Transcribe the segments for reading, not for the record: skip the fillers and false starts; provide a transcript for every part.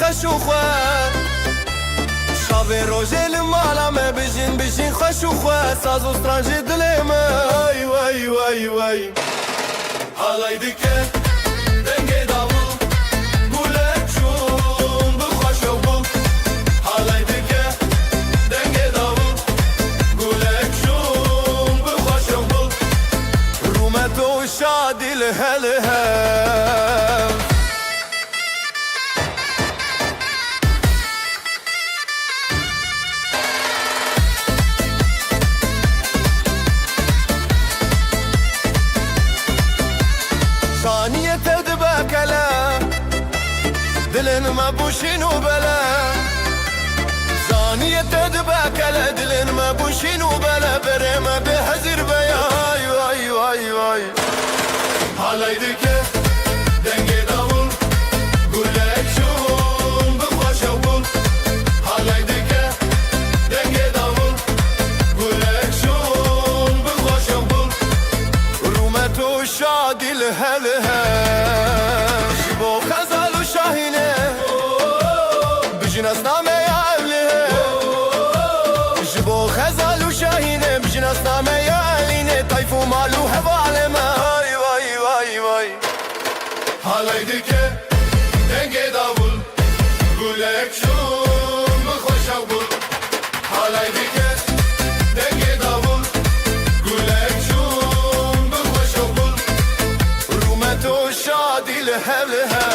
خوش و خواه شاوه روژه لمالا me بجین خوش و خواه ساز و سترانجی دلی من وای وای وای حالای دکه دنگی داوو گوله چون بخوش و بو حالای دکه دنگی داوو گوله چون بخوش و بو رومت و شادی لهله ثانية تدبك لا دلن ما بوشين وبلا ثانية تدبك لا دلن ما بوشين وبلا بريما بهزر بياي واي واي واي حالي دكه دنگي داول قولك شون بخوش وبول حالي دكه دنگي داول قولك شون بخوش وبول رومت و شادي لهلها شبو خزال و شاهينه بجناس نامه يا أهلها شبو خزال و شاهينه بجناس نامه يا أهلينه طيف و مالو هفالما واي واي واي واي حالي دكه دنگي داول قولك شون بخوش وبول حالي دكه دنگي داول قولك شون بخوش وبول رومت و شادي لهلها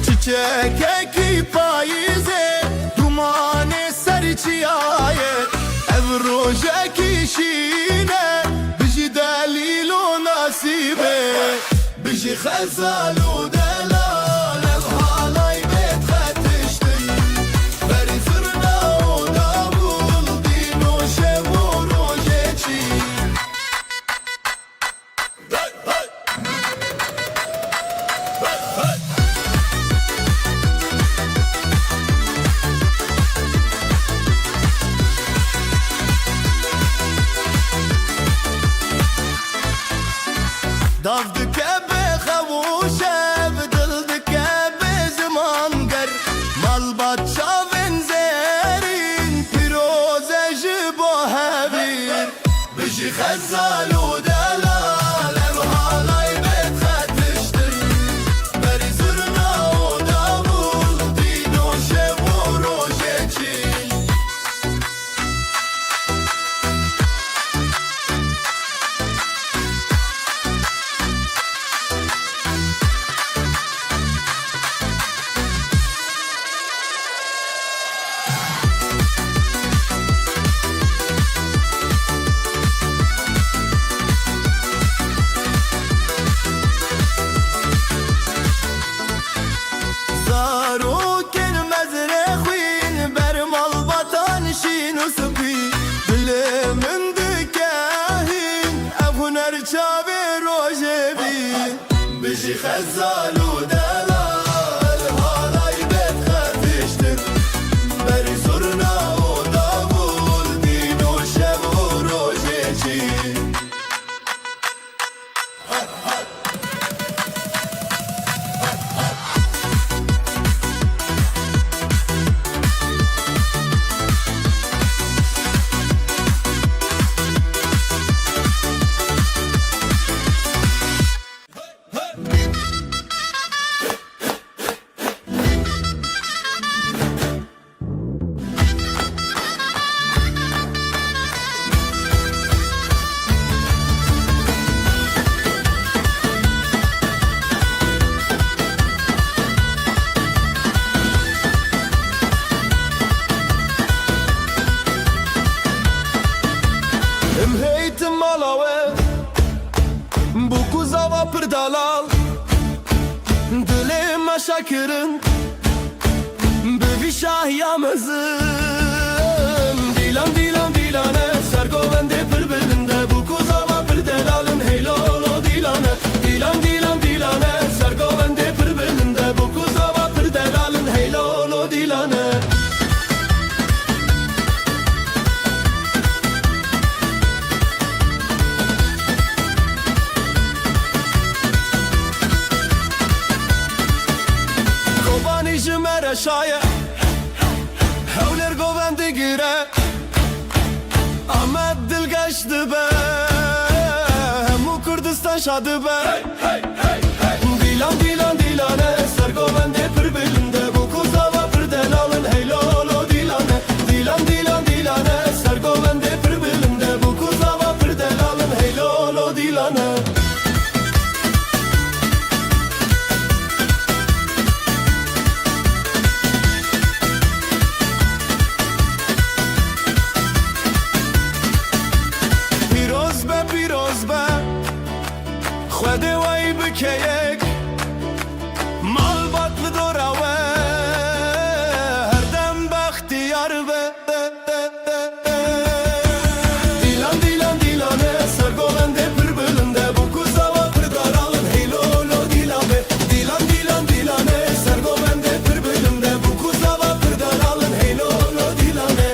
çiçek payizê dumanê ser çiyaye ev rojekî şîne bijî delîl û nasîbê bijî xezal û delal ev halay bêt xetiştî berî zirna û davul dîn û şev û rojê çî Dav dike be xewuşev dil dike be ziman ger malbat çavên zerîn pîroze ji bo hevîr bijî xezal û delal ev halay bêt xetiştir berî zirna û davul dîn û şev û rojê çî bijî xezal û delal halay bêt xetiştir berî zurna û davul dîn û şev û rojê çî Dalal Dilê me şekirin Bi vî şahiya mezin Dîlem dîlem geçti be Hemû Kurdistan şadı be Dilan dilan dilane Sergovende pir bilinde Bu kuzava pir delalın Hey lolo dilane Dilan dilan dilane Sergovende pir bilinde Bu kuzava pir delalın Hey lolo dilane خود وای بکیک مال باطل دوراوه هر دم بختیار به دیلان دیلان دیلانه سرگولنده پر بلنده bu kuzava پر daralın hey lolo dilane dilan dilan dilane سرگولنده پر بلنده bu kuzava پر daralın hey lolo dilane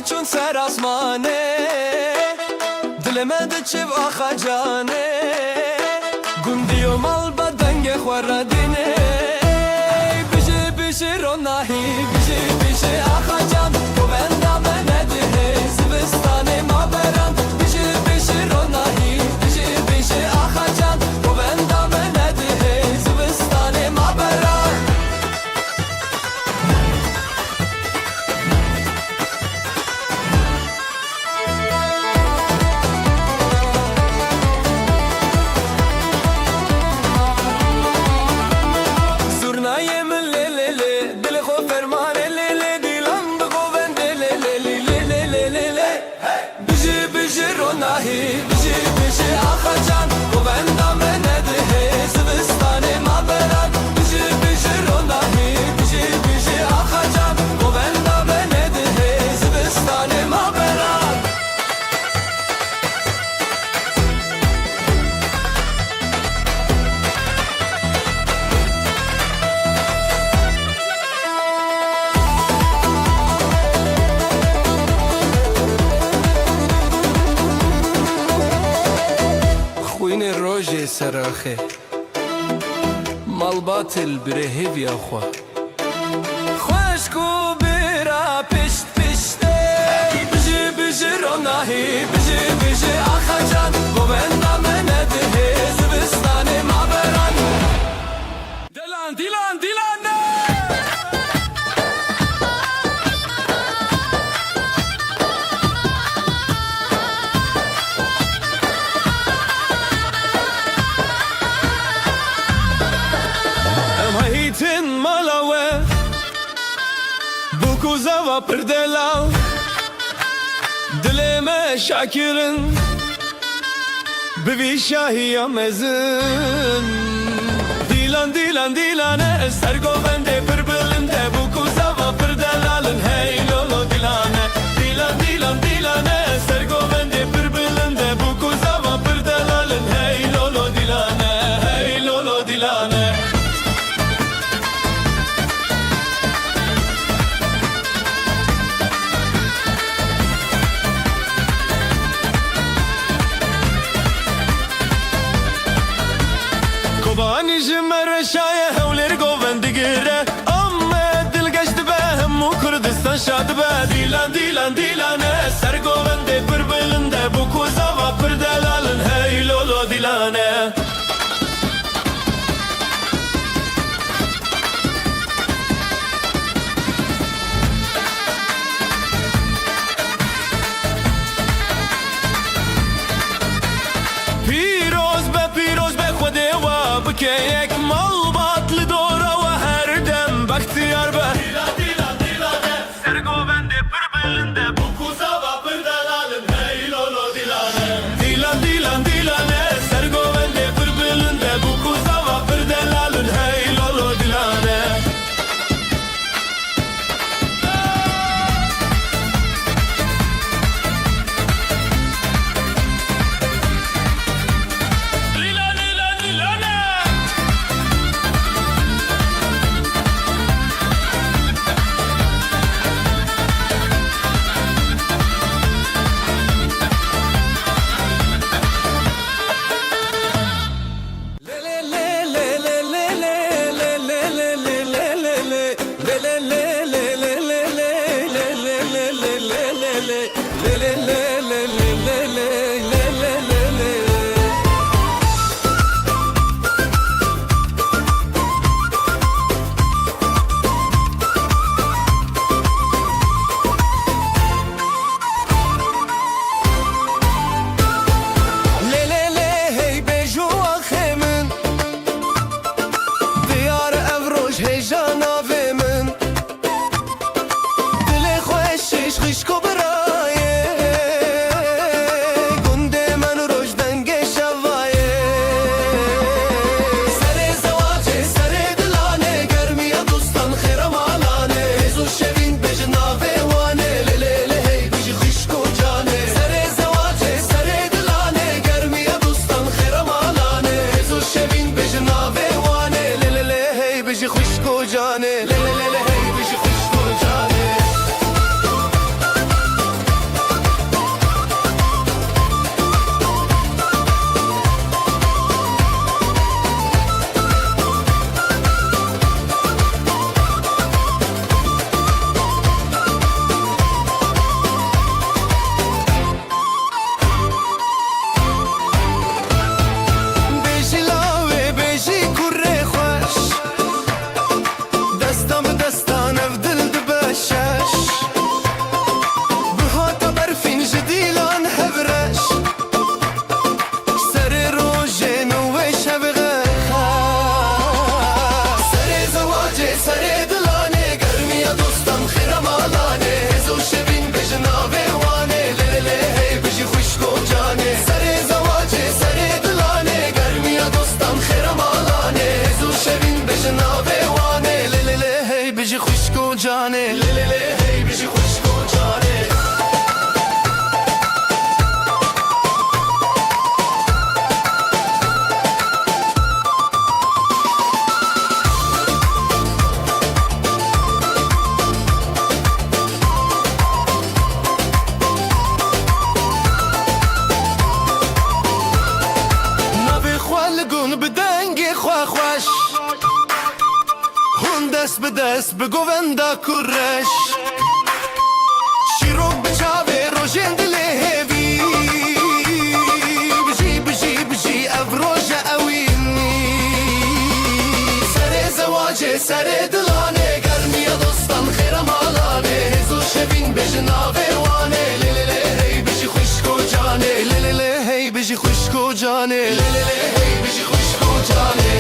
چون سر آسمانه دل من دچیو آخا جانه گندی و مال بدنگ خوردینه بیشی بیشی روناهی بیشی بیشی آخا جان تو بندم ندیه زبستانه ما بران بیشی بیشی روناهی بیشی بیشی آخا جان تو بندم ندیه زبستانه ما بران بیشی بیشی آخا جان تو بندم ندیه زبستانه ما بران بیشی بیشی روناهی بیشی بیشی آخا جان تو بندم ندیه زبستانه ما بران خوین روژه سراخه مال باطل بره هیوی آخوا خوشکو برا پشت پشته بیشی بیشی روناهی بیشی بیشی آخا جان گو بندم ندیه زبستانه ما بران دیلان دیلان دیلان Tin malawe bu kuzava perdelav dileme şakirin bevi şahiya mezin dilan dilan dilane sergovende perbilinde bu kuzava perdelalın hey lolo dilane dilan dilan dilane sergovende perbilinde bu kuzava perdelalın hey lolo dilane hey lolo dilane Kobani jimmer şaye hevleri govendigire Amme dil geçti be hemû Kurdistan şadı be Dilan dilan dilane ser govende pir bilinde Bu kuzava pir delalın hey lolo dilane Keyek mal batlı doğra ve her dem baktiyar be Dilan dilan dilane sergovende pir bilinde bu kuzava pir delalın hey lolo dilane Dilan dilan dilane sergovende pir bilinde لگون بدنگ خواه خوش هون دست به دست بگووندا کرش شیروک بچاوه روشن دل هیوی بجی بجی بجی افروج اوینی سر زواج سر دلانه گرمی دوستان خیرم حالانه هزو شبین بجناوه وانه لیلیلی هی بجی خوشکو جانه لیلیلی هی بجی خوشکو جانه لیلیلی هی بجی خوشکو جانه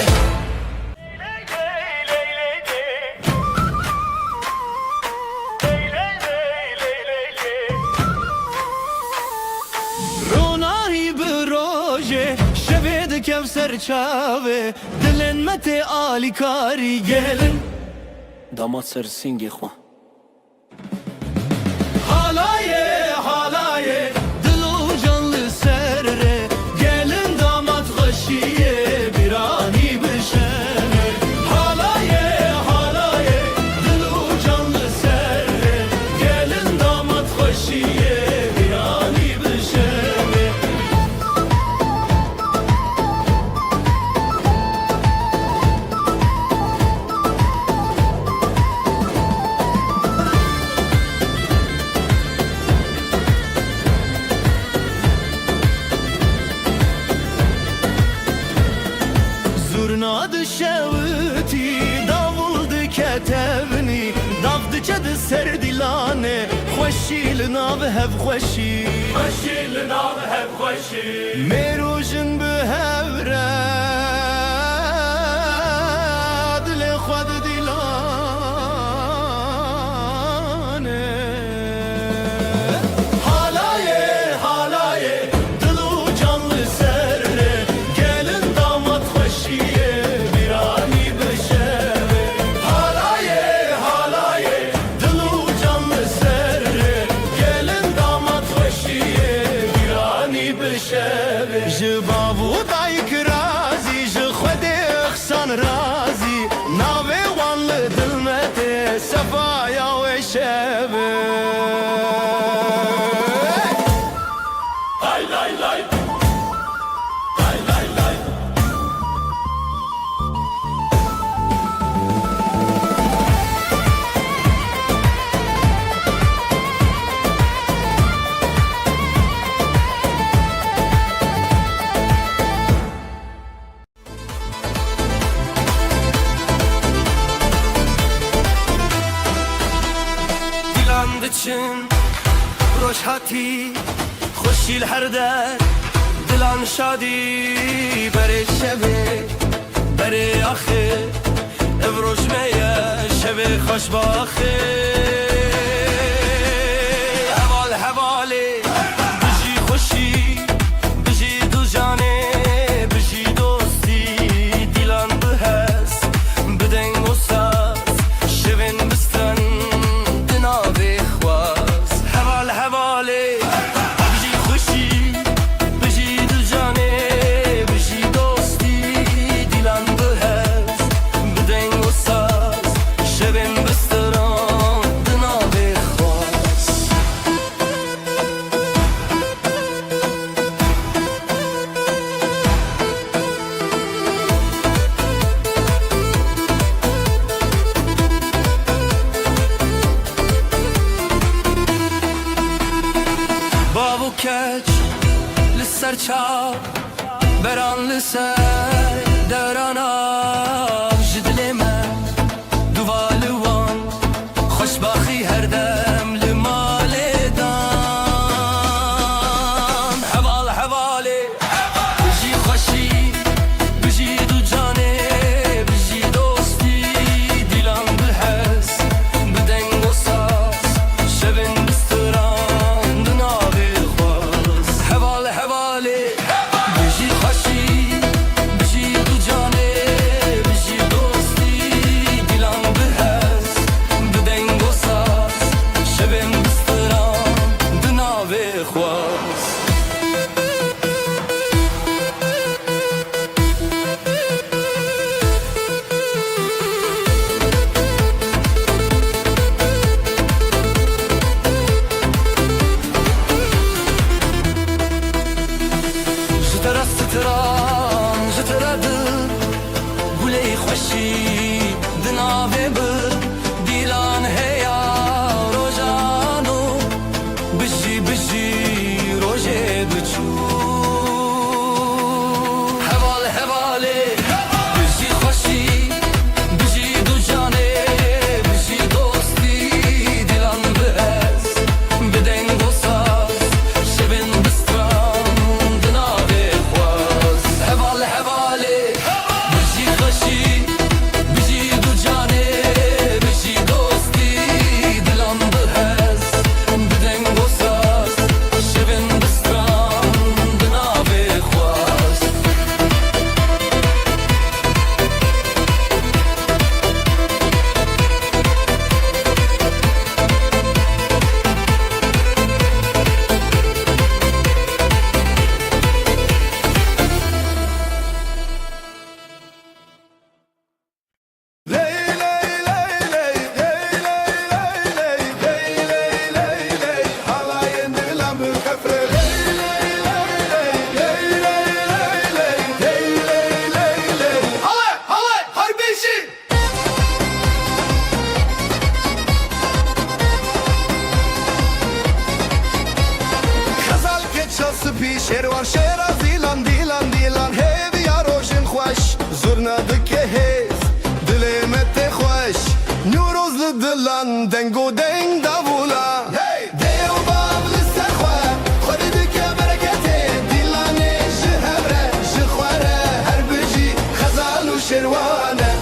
Kevser çave dilin mete ali kari gelin damat sersingi xwa halaye halaye dilu canlı serre gelin damat hoşiye birani bişene halaye halaye dilu canlı serre gelin damat hoşiye birani bişene Zurnadı şevti, davuldu ketevni Davdı çadı serdilane Xoşil nav hev xoşi Xoşil nav hev xoşi Merujin bu hevre Dile xwad dilane Halaye halaye Dilu canlı serre Gelin damat xoşiye birani bişeve Halaye halaye Dilu canlı serre Gelin damat xoşiye birani bişeve Ji babu dayk razi Ji xwedê xsan razi Navê wan li dil me tê Sefaya wê şeve Lay lay lay Lay lay lay Dilan diçin روشهاتی خوشیل هر در دلان شادی بره شبه بره آخه افروش میه شبه خوش باخه حوال حواله بجی خوشی بجی دو جانه بجی دوستی دیلان بهست بدنگ و ساز شبین بستن دناوی خواست حوال حواله بجی خوشی بجی دو جانه بجی دوستی دیلان بهست بدنگ و ساز شبین بستران دناوی خواست بابو کچ لسر چاو بران لسر دوران آب جدل من دوالوان خوشباخی هر دم لمال دام حوال حواله بجی خوشی بجی دو جانه بجی دوستی دیلان بهست بدنگ و ساز شبین بستران دناوی خواست حوال حواله بجی خوشی بجی دو جانه خوشی دناوه بر دیلان هیا روزانو بجی بجی روزه بچو هوال هواله بجی خوشی بجی دو جانه بجی دوستی دیلان بس بدن گساز شبن بستران دناوه خواست هوال هواله بجی خوشی بجی دو جانه بجی دوستی دیلان بس بدن گساز شبن بستران دناوه خواست شروان شیرا دیلان دیلان دیلان هیوی روشن خوش زورنا دکه هیز دلمت خوش نوروز لدلان دنگو دنگ داولا دیو باب لسخوا خودی دکه برکته دیلان جهبره جخواره هر بجی خزال و شروانه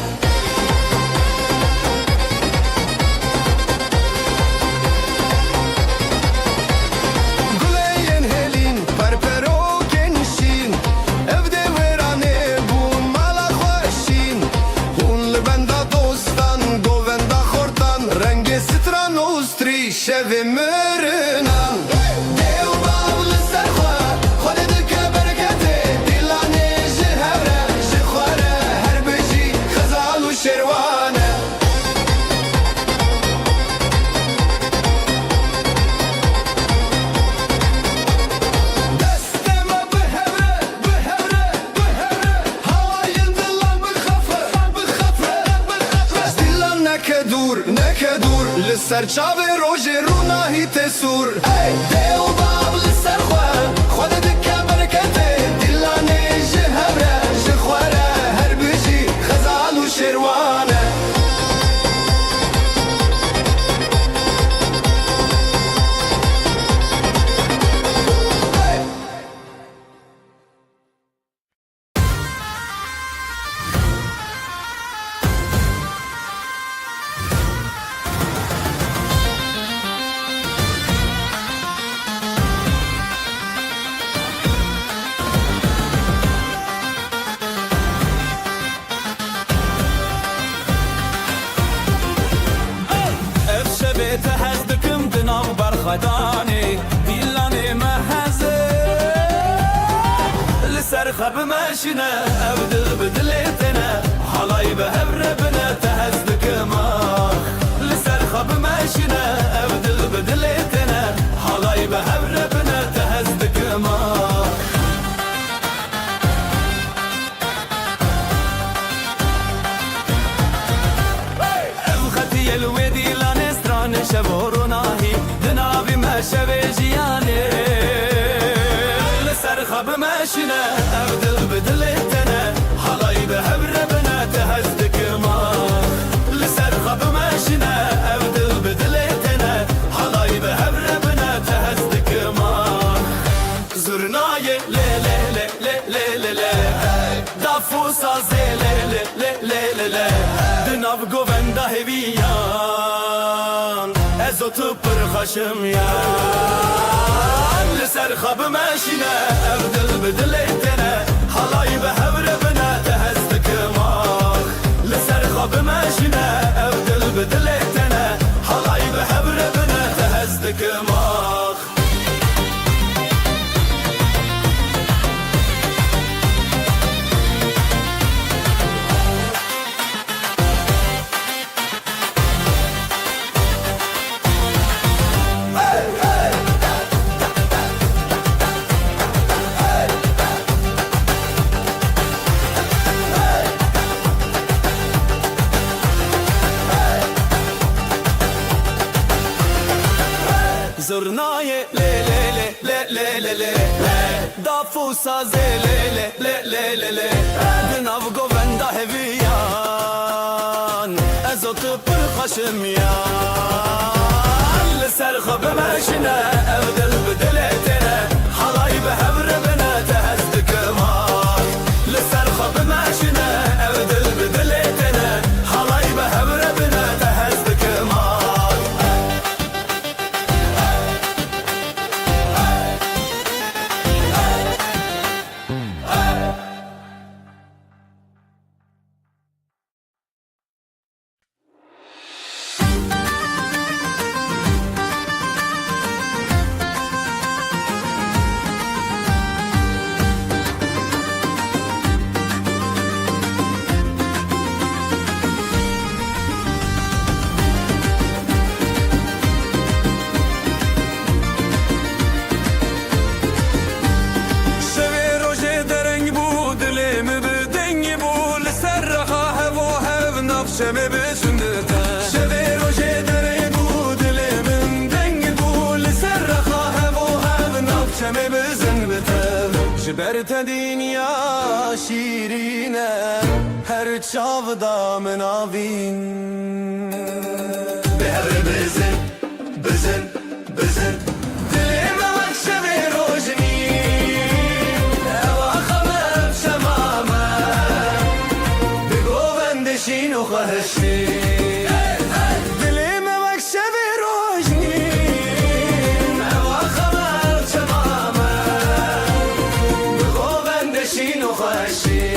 شوی مرنم دیو باول سرخوا خود دکه برکته دیلانه جهبره جخواره هر بجی خزال و شروانه دستما بهبره بهبره بهبره هواین دلان بخفه بخفه بخفه دیلان نکدور نکدور لسر چاوه رونا تسور ای دیو باب لسر خود دکه برکته دیلانه جهبره جخواره هر بجی خزال و شروانه تهزدكم دناو برخداني ديلاني مهزه لسر خب ماشينا ابدل بدلتنا حلاي بهبر بنا تهزدكم لسر خب ماشينا ابدل بدلتنا حلاي بهبر بنا تهزدكم الختي الودي شبورناهي دنابي ما شبي جياني لسر خب ماشينا ابدل بدلتنا حلاي بهبر بنا تهزدك ما لسر خب ماشينا ابدل بدلتنا حلاي بهبر بنا تهزدك ما زرناي لي لي لي لي لي لي دافوسا زي لي لي لي لي لي دناب گووندا هویان ازوتو پر خشم یا لسر خب ماشينا ابدل بدلتنا حلاي بهبر بنا تهزدك ما لسر خب ماشينا ابدل بدلتنا حلاي بهبر بنا تهزدك ما و سازه لیله لیله لیله دناو گووندا هویان از او تو پر خشم یان لسر خواب مشنه او دل بدلتنه حالای به هبر بنا تهزد کمان لسر خواب مشنه او دل بدلتنه حالای به هبر بنا تهزد کمان شمه بسندتا شبه روشه دره بود من دنگ بود لسر خواهم و هم ناب شمه بسندتا جبرت دنیا شیرینه هر چاودا من آوین به هر بزن بزن بزن دلیم وقت شبه روشنی اواخمم شمامه بگووندشین و خواهشی دلیم وقت شبه روشنی اواخمم شمامه بگووندشین و خواهشی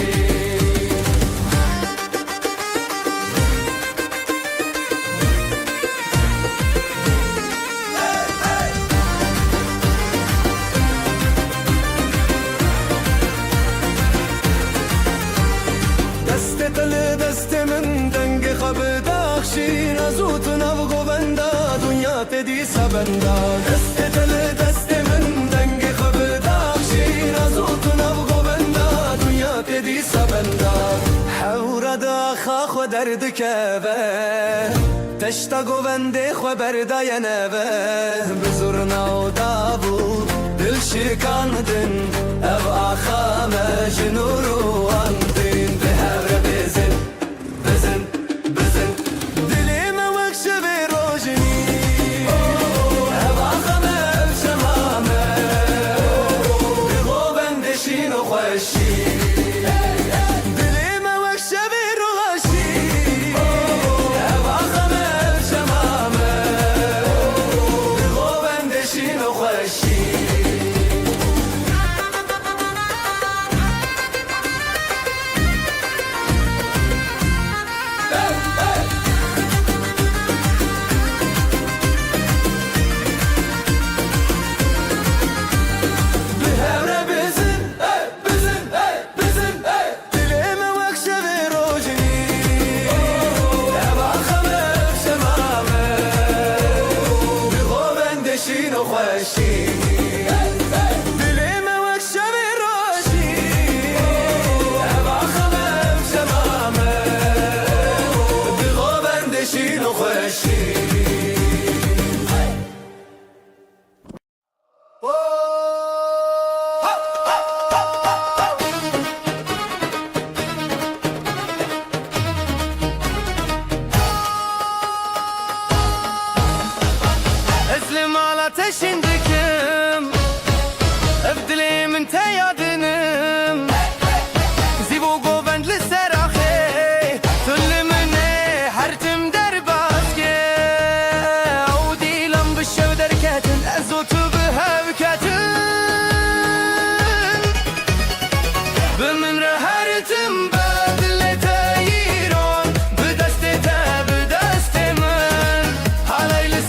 نزوت نبغو بندا دنیا تدی سبندا دست دل دست من دنگ خبداشی نزوت نبغو بندا دنیا تدی سبندا حور دا خاخ درد کبه تشتا گوونده خو بردا ینبه بزرنا و دابو دل شکاندن او آخام جنور و اندین به هر بزن بزن بزن Teşindikim Evdilimin teyadınım Zivu govendli serahe Tülümüne hertim derbazge Avdilam bişev derketin Ezotu bihevketin Bimin rehertim bedle teyiron Bideste te bideste min Halaylı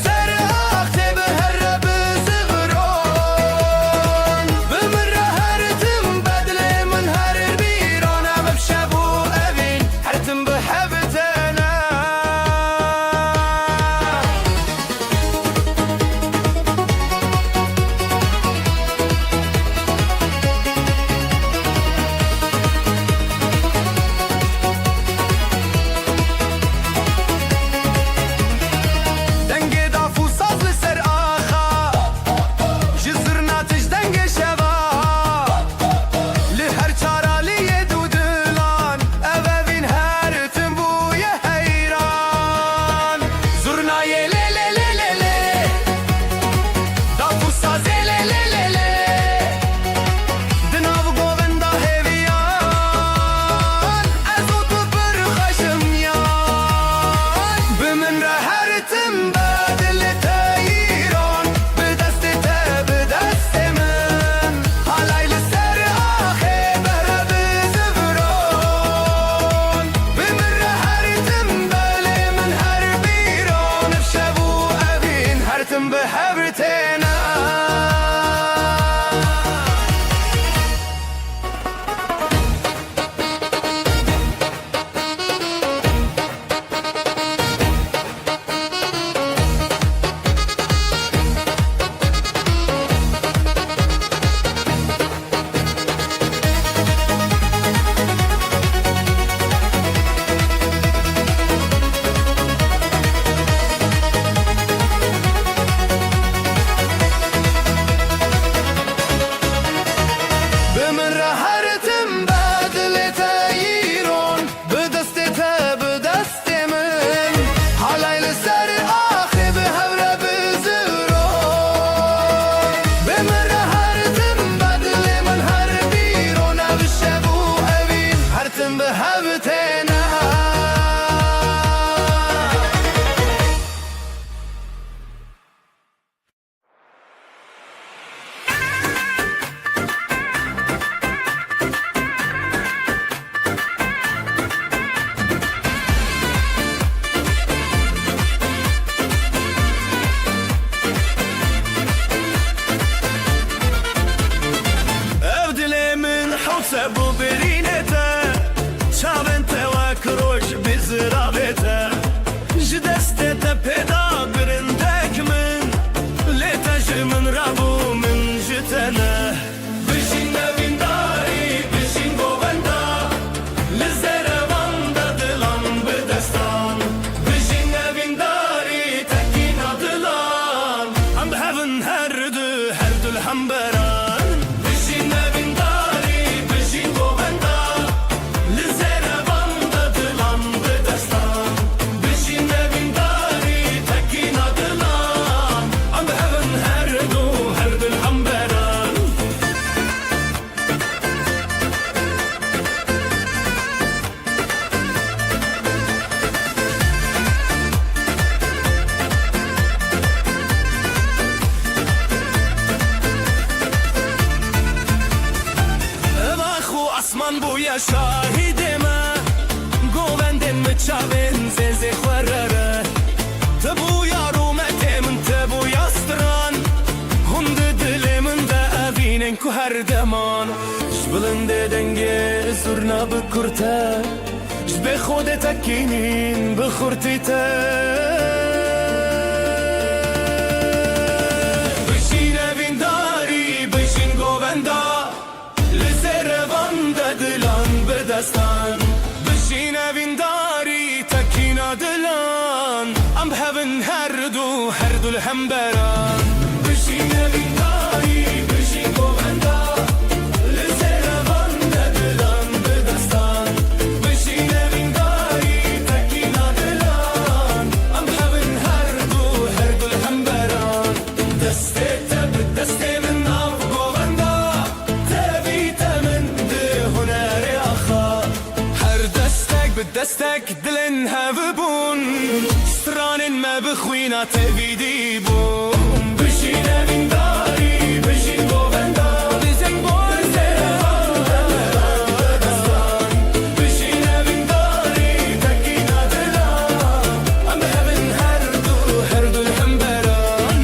دلم به هفتنا سبو برینته چاونته و کروش بزرابته جدسته پیدا برندک من لیتش من رابو من جتنه بشین نوینداری بشین گووندا لزرواندا دلان بدستان بشین نوینداری تکینا دلان هم هفن هر دو الحنبران بشین نوینداری اسمان بویا شاهدمه گووندن مچاون زنزه خورره تبویا رومته من تبویا ستران هند دل من ده اوینن که هر دمان جبلنده دنگه زرنا بکرته جب خود تکینین بخورتی ته بشین اوینداری بشین گووندا دلان بدستان بشین اوینداری تکینا دلان ام هفن هر دو الحنبران بشین اوینداری بشین گووندا لزروان دلان بدستان بشین اوینداری تکینا دلان ام هفن هر دو الحنبران دسته تب دسته من آف گووندا دستك دلن هفبون ستران ما بخوينا تبيدي بون بشين من داري بشين گووندا بزن بون بشين من داري تكينا دلان ام هبن هر دو الحنبران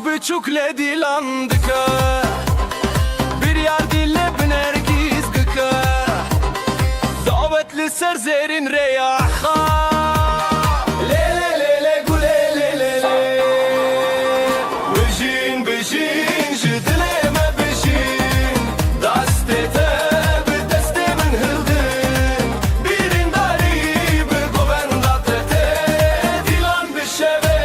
بچوکله دیلاندکه bir yar dille بنرگیز گکه دعوت لسر زیرین ریاحا لیله لیله گوله لیله بشین بشین جدله ما بشین دسته تب دسته من هلدن بیرین داری به گووندا ته دیلان بشوه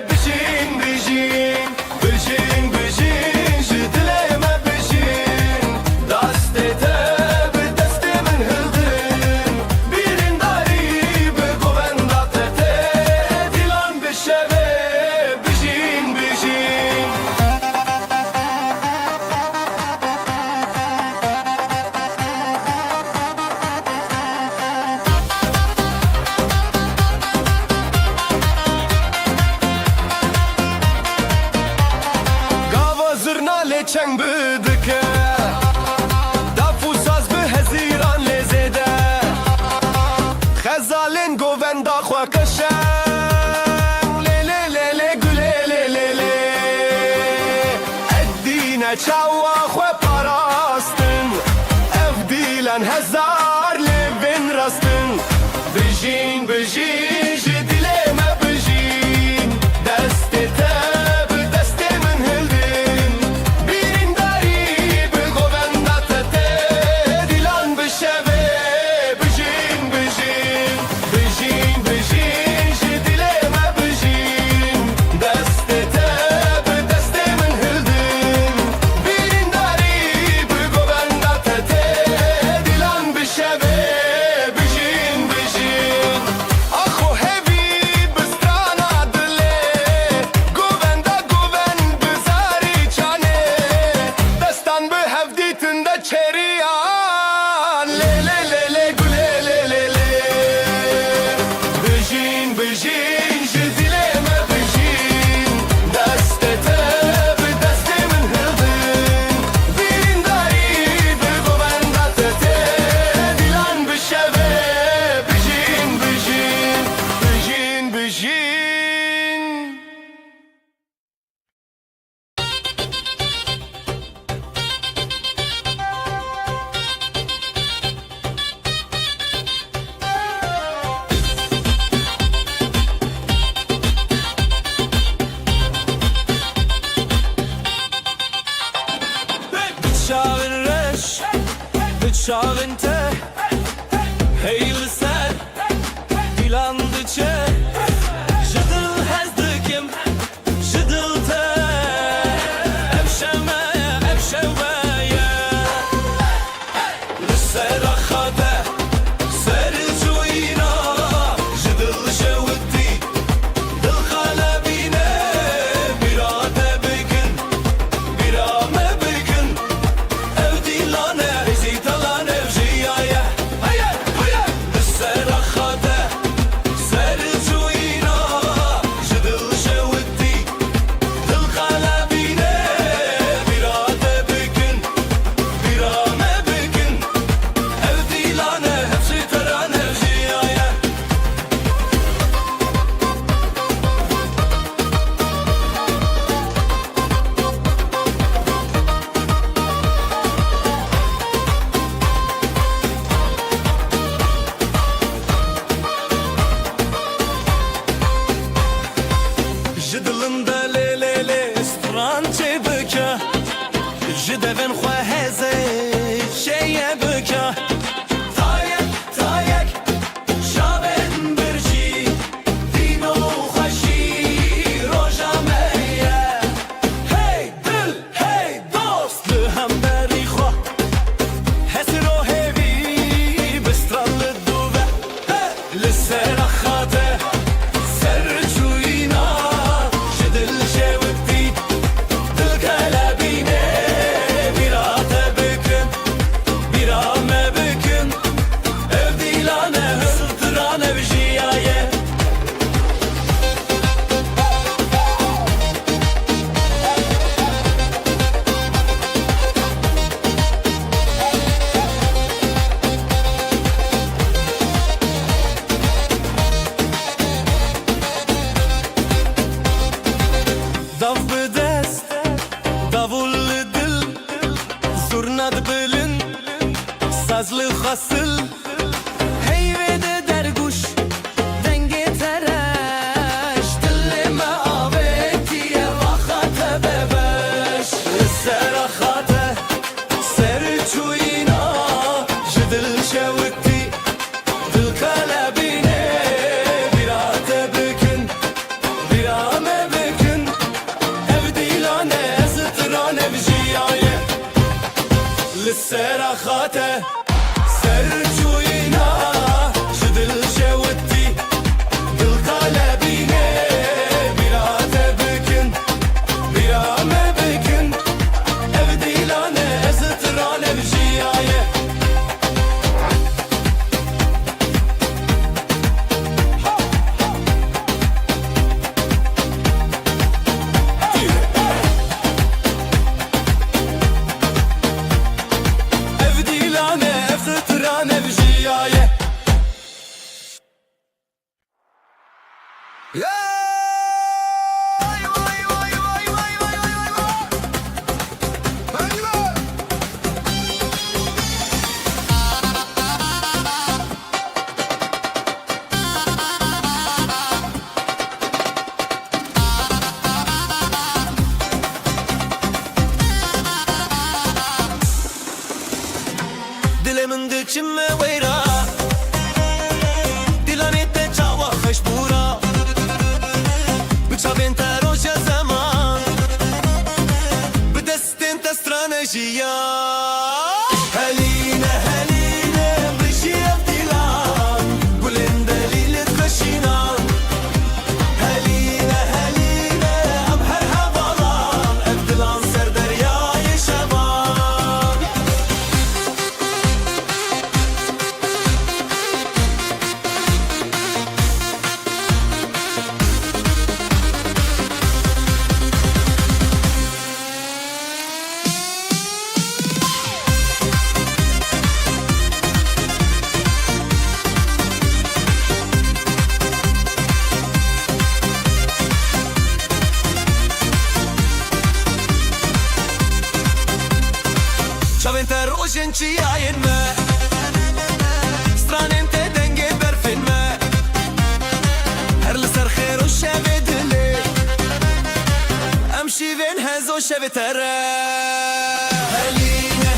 بشین بشین بشین بشین جدله ما بشین دسته تب دسته من هلدن بیرین داری به گووندا ته دیلان بشوه بشین بشین گاوا زرنا لچنگ بدکه دافو ساز به هزیران لزده خزالین گووندا خوا کشن لیله لیله گله لیله ادینا چاوا خوا پاراستن افدیلن هزار لبن راستن بشین بشین جدیله ما بشین دسته تب دسته من هلدن بیرین داری به گووندا ته دیلان بشوه بشین بشین بشین بشین جدیله ما بشین دسته تب دسته من هلدن بتشاغن رش بتشاغن ته هيل سر dilandı çe Jıdıl hezdikim Jıdıl te Evşemeye evşeveye Lüsera khade Seri cuyina Jıdıl şevdi Dıl kalebine Birade bigin Birame bigin Evdilane Ezidalan evjiyaye Lüsera khade Jidilinde le le le strançe bıka Jidevin khwaheze şeye bıka Tayek tayek şaben birci Dino khaşi rojameye Hey dil hey dost Lihamberi khwa Hesro hevi Bistrallı duve Lissera khate Dav bidest, davul dil, zurnad bilin, sazlı hasıl Heyvede derguş, denge tereş Dillime avetiye vakate bebeş Sera khate, seri çuyina Jidil şevdi, dil kalebine Birate bükün, birame bükün للسيرة خاته سر جوينا جدل شوتي دل قلبيني براته بكن برامه بكن ابدي لانه ازترانه بجيايه Dilimin dikçime veyra Dilanette çava khashbura Bıçavin teroja zaman Bidestin testranejiya Heline heline Bışiyev dilan Gulin delilit kaşinan Heline heline Am her havalan Evdilan ser deryayı şaban Çaventer o jençiyayin me Stranente denge berfin me Her liser khair o şeve dili Em şiven hezo şeve tere Heline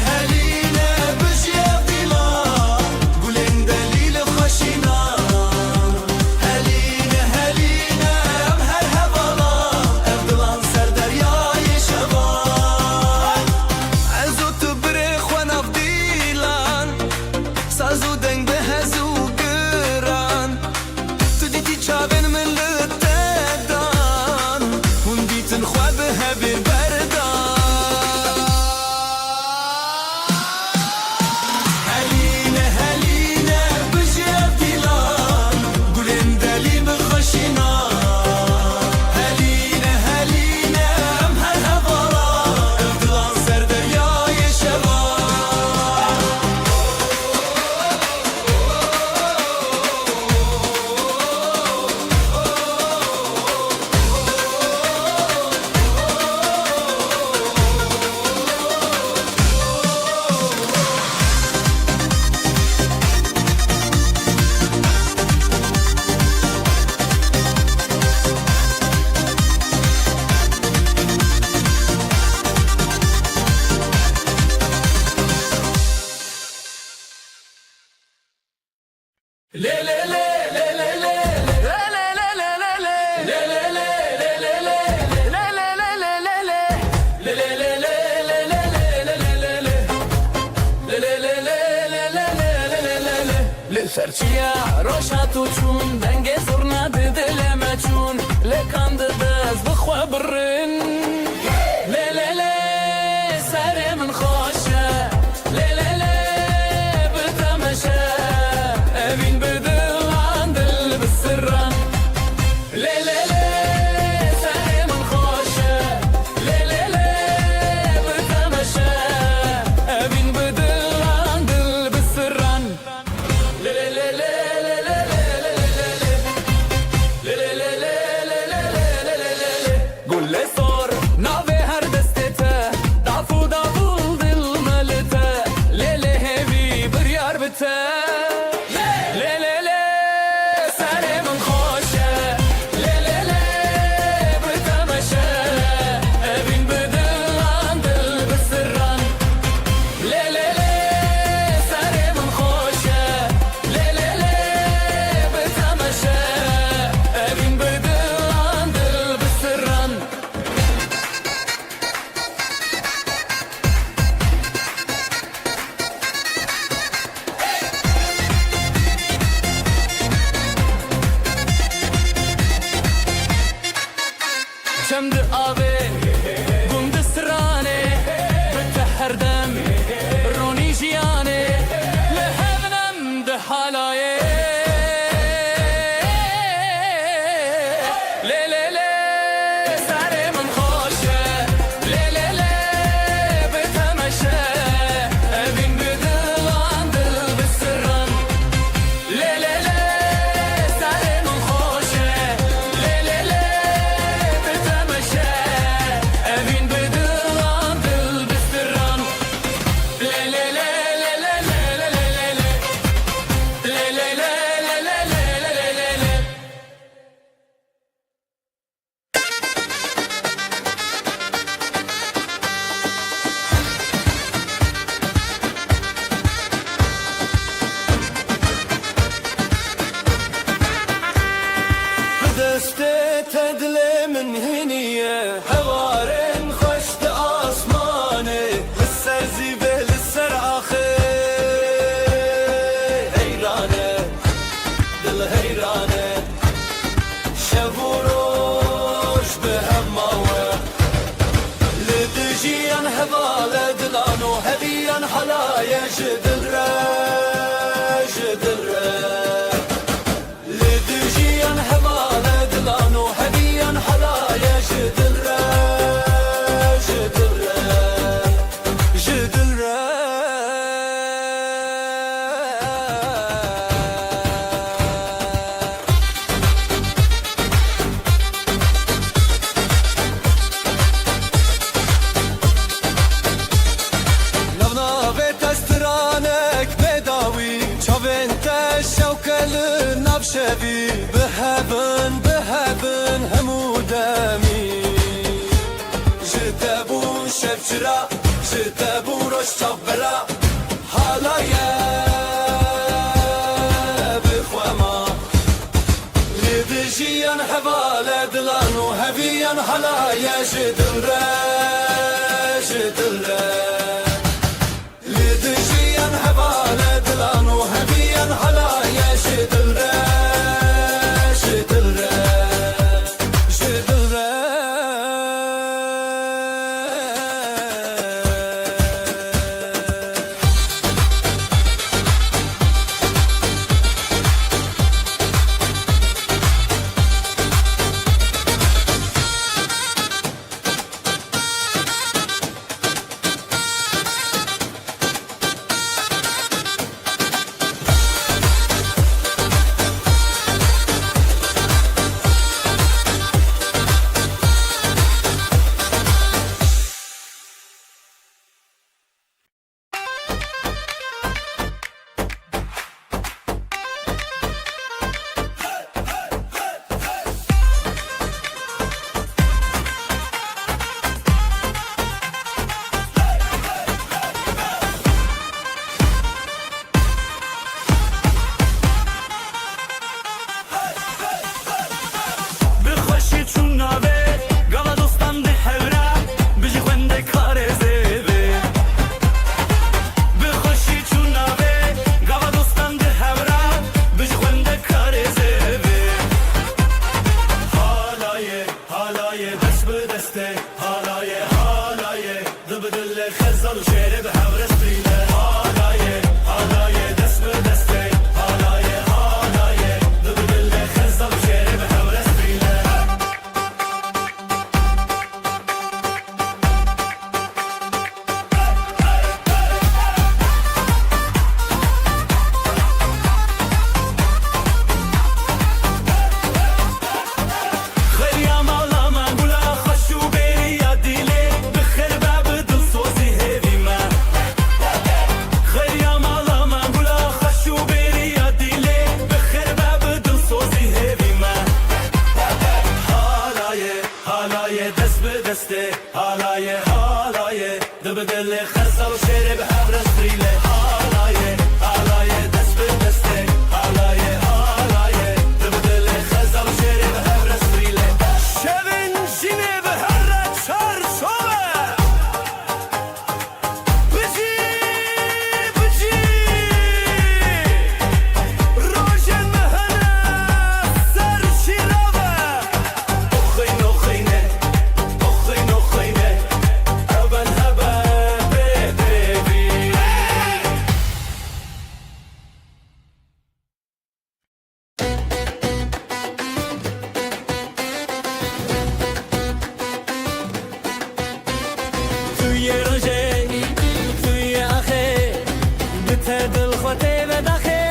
سرچیا روشاتو چون دنگ زرنا دل ما چون لکان دز بخوا برن لی لی لی سر من خوشه لی لی لی بتمشه اوین بدل عن دل بسرن لی لی لی سر من خوشه لی لی لی بتمشه اوین بدل عن دل بسرن لی لی لی قول لي صار ناوي هر دستته دافو دافو دل ملته ليلي هيفي بريار بته ليلي لي ساري من خوشه ليلي لي بتمشى ابين بدل عن دل بسران ليلي لي ساري من خوشه ليلي لي بتمشى ابين بدل عن دل بسران شمد آبه گند سرانه بتحر دم رونی جیانه لحبنم ده حالایه لی لی لی سر من خوشه لی لی لی بتمشه ابین بدل عن دل بسران لی لی لی سر من خوشه لی لی لی بتمشه ابین بدل عن دل بسران لی لی لی لی لی لی لی لی لی بدسته تدلي من هنية هوارن خشت آسمانه لسر زيبه لسر آخر هيرانه دل هيرانه شبوروش بهماوه لدجيان هبالة دلانو هبيان حلايا جدل لدجيان هبالة دلانو هبيان حلايا جدل نبنا بتسترانك بداوي شوفنت الشوكة للنبشبي بهبن همودامي جدبو شبشرا جدبو روش صبرا حالايا بخوما لدجيان هبالة دلانو هبيان حلايا جدل لدجيان هبالة دلانو هبيان حلايا جدل خزل و شعر به هم رسیله حالای دست به دسته حالای دل خزل و شعر به هم رسیله خیلی امالا من بولا خشو بری یا دیله بخیر باب دل سوزی هیوی من خیلی امالا من بولا خشو بری یا دیله بخیر باب دل سوزی هیوی من حالای دست به دسته حالای دل به دل خزل و شعر به هم رسیله حالای دست به دسته حالای دل به دل خزل و شعر به هم رسیله شبن جینه به هر چار شوه بجی روشن مهنه سر شیراوه اخینه ابن هبه بیبی توی روژه توی آخه بته دل خواته و داخه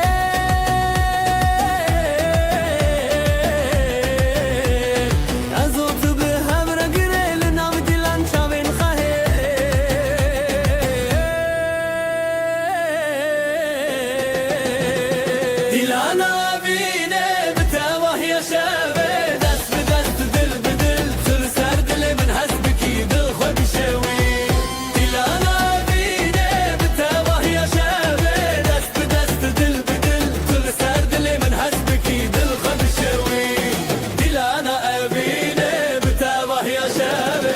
از او تو به هم را گره لنام دیلان چاوین خواهه دیلانا بینه بته وحی شبه دست به دست دل به دل تر سر دل من هست بکی دل خود شوی دیلانا بینه بته وحی شبه دست به دست دل به دل تر سر دل من هست بکی دل خود شوی دیلانا بینه بته وحی شبه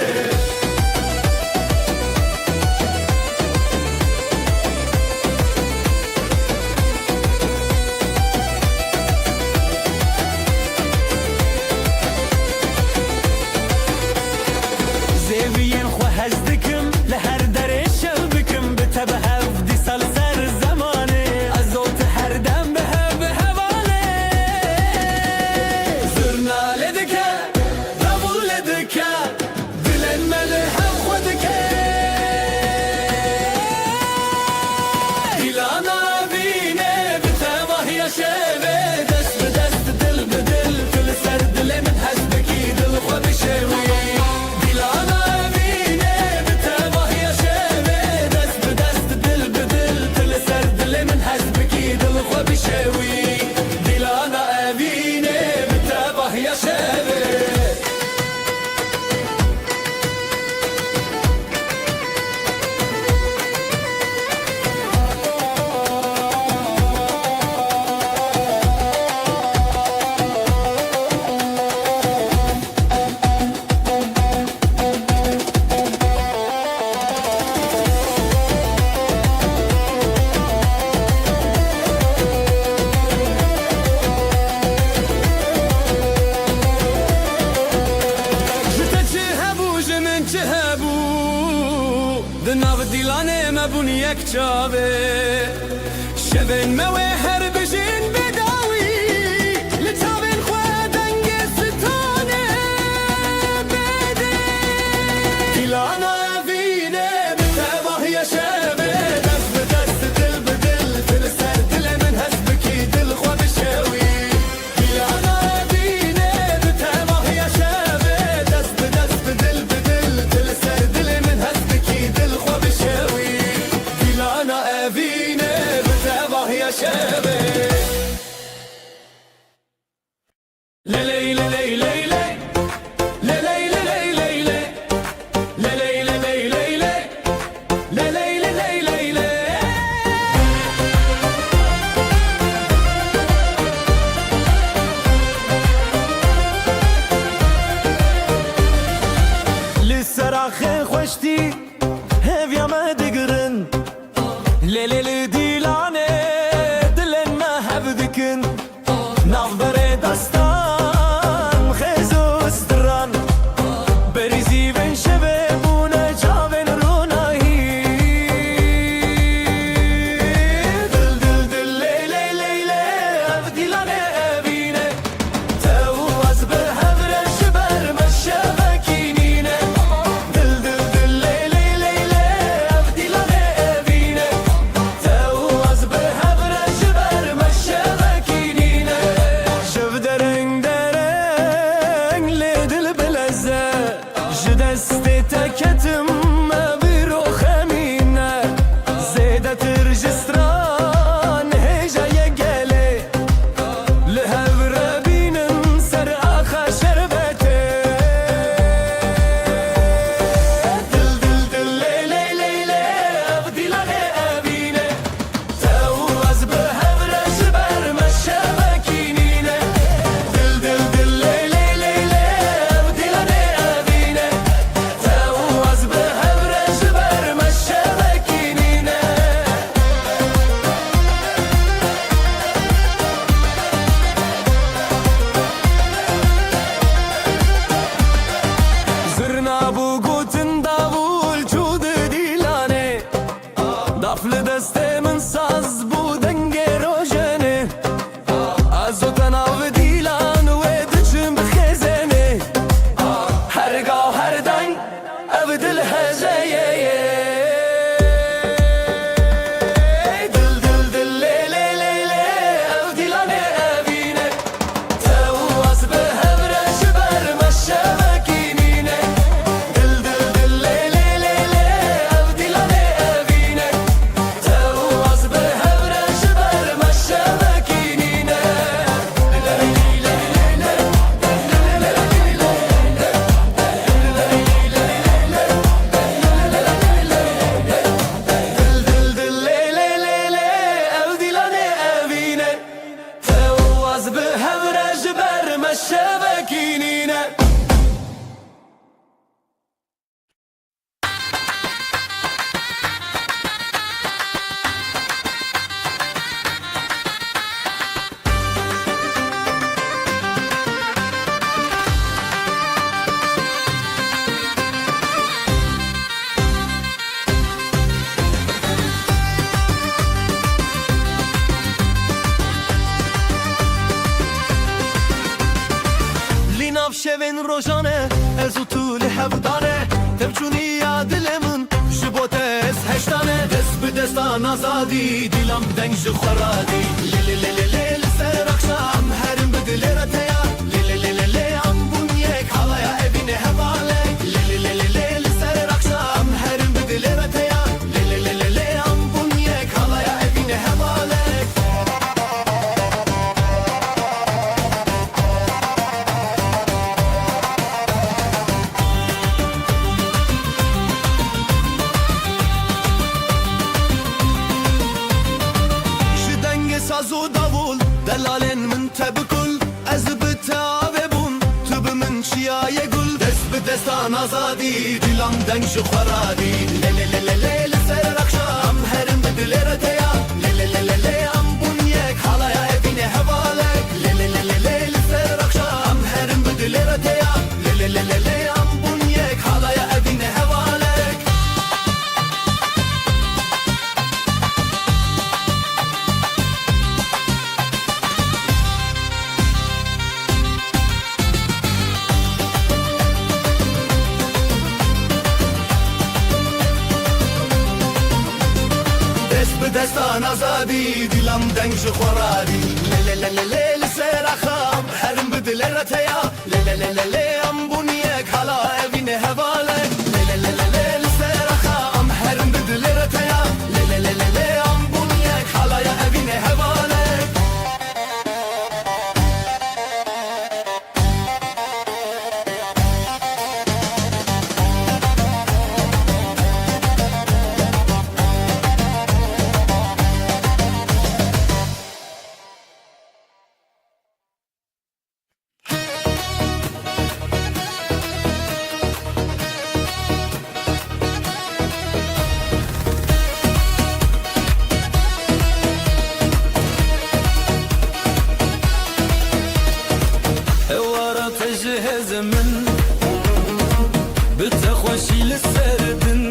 زیوین خو هزدکم لهر در شو بکم بته به هفدی سال سر زمانه از اوت هر دم به حواله زرناله دکه دبول دکه دلن مله هم خودکه دیلانا بینه بته وحی شوه دست به دست دل به دل کل سر دل من هست بکی دل خود شوی دیلانا بینه بته وحی شوه دست به دست دل به دل کل سر دل من هست بکی دل خود شوی دیلانا بینه بته وحی شوه چه هبو دناو دیلانه مبون یک چاوه شبن موه هر بجین بداوی لچاوین خواه دنگ ستانه بده دیلانا وینه بته وحی شبه دست به دست دل به دل دل سر دل من هست بکی دل خواه بشوی دیلانا وینه بته وحی شبه دست به دست دل به دل دل سر دل من هست بکی دل خواه بشوی دیلانا وینه بته وحی شبه Daflı destemin saz bu denge rojene Azotan av dilan ve dıçım bixezene Her gav her dang ev dil hezeye Dil dil dil le le le le ev dilane evine Tevaz be hevre şiber meşşevekinine Dil dil dil le le le le ev dilane evine Tevaz be hevre şiber meşşevekinine Dil dil le le le le ev dilane evine Tevaz be hevre şiber meşşevekinine Linav şevin rojane Ez utul hevdane Tevçuni ya dilemin Jibotes heştane Des bi destan azadi Dilam deng ji xwaradi Le le le le le le ser akşam Herim bi dilera teya Le le le le le am bunyek Halaya evine hevalek Le le le le le le ser akşam Herim bi dilera teya Le le le le le am bunyek Halaya evine hevalek Ji dengê saz û davul Delalên min te bikul Ez bi te avêbûm Tu bi min çiyayê gul Dest bi destan azadî Dilam deng ji xweradî Le le le le le li ser akşam Herim bi dilê re teya Le le le le le am bunyek Halaya evînê hevalek Le le le le le li ser akşam Herim bi dilê re teya Le le le le le am bunyek Halaya evînê hevalek Dest bi destan azadî Dilam deng ji xweradî Le le le le le li ser axam Herim bi dilê re teya Le le le le le am bunyek Hala evînê hevalek Le le le le le li ser axam Herim bi dilê re teya Le le le le le am bunyek Halaya evînê hevalek Ewara tejhez min Bi te xweşî li ser din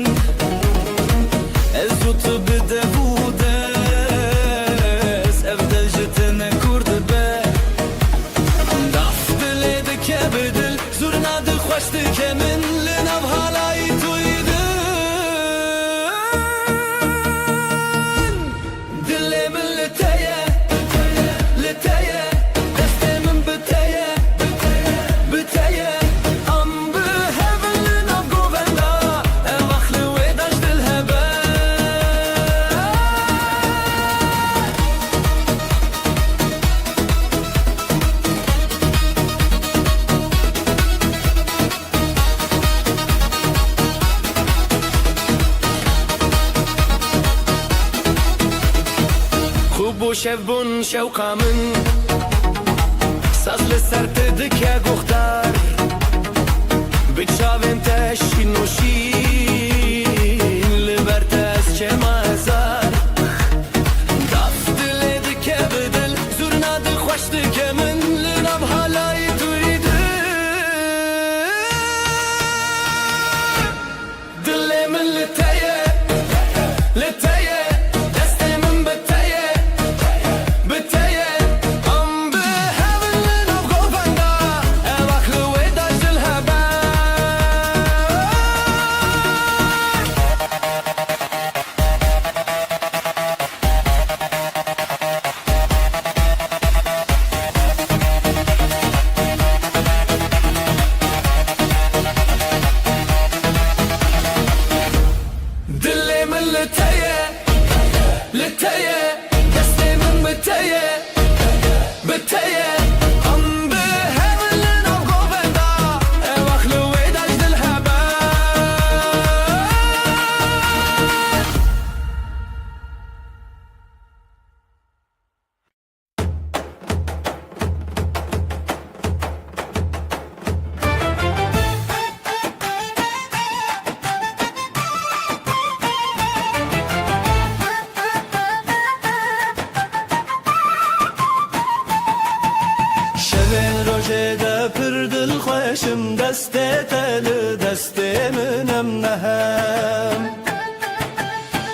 Ez û tu bi devû des Ev de ji te nekur dibe Daf dilê dike bi dil Zurna dixweş dike min Li nav halayî tuyî din Dilê min li te ye Li te ye Destê min bi te ye Bi te ye Am bi hevin li nav govenda Ev axlê wê daş dil hebe خوب و شev bûn şewqa min Saz li ser te dike guxdar Bi çavên te şîn û şîn Li ber te ez çêma hezar Daf dilê dike bi dil Zurna dixweş dike min Li nav halayî tuyî din Dilê min li te ye Li te ye لتيه لتيه دستي من بتيه بتيه ام بهملنا وقوفندا واخلو ويداج دلهبا روجه پر دل خوشم دسته تل دسته منم نهم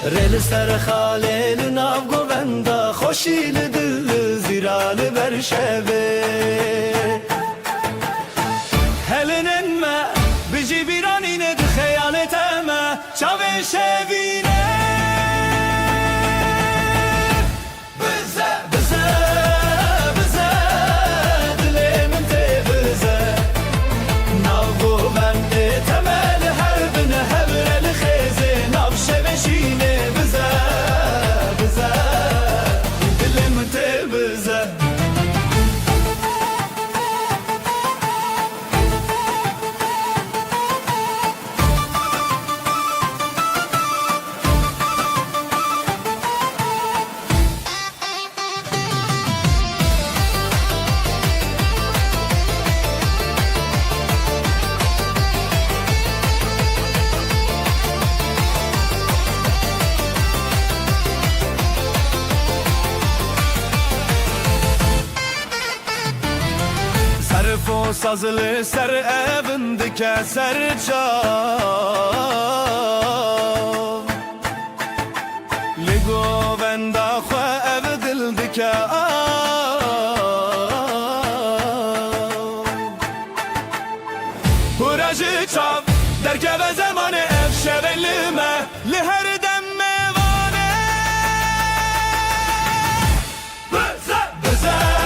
ریل سر خالیل ناو گووندا خوشیل دل زیرال برشوه هلنن ما بجی بیرانین ده خیالت ما چاوه شوینه Sazılı ser evindike ser çav Ligo venda xwe ev dildike Huracı çav derkeve zamanı ev şevelime li her dem mevane Bize bize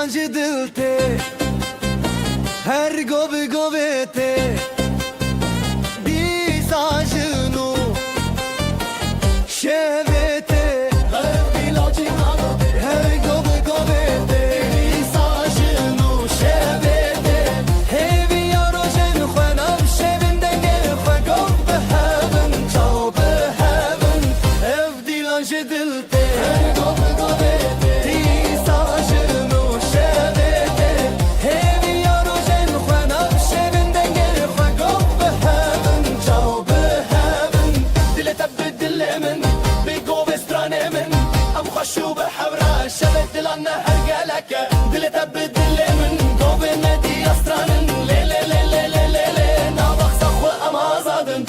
Dilancı dilte her gobe gobete disajnu şevete her gobe gobete disajnu şevete hevi yarojen xwenam şevinde gel xwe gob heaven çav heaven ev dilancı dilte her gobe gobete شو بحورة شبت دلنا هرقلك دل تبدل من قوب ندي أسران لي لي لي لي لي لي لي نابخ سخوة أما زادن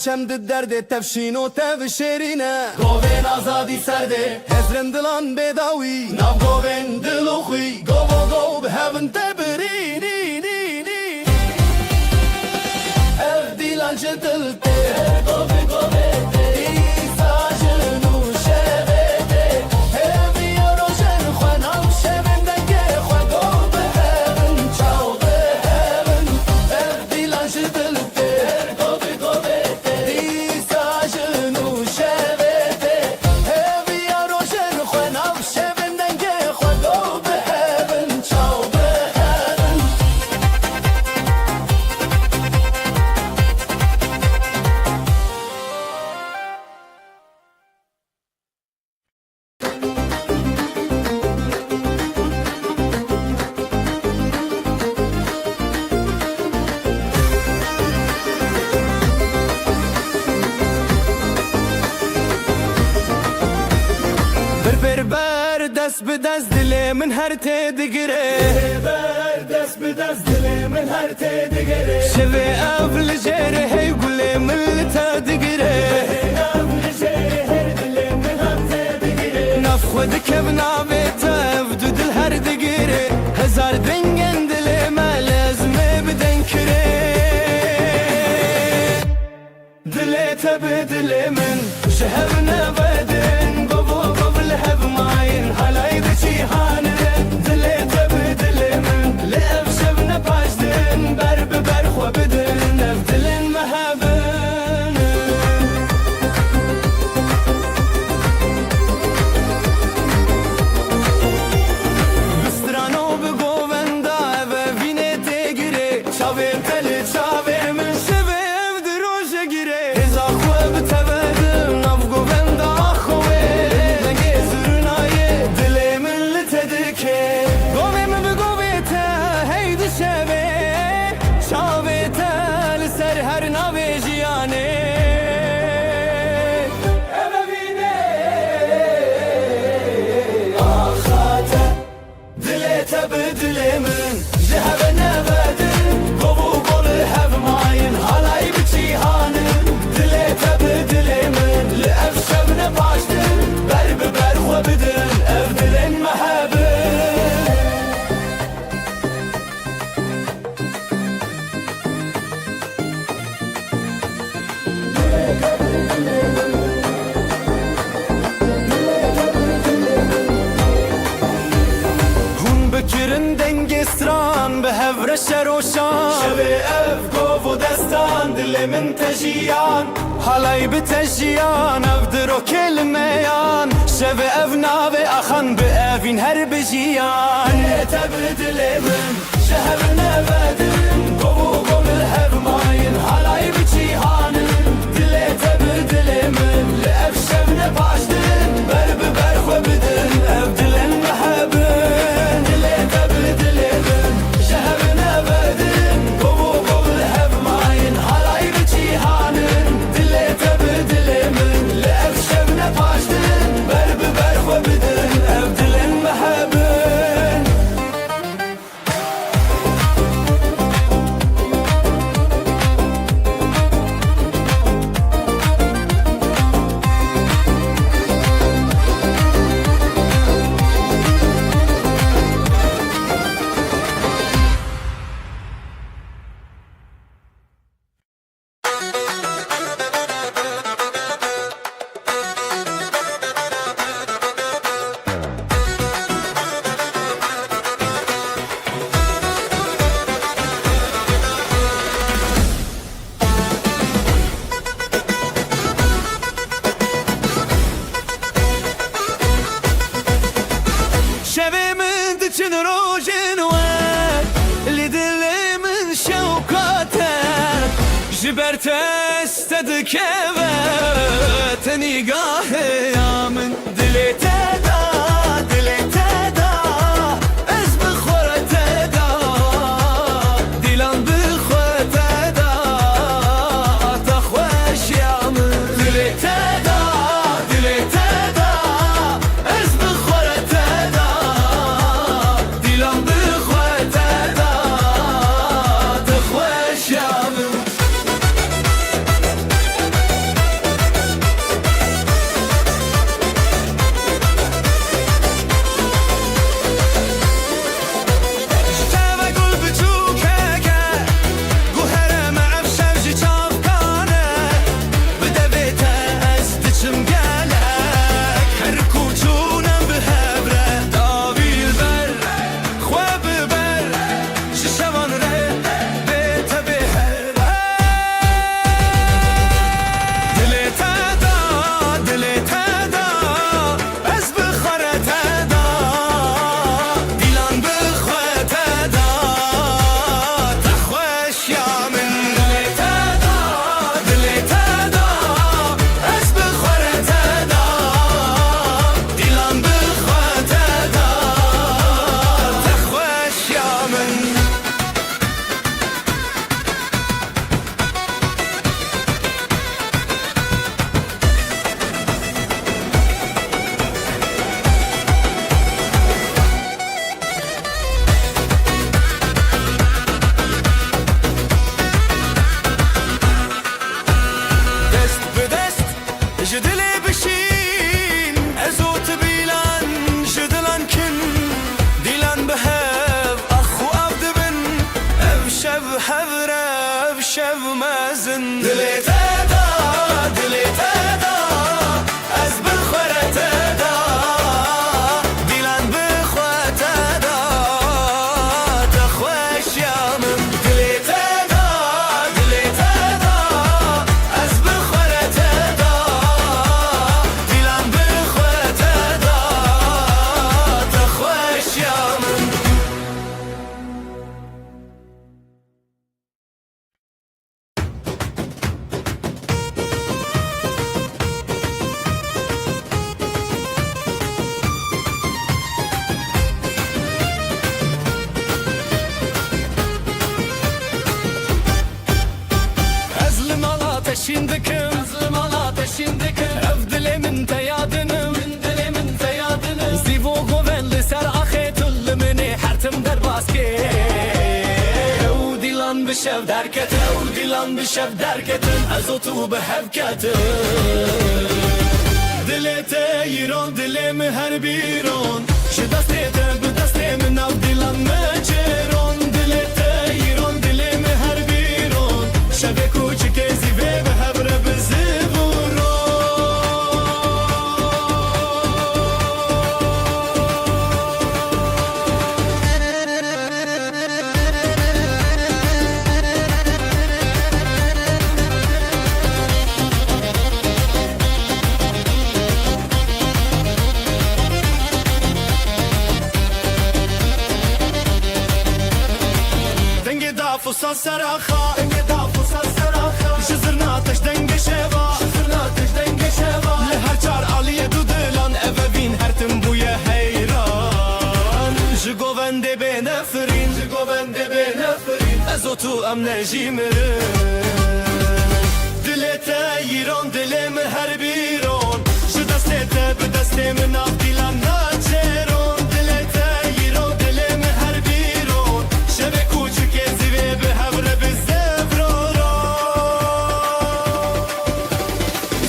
چم درد تفشین و تفشیرینه گوین آزادی سرده هزرن دلان بداوی ناو گوین دلو خوی گو به هون تبرینی اف دیلان چه دلته گو دست به دست دل من هر تدگره دست به دست دل من هر تدگره شوی اول جره هی گل من تدگره نف خود کب نابت افدو دل هر دگره هزار دنگن دل ما لازمه بدن کره دل تب دل من شهب نبدن بابا قبل هب ماين هلاي دشي هانن دل تب دل من لأف شب نباشدن برب برخو بدن نفدلن مهبن بسترانو بگووندا و وینه تگیره چاوه تل چاوه من شبه افدروش گیره هزا خواه بتبدم ناف گووندا خواه لگه زرنایه دل من لتدکه گوه من بگوه تا هید شبه چاوه تل سر هر ناوه جیانه دل من جهب نبدن قبو قل هب ماين هلاي بچي هانن دل تب دل من لأف شب نباشدن برب برخو بدن افدلن محبن بکرن دنگ استران به هفر شروشان شوی اف گوف و دستان دل من تجیان حالای به تجیان اف درو کلمیان شوی اف ناوی اخان به افین هر بجیان تب دل من شهر نبدن گوو گل هف ماین حالای بچی هانن دل تب دل من لأف شب نباشدن برب برخو بدن اف دلن محبن شبه من دچن روشن واد لدل من شوقاتك جبرت استدك نگاه یا من دلی تدا دلی تدا از بخور تدا دیلان بخور تدا تخوش یا من دلی تدا دلی تدا از بخور تدا دیلان بخور تدا تخوش یا من ateşin dikim Kızım ateşin dikim Ev dilimin teyadınım Min dilimin teyadınım Zivo govelli ser axetulli mini Hertim der baski Ev dilan bişev derketin Ev dilan bişev derketin Ezotu behevketin Dilete yiron dilimi her biron Ji destete bi destê min nav dilan me çêron Dilete yiron dilimi her biron Şevê kûçikê zîvê bi hevre bi zîvûron Fusa seraxa Denge da fusa seraxa Şizirna ateş denge şeva Şizirna ateş denge şeva Le her çar aliye du dilan Evevin her tim buye heyran Ji govende be nefrin Ji govende be nefrin Ezotu em nejimirin Dilete yiron dilimi her biron Ji destete bi destê min av dilan naçeron Dilete yiron dilimi her biron Şevê kûçikê zîvê bi hevre bi zevroron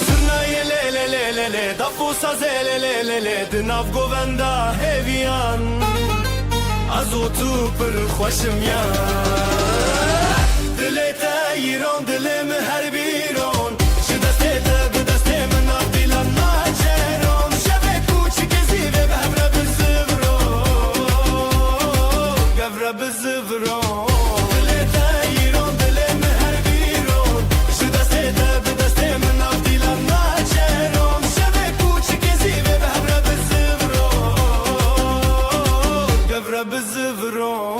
Zirnayê lê lê lê lê lê Dafusa zê lê lê lê lê Di nav govenda hêviyan Ezotu pir xweşim yan Dilê te yiron dilimi her biron Ji destê te bi destê min av dilan naçeron Şevê kûçikê zîvê bi hevre bi zevron Gevre bi zevron Dilê te yiron dilimi her biron Ji destê te bi destê min av dilan naçeron Şevê kûçikê zîvê bi hevre bi zevron Gevre bi zevron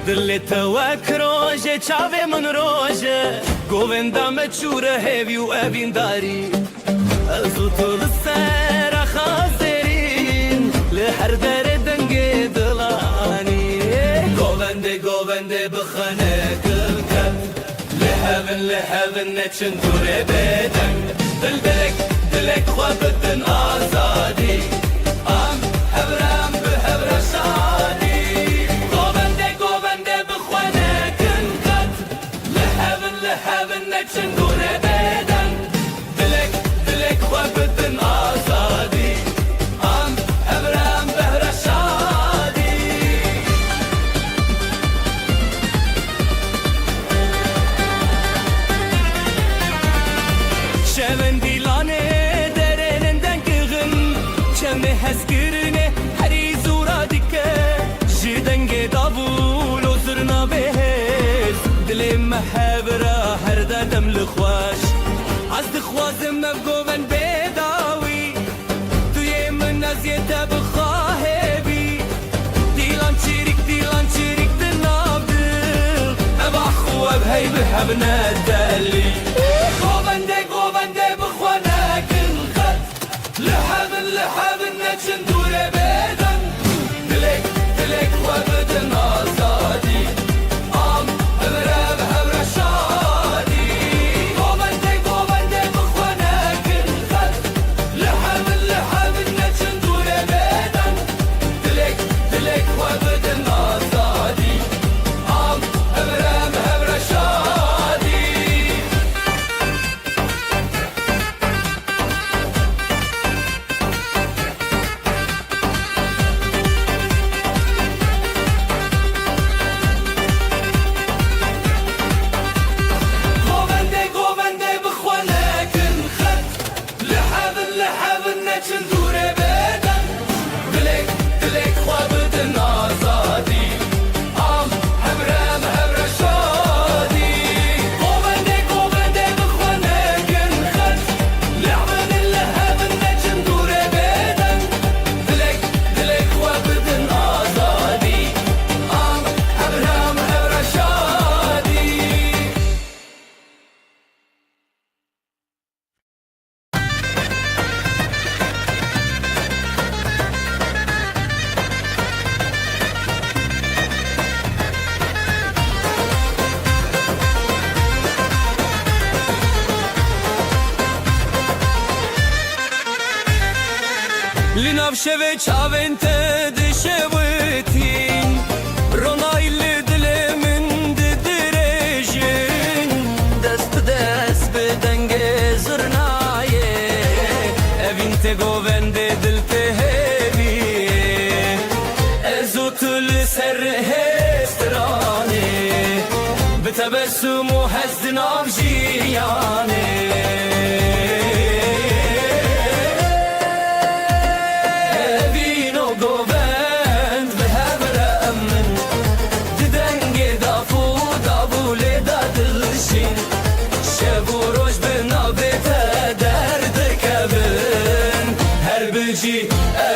Dilê te wek roje çavê min roje Govenda me çûre hêvî û evîn darî Ez û tu li sera xazerîn Li her derê dengê dilanî Govendê govendê bixene kilket Li hevin neçin dûrê bêdeng Dil dilek xwe bidin azadî Am hevrem bi hevre şadî Heaven neçin dûrê bêdeng Dilek xwe bidin azadî Am hevrem behre şadî Şevên dîlanê derênin dengixin Çemê hezkirine herî zûra dike Ji dengê davûl û zirna bêhêz Dilê me hevra her dedem li xweş Ez dixwazim ev goven bêdawî Tu yê min ez yê te bixahêbî Dîlan çîrik di nav dil Ev axû ev hey bi hev nedelî Govendê bixwe nekin xet Li hevin neçin dûrê bêdeng Dilek xwe bidin azadî شوه چاوین دشوتین رونایل دل من درجین دست دست بدنگ زرنایه evin te govende dil te hevi ezotul ser hestrane betebessumu hazdin avjiyane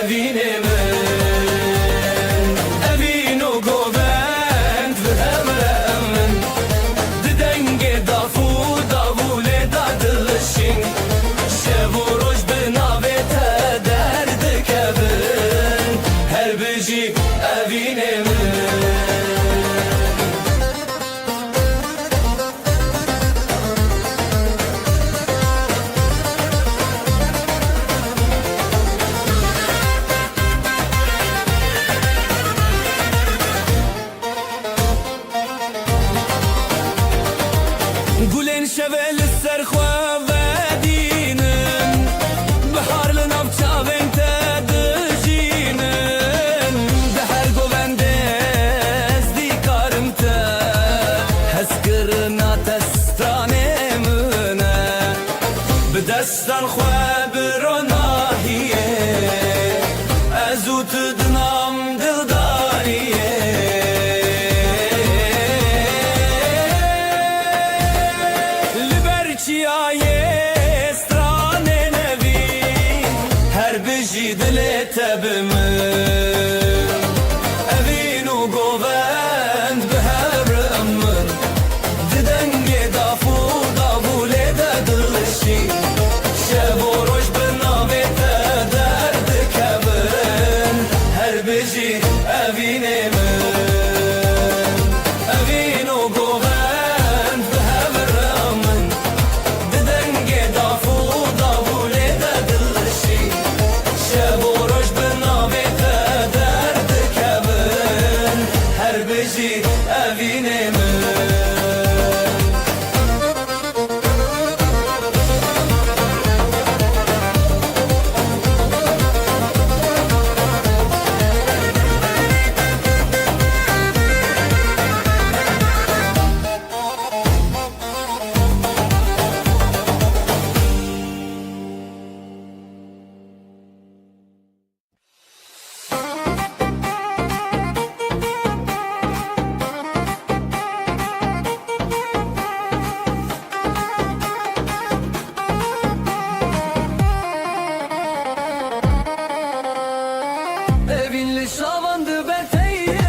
evine men evino govend ve emremen didenge dafu davule dadılışın şevuruş benavete derde kevin her beci evine men گلین شوال سر خوا و دینن بهار لناف چاوین تدجینن ده هر گوونده از دیکارم تا هز کرنا تستانه منه به دستان خوا بروناهیه ازو تدنام دلداریه چیای استرانه نوی هر بجی دلت بمن اوینو گووند به هر امن ددنگ دافو داوله ددلشی شب و روش بناویت درد کبن هر بجی اوینه من اوینو گووند به هر امن evine men şavandı beteye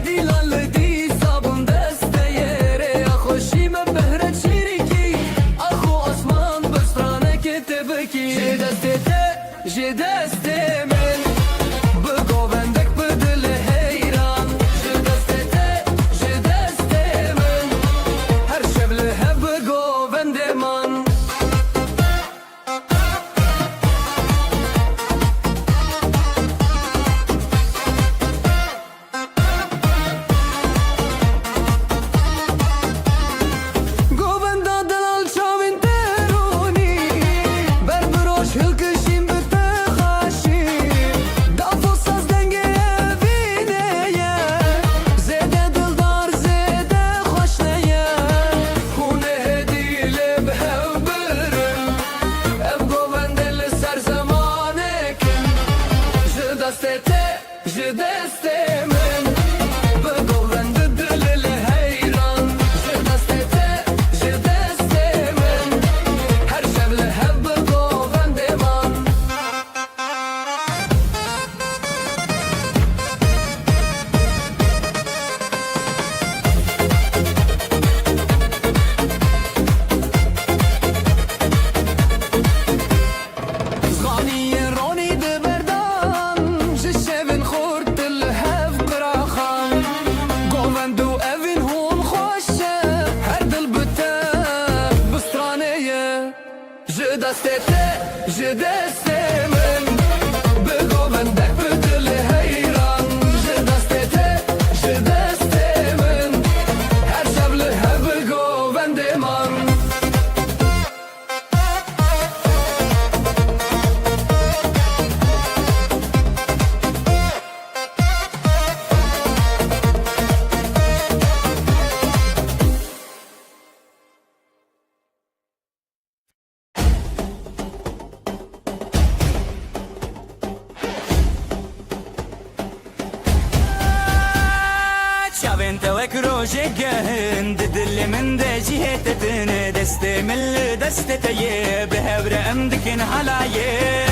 dilanlı di sabun desteyere ya hoşime behret şiriki ahu asman bıstrane ketebeki je deste men bu govendek bu dile heyran je deste men her şevle hep bu govende man je deste men bu govende dile heyran je deste men her şevle hep bu govende man zganiye roni de berdan je şevin khurt el hev qraxan govendo evin hon khoşe her dil bite bistraneye je deste men bu govendo جهن دل من ده جهتتن دست من دست تيه بهبر امدكن حلايه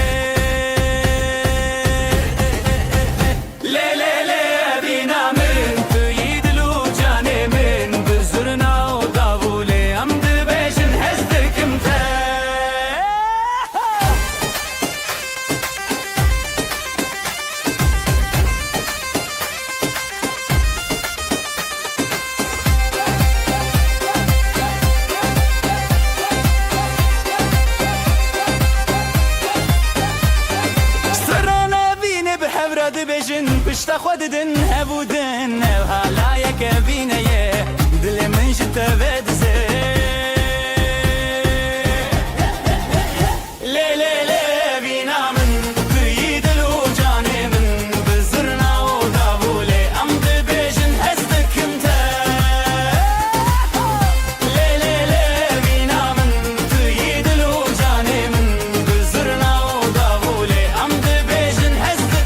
لي لي لي بينا من تيد لو جاني من بزرنا ودابولي امد بيشن هزدك متى بيجن بشتا خوددن هبودن وهلا يكبينا يه دل من جتا بدزي لي لي لي بينا من بيد الوجاني من بزرنا ودابولي امد بيجن هزدك متى لي لي لي بينا من بيد الوجاني من بزرنا ودابولي امد بيجن هزدك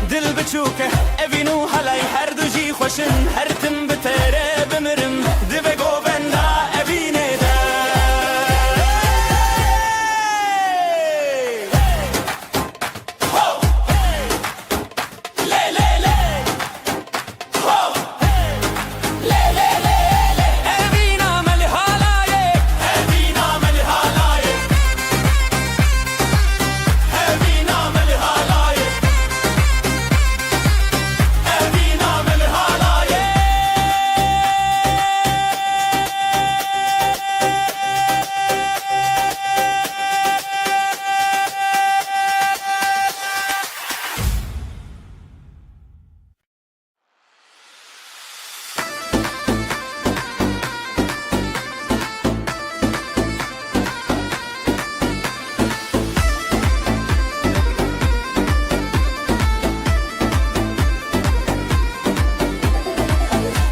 دل بچوکه اوینو حلای هر دو جی خوشن هر تم بتره بمرم دو گووندا اوینه ده لی لی لی لی لی لی اوینا ملی حالای اوینا ملی حالای اوینا ملی حالای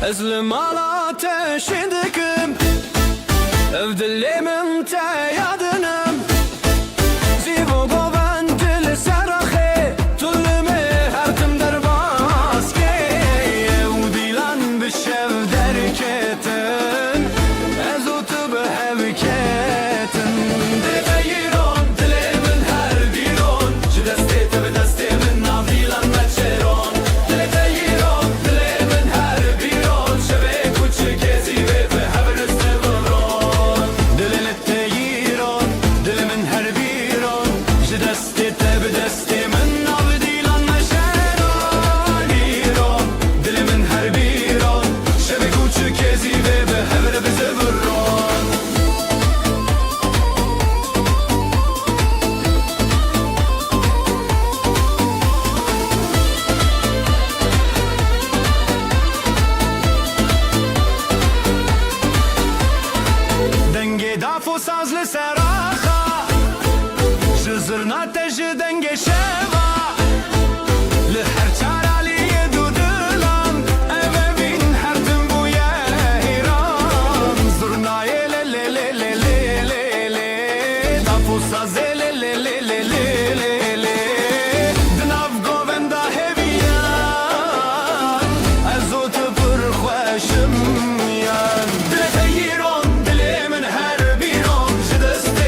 أزلم على تشدكم أفدلي من تيادنم زيبو قوان تل سرخي تلمي هرتم درباسكي وديلان بشف دركتن أزوت بهبكتن دغيرون دلي من هر بيرون جدستي تبدستي من نافيلان متشيرون ساز لسراخا جزرنا تجدن شوا لحر چارالي دودلان اوين هر تنبويا هيران زرنا لي لي لي لي لي لي دافو ساز لي لي لي لي لي لي دناف گووندا هبيان ازوت برخوشم يان دل تيرون دل من هر جدست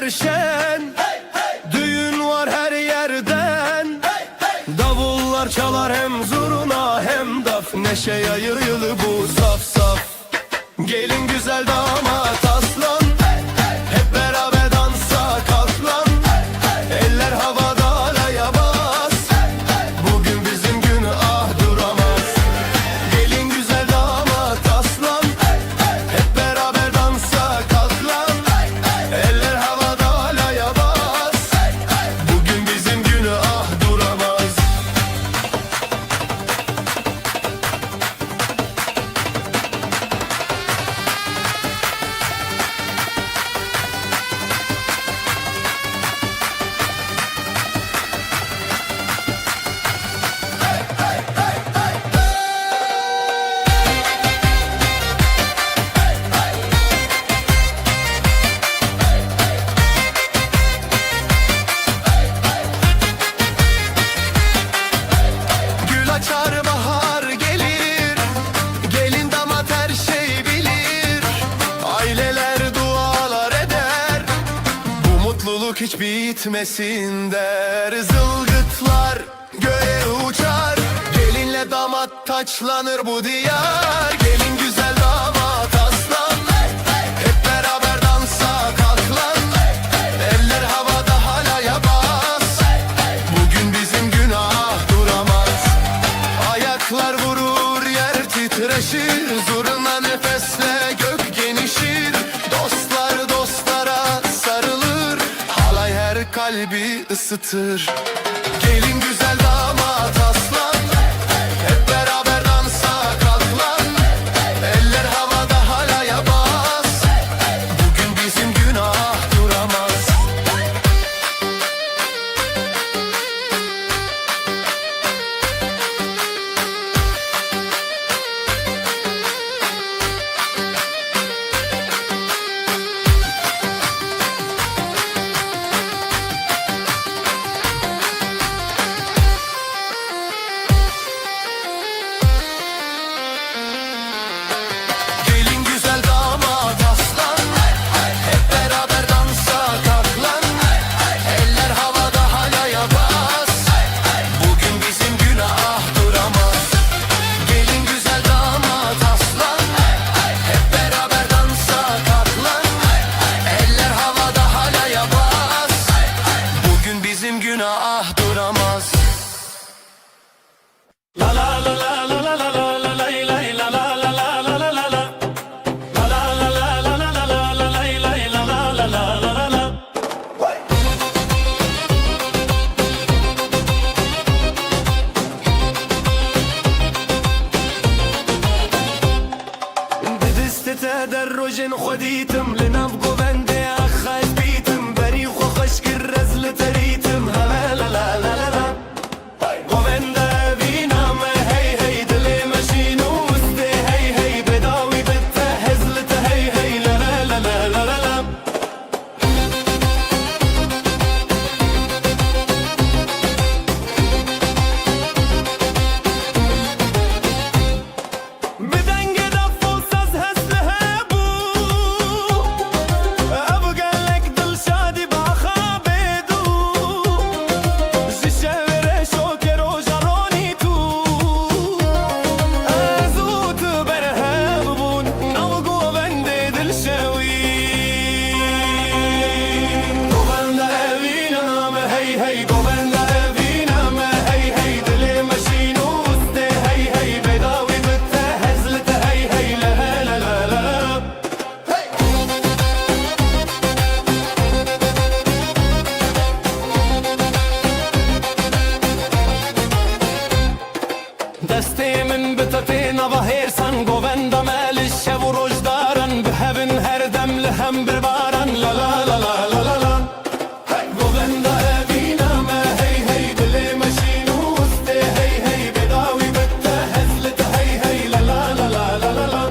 günler şen, düğün var her yerden. Davullar çalar hem zurna hem daf, neşe yayılı bu saf saf. Gelin güzel damat aslan, hep beraber dansa kalk lan. Eller havada alaya bas, bugün bizim gün ah duramaz. Gelin güzel damat aslan, hep beraber dansa kalk lan. Eller havada alaya bas, bugün bizim gün ah duramaz. Gül açar bahar gelir, gelin damat her şey bilir. Aileler dualar eder, bu mutluluk hiç bitmesin der. Zılgıtlar göğe uçar, gelinle damat taçlanır bu diyar. Gelin güzel damat aslan, hep beraber dansa kalk lan. Eller havada halaya bas, bugün bizim günah duramaz. Ayaklar vurur yer titreşir, zurna nefesle gök genişir. Dostlar dostlara sarılır, halay her kalbi ısıtır. Gelin güzel damat aslan, hep beraber dansa kalk lan. Eller havada halaya bas, bugün bizim günah duramaz. Gelin güzel damat aslan, hep beraber dansa kalk lan. Eller havada halaya bas, bugün bizim günah duramaz. Gelin güzel damat aslan, hep beraber dansa kalk lan. Eller havada halaya bas, bugün bizim günah duramaz. La la la la la la la la la la la la la la la la la la la. La la la la la la la la la la la la la la la la. بدست تدرج خديتم لنبقو بندي أخاش بيتم بريخ وخشك الرزل تريتم لا لا لا لا لا. Govenda vina me hey hey dili mashinu uste hey hey bedawi bitte hezlite hey hey la la la la la la la. بدنگ دف و saz hesle bu, abga lek dil shadi ba khabedu. Zişevere şoker o jaroni tu, azut berhem bun navgo bende dil şewi. Govenda evina me hey hey, govenda evina me hey hey dili mashinu uste hey hey bedawi bitte hezlite hey hey la la la la la. دستی من بتتین و هرسان گووندا مالش و روزدارن به هبن هر دم لهم بربارن لا لا لا لا لا لا لا. گووندا اوینا ما هی هی دل مشینو استه هی هی بداوی بته هزلت هی هی لا لا لا لا لا لا لا.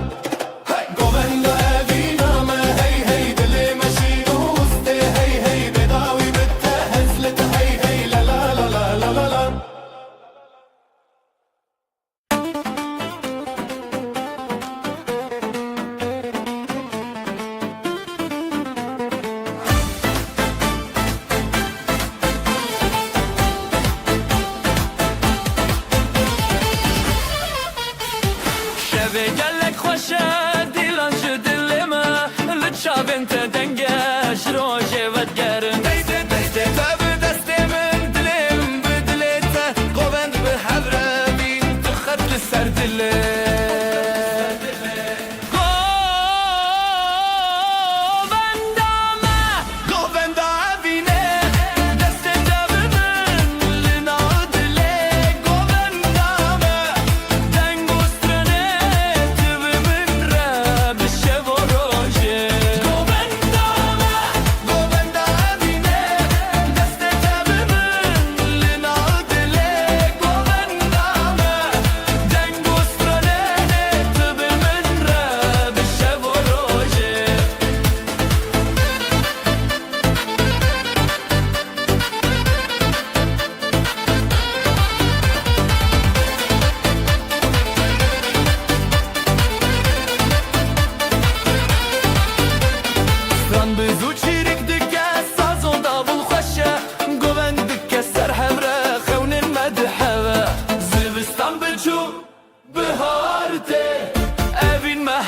گووندا اوینا ما هی هی دل مشینو استه هی هی بداوی بته هزلت هی هی لا لا لا لا لا لا لا. Evi gelek hoşa dilan şu dilime Lütşa bente denge şroje vet gerin Deyde deyde tabi destemin dilim bedilete Govend bi hevre bin tıkhat li ser dile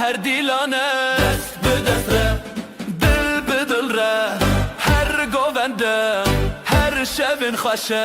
her dilane Dest bi dest re Dil bi dil re Her govende Her şevin xweşe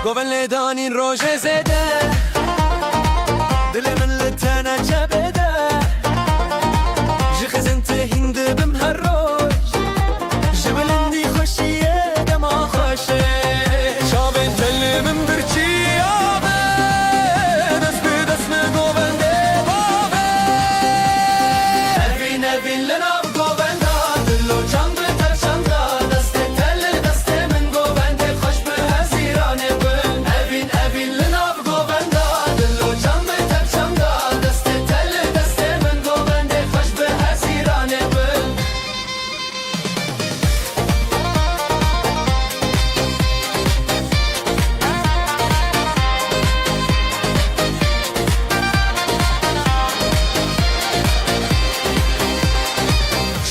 Goven ledanin roje zede Dilimin litene cebede Ji xizinte hindi bim her roj Ji bilindi xoşiye dema xoşe Çavên telimin birçiyabe Dest bi dest mi goven de babe Evin evin linav goven da Dilo can bi ter çanda Deste telli deste min goven de Xoş bi hezirane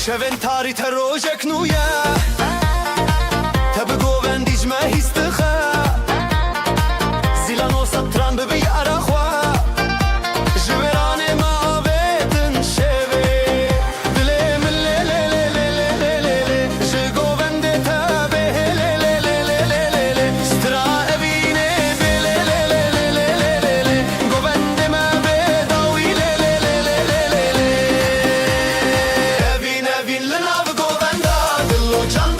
شوین تاری تروجک نویا تب گوون دیجمه هیستخه زیلان و سطران ببی عرخوا جبران ما آبیدن شوی دلیم لی لی لی لی لی لی لی جه گوون دی تبه لی لی لی لی لی لی لی سترا ابینه بی لی لی لی لی لی لی لی گوون دی ما بیداوی لی لی لی لی لی لی Evin linav govenda Dillo can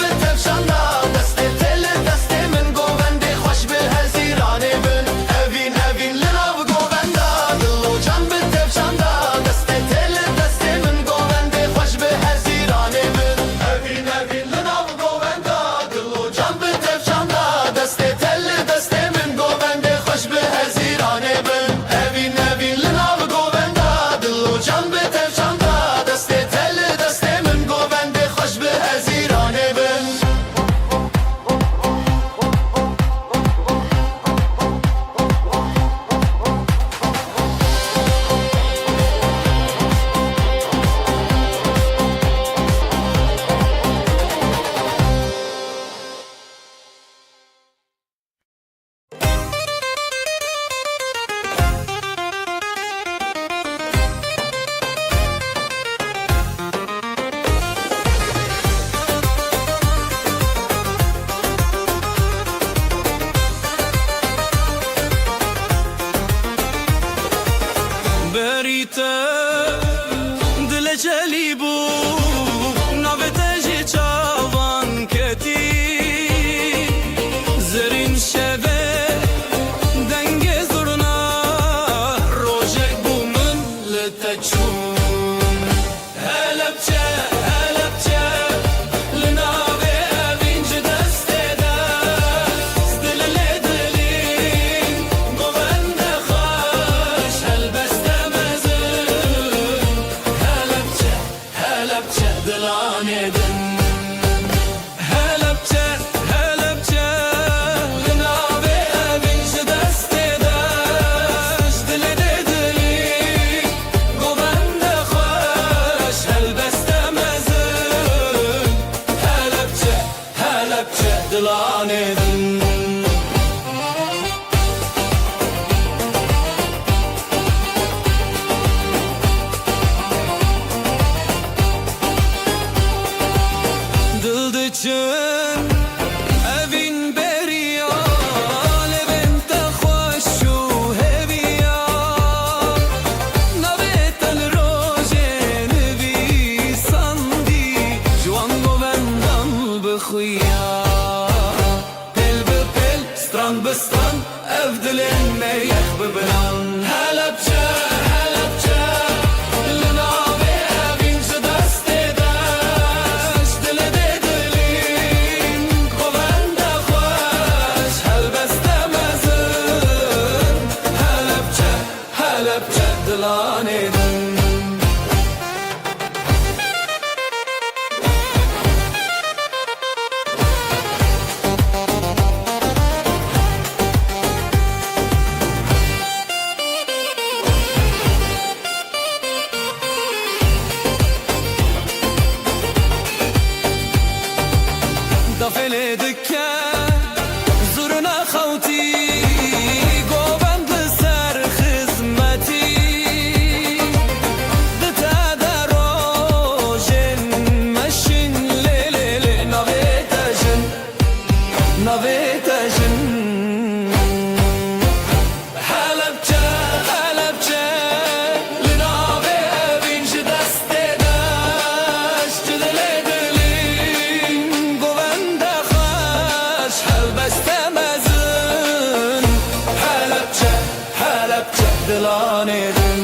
دلاني دن هلبچه هلبچه لنابه بینش دست داش دل دلی گوبند خوش هلبسته مزن هلبچه هلبچه دلاني دن دلدچن evin beriya levente خوشو هویا نویت الروجن بی سندی جوان گوبندم بخویا پل به پل ستران به ستران ev dilin meyek ببلان هلبچه هلبچه لنابه بینش دست داش دل دلین گوبند خوش هلبسته مزن هلبچه هلبچه دلاني دن دفل دکه زورنا خوتی گوبند سر خدمتی دتا دروژن مشین لیل نویتجن نویتجن هلبچه هلبچه لنابه بینش دست داش دل دلین گوبند خوش هلبسته مزن هلبچه هلبچه دلاني دن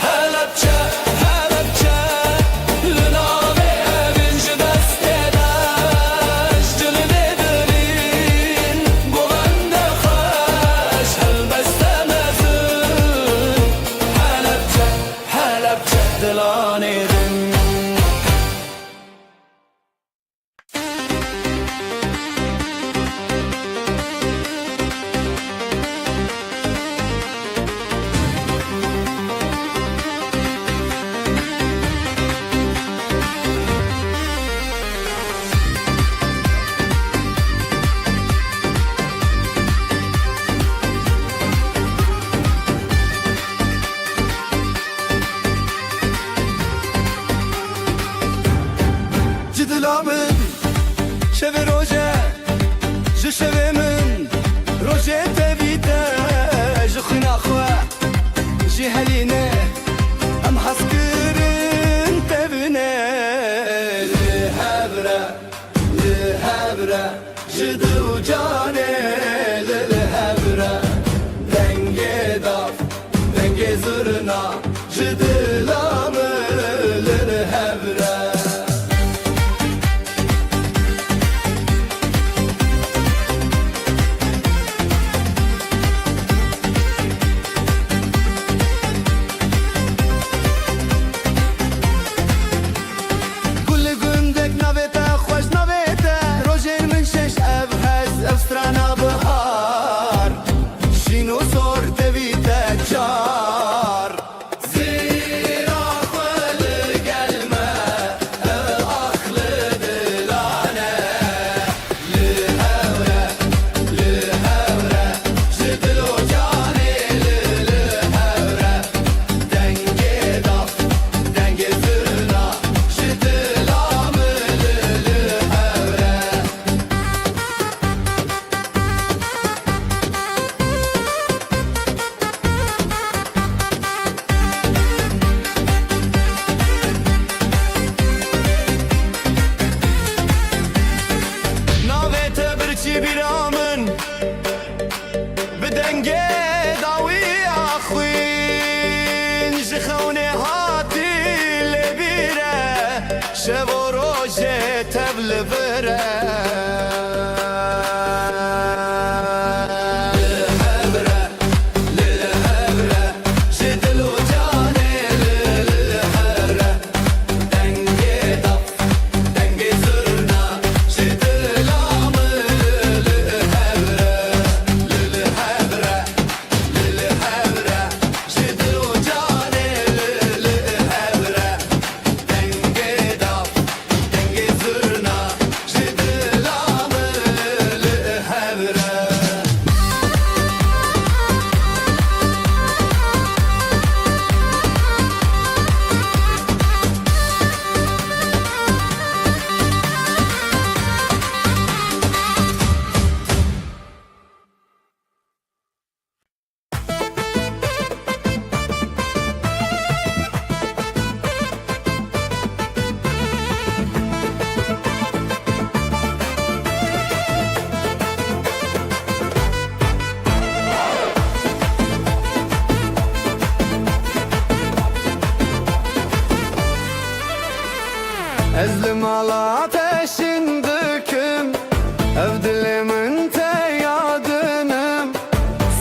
هلبچه هلبچه لنابه بینش دست داش دل دلین گوبند خوش هلبسته مزن هلبچه هلبچه دلاني دن جدلامن شب روزه ج شب من روزه تبيته ج خنا خوا ج هلينه ام حسكرن تبنه لهبره لهبره جدو جانه لهبره دنگه داف دنگه زرنا جدلامن لهبره شب و روز تبل بره Ezlim ala ateşin döküm Ev dilimin te yadınım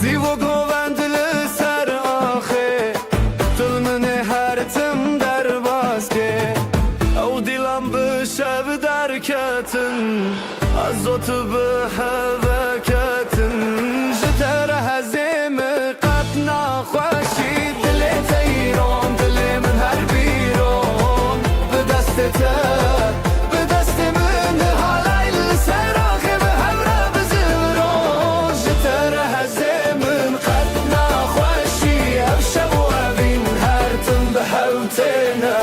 Sivo govendili ser ahi Tılmını her tim derbaske Ev dilam bişev derketin Azotu bihevketin Jiter hezimi qatna خوشی دل تیران دل من هر بیران به دست من حالای سراخی به همراه بزران جتر هزمن قد نخوشی افشب و ابین هر تن به حوتنا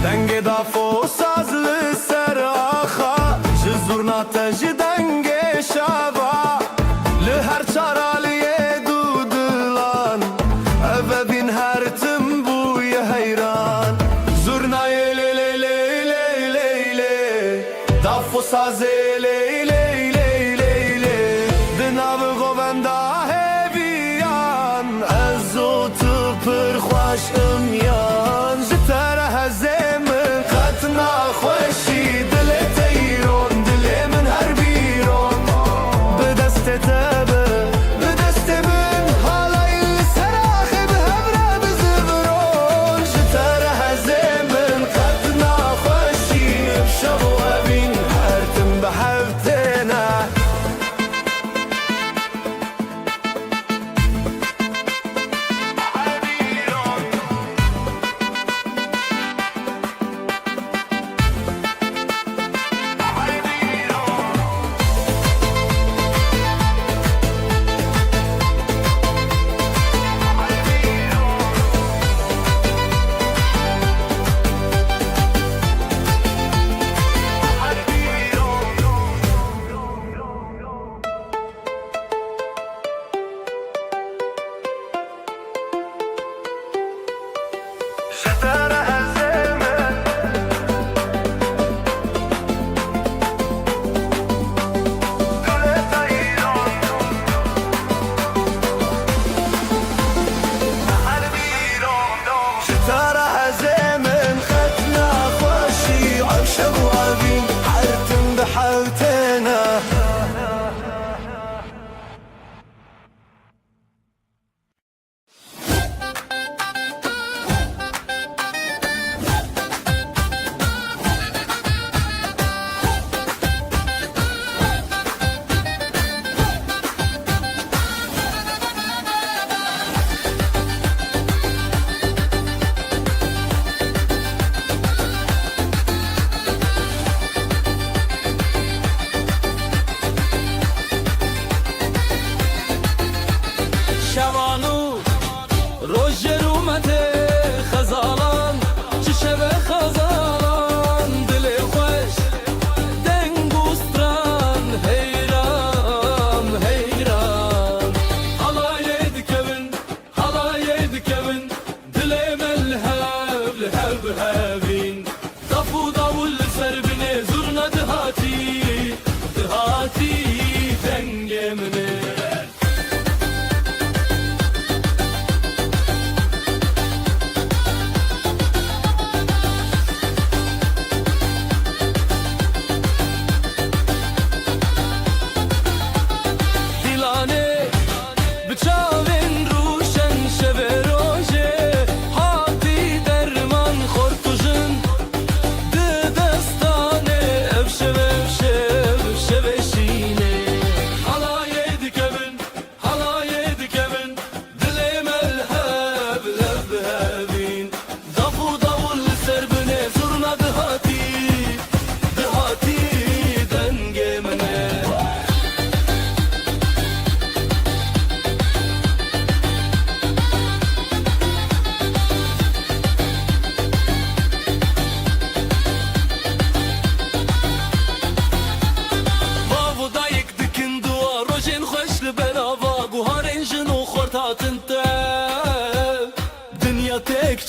دنگ دافو سازlı seraxa Zurnateji denge şava Li her çaraliye dudulan Eve bin her tim buye heyran Zurnayı le le le le le le Dafo saze le le le le le Dinavı govenda heviyan Ezotu pır xoş ımyan Jitere hezemin katna xoşi dile teyron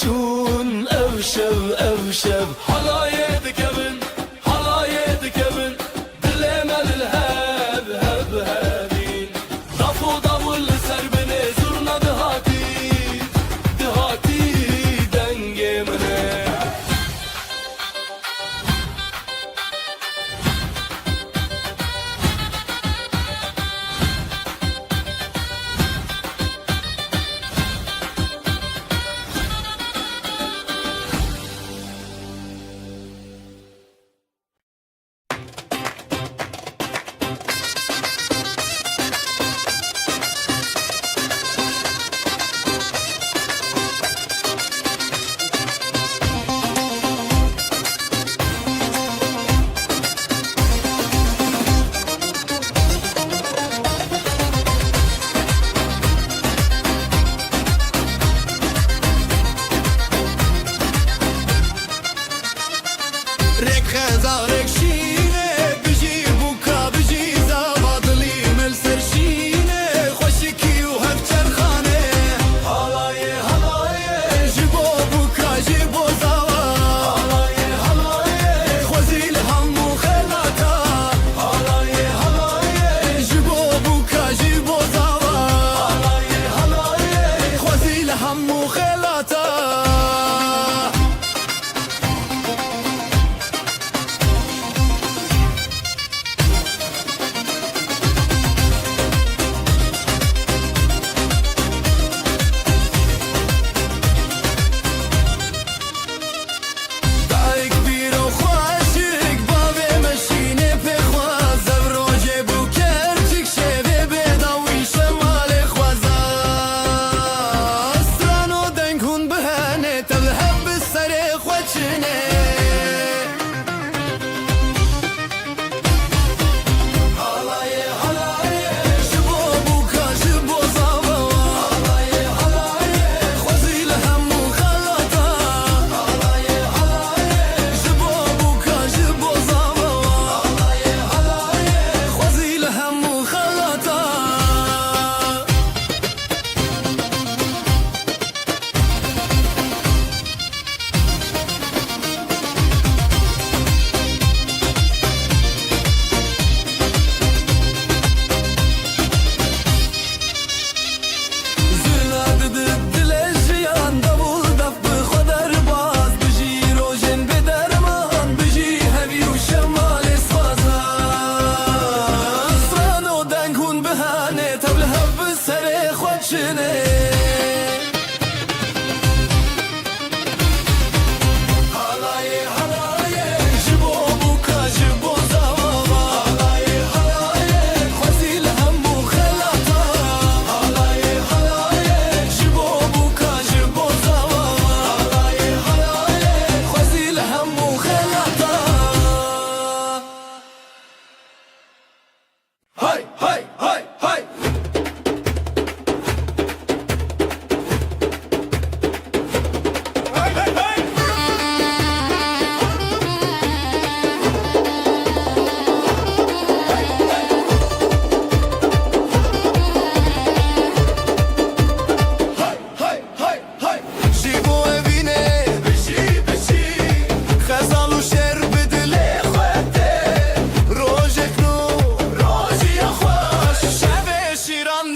چون او شب حلاية دكبن حلاية دكبن دلما للهاب هب هابين ضفو ضفو اللي سربني زرنا بارك شینه بجی بوکا بجی زابادلی مل سرشینه خوشکی و هف چرخانه حالایه حالایه جبو بوکا جبو زوا حالایه حالایه خوزیل همو خلاتا حالایه حالایه جبو بوکا جبو زوا حالایه حالایه خوزیل همو خلاتا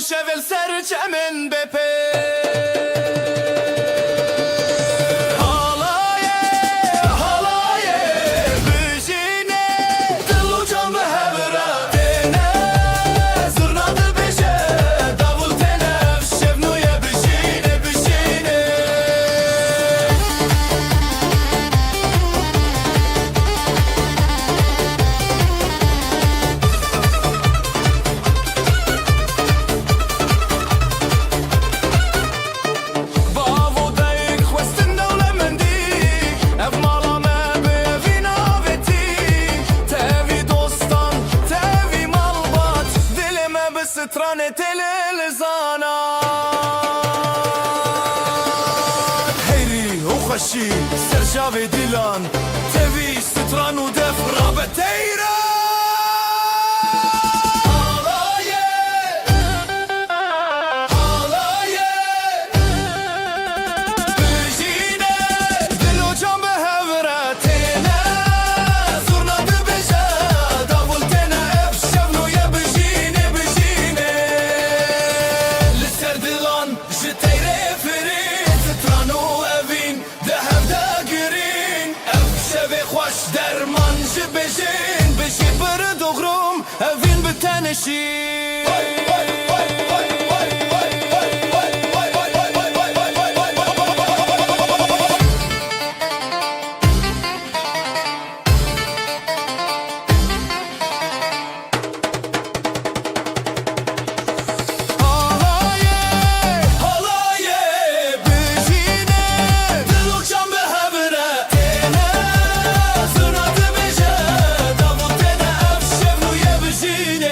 شvel serçemin bepe Halaye halaye bijine dilu can behevra tene zırnadı beşe davul tene şevnuye bijine bijine سترانه تلزانا هيري وخشي سرجاوي ديلان تبي ستران ودف رابتيرا درمان جبجين بشي برد وغروم أفين بتنشي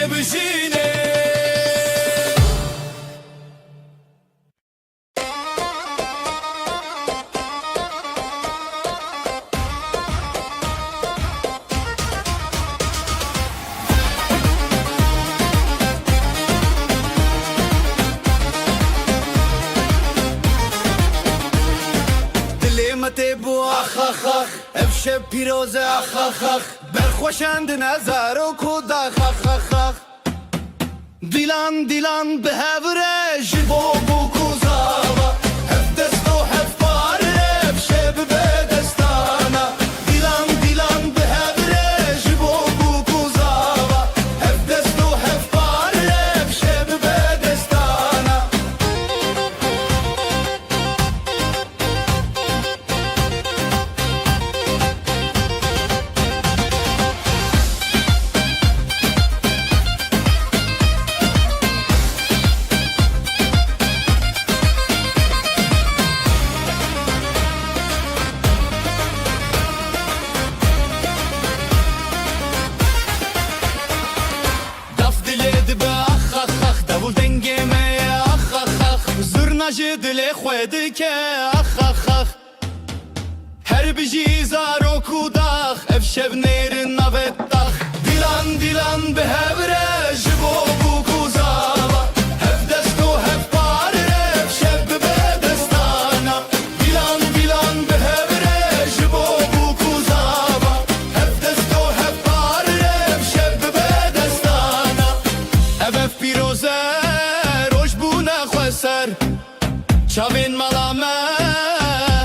Bujine اخ اخ اخ افشه پیروزه اخ اخ اخ برخوشند نظر و کودخ اخ اخ اخ دیلان دیلان به هوره جبو بو کوزاوا هف دست و هف پاره افشه به دستانا دیلان دیلان به هوره جبو بو کوزاوا هف دست و هف پاره افشه به دستانا دل خود که اخ اخ اخ هر بجی زار و کوداخ اف شب نیر نبتاخ دیلان دیلان به هوره جبو بو کوزاوا هف دست و هف پاره اف شب به دستانا دیلان دیلان به هوره جبو بو کوزاوا هف دست و هف پاره اف شب به دستانا اف پیروزه روش بو نخوسر چاوین ملامه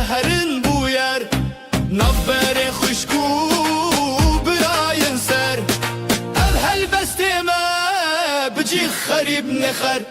هرین بویر نبر خوشکو براین سر الهل بستیمه بجی خریب نخر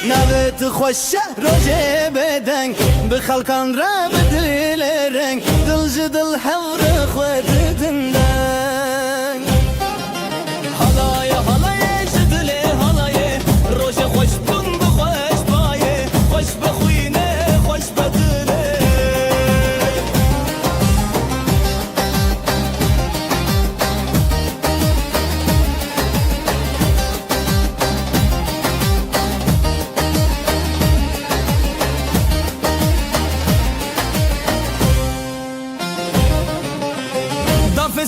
نوت خوش روجه بدنگ به خلقان را بدل رنگ دل جدل حور خود دندنگ حالای حالای جدل حالای روش خوش بون بخوش بایه خوش بخوینه خوش بدله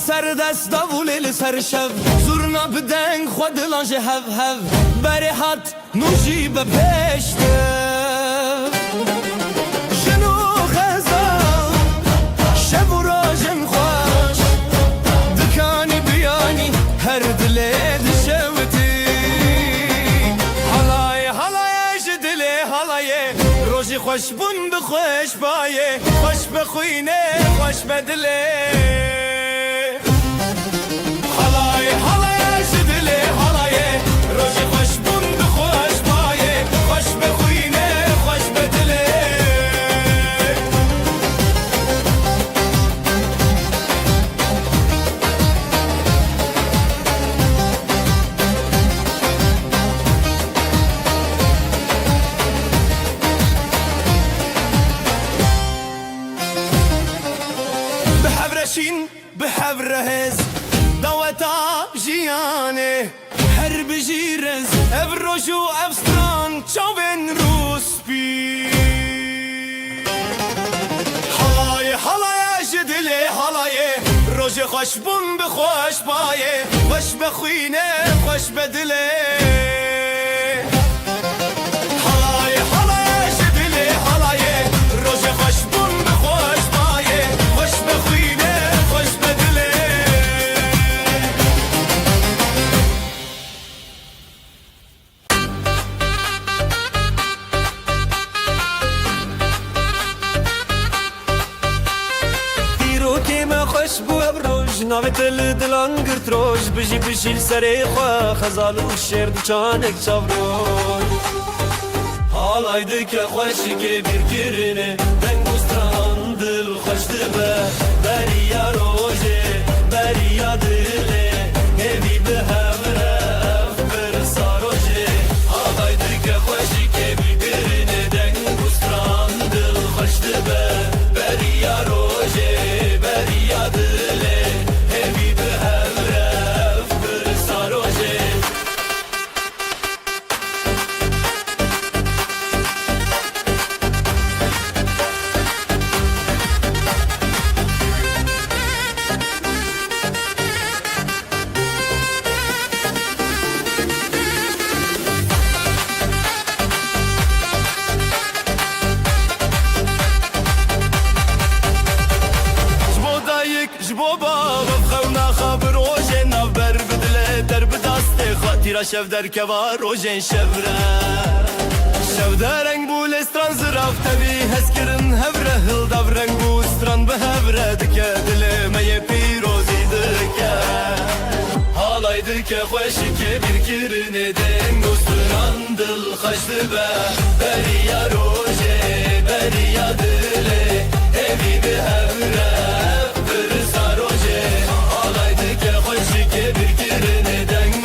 سر دست داولی سر شب زورنا بدنگ خود لانج هف هف بری حد نوشی به پشته جنو خزال شب و راجم خوش دکانی بیانی هر دلی دشوتی حالای حالای جدلی حالای روشی خوش بون بخوش بایه خوش بخوینه خوش بدله حالای جدلی حالای روشی خوش بون بخوش بایه خوش بخوینه خوش بدله بحبرشین بحبرهز دوتا جیانه هر بجیرز افروشو افستران چاوین روسپی حالای حالای جدلی حالای روش خوش بون بخوش بایه خوش بخوینه خوش بدله حالای حالای ناوی تل دلان گرت روش بجی بشیل سری خواه خزال و شیر دچانک چاوروش حالایده که خوشی که بیر کرنه دنگوستران دل خوش دبه بریا روژه بریا دله همی به همره افبر ساروژه حالایده که خوشی که بیر کرنه دنگوستران دل خوش دبه بریا روژه بریا دله همی به همره افبر ساروژه تیرا شف در کوا روژن شفره شف در رنگ بول استران زراف تبی هز کرن هفره هل داف رنگ بو استران به هفره دکه دل می پیروزی دکه حالای دکه خوشی که بیر کرنه دنگ استران دل خشت به بریا روژه بریا دله همی به هفره برسا روژه حالای دکه خوشی که بیر کرنه دنگ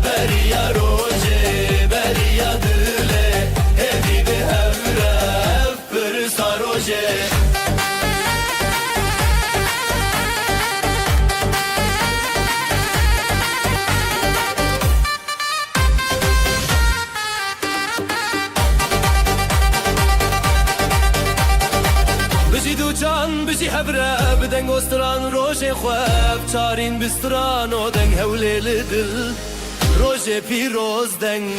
بریا روژه بریا دله همی به همرف برسا روژه بجی دو جان بجی هبره بدنگ استران روژه خواب چارین بستران و دنگ هوله لدل روژه پیروز دنگ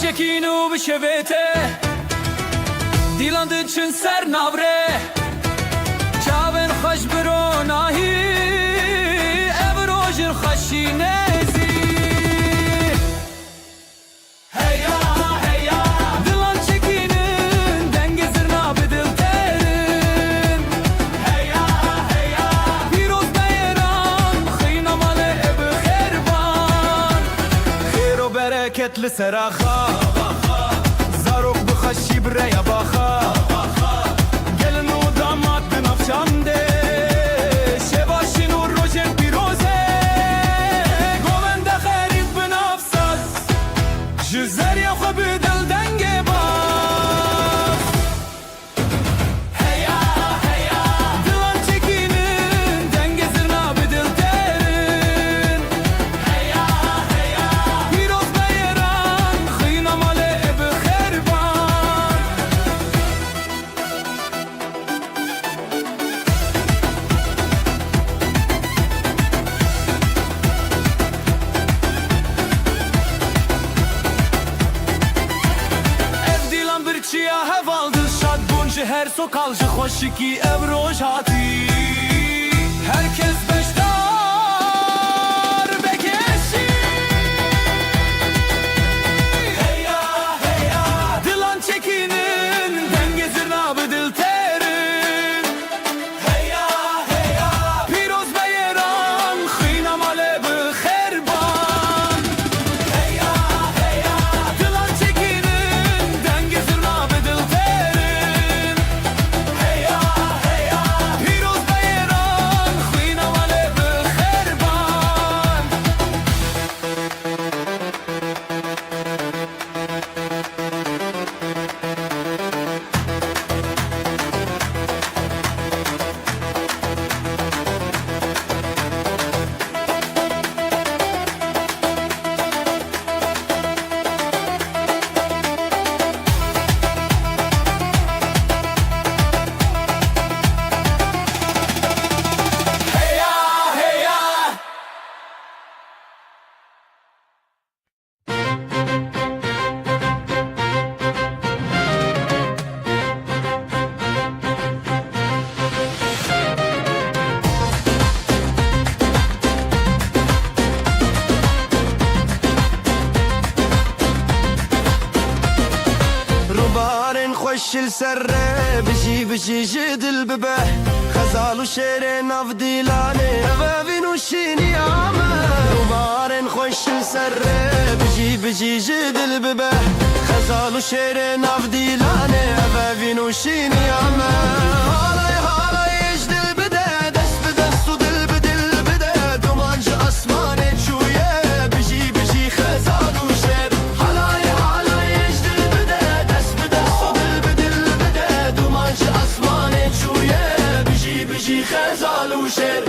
Rojekinu bişevete Dilandı çün ser navre Çaven xoş biro nahi Ev rojin xoşi nezi Heya heya Dilan çekinin Dengi zırna bedil terin Heya heya Piroz beyran Khina male ev kherban Khiro bereketli seraha خشی برای باخا گلن و داماد بنفشانده شواشین و روژن پیروزه گومنده خرید بنفسد جزر یا خوب دل دنگ باز هیا هیا دلان چکینن دنگ زرنا بدل ترین هیا هیا پیروز بیران خینا ماله چیا هوال دل شاد بونج هر سو کالج خوشی کی ابروج هاتی herkes beştar bekeşi heya heya dilan çekinin denge zirna bedil terin heya heya piroz beyran khina male be kherban heya heya dilan çekinin denge zirna bedil terin heya heya piroz beyran khina male خوشل سر بجی بجی جدل ببه خزال و شعر ناف دیلانه اوین و شینی آمه دوبارن خوشل سر بجی بجی جدل ببه خزال و شعر ناف دیلانه اوین و شینی آمه حالای حالای اجدل بده دست به دست و دل به دل بده دومانج اسمانه چویه بجی بجی خزال و شعر حالای حالای اجدل بده دست به دست و دل به دل بده دومانج اسمانه چویه بجی بجی خزال و شعر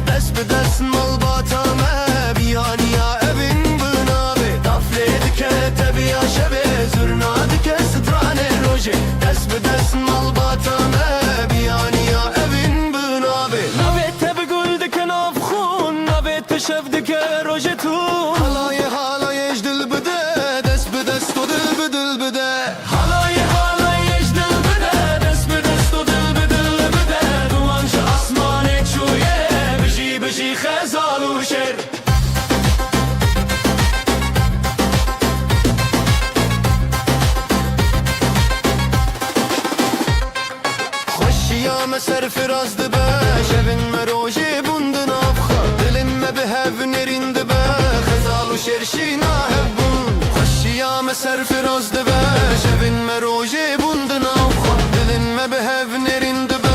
دست به دست مال باتامه بیانیا evin بنابه دافله که تبیا شبه زرناد که سترانه روژه دست به دست مال باتامه بیانیا evin بنابه نویت بگل دکن آف خون نویت پشف دکه روژه تون حالای حالای اجدل بده دست به دست و دل به دل بده حالای حالای اجدل بده دست به دست و دل به دل بده دوانش اسمانه چویه بجی خزال و شعر خوشیام سر فراز دبه شبین مروجی بوندن افخا دلم به هف نرین دبه خزال و شرشی ناهب بون خوشیام سر فراز دبه شبین مروجی بوندن افخا دلم به هف نرین دبه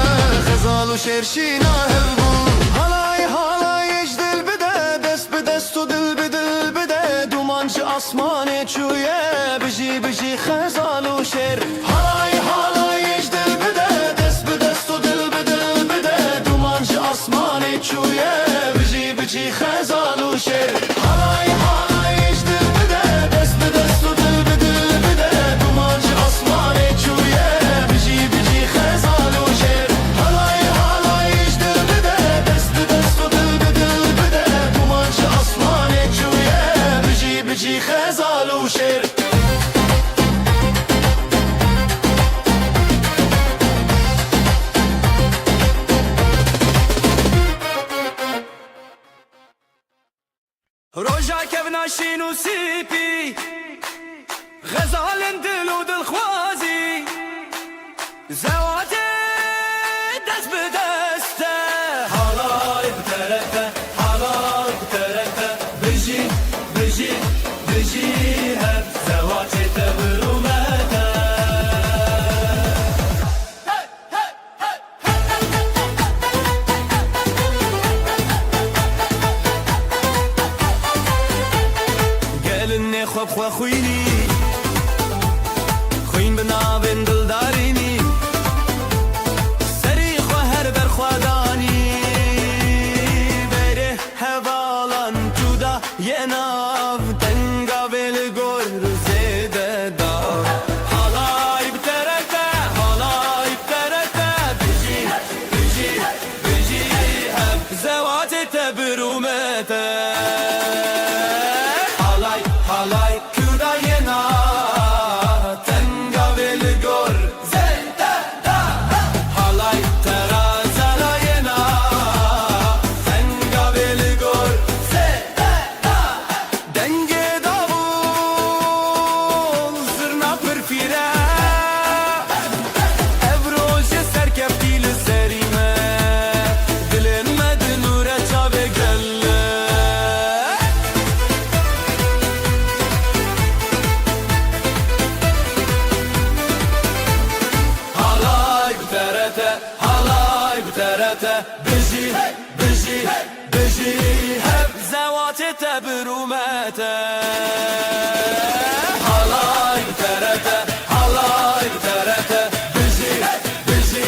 خزال و شرشی ناهب بون حالای حالای اجدل بده دست به دست و دل به دل بده دومانج اسمانه چویه بجی بجی خزال و شعر حالای حالای اجدل بده دست به دست و دل به دل بده دومانج اسمانه چویه بجی بجی خزال و شعر حالای حالای اجدل بده دست به دست و دل به دل بده دومانج اسمانه چویه بجی بجی خزال و شعر حالای حالای اجدل بده دست به دست و دل به دل بده دومانج اسمانه چویه بجی بجی خزال و شعر روژا کفنا شین و سیپی غزال دل و دل خوازی زوات دست به دسته حالای بترکه حالای بترکه بجی بجی بجی هر زوات تبرومته خواب خواه خوینی خوین بنابن دلدارینی سری خواه هر بر خوادانی بره حوالان جودا یه ناف تنگا بل گر زیده دار حالای بترکه حالای بترکه بجی بجی بجی هم زوات تبرومته حالای کوداینا تنگا ول گور زنده دا حالای ترازلاینا تنگا ول گور زنده دا دنگ داوول زرنا پرفیره افروج سرکفتی لسریمه دلن مدنوره چاوه گله بجی بجی بجی هب زوات تبرومته حالای بترته حالای بترته بجی بجی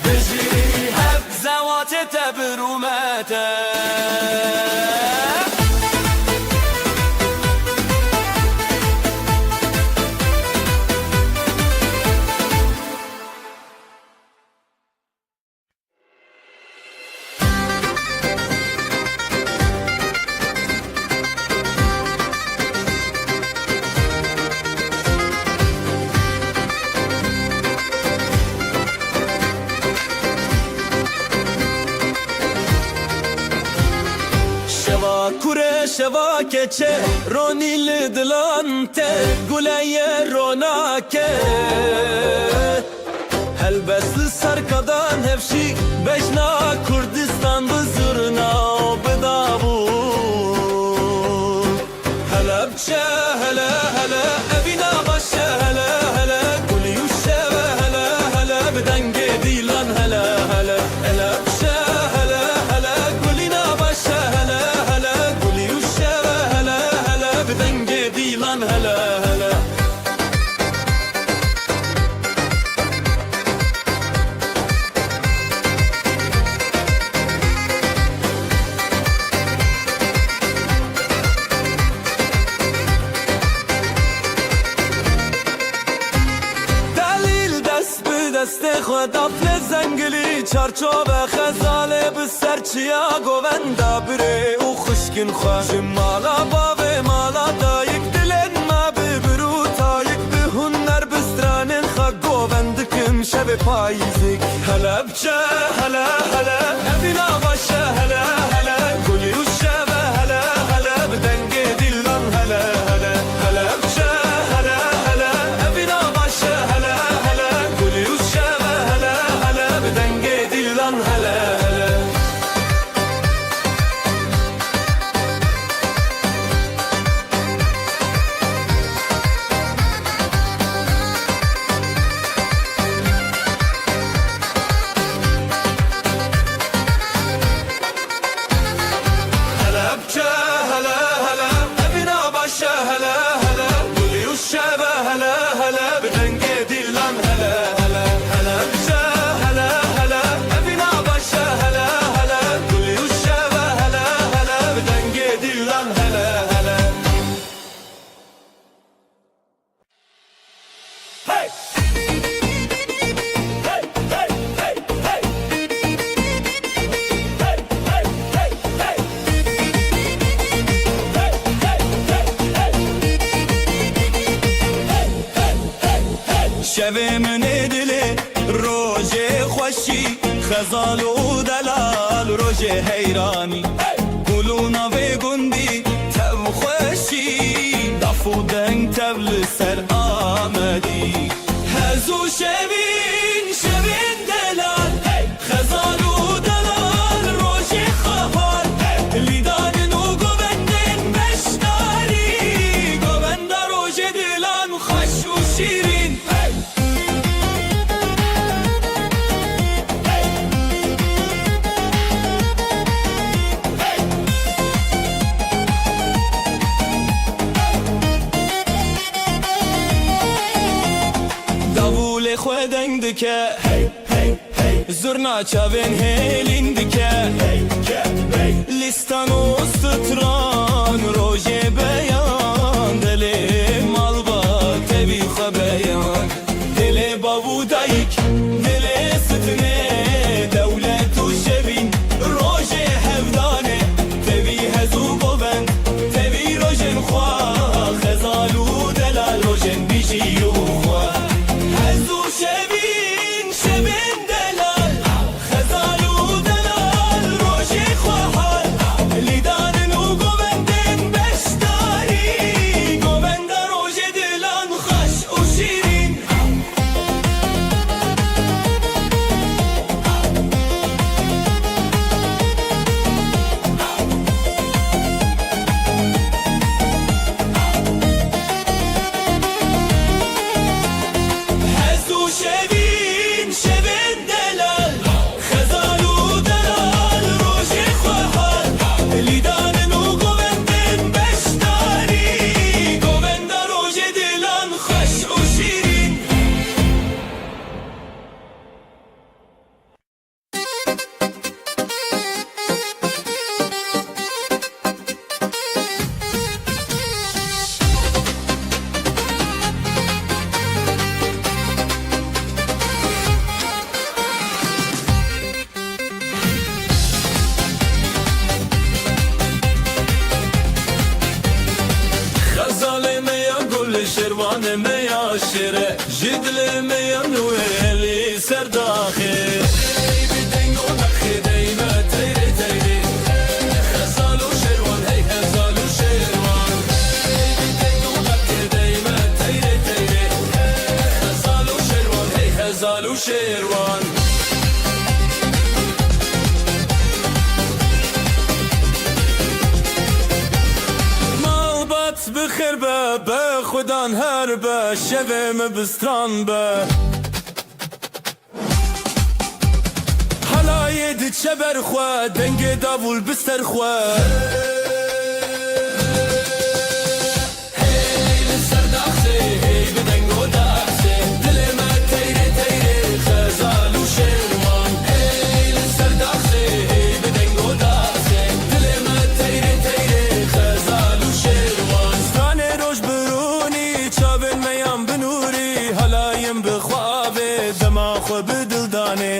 بجی هب زوات تبرومته شواکه چه رونی لدلان ته گلای روناکه هل بس سرکدان هفشی بجنا کردستان بزرنا بدابون هلا بچه هلا هلا ابینا باشه هلا هلا گلی و شبه هلا هلا بدنگ دیلان هلا هلا هلا بچه هلا هلا گلینا باشه هلا هلا گلی و شبه هلا هلا بدنگ دیلان هلا هلا دست خود افل زنگلی چارچوب خزاله بسر چیا گووندا بره او خشکن خواه مالا بابه مالا دایک دلن ما ببرو تایک به هنر بسترانن خواه گووندکم شب پاییزک هلا بچه هلا هلا ابینا باشه هلا هلا گلی و شبه هلا هلا بدنگ دیلان هلا هلا هلا بچه هلا هلا ابینا باشه هلا هلا گلی و شبه هلا هلا بدنگ دیلان هلا هلا شوه من دل روز خوشی خزال و دلال روز حیرانی گلونا و گندی تو خوشی دفو دنگ تبل سر آمدی هزو شوین شوین دلال خزال و دلال روز خفال لیدان و گوندن بشتاری گوند روز دلان خوش و شیرین خودن دکه زرنا چاوین هیلین دکه لیستان و ستران روژه بیان دل مال با تبی خبیان دل بابو دایک دل ستنه دولت و شبین روژه هفدانه تبی هزو بوبند تبی روژن خواه خزالو دلال روژن بیشی و خواه هزو شبین شبین دلال خزالو دلال روشی خواهال لیدان و گوندن بشتاری گوند روش دلان خوش و شیرین شبین شبین دلال خزالو دلال روشی خواهال لیدان و گوندن بشتاری گوند روش دلان خوش و شیرین شروان میا شره جدل میا نویلی سرداخه ای بدنگ و نخی دیمه تیری تیری خزالو شروان هی خزالو شروان خیر به خودان هر به شویم بستران به حلای دی چبر خواه دنگ داول بستر خواه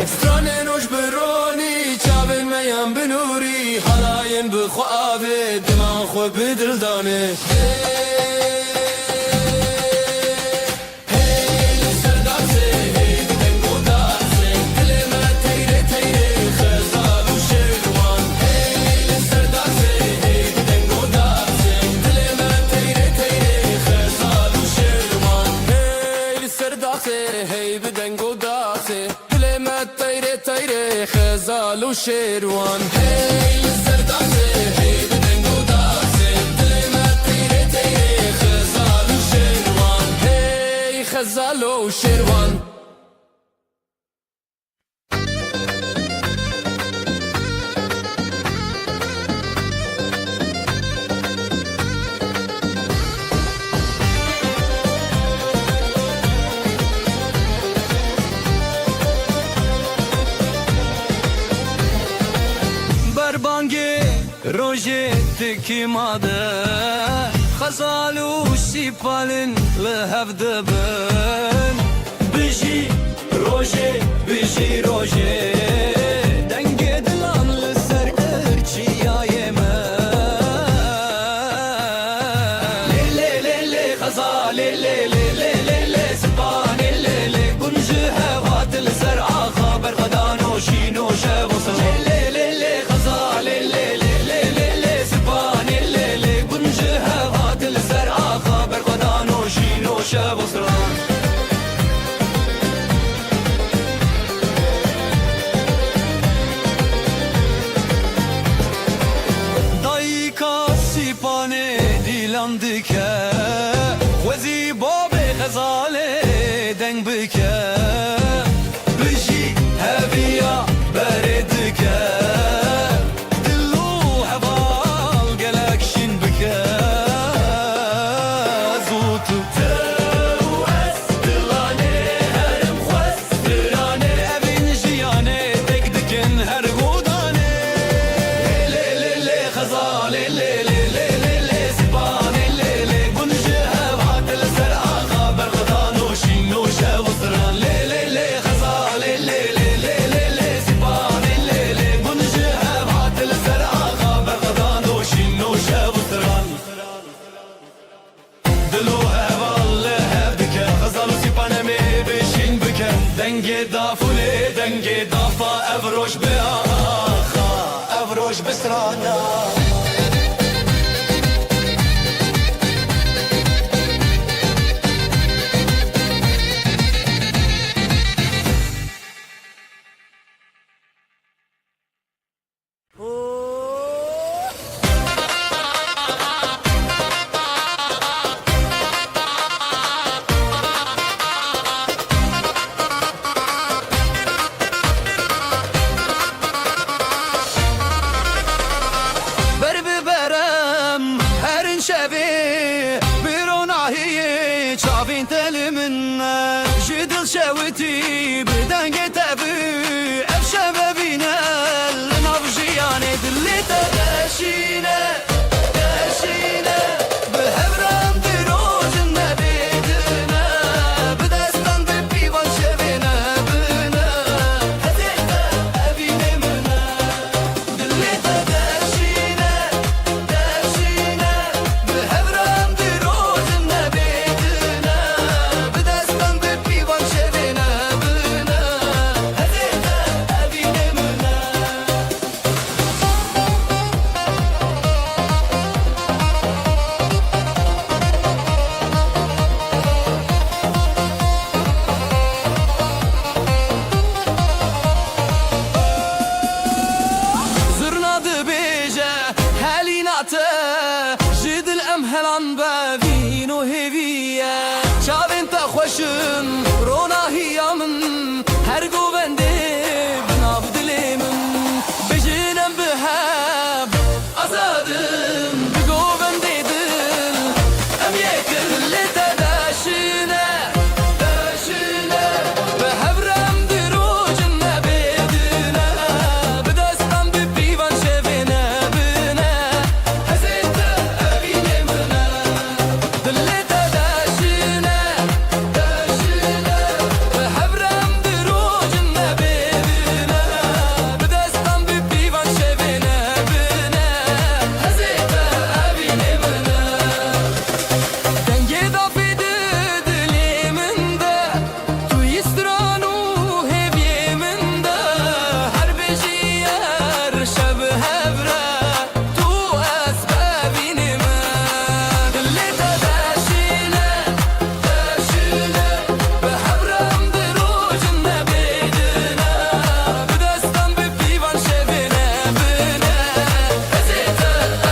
سترانه نوش برونی چاون میان بنوری حلاین بخوابه دمان خو بدل دانه خزال و شیروان هی سردازه هی بدنگ و دازه دل من تیره تیره خزال و شیروان هی خزال و شیروان روجه تكيماده خزالو سيبالن لهفدبن بيجي روجه دنگه دلان لسر ارچي يايمه لي خزال لي سبان لي بنجه هوات الزرعه خبر غدانو شينو شبصل لي خزال لي شبصران دایکا سیپانه دیلان دکه وزی باب غزاله دنگ بکه بجی هویا بردکه دلو حوال گلکشین بکه زوتو دنگه دافوله دنگه دافا افروش به آخا افروش بسرانا شوتي بدنگ تبي افشى بينا لنبجياني دليتا داشينا بهبرام دروج النبيدنا بدستان ببيوان شبينا بنا هديتا ابينا منا دليتا داشينا بهبرام دروج النبيدنا بدستان ببيوان شبينا بنا هديتا ابينا منا خوشن روناهیامن هر گوونده بناو دلیمن بجنم بهب آزادم بگوونده دل ام یکل لتداشنه داشنه به هبرم دروجن نبیدنه بدستم ببیوان شوینه بینه هزیت ابینه منه دل لتداشنه داشنه به هبرم دروجن نبیدنه بدستم ببیوان شوینه بینه هزیت ابینه منه دنگی دافیده دلیمنده تو یسترانو هیویمنده هر بجیار شب هبره تو اسبابینه من دلی داشینه داشینه به هبرم دروجن نبیدنه بدستم ببیوان شوینه بینه هزیت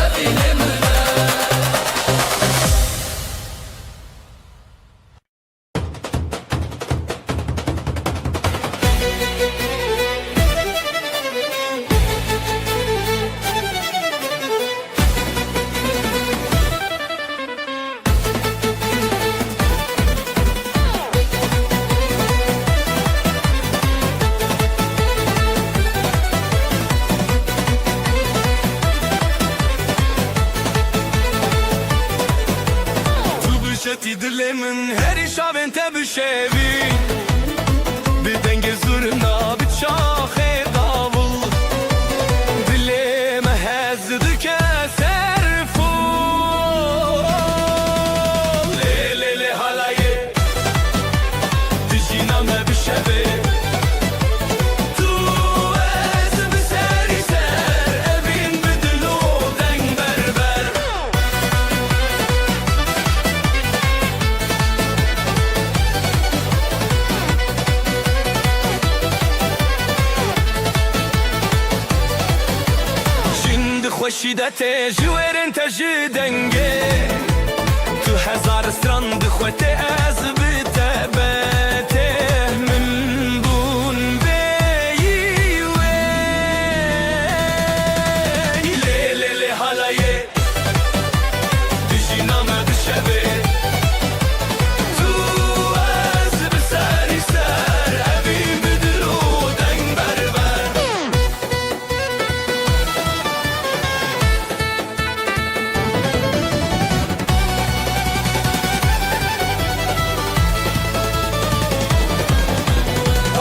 ابینه منه Tu bişeti dilimin her şavin te bişevin Bir denge zurna bir çahe davul Dilime hezdi keser ful Le le le halaye Dijiname bişevin Tu ez bir ser ser Evin bir dilu deng berber Şimdi خوشیدت جویرن تجی دنگه تو هزار استراند خوته از بتبته من بون بیوی لی لی لی حالایه دجینامه بشبه تو از بسری سر اوین بدرو دنگ بربر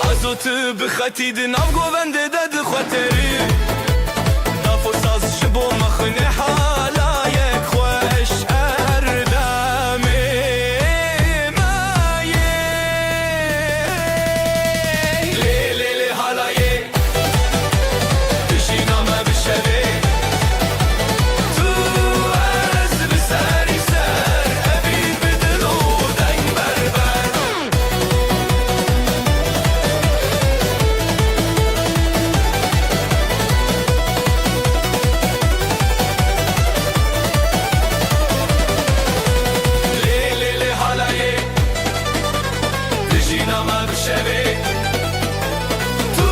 Azot بخطید ناف گوونده دد خاطری دافو ساز شبو مخنه حالایک خوش اردامه مایه لی لی لی حالایه دشینامه بشوه تو از بسری سر اوین بدلو دنگ بربر لی لی لی حالایه دژینامه بشوه تو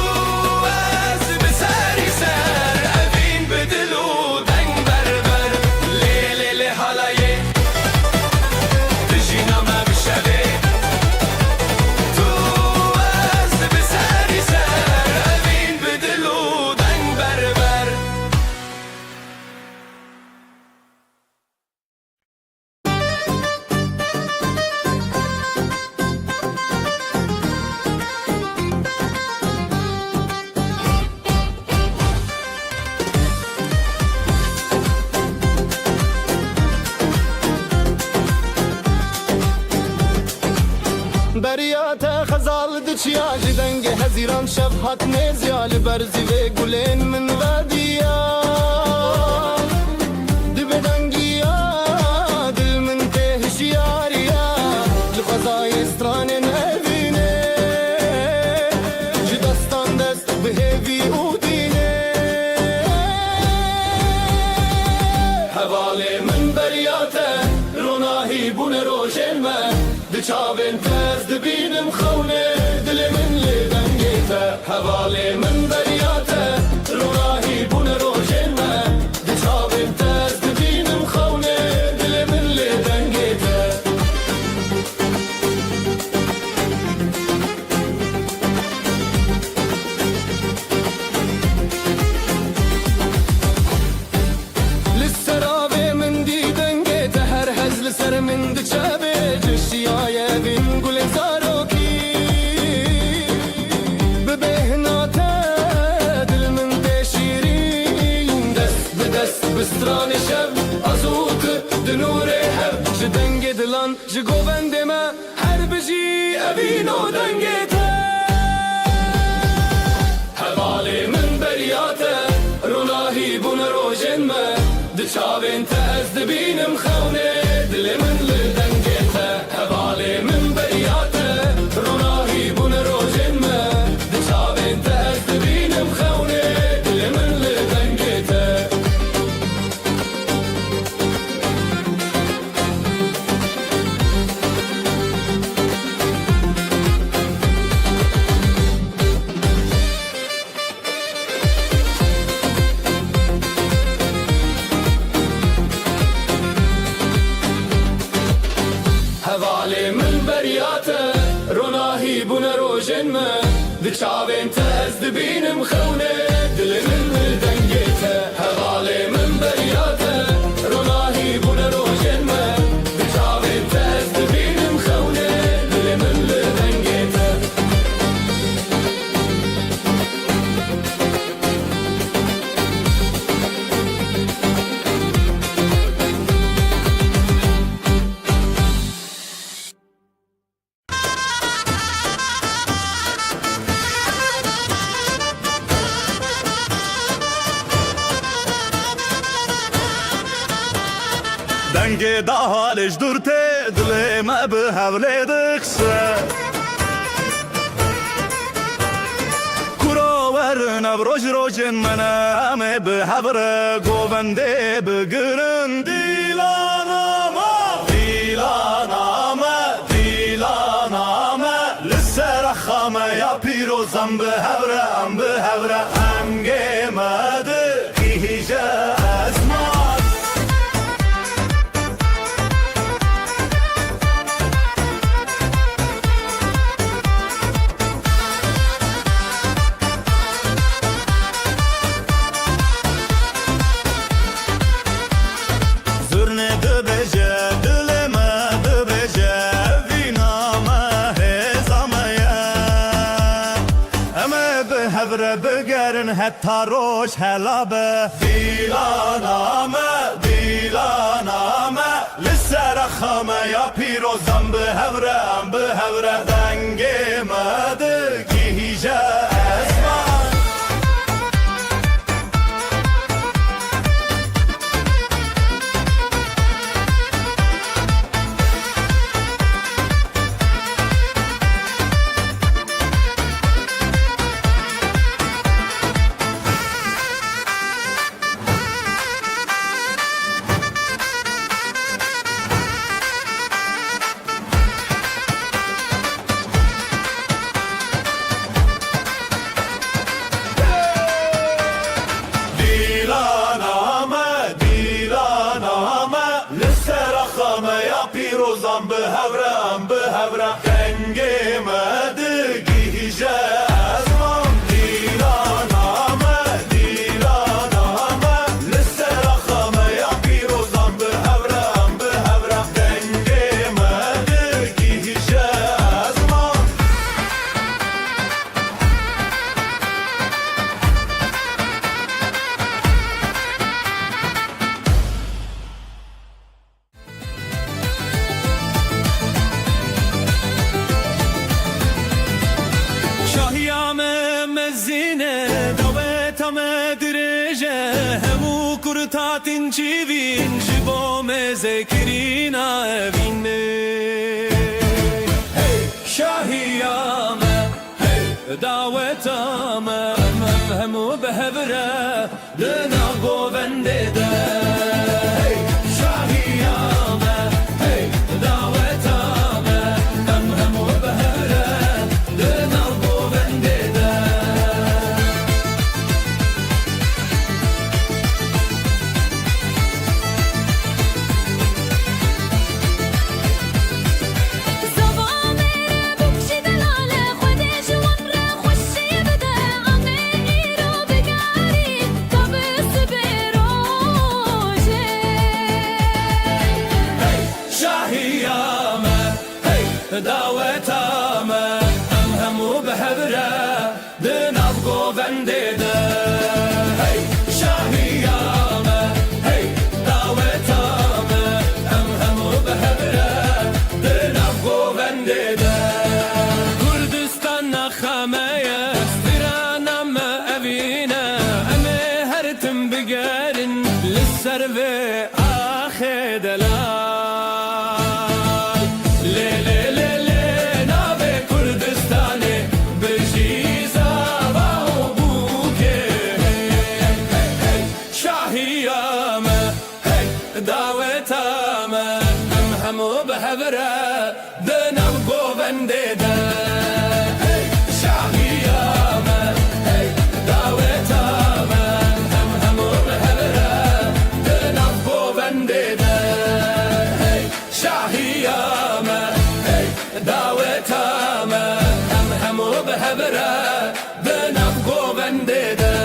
از بسری سر اوین بدلو دنگ بربر لی لی لی حالایه دژینامه بشوه تو از بسری سر اوین بدلو دنگ بربر بریات خزال دچیا جدنگ هزیران شب هات نزیال برزی و گلین من ودیا دبدنگیا دل من تهشیاریا لغزای استران نبینه جدستان دست بهوی او دینه حواله من بریات روناهی بون روشن من دچاوین تز دبینم خونه دل من لدنگیته حوالی من بریاته روراهی بون روشن من دچاوین تز دبینم خونه دل من لدنگیته لسرابي من دي دنگیته هر هزل سر من دچاوی جشیای بین گل زاروکی ببهناته دل من تشیرین دست به دست بستران شب ازوت دنور هب جدنگ دلان جگوبند ما هر بجی ابینو دنگیته حوالی من بریاته روناهی بون روشن ما دچاوین تز دبینم خونه دل من لدنگیته حوالی من بریاته روناهی بون روشن ما دچاوین تز دبینم خونه دل من لدنگیته حوالی من بریاته روناهی بون روشن ما دچاوین تز دبینم خونه دل من لدنگیته حوالی من بریاته روناهی بون روشن ما دچاوین تز دبینم خونه دل من لدنگیته دنگ دا حالش دورته دل ما به حوله دخسه کراور نبروش روشن من همه به حبره گوونده بگرن دیلانامه دیلانامه دیلانامه لسر خامه یا پیروزم به حبره هم به حبره همگه مده هیجه ازمان بگرن حتی روش حلابه دیلانامه دیلانامه لسر خامه یا پیروزم به هورم به هوره دنگ مده گیجه اسمان پیروزم به هورم به هوره دنگ مده گیجه ازمان دیلانامه دیلانامه لسر خامه یا پیروزم به هورم به هوره دنگ مده گیجه ازمان تاتین چیوین جبو مزکرینا وینه شاهیامه دعوتامه همو بهبره لنا گوونده ده شاهیامه دعوتامه دعوتامه همو بهبره دناف گوونده ده هی شاهیامه هی دعوتامه همو بهبره دناف گوونده ده کردستان نخمه استرانم اوینه امه هرتم بگرن لسر و آخه دلال دعوتامه همو بهبره دنم گوونده ده شاهیامه هی دعوتامه همو بهبره دنم گوونده ده شاهیامه هی دعوتامه همو بهبره دنم گوونده ده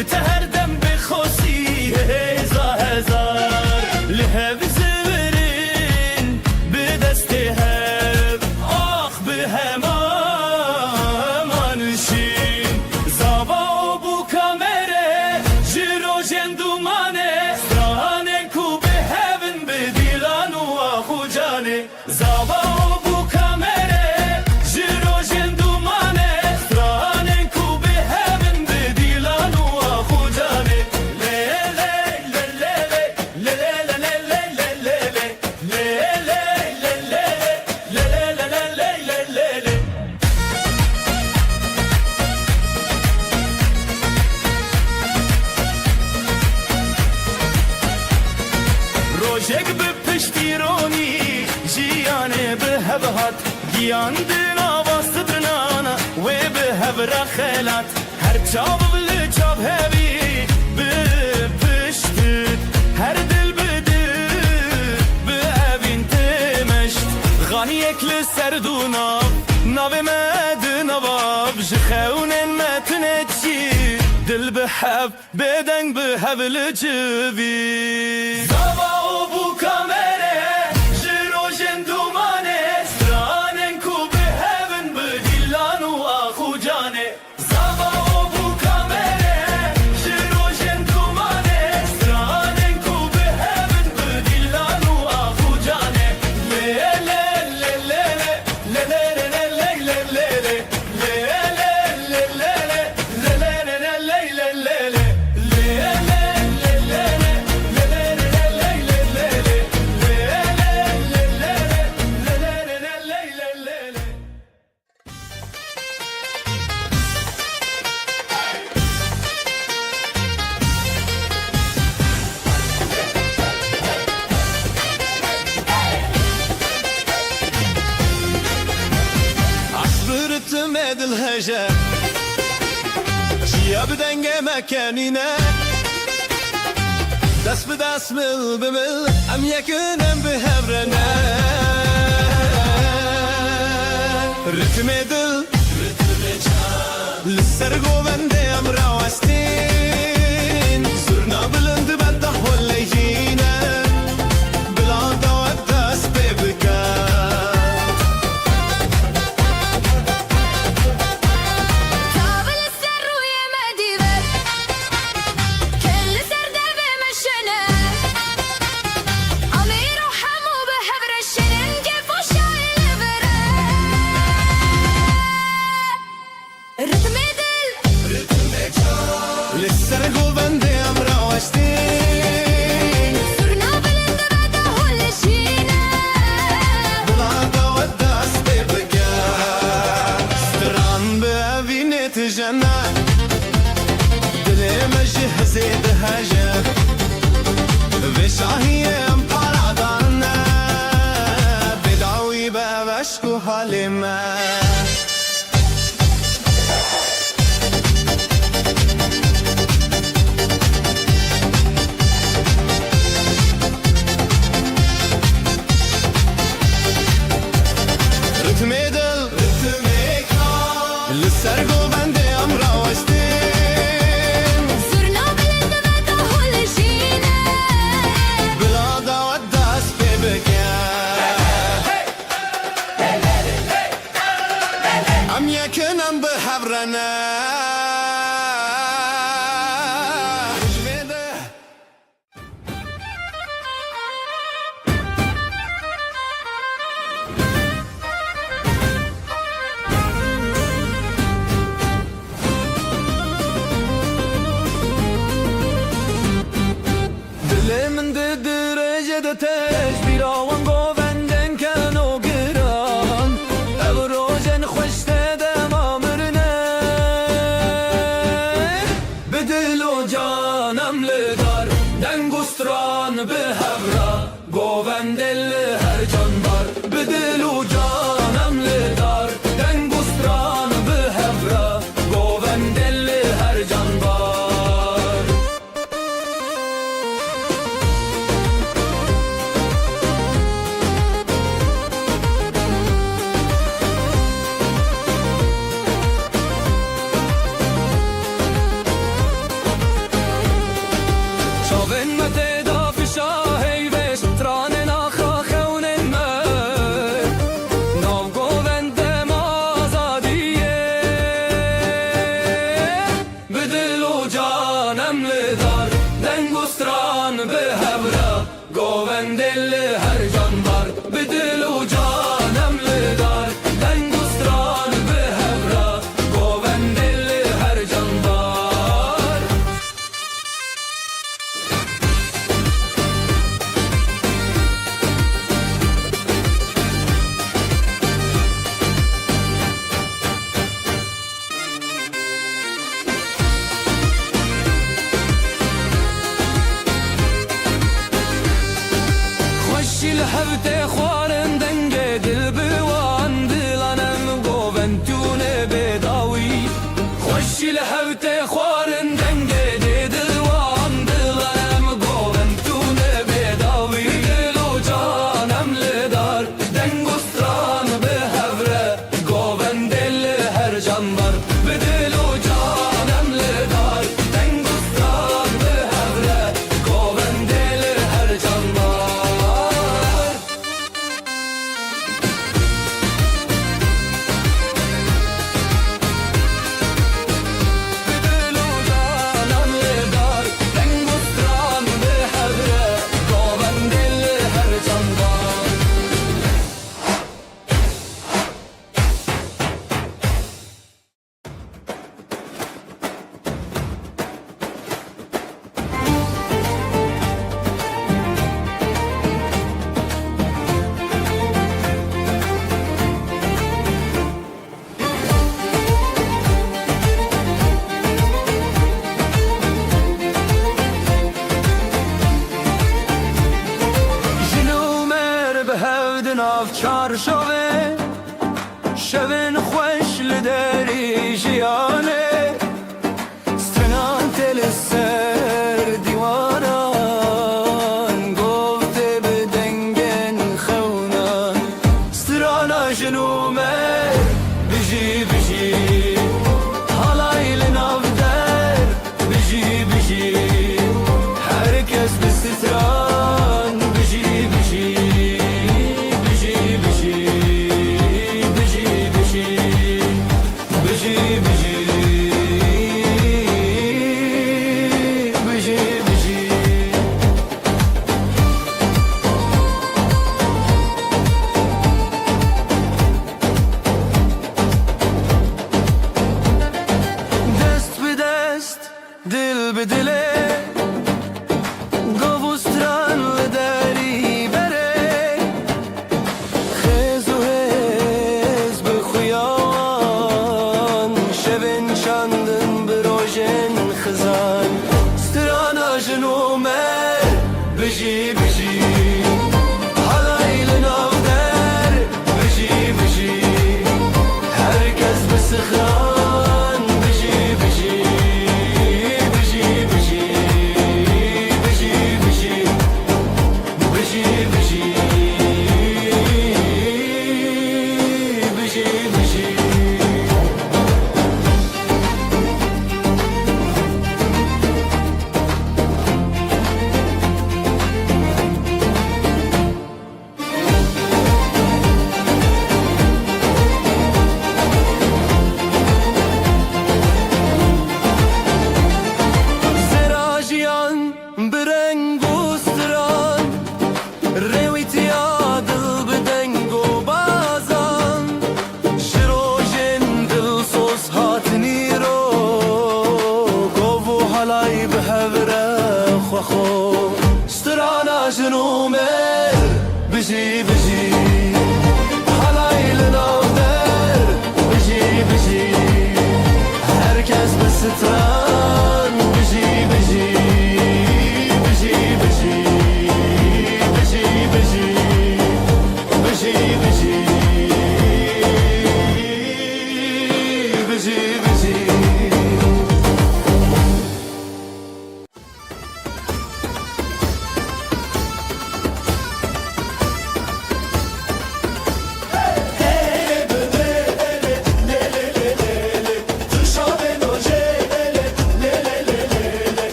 بتهردم بخوصی هزار لهب زورین به دست هب آخ به همانشین زابا بو کامره جیرو جندومانه سترانه کو به هبن به دیلان و آخو جانه زابا بو کامره جیرو جندومانه سترانه کو به هبن به دیلان و روشک به پشتیرونی جیانه به هبهات گیان دینا باستدرنانا و به هبرا خیلات هر چاب بلی چاب هبی به پشتید هر دل بدید به اوین تمشت غانی اکل سردونا ناو مد نواب جخونن متنه چی دل به هب بدنگ به هبل جوی زبا بو کامره جیرو جندومانه سترانن کو به هبن به دیلان و آخو جانه زبا بو کامره جیرو جندومانه سترانن کو به هبن به دیلان و آخو جانه الهجا جيا بدنگ مكاننا دست بدست مل بمل ام يكنم بهبرنا رتم دل لسر گوونده ام راوستین زرنا بلند بده هلیجینا بلا دوت دست ببکا لسر گوونده ام راوستین زرنا بلند بده هلیجینا بلا دوت دست ببکا ستران به اوینت جنن دل مجه زید هجا تش بیراوان گووندن کن و گران او روزن خوشته دم آمرنه به دل و جانم لدار دنگستران به هورا گووندل هر جان بار به دل و جانم لدار دنگستران به هورا گووندل هر جان بار شاون مته دا فشاهی وش تران ناخا خونن مر ناو گووندم آزادیه به دل و جانم لدار دنگستران به هورا گووندل هر جان بار به دل و جانم لدار دنگستران به هورا گووندل هر جان بار خوشی لحبت خوارن دنگ دل بوان دلانم گوونتونه بداوی خوشی لحبت خوارن دنگ دل وان دلانم گوونتونه بداوی دل و جانم لدار دنگستران به هوره گووندل هر جان بار به دل و جانم لدار دنگستران به هوره گووندل هر جان بار چارشوه شون خوش لدری جیانه سترنان تل سر دیوانان گفته بدنگن خونان سترانا جنومه بجی بجی حالای لناف در بجی بجی هرکس بستران بجی بجی دل به دله گوستران لداری بره خیز و هز به خویان شبن شاندن به روژن خزان سترانا جنومه بجی بجی حالای لناو در بجی بجی هرکس بسخران بجی بجی خو سترا وانا جنومر بجي بجي حلاي لنودر بجي بجي herkes بستران بجي بجي بجي بجي بجي بجي بجي بجي بجي بجي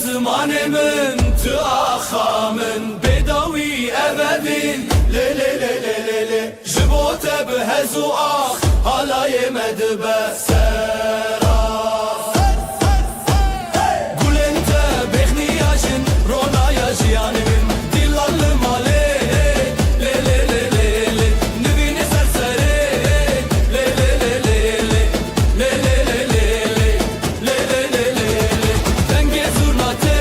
زمانمن تو آخامن بداوی ابدین لی لی لی لی لی لی جبوت بهزو آخ حالای مدبه سرا گلنت بخنیاجن رونایا جیانمن دیلال مالی لی لی لی لی لی نبین سرسره لی لی لی لی لی لی لی لی لی لی لی لی لی دنگ زورناته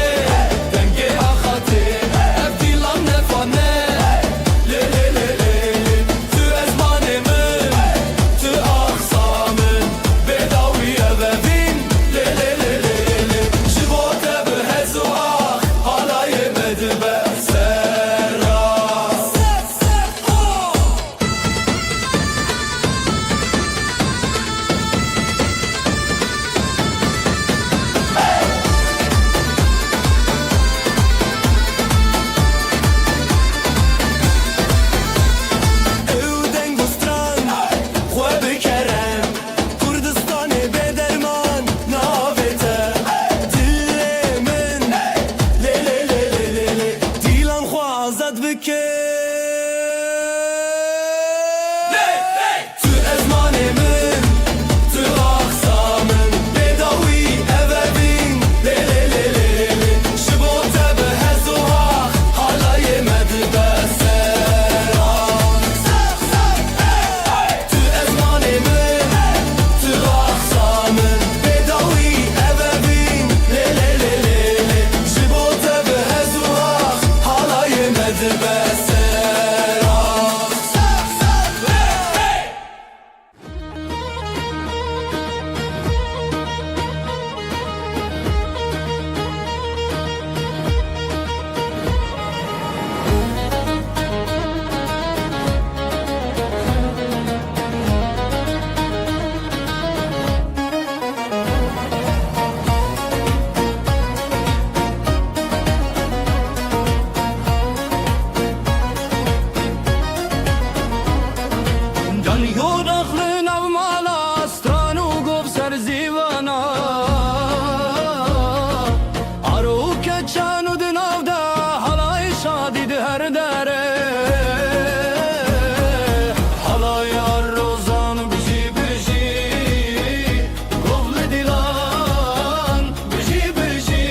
دنگ آخاته ابدیلان نفانه لی لی لی لی تو ازمانمن تو آخسامن بداوی ابدین لی لی لی لی لی جبوته بهزو آخ حالای مدبه سرا اودنگ بستران خواه بکرم کردستان بدرمان ناوته دل من لی لی لی لی لی لی دیلم خواه آزاد بکر تو ازمانمن تو آخسامن بداوی ابدین لی لی لی لی لی شبوته بهزو آخ حالای مدبه سرا تو ازمانمن تو آخسامن بداوی ابدین لی لی لی لی لی شبوته بهزو آخ حالای مدبه سرا دنیو داخل نومالا استرانو گفت سر زیوانا آرو که چانو دناو ده حالای شادی ده هر داره حالای هر روزان بجی بجی گفل دیلان بجی بجی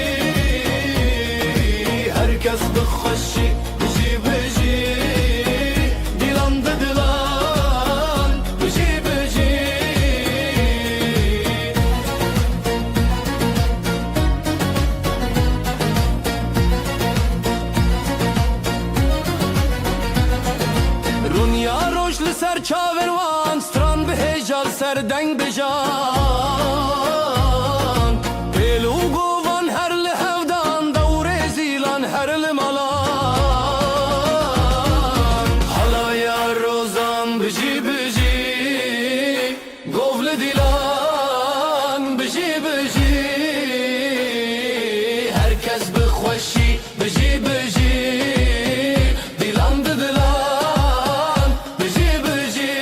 herkes بخوشی بجی بجی دیلان ده دیلان بجی بجی رونیا روش لسر چاور وان ستران به هجال سر دنگ بجان پیلو گوان هر لحودان دور زیلان هر لمالان حالای روزان بجی بجی گوول دیلان بجی بجی herkes بخوشی بجی بجی دیلان ده دیلان بجی بجی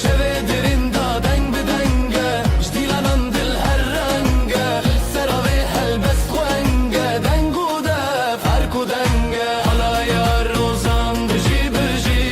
شوه درین دادنگ بدنگه جدیلانان دل هر رنگه سراوه هلبست خوانگه دنگو ده فرکو دنگه حالای روزان بجی بجی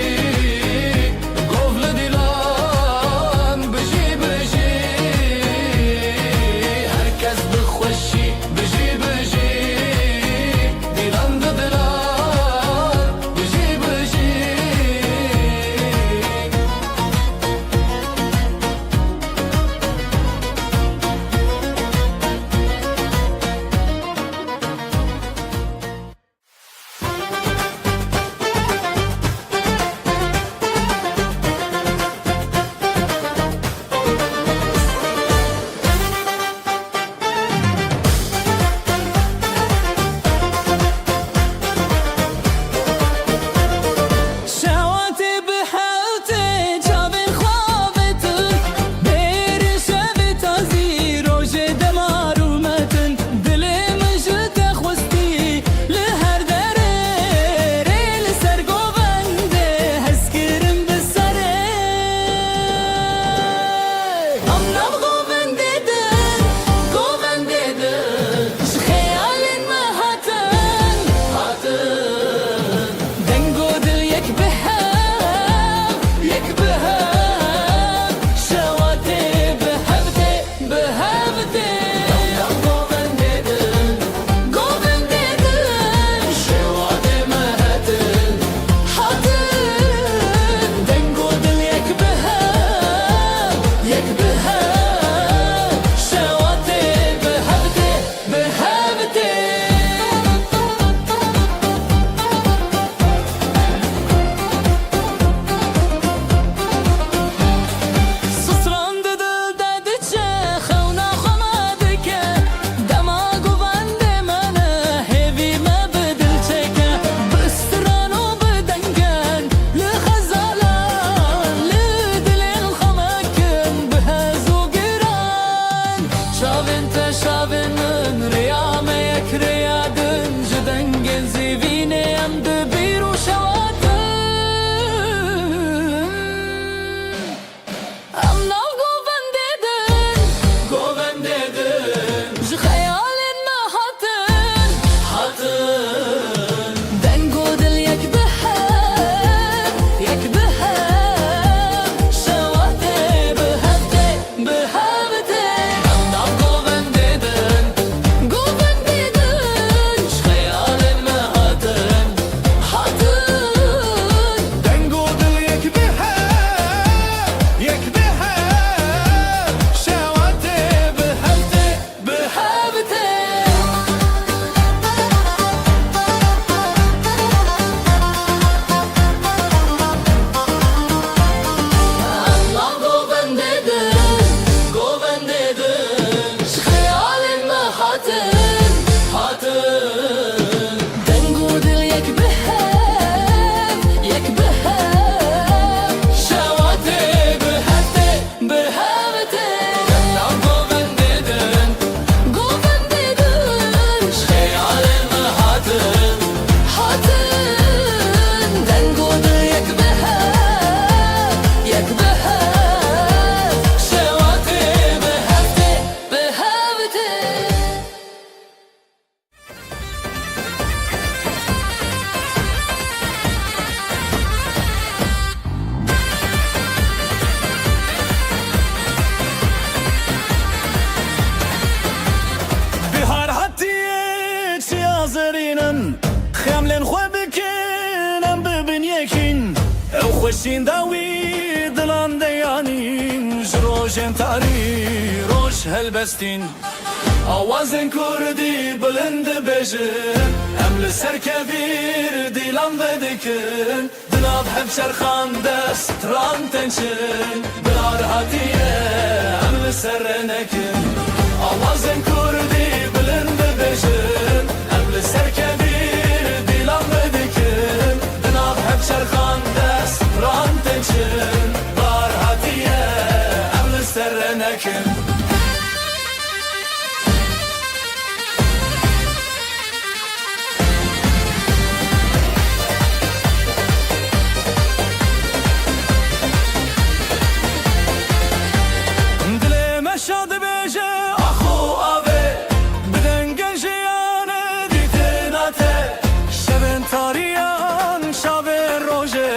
او خوشین داوی دلان دیانین جروجن تاری روش هلبستین آوازن کردی بلند بجن ام لسر کبیر دیلان بدکن دناب همشر خان دست ران تنشن بلار هاتیه ام لسر نکن آوازن کردی بلند بجن ام لسر کبیر دیلان بدکن دناب همشر خان دست ران تنشن بلار هاتیه ام لسر نکن شاد بیجه آخو آوه بدن گنجیانه دیتناته شبن تاریان شب روژه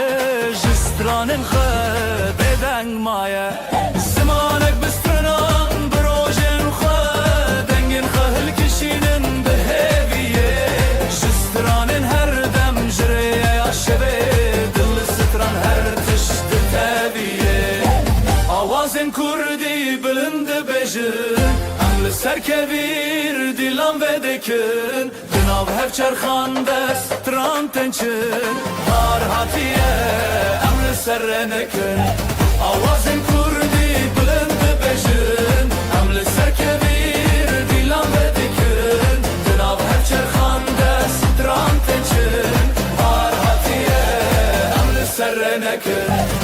جستران خود بدن مایه زمانک بسترنان بروژن خود دنگن خهل کشینن به هیویه جستران هر دم جریه یا شبه دل ستران هر تشت تبیه آوازن کردی بلند ام لسر کبیر دیلان بدکن جناب هف چرخان دست تران تنچن هار هاتیه ام لسر نکن آوازن کردی بلند بجن ام لسر کبیر دیلان بدکن جناب هف چرخان دست تران تنچن هار هاتیه ام لسر نکن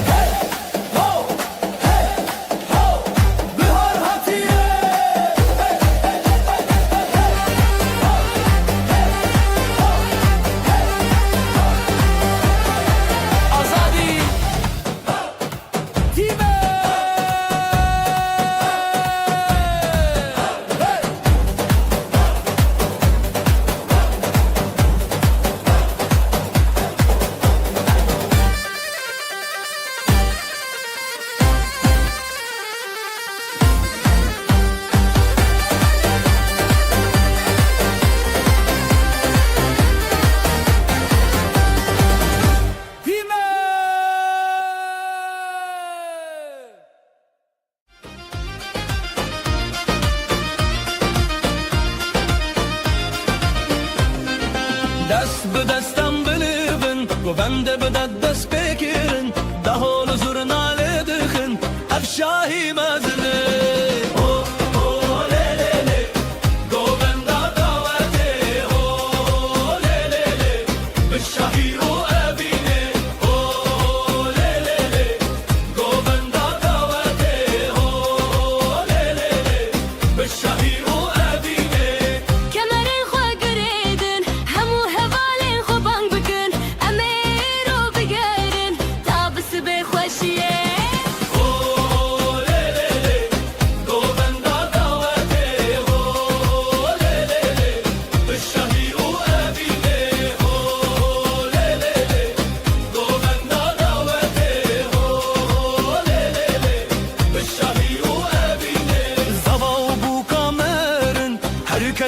دست به دستم بلیبن گوونده به دست بگیرن ده حال زورناله دخن افشاهی مزنه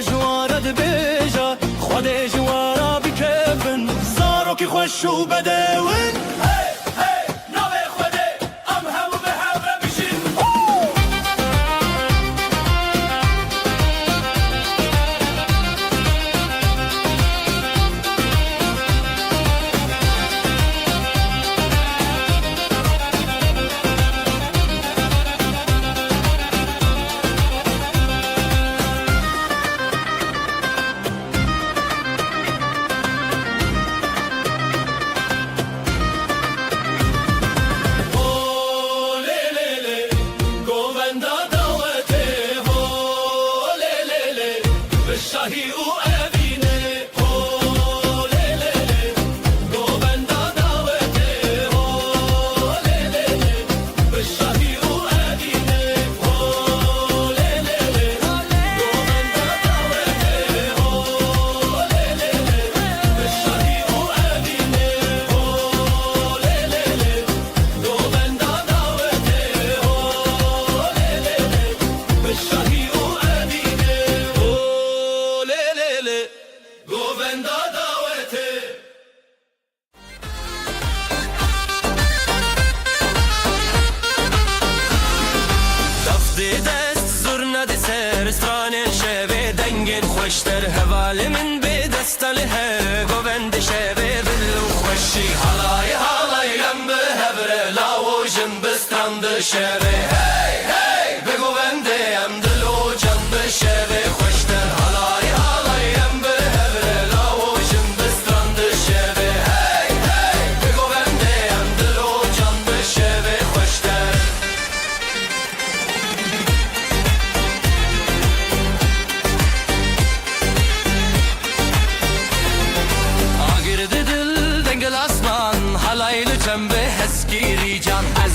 جوارد بیجا خود جوارا بکفن زارو کی خوش و بدون شبید خوشتر هوالی من به دستاله گوند شبید دل خوشی Halay halayem be hebre lavojin bestrand şeve Hey hey be govendeyem dilocan be şeve Hoşter halay halayem be hebre lavojin bestrand şeve Hey hey be govendeyem dilocan be şeve Hoşter Agirdi dil dengel asman halaylı cembe heskiri can Az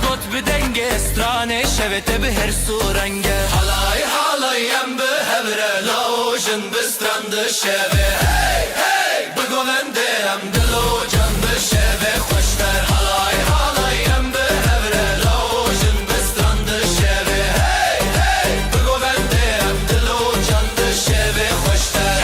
got bir denge strane şevete bir her surenge Halay halayem be hebre lavojin bestrand şeve Hey hey be govendeyem dilocan be şeve Hoşter halay halayem be hebre lavojin bestrand şeve Hey hey be govendeyem dilocan be şeve Hoşter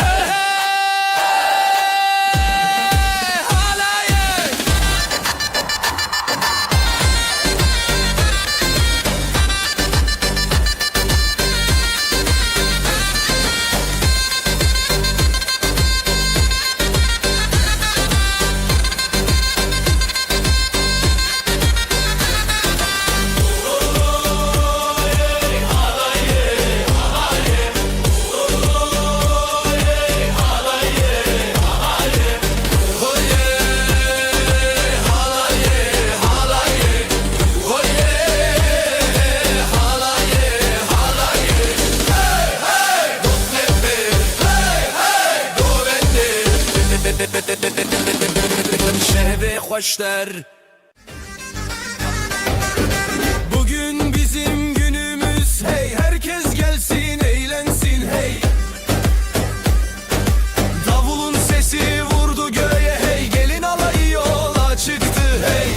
şeve hoşter Bugün bizim günümüz hey herkes gelsin eğlensin hey Davulun sesi vurdu göğe hey gelin alayı yola çıktı hey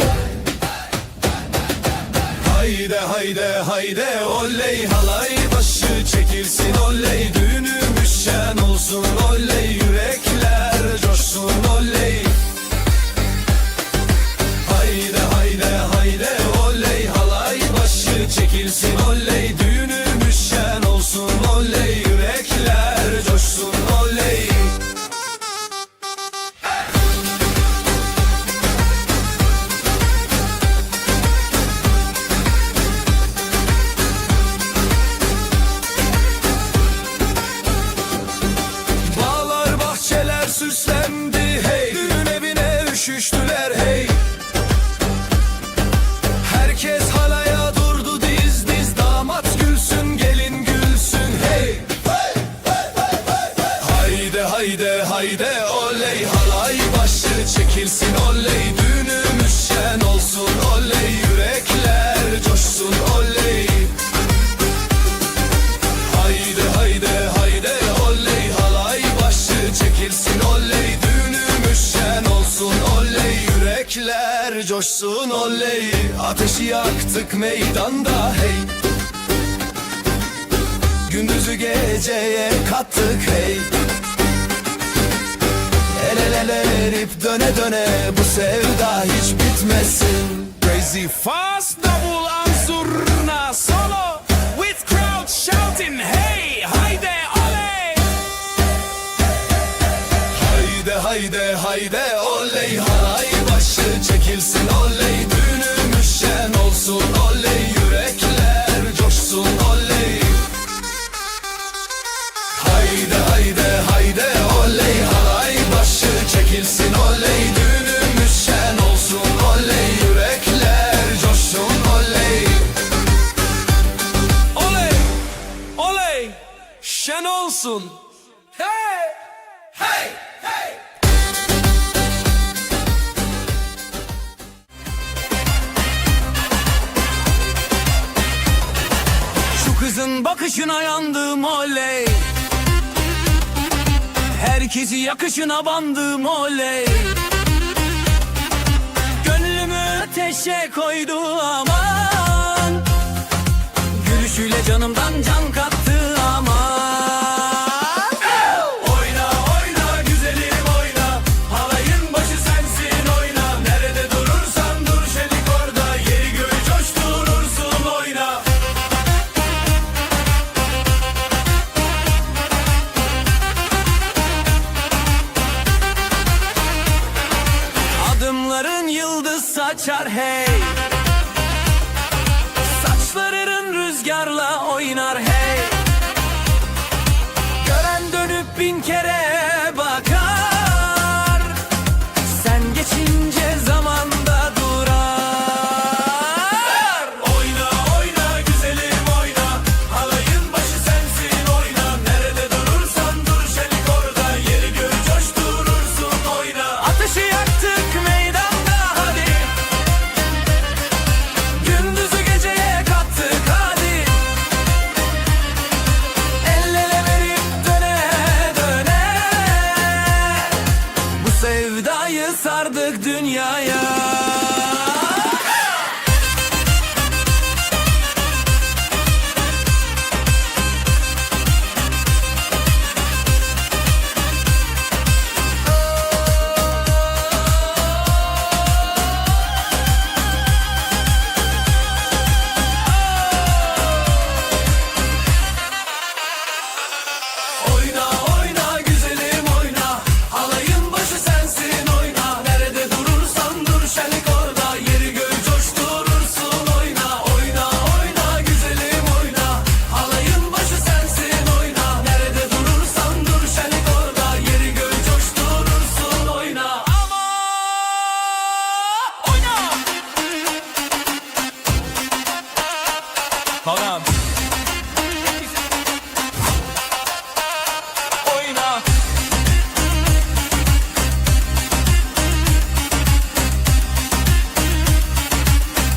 Hayde hayde hayde oley halay başı çekilsin oley Düğünümüz şen olsun oley yürekler coşsun oley Hayde hayde hayde oley halay başı çekilsin oley Düğünümüz şen olsun oley yürekler coşsun oley Bağlar bahçeler süslendi hey Düğün evine üşüştüler hey Herkes halaya durdu diz diz Damat gülsün gelin gülsün hey Hayde hayde hayde oley halay başı çekilsin oley Düğünümüz şen olsun oley yürekler coşsun oley Hayde hayde hayde oley halay başı çekilsin oley Düğünümüz şen olsun oley yürekler coşsun oley Ateşi yaktık meydanda hey Gündüzü geceye kattık hey El ele verip döne döne bu sevda hiç bitmesin Crazy fast double ansurna solo with crowd shouting hey hayde oley Hayde hayde hayde oley halay başı çekilsin oley Düğünümüz şen olsun oley yürekler coşsun oley Hayde hayde hayde oley halay başı çekilsin oley Düğünümüz şen olsun oley yürekler coşsun oley oley oley şen olsun hey hey hey Şu kızın bakışına yandım oley Herkesi yakışına bandım oley Gönlümü ateşe koydu aman Gülüşüyle canımdan can kattı aman Oyna oyna güzelim oyna Halayın başı sensin oyna Nerede durursan dur şelik orada Yeri göğü coşturursun oyna açar hey. Saçların rüzgarla oynar hey. Gören dönüp bin kere bakar. Sen geçince zamanda durar. Oyna oyna güzelim oyna, halayın başı sensin oyna. Nerede durursan dur şelik orada, yeri göğü coşturursun oyna. Ateşi yaktık meydanda hadi. Gündüzü geceye kattık hadi. El ele verip döne döne. Bu sevdayı sardık dünyaya. Oyna oyna güzelim oyna, halayın başı sensin oyna. Nerede durursan dur şelik orada, yeri göğü coşturursun oyna. Oyna oyna güzelim oyna, halayın başı sensin oyna. Nerede durursan dur şelik orada, yeri göğü coşturursun oyna. Ama oyna. Hold on. Oyna.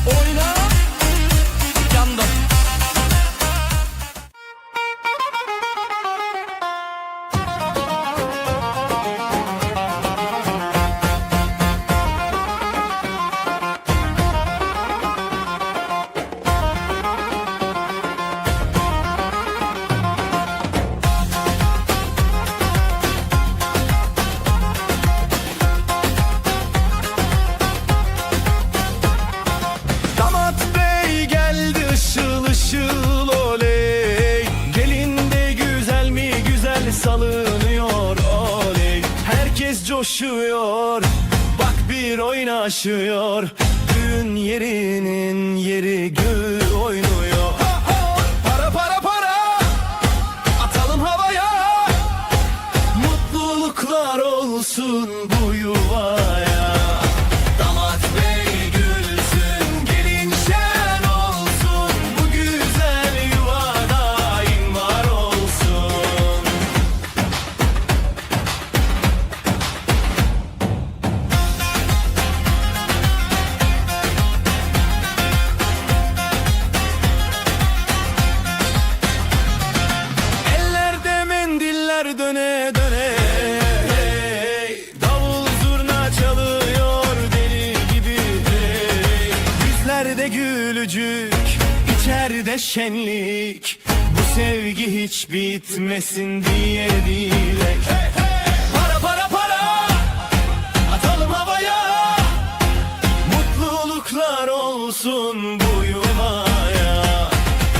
Oyna. Yandım. Damat bey geldi ışıl ışıl oley. Gelin de güzel mi güzel salınıyor oley. Herkes coşuyor, bak bir oynaşıyor. Düğün yerinin yeri göğü oynuyor. Para para para, atalım havaya. Mutluluklar olsun bu yuvaya. Damat bey gülsün, gelin şen olsun. Bu güzel yuvada daim var olsun. Ellerde mendiller döne döne. Hey, davul zurna çalıyor deli gibi. Hey, yüzlerde gülücük, içeride şenlik. Bu sevgi hiç bitmesin diye dilek. Para para para, atalım havaya. Mutluluklar olsun bu yuvaya.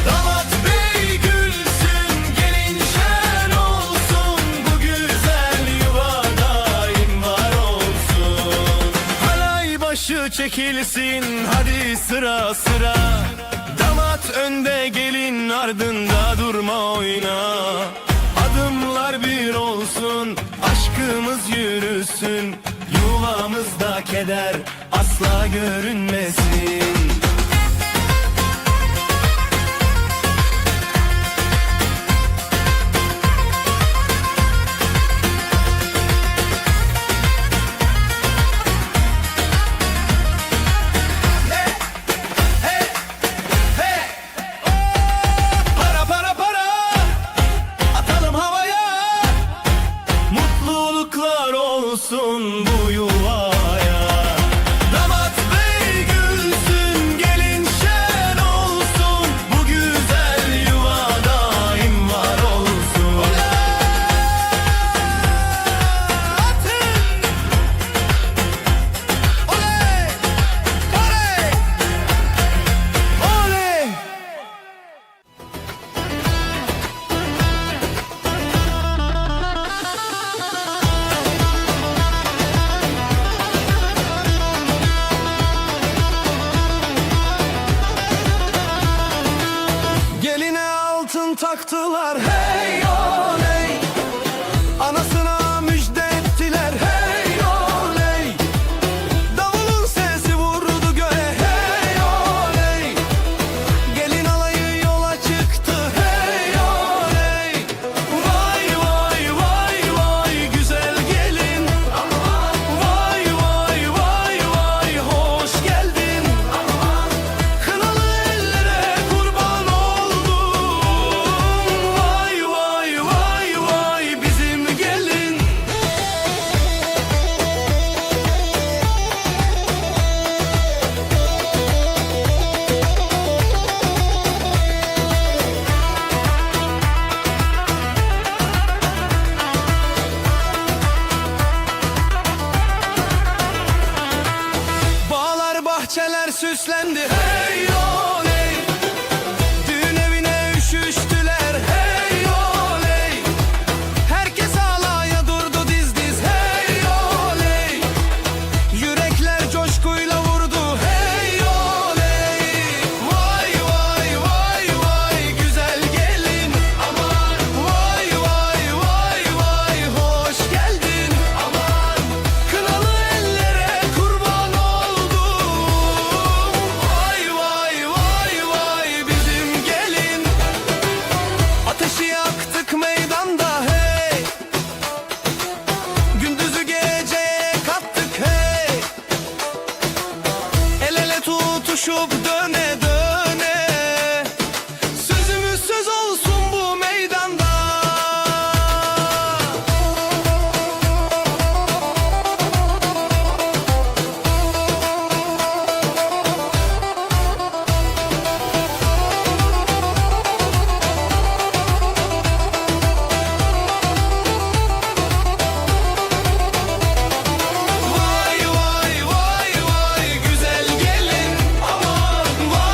Damat bey gülsün, gelin şen olsun. Bu güzel yuva daim var olsun. Halay başı çekilsin, hadi sıra sıra. Damat önde, gelin ardında, durma oyna. Adımlar bir olsun, aşkımız yürüsün. Yuvamızda keder asla görünmesin. Para para para, atalım havaya. Mutluluklar olsun bu yuvaya. Damat bey gülsün, Altın taktılar hey oley, anasına müjde ettiler hey oley. Davulun sesi vurdu göğe hey oley, gelin alayı yola çıktı hey oley. Vay vay vay vay güzel gelin, vay vay vay vay hoş geldin. Kınalı ellere kurban oldum, vay vay vay vay bizim gelin. Bağlar bahçeler süslendi hey oley, düğün evine üşüştüler hey oley. Herkes alaya durdu diz diz hey oley, yürekler coşkuyla vurdu hey oley. Vay vay vay vay güzel gelin, aman vay vay vay vay hoş geldin. Aman kınalı ellere kurban oldum, vay vay vay vay bizim gelin. Ateşi yaktık meydanda hey, gündüzü geceye kattık hey. El ele tutuşup döne döne, sözümüz söz olsun bu meydanda. Vay vay vay vay güzel gelin, aman vay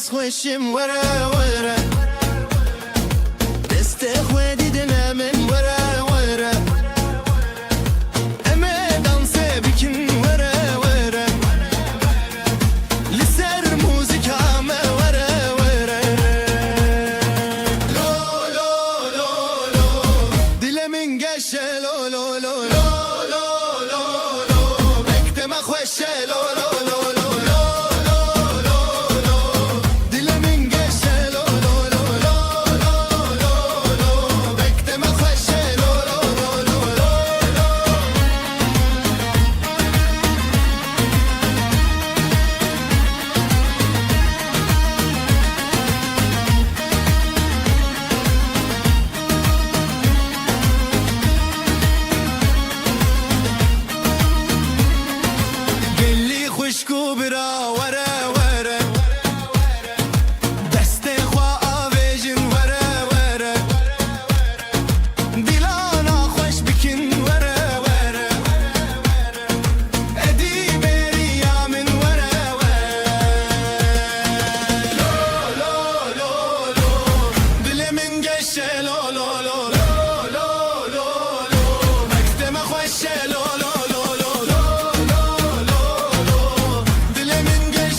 kes خوشم وره وره دست خودی دلم وره وره اما دانس بکن وره وره لسر موزیکام وره وره لو لو لو لو دلمین گشه لو لو لو لو لو لو لو بکتم خوشه لو لو لو لو خوشکو برا وره وره دست خوا آویجن وره وره دیلانا خوش بکن وره وره ادی بری یامن وره وره لو لو لو لو دلمن گشه لو لو لو لو لو لو مکتم خوشه لو لو لو لو لو لو لو دلمن گشه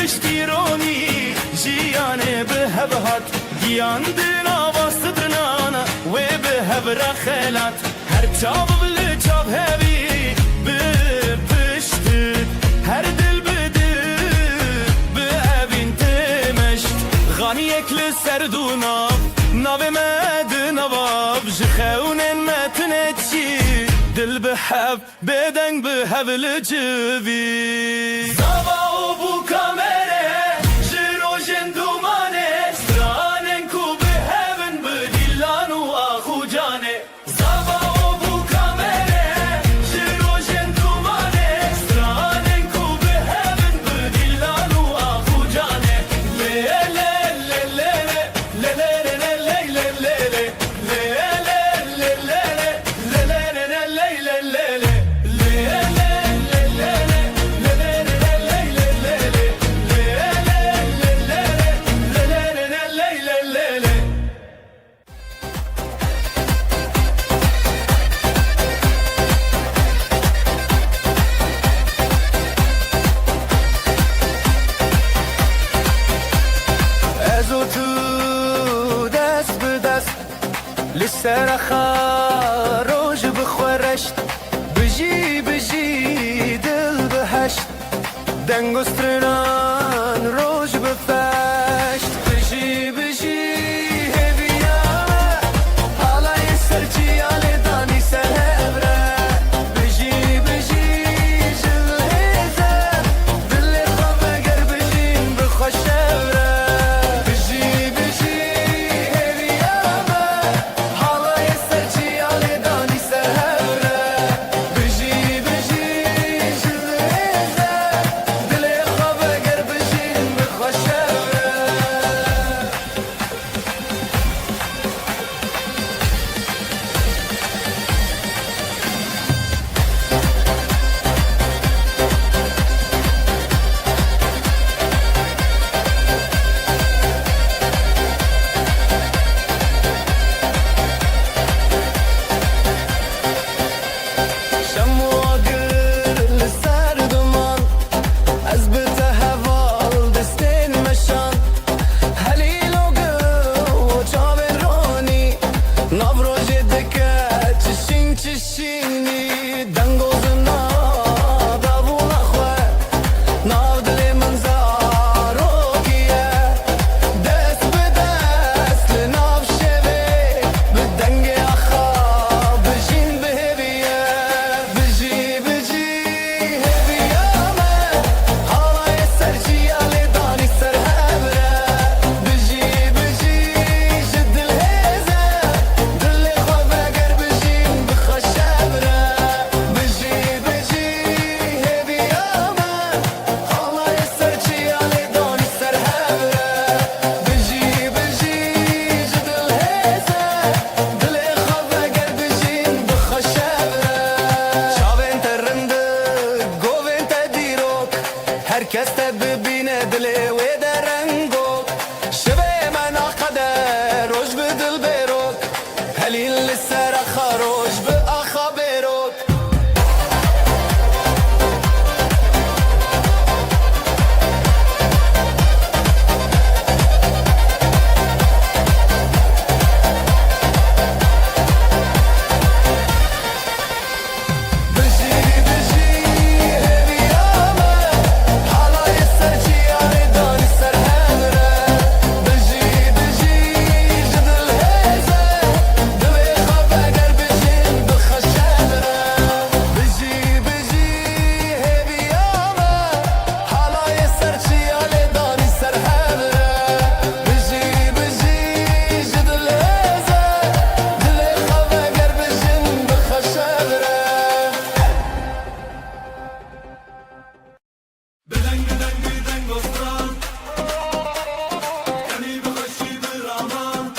پشتیرانی جیانه به هبهات گیان دینا باستدنانا و به هبره خلات هر چاب بلی چاب هبی به پشتید هر دل بده به اوین تمشت غانی اکل سردونا ناو مد نواب جخون متنه چی دل بحب بدنگ بحب لجبی زبا و بو کامره جرو جندومانه سترانن کو بحبن بدیلان و آخو جانه زبا و بو کامره جرو جندومانه سترانن کو بحبن بدیلان و آخو جانه لیله لیله لیله لیله لسر خاروج بخورشت بجی بجی دل بهشت دنگ و سترنان روج بفشت بجی بجی هبیامه حالای سرچی آلی دانی سهبره بجی بجی جل هیزه دل خواب اگر بجین بخوشبره بجی بجی هبیامه حالای سرچی آلی دانی سهبره بجی بجی جل هیزه دل خواب اگر بجین بخوشبره شمو آگر لسر دمان از بته هوال دستین مشان هلیل و گو چاب رانی ناو روژ دکه چشین چشینی دنگو زنا دابون اخوه ناو دل منزارو کیه دست به دست لناو شوه به دنگ اخا بجین بهبیه بجی بجی هبیامه حالای سرچی آلی دانی سر هبره بجی بجی جدل هیزه دل خواب اگر بجین بخوشبره بجی بجی هبیامه حالای سرچی آلی دانی سر هبره بجی بجی جدل هیزه دل خواب اگر بجین بخوشبره شاوین ترنده گوین تدیروک هر کس ببینه دلی و درنگو شبه من قدر روش به دل بروک هلیل لسر خاروش به آخا بروک بجی بجی هبیامه حالای سرچی آلی دانی سر هبره بجی بجی جدل هیزه دل خواب اگر بجین بخوشبره بجی بجی هبیامه حالای سرچی آلی دانی سر هبره بجی بجی جدل هیزه دل خواب اگر بجین بخوشبره بدنگ بدنگ بدنگ استران یعنی بخشی برامان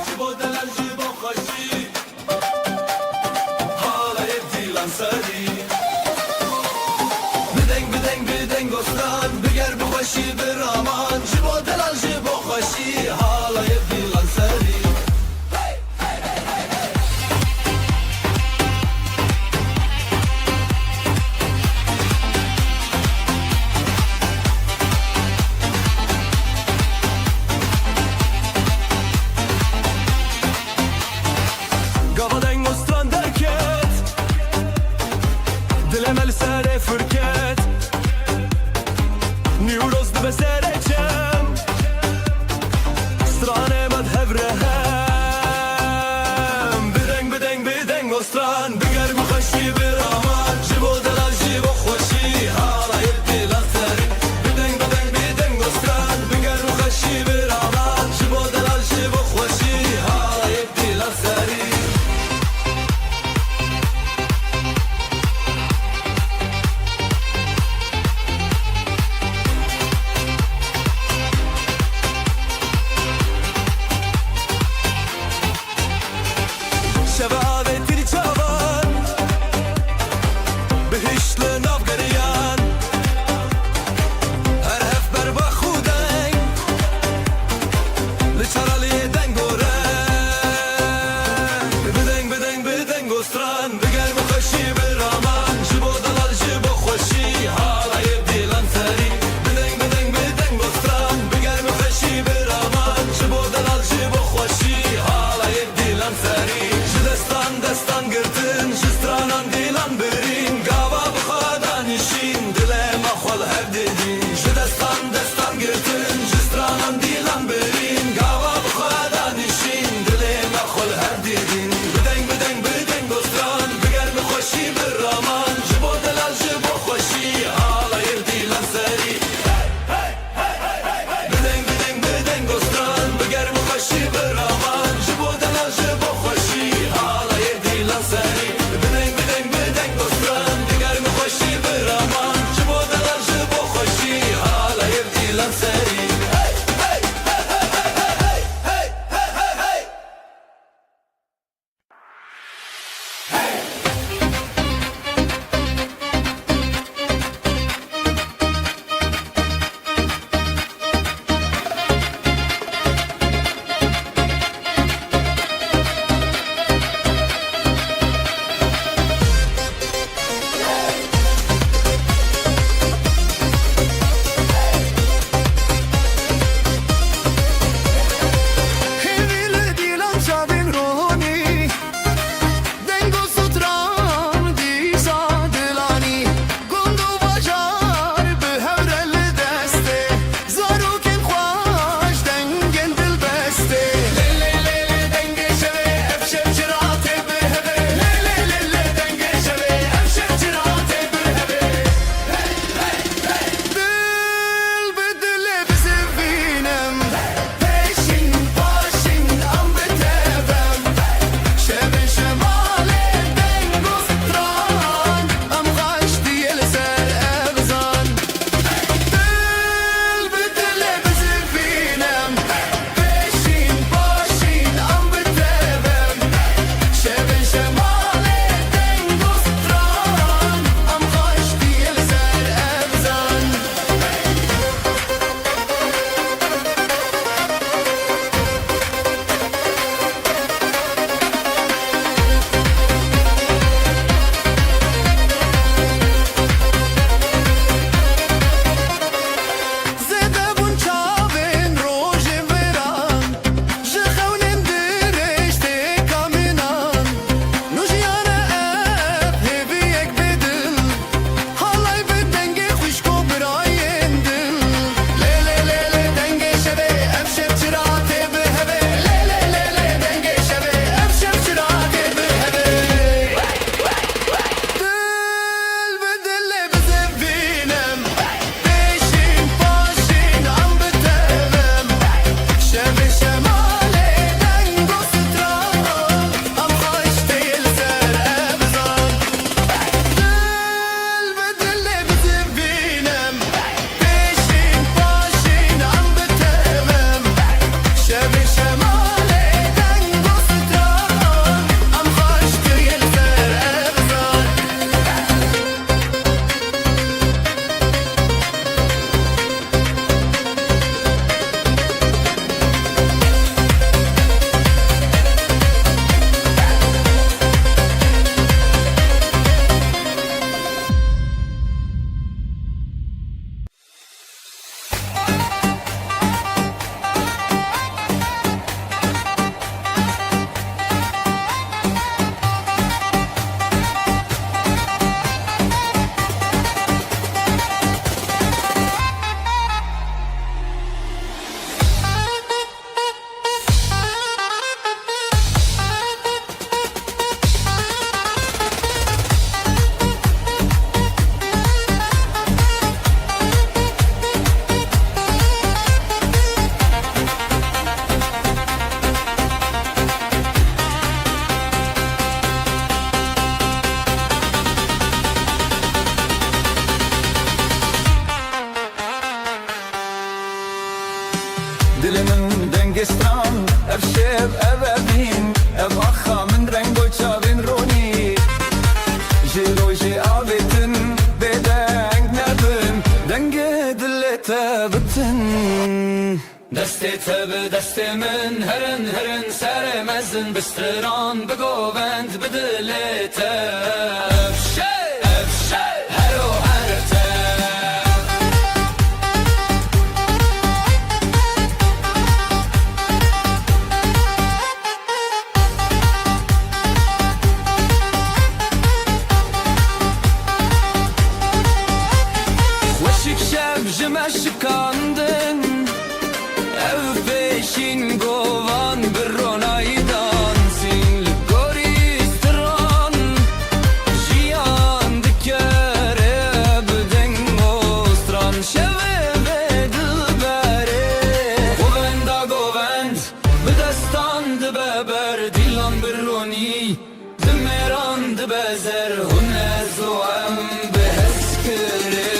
جبو دلال جبو خشی حالای دیلان سری بدنگ بدنگ بدنگ استران بگر بخشی برامان جبو دلال جبو خشی حالای دیلان سری گستران بگر مخشی برامان جبو دلال جبو خوشی حالا یبدی لغتری بدنگ بدنگ بدنگ گستران بگر مخشی برامان جبو دلال جبو خوشی حالا یبدی لغتری شبابتي الجوان بهشل نافقريان هرهف بربا خودين لشرالي دنگورن بدنگ بدنگ بدنگ گستران بگر مخشي برامان جبو دلال جبو خوشي حالا يبدي لانسري بدنگ بدنگ بدنگ گستران بگر مخشي برامان جبو دلال جبو خوشي حالا يبدي لانسري دستان گرتن جسترانان دیلان برین گاوا بخوادان نشین دلم اخوال هر دیدین دستان گرتن جسترانان دیلان برین گاوا بخوادان نشین دلم اخوال هر دیدین بدنگ بدنگ بدنگ گستران بگر بخوشی برامان جبو دلال جبو خوشی حالا یردی لنسری بدنگ بدنگ بدنگ گستران بگر بخوشی برامان جبو دلال جبو خوشی حالا یردی لنسری بدنگ بدنگ بدنگ گستران دنگستان اف شب ابین اف آخا من رنگ و چاوین رونی جروجی آبتن بدنگ نبن دنگ دلت بتن دستی تب دستی من هرن هرن سر مزن بستران بگووند بدلت افشه افشه هرو هرته وشک شب جمشکاندن ev peşin govan bir ronaydan sin gori stran jiyan dikere beden mostran şeve ve dilbere govend bedestan beber dilan bir roni demeran bezer hunez o em beheskere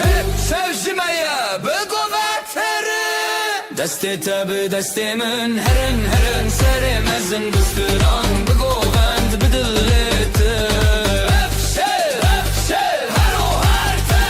hep sevjimeye دستی تب دستی من هرن هرن سر مزن بستران بگووند بدلت افشه افشه هرو هرته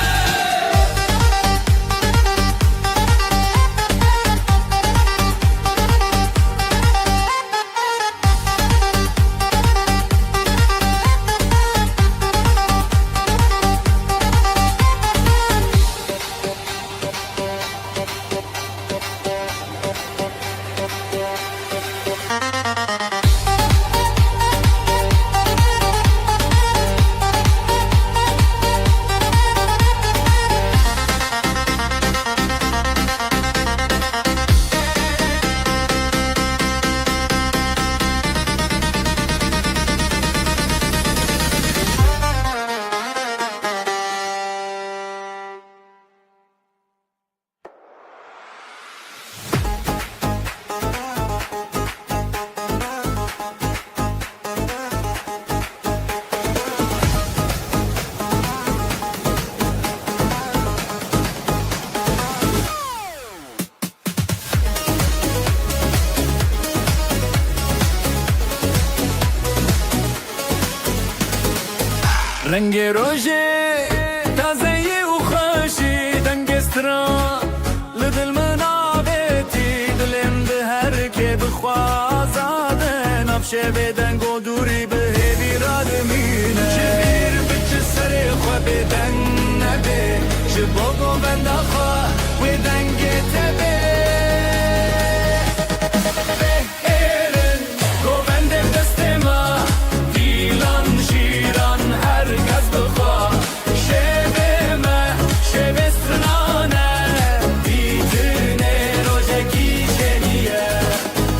رنگ روژه تازه و خوشی دنگستران لدل من آبتی دلم ده هر که بخوازاده نفشه بدنگ و دوری به هیوی را دمینه چه بیر بچه سر خواه بدنگ نبه چه بگو بند خواه و دنگ تبه بهرن گوندم دست ما دیلان شیران herkes bıkar şevime şevestrane bitine rojeki şeniye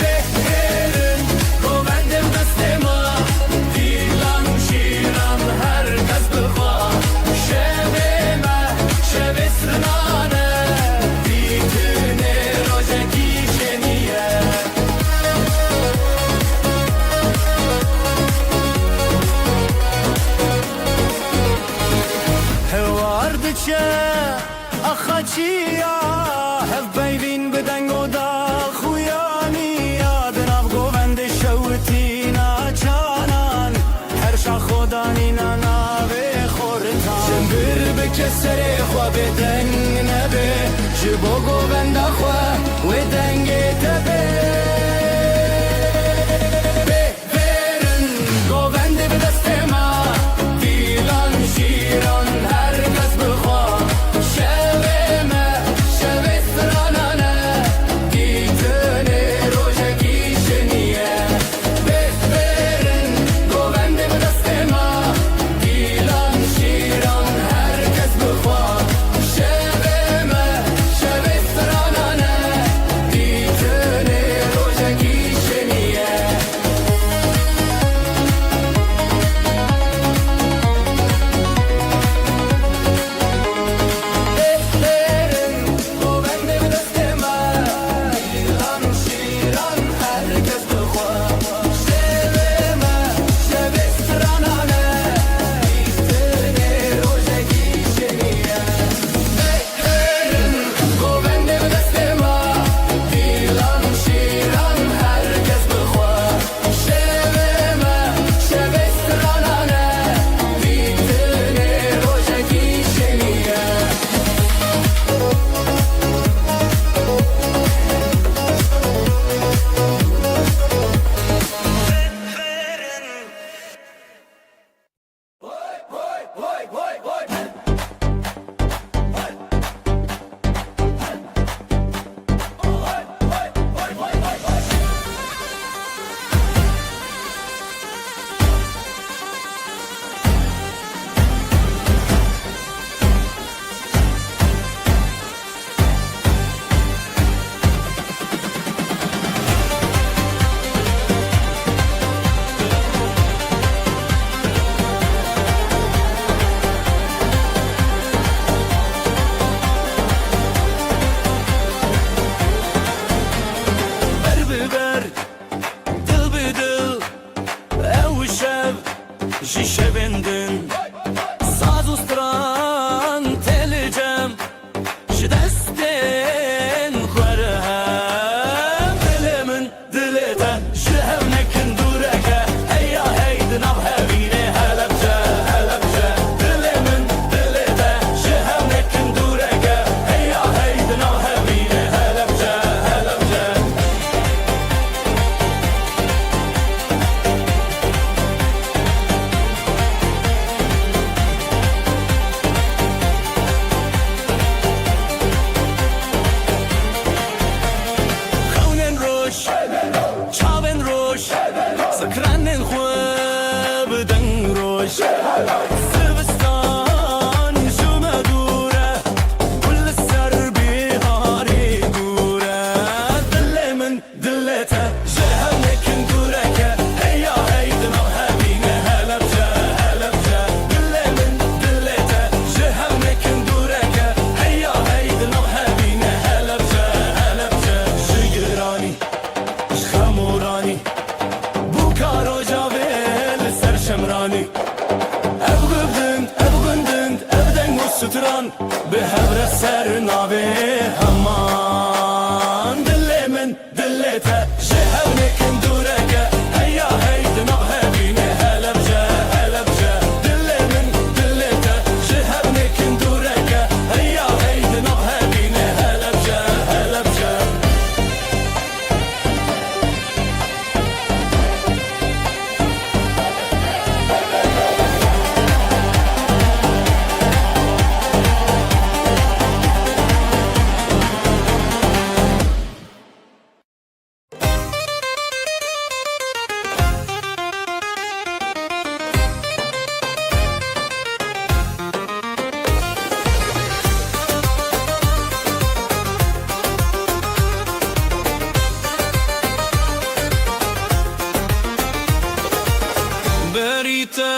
behrin govendim destema dilan şiran herkes bıkar şevime şevestrane bitine rojeki şeniye هواردچه اخچیا هف بیوین بدنگ و دا خویانی یادناف گووند شوتی ناچانان هر شا خودانی ناوی خورتان جنبر بکسر خواه بدنگ نبه جبو گووند خواه و دنگ تبه بهرن گووند بدست ما دیلان شیران herkes bıkar şevime şevestrane gitene rojeki şeniye behrin govendim destema dilan şiran herkes bıkar şevime şevestrane gitene Berbiber, dil bidil, ew şev, ji şevên din. Saz û stran telê cem, ji destên xwe re hem. Dilê min dilê te, ji hevnekin dûreke, heya hey di nav hevînê Helepçe, Helepçe. Dilê min dilê te, ji hevnekin dûreke, heya hey di nav hevînê Helepçe, Helepçe. Xewnên roj, çavên roj, sekranên xwe bidin roj. Zivistan ji me dûr e, gul li ser bîharê gûr e. Dilê min dilê te, ji hevnekin dûreke, heya hey di nav hevînê Helepçe, Helepçe. Dilê min dilê te, ji hevnekin dûreke, heya hey di nav hevînê Helepçe, Helepçe. Ji giranî, ji xemûranî, bû karo cavê li ser şemranî. Ev gundin, ev deng û stran, bi hev re ser navê heman. Dilê min dilê te, ji hevnekin dûreke, heya hey di nav hevînê Helepçe, Helepçe. Dilê min dilê te, ji hevnekin dûreke, heya hey di nav hevînê Helepçe, Helepçe. Berite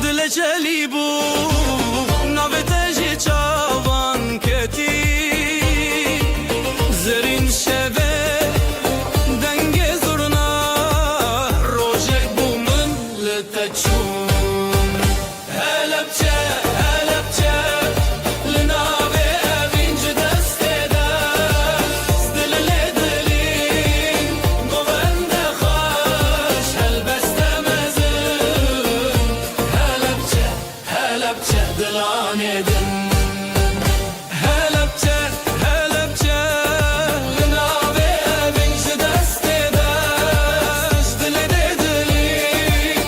dile celî bû navê te jî çavan ketî. Zerîn şevê dengê zurna, rojek bû min li te çûn. Helepçe, Helepçe, li navê evîn ji destê de. Dilê lê dilîn, govende xweş, helbeste mezin. Helepçe, Helepçe, dilanê din. Helepçe, Helepçe, li navê evîn ji destê de. Dilê lê dilîn,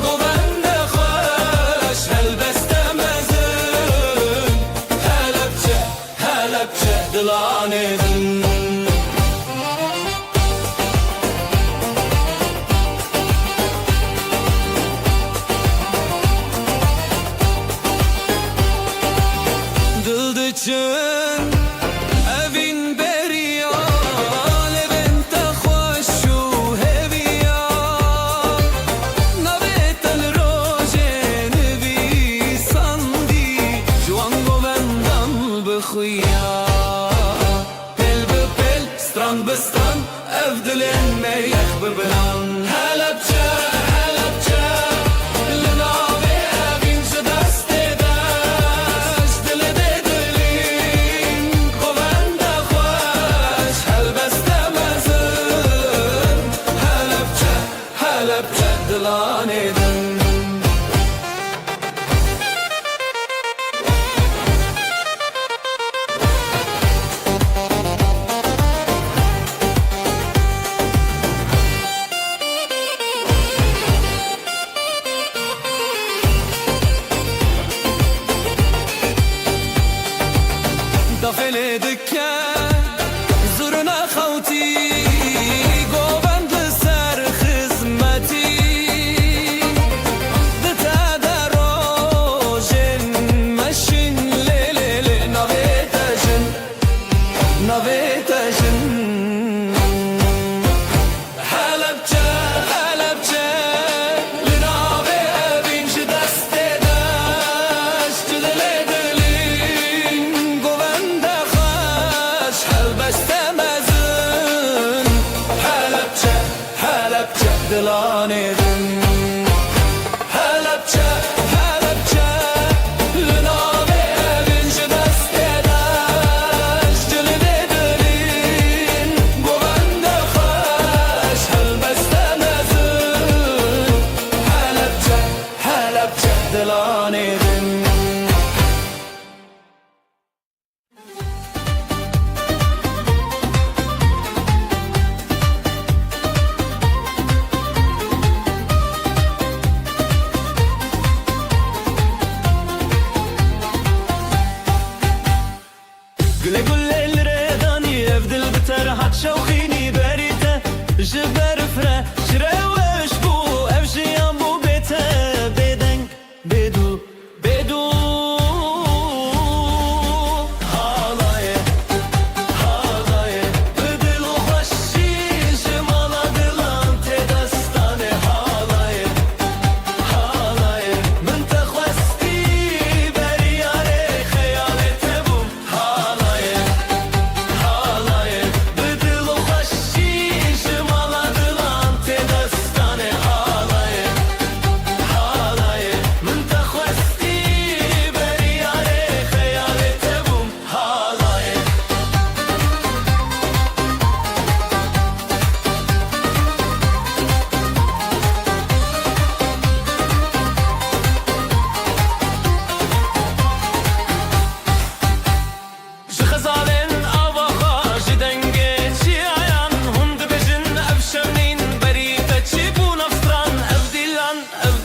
govende xweş, helbeste mezin. Helepçe, Helepçe, dilanê din.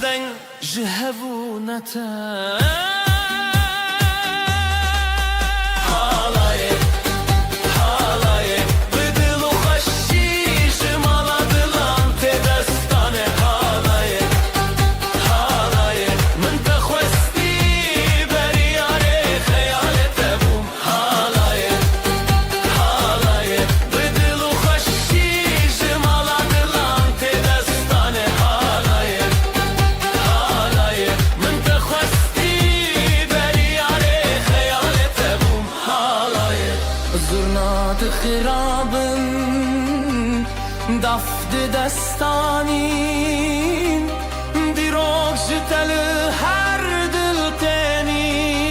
دنگ جهبونتا خرابن دفت دستانین دیروگ جتل هر دل تنین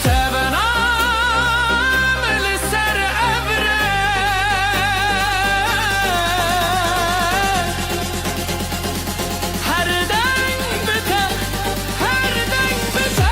تبنام لسر ابره هر دنگ بته هر دنگ بته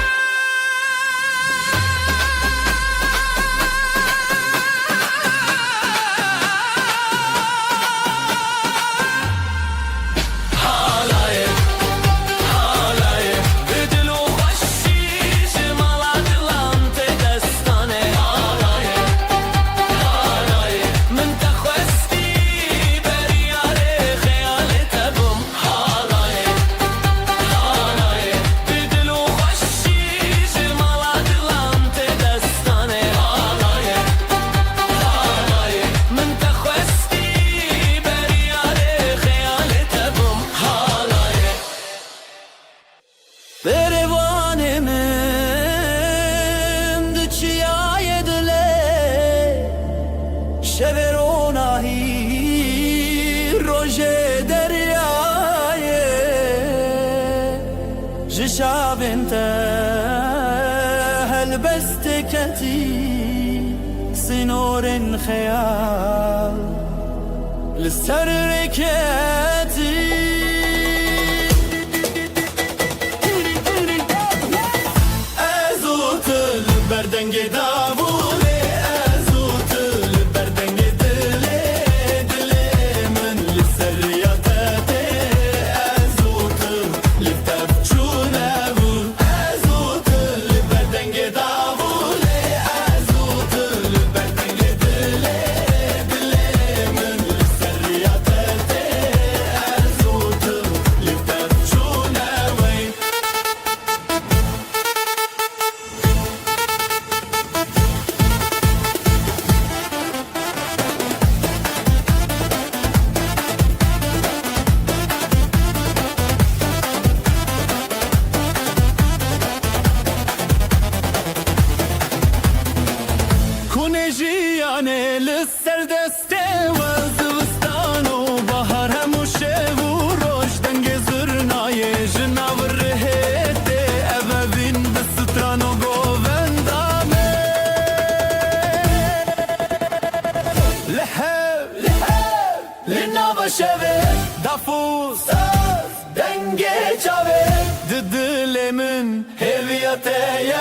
شابنت هلبستكتي سنور خيال للسركتي أزوت البردنج دابولي أزوت البردنج دلي دلي من للسرياتي أزوت للتبجونة كونجياني للسردستي والزوستان وبهر هموشي وروش دنج زرناي جناور رهيتي أبابين بالستران وغوفندامي لحب لحب للنابا شبه دافوس دنجي چاوي ددلي من هيفياتي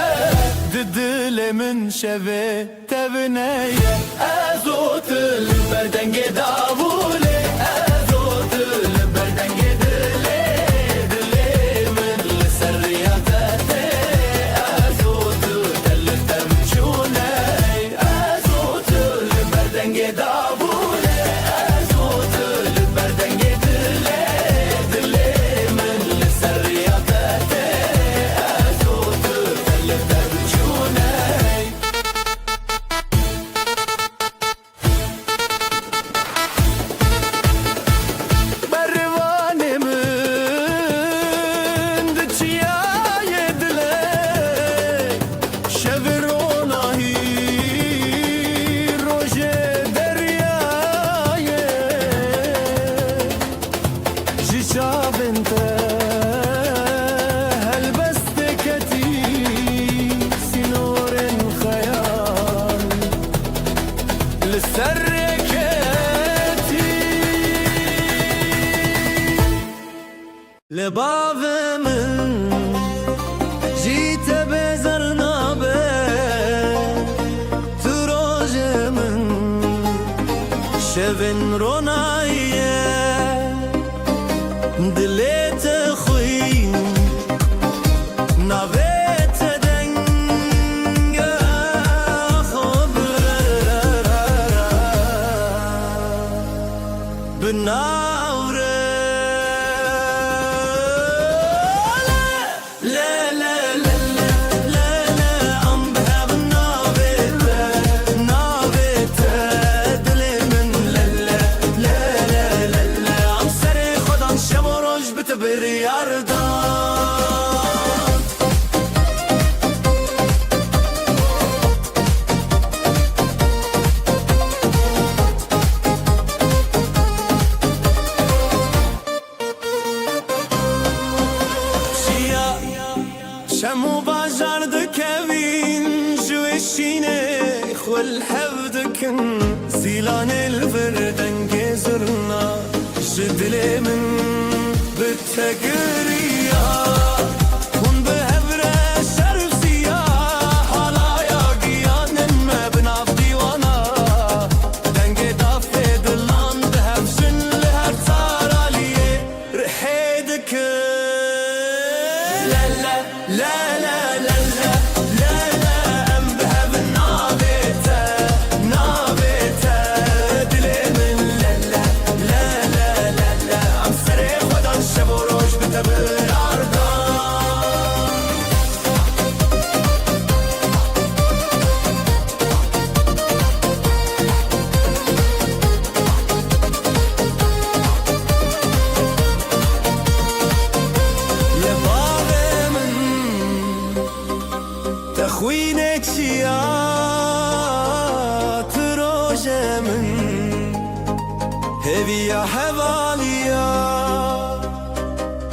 ددلي من شبه تبنية أزوت البردنج دابولي أزوت البردنج دلي دلي من السرياتي أزوت دل تمشوني أزوت البردنج دابولي أزوت البردنج دلي دلي من السرياتي أزوت دل تمشوني لباب من جيت بزرنا تروج من شبن روناية دلت خوی نویت دنگ خوب بناوره شمو باجر دكوين جوشيني خول حفدكن زيلان الفردن جزرنا جدلي من بالتقرية كن بهبرة شرفسية حالايا قيان ما بناف ديوانا دنجي دافي دلان بهفشن لهر تاراليه رحيدك لا لا لا لا لا لا لا ام بهب نابته دلي من لا لا لا لا لا لا عم سري ودان شب وروج بتبر خوینه چیا تروجه من هویا حوالیا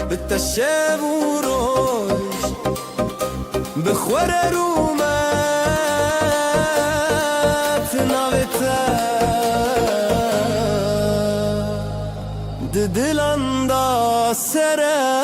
بالتشاب وروج بخور رومات ناوتا ددلان دا سرت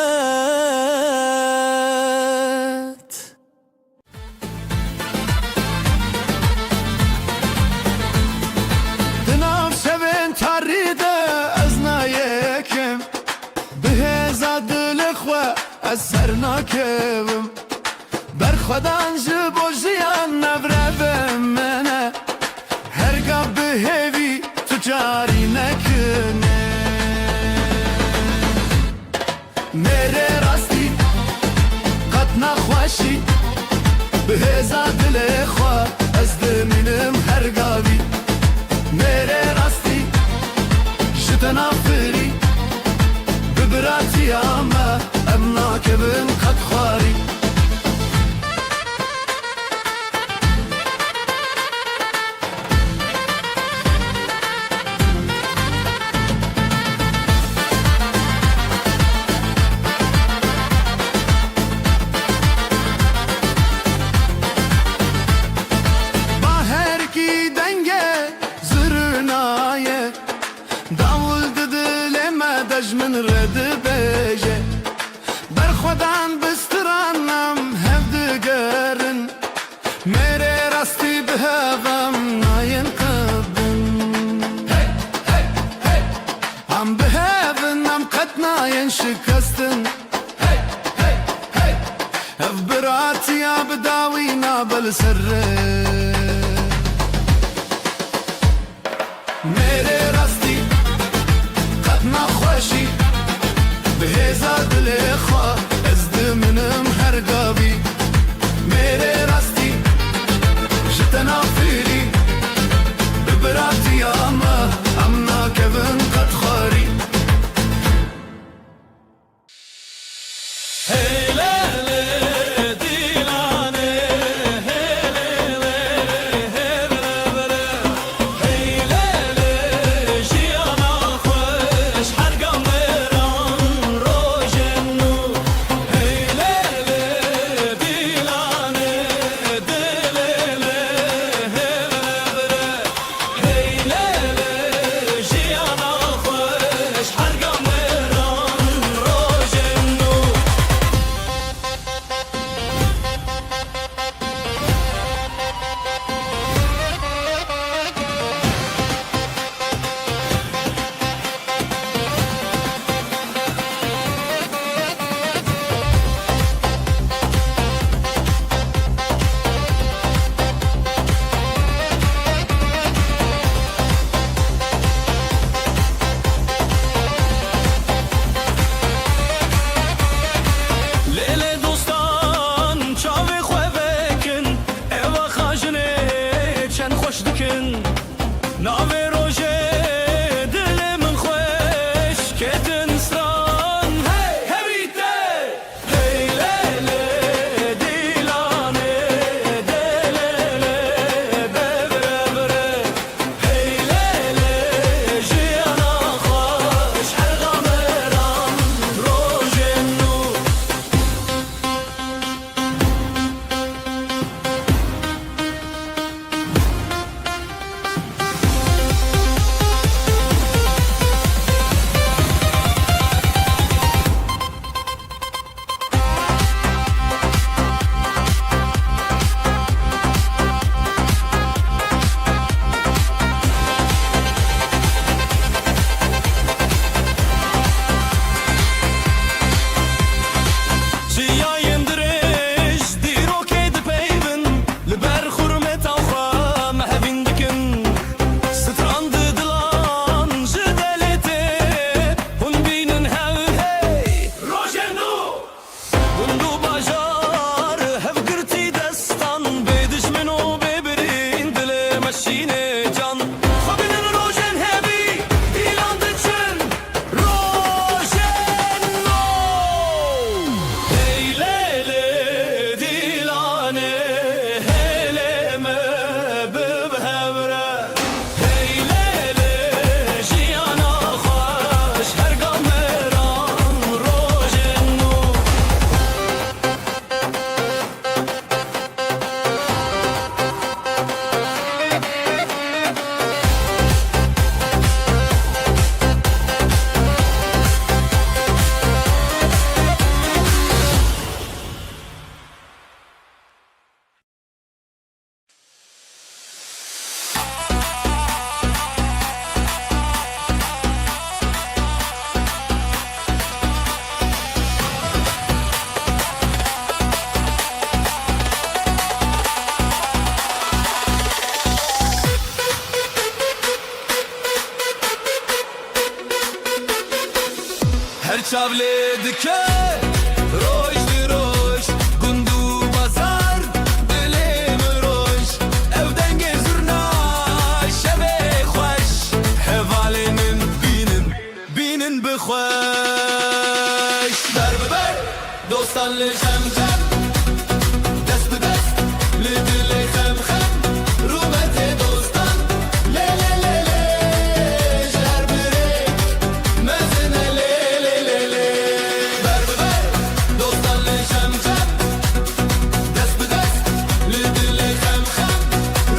سرناکم بر خودان جبو جیان نبرم منه هرگاه به هیوی تو جاری نکنه میره راستی قد نخواشی به هزا دل خواه از دمینم هرگاهی میره راستی جتنا فری ببراتی آمه امنا كبن قد خاري باهر کی دنگه زرنايه داول دل ما دجمن رد بيجه خودان بسترانم هفدگرن میره راستی به هم ناین قبن هم به هم قد ناین شکستن هف براتی بداوی نابل سره میره راستی قد نخوشی به هزا دل خواه منم هرگاهی میره راستی جتنا فیری ببراتی آمه امنا کبن قد خاری dostan li jem jem dest bi dest li dilê xem xem rûmetê dostan lê lê lê lê ji her birê mezine lê lê lê lê ber bi ber dostan li jem jem dest bi dest li dilê xem xem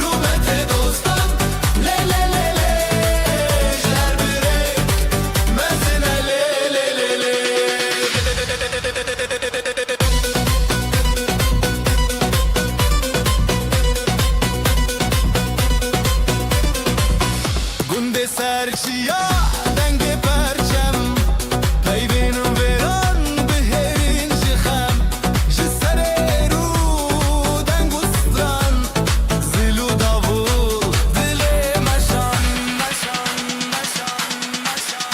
rûmetê dostan lê lê lê lê ji her birê mezine lê lê lê lê Gunde serçiya denge perçem Peyvenin veran biherin jixem Ji serê rû dengustran Zilu davul dilê meşan meşan meşan meşan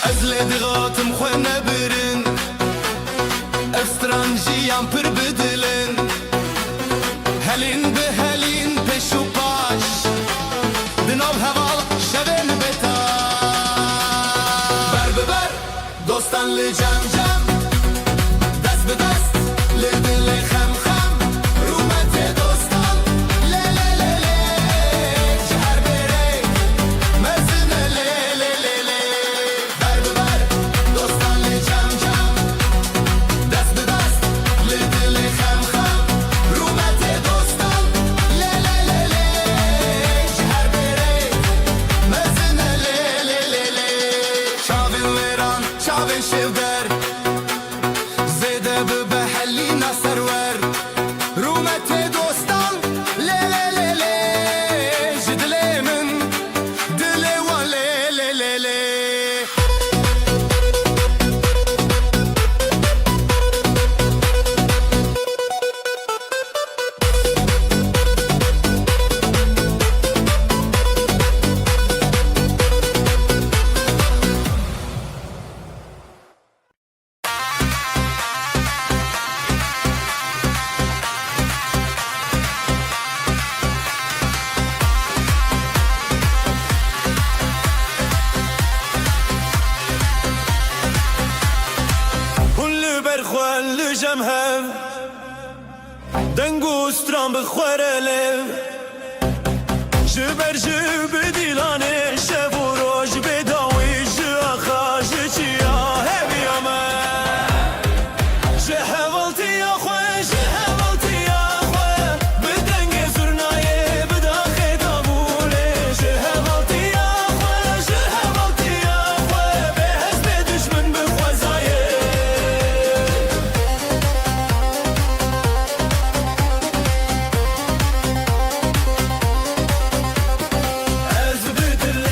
Ez lê digatim xwe nebirin Ev stranjiyan pir bidilin Helin bi helin peş û paş Dinav heval şevên bêta Ber bi ber dostan li cem cem Dest bi dest li dilê xem xem Rûmetê dostan lê lê lê lê Ji her birê mezine lê lê lê lê Ber bi ber dostan li cem cem Dest bi dest li dilê xem xem Rûmetê dostan lê lê lê lê Ji her birê mezine lê lê lê lê Çavên wêran çavên şêwder Zêde bi behellîna serwer Rûmetê dostan lê lê lê lê Ji dilê min dilê wan lê lê lê lê Hûn li ber xwe li jem hev Deng û stran bi xwere lev Ji ber ji bi dîlanê şev û roj bêdawî ji axa ji çiya heviya me Ji hevaltiya xwe ji hevaltiya xwe Bi dengê zurnayê bi daxê davûlê Ji hevaltiya xwe ji hevaltiya xwe Bê hez bê düşmin bi xwezayê Ez bi dilê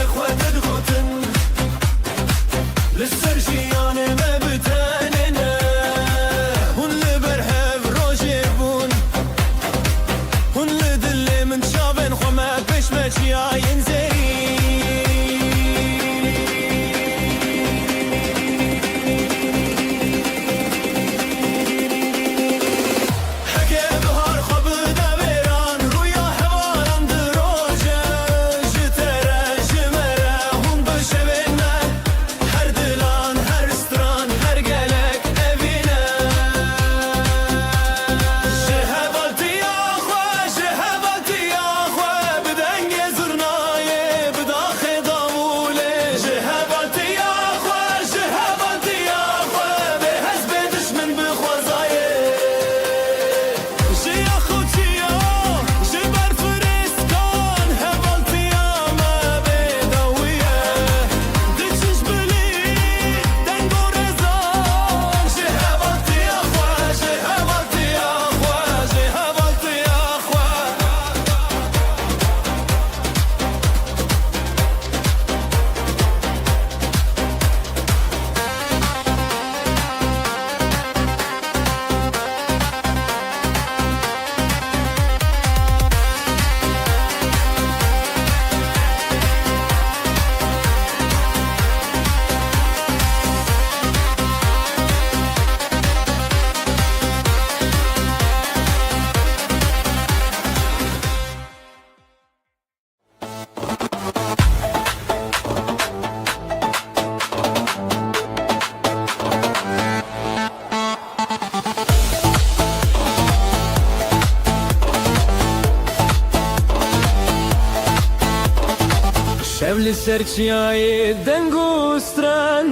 لسرچیای دنگوستران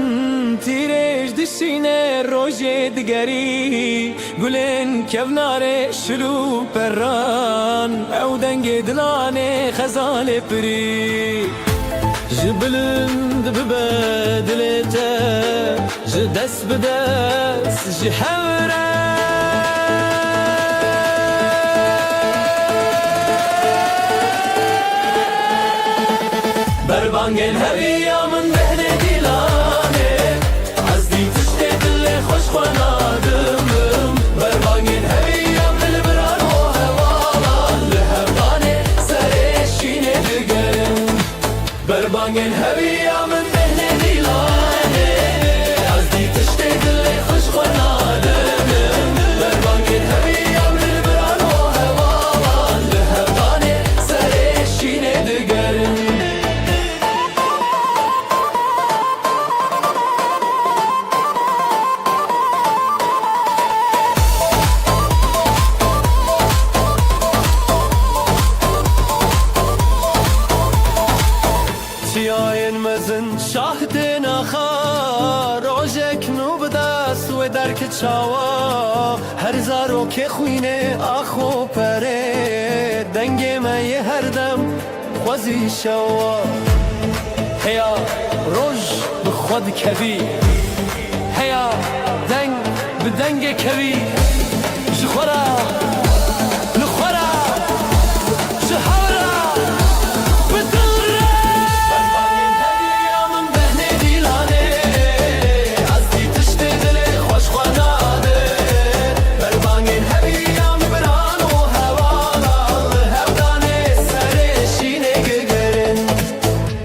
تیرش دشینه روژه دگری گلن کفنار شلو پران او دنگ دلانه خزال پری جبلند ببدلته جدس بدس جحوره بربانگن هویا من بهنه دیلانه از دی تشته دل خوش خونادم بربانگن هویا من بران و هوالا لهبانه سرشینه دگرم بربانگن هویا من بهنه دیلانه از دی تشته دل خوش خونادم بربانگن هویا من بران و هوالا لهبانه سرشینه دگرم چیاین مزن شاهد نخا روزک نو بدست و درک چاوا هر زارو که خوینه آخو پره دنگ می هر دم خوزی شوا هیا روز بخود کبی هیا دنگ بدنگ کبی جخورا نخورا جهورا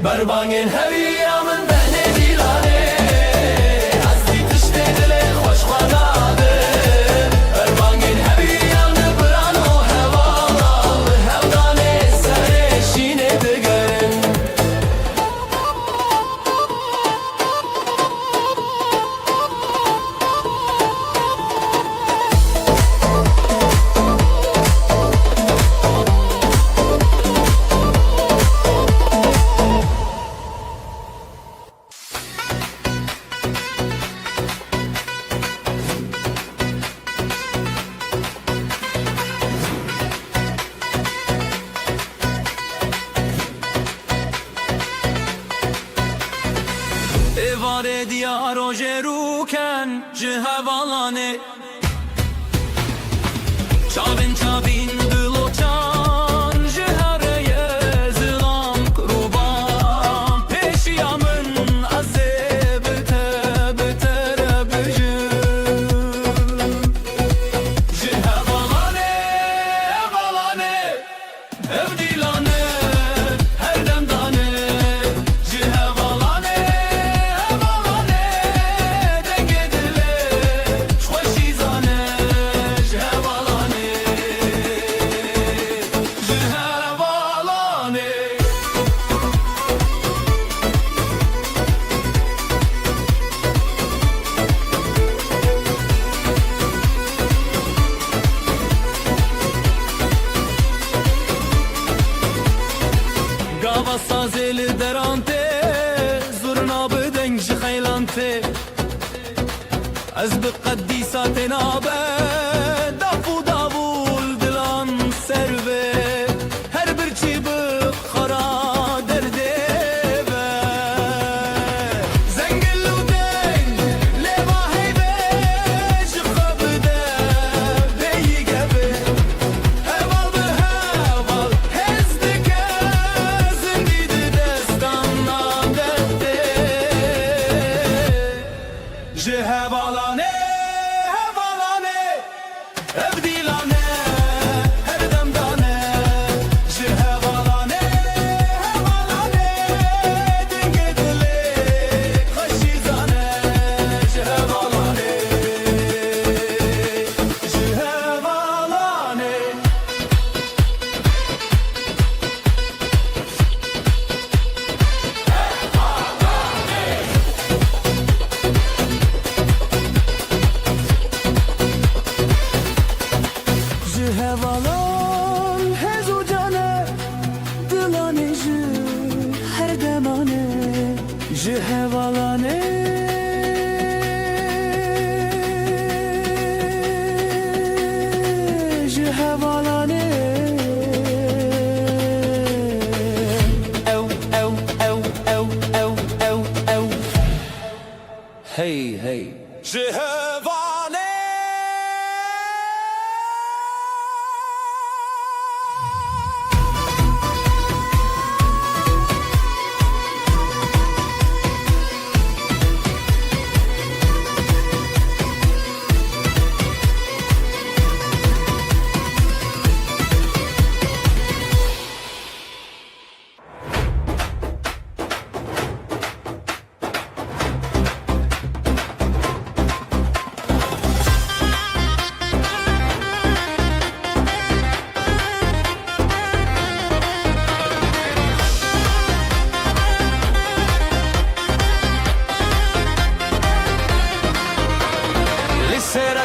بربانگن هویا من بهنه دیلانه از دی تشته دل خوش خاناده بربانگن هویا من بران و هوالا هودانه سرشینه دگرن evare diyar o jeruken cihavalane çavin çavin diloçan jihareye zilam kurban peşiyamın azebte betere bücüm cihavalane evalane evdilane her demdane cihavalane Gava sazeli derante zurna bedeng jkhaylante az biqaddisat nabe dafu davul dilan serve her bir çibi khara derde ve zengillu deng leva heybe jkhabde beyi gebe heval be heval hezdike zindide destandan derde jehevalane hevalane evdilane her demdane jehevalane hevalane dingedile khaşizane jehevalane jehevalane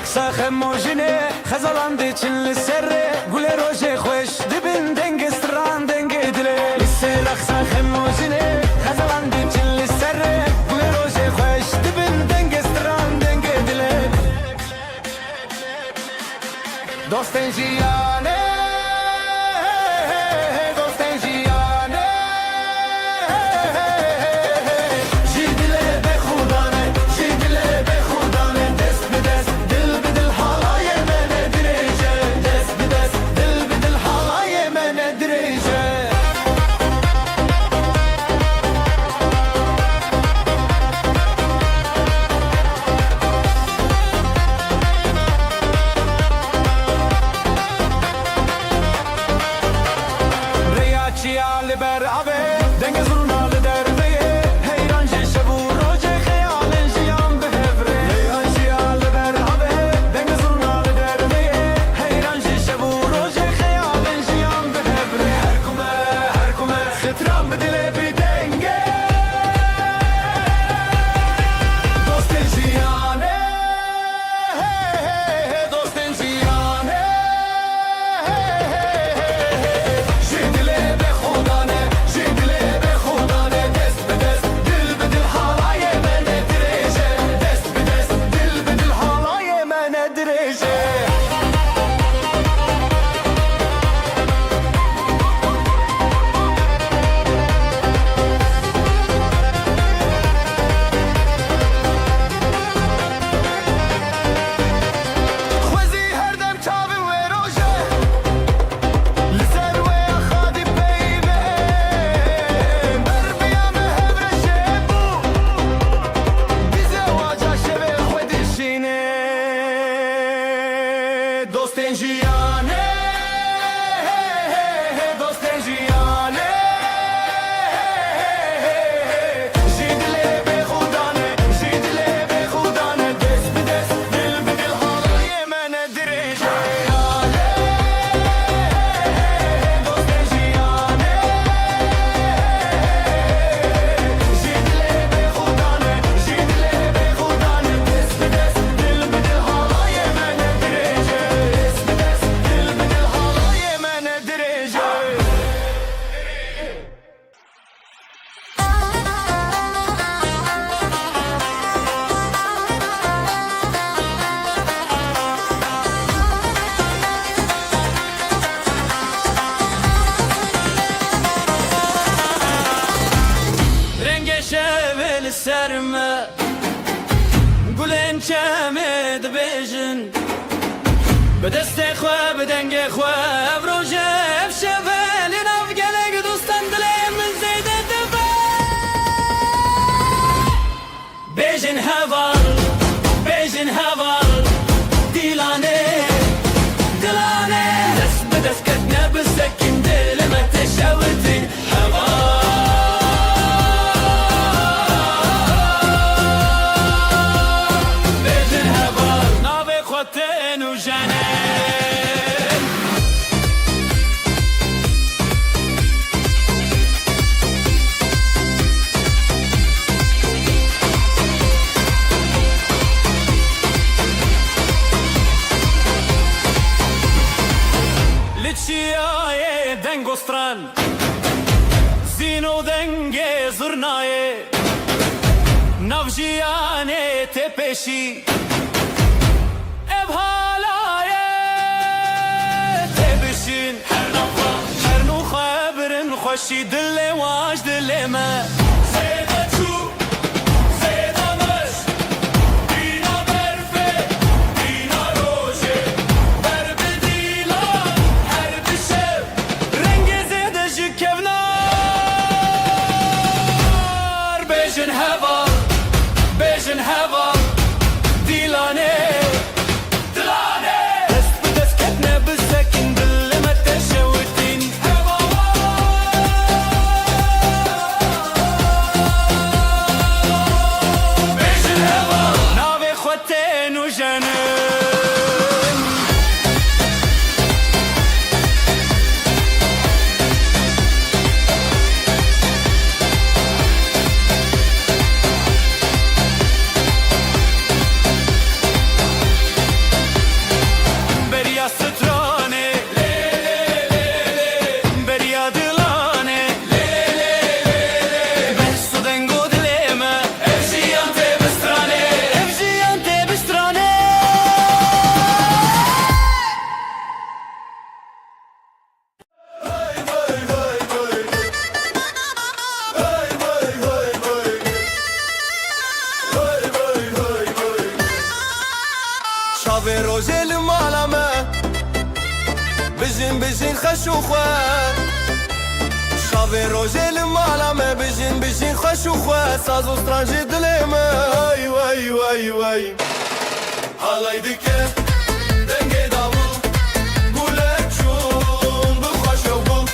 رقصا خموجنه خزالان دی چن لسره گل روزه خوش دبن دنگ استران دنگ دله لسه رقصا خموجنه خزالان دی چن لسره گل روزه خوش دبن دنگ استران دنگ دله دوستن جیانه سرمه گلن چمه دبیجن به دست خواه به دنگ خواه بروژه شفل ناف گلگ دوستان دلیم من زیده دبه بیجن هوال دیلانه دست به دست کتنه بسکن دلمه تشاوتین هوال زینو دنگ زرنای نوجیانه تپشی ابهالای تبشین هر نو خبرن خوشی دل واج دل ما شافي روجل مالامه بجن بجن خشوخه شافي روجل مالامه بجن بجن خشوخه سازو سترانجي دلمه وای وای وای وای حالای دکه دنگه داو گولک چون بخوشو بو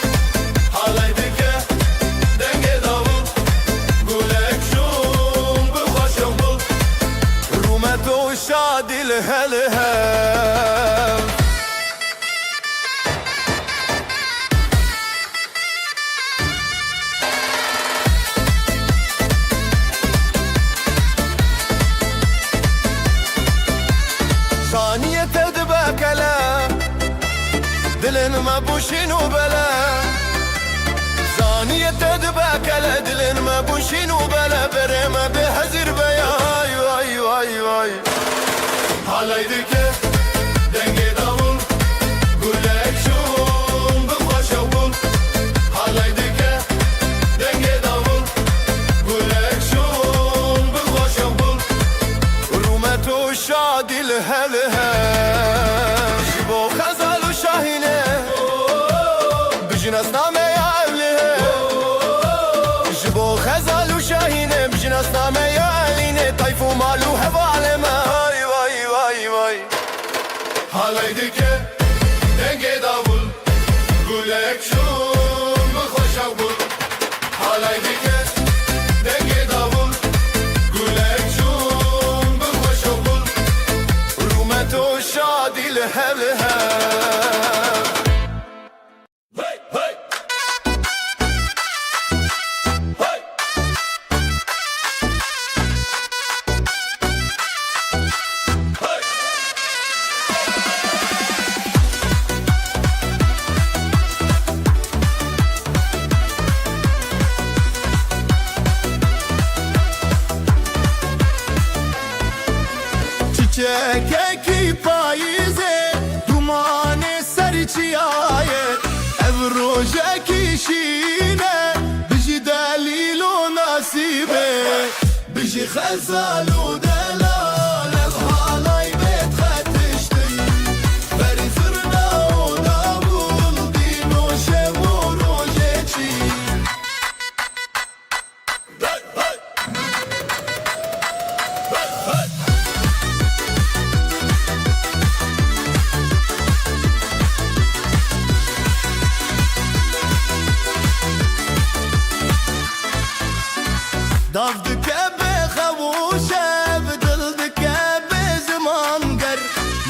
حالای دکه دنگه داو گولک چون بخوشو بو رومتو شادی لهله ثانية تدبكلا دلن ما بوشين وبلا ثانية تدبكلا دلن ما بوشين وبلا بريما بحزر بيا واي واي واي حالي دكه دنگي داول قولك شون بخوش اول حالي دكه دنگي داول قولك شون بخوش اول رومتو شادي لهلها جبو خزال وشاهينه بجناس نامه يا اهلها جبو خزال وشاهينه بجناس نامه يا اهلينه طيف ومالو هبالما واي واي واي واي حالي دكه دنگي داول قولك شون بخوش اول حالي دكه دنگي داول قولك شون بخوش اول رومتو شادي لهلها çiçek payizê dumanê serî çiyaye ev rojekî şîne bijî delîl û nasîbê bijî xezal û delal ev halay bêt xetiştin berî zirna û davul dîn û şev û rojê çî Dav dike be xewuşe bi dil dike be ziman ger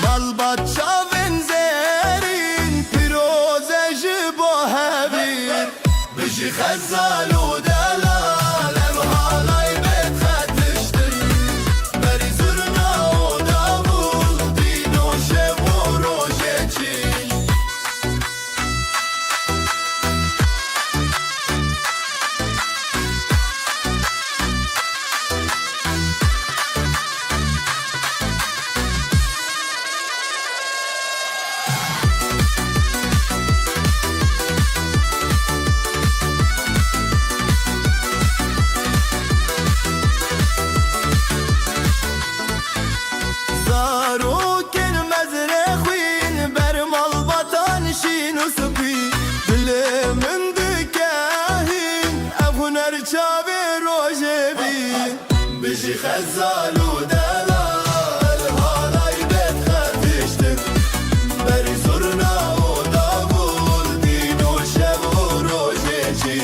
malbat çavên zerîn pîroze ji bo hevîr bijî xezal û delal ev halay bêt xetiştin berî zirna û davul dîn û şev û rojê çî zarokên mezre xwîn ber malbatan şîn û spî dilê min dikehîn ev huner çavê rojê bîn bijî xezal û delal halay bêt xetiştin berî zurna û davul dîn û şev û rojê çî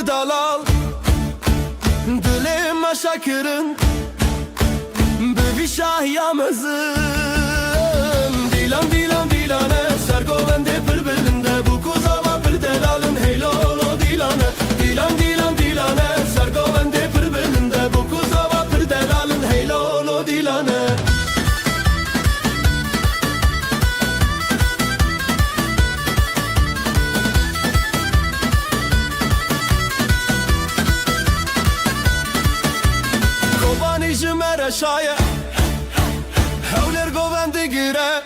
dalal Dilê me şekirin şahya mezin Dilan dilan dilane sergovende pır belinde Bu kuzava pır delalın heylolo dilane Dilan dilan dilane sergovende pır belinde Bu kuzava pır delalın heylolo dilane Kobani jimere şaye Hevler govendi gire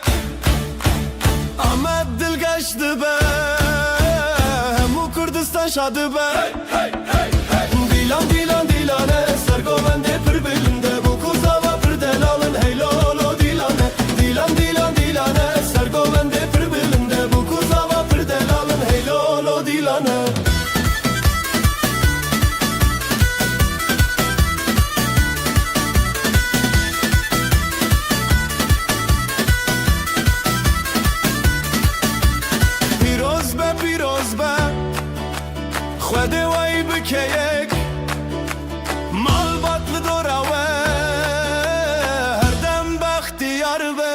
Ahmet dil geçti be Hemu Kurdistan şadı be Dilan dilan dilane Sergovende pır belinde Bu kuzava pır delalın heylolo dilane Dilan dilan dilane Sergovende pır belinde Bu kuzava pır delalın heylolo dilane پیروز به خود وای بکیک مال باطل دوراوه هر دم بختیار به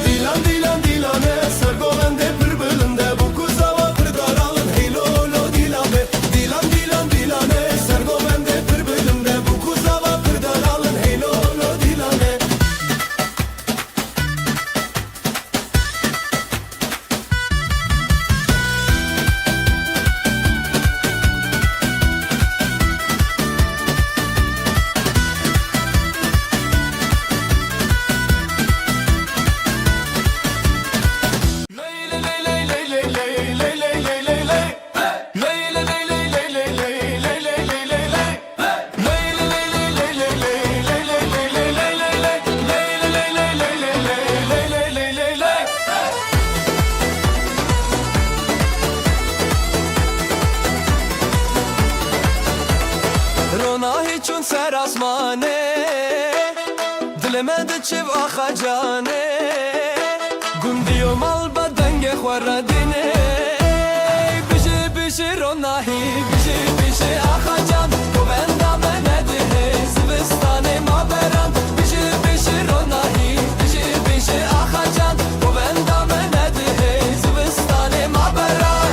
دیلان دیلان دیلانه سرگولنده پر بلنده bu kuzava پر daralın heylolo dilane Dilan dilan dilane sergovende پر bölümde bu kuzava پر daralın heylolo dilane چون سر آسمانه دل من چه آخا جانه گندی و مال بدنگ خوردینه بشه بشه روناهی بشه بشه آخا جان تو بندم نده زبستان ما بران بشه بشه روناهی بشه بشه آخا جان تو بندم نده زبستان ما بران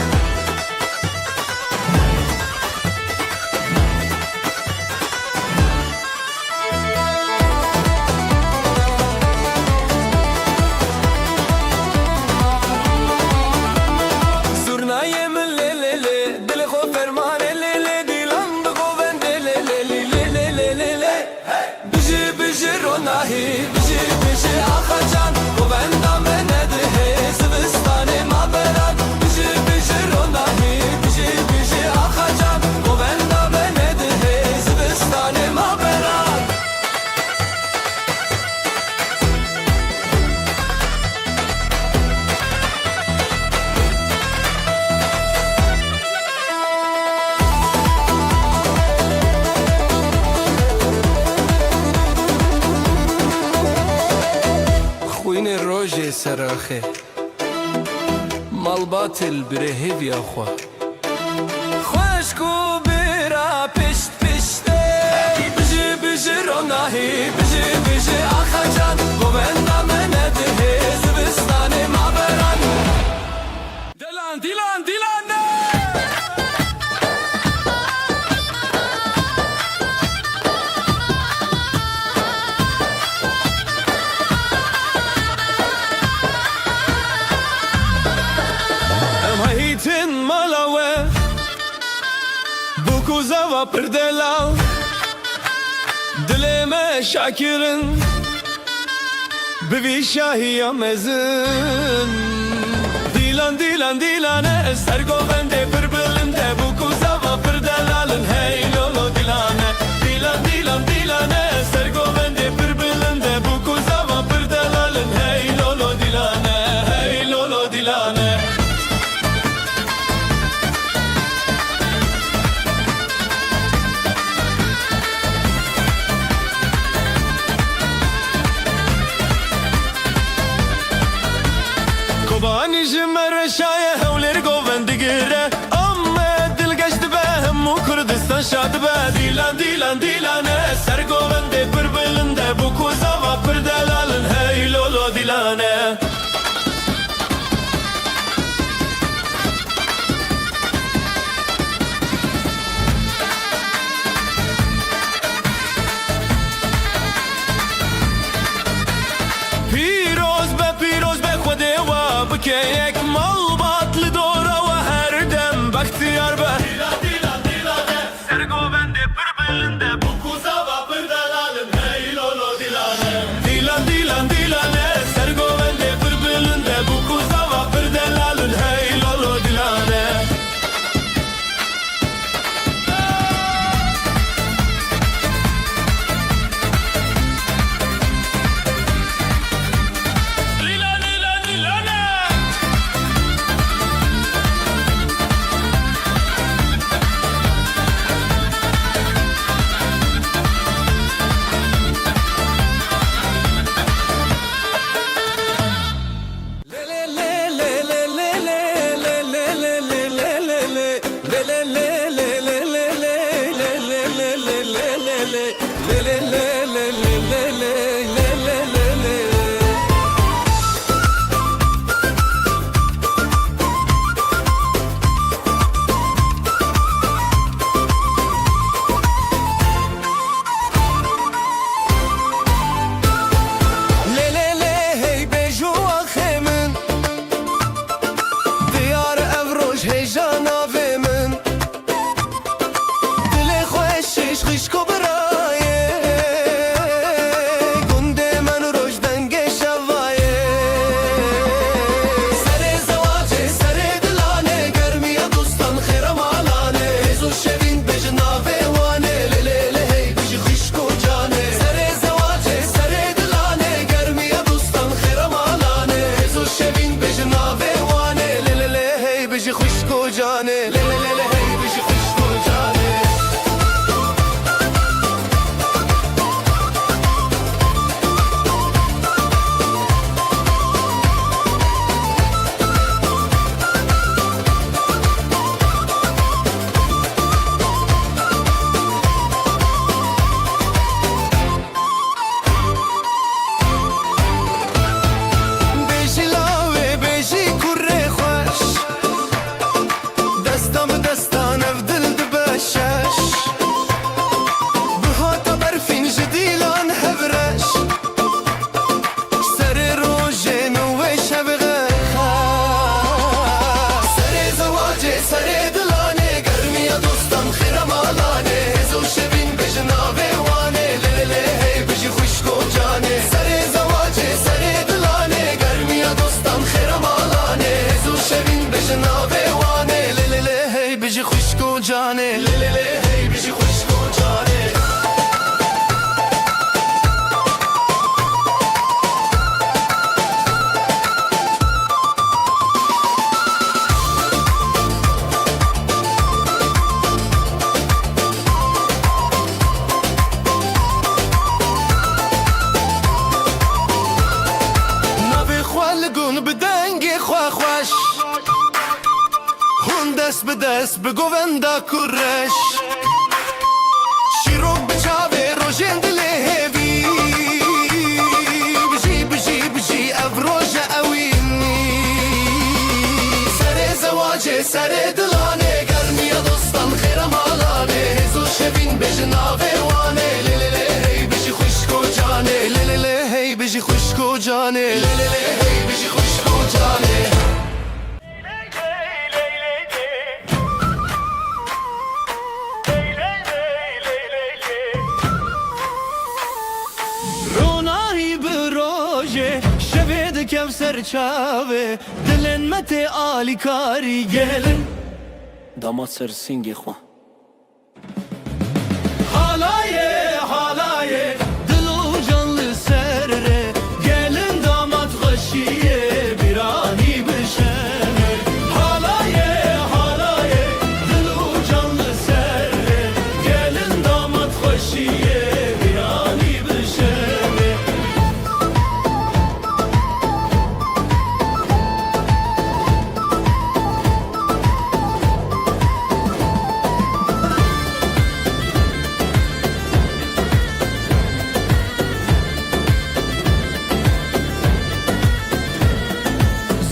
Nahi bizi bizi akacan bu benden menedi Zivistane maberan bizi bizi ronahi bizi bizi akacan bu benden menedi Zivistane maberan خوین روژه سراخه مال باطل بره هیوی آخوا خوشکو برا پشت پشته بجی بجی روناهی بجی بجی آخا جان گوبندم نده زبستان ما بران دیلان دیلان دیلان نه Tin malawe Bu kuzava pırdelal Dileme şakirin Bivi şahiya mezin Dilan dilan dilane Sergovende pır bölümde Bu kuzava pırdelalın Hey lolo dilane Dilan dilan dilane Sergovende pır bölümde Bu kuzava pırdelalın Hey lolo dilane Hey lolo dilane Kobani jimere şaye hevleri govendi gire Amme dil geçti be hemmu Kurdistan şadı be Dilan dilan dilane ser govende که یک مالبات لدوره و هر دم بختیار به Dilan dilane Sergovende pırbelinde Bu kuzava pırdalalım Hey lolo dilane Dilan dilan dilane Sergovende pırbelinde Bu kuzava pırdalalın Hey lolo dilane دست به دست به گووندا کرش شیروک بچاوه روژن دله هیوی بجی بجی بجی افروژ اوینی سر زواجه سر دلانه گرمی دوستان خیرم آلانه هزو شوین بجناوه وانه لیلیلی هی بجی خوشکو جانه لیلیلی هی بجی خوشکو جانه لیلیلی هی بجی خوشکو جانه Kevser çave dilenmete ali kari gelin damat sersingi xwa halaye halaye dilu canlı serre gelin damat xaşiye birani bişene halaye halaye dilu canlı serre gelin damat xaşiye birani bişene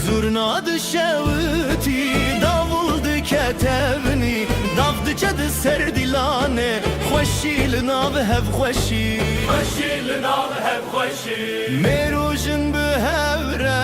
Zurnadı şevti, davuldu ketevni Davdı çadı serdilane Xoşil nav hev xoşi Xoşil nav hev xoşi Merujin bu hevre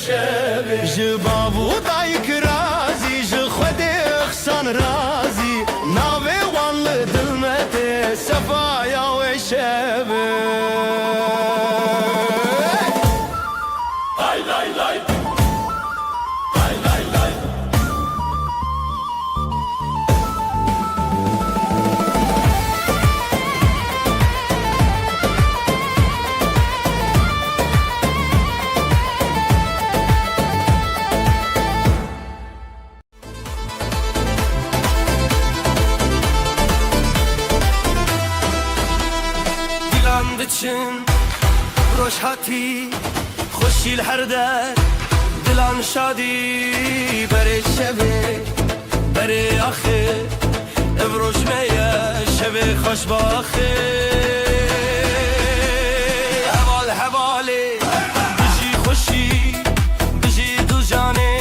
شبه جبابو دایک رازی جخود اخسان رازی ناوی وان لدلمت سفایا و شبه Lay lay lay Lay lay lay Dilan için روشهاتی خوشیل هر در دلان شادی بره شبه بره آخه ابروش میه شبه خوش باخه حوال حواله بجی خوشی بجی دو جانه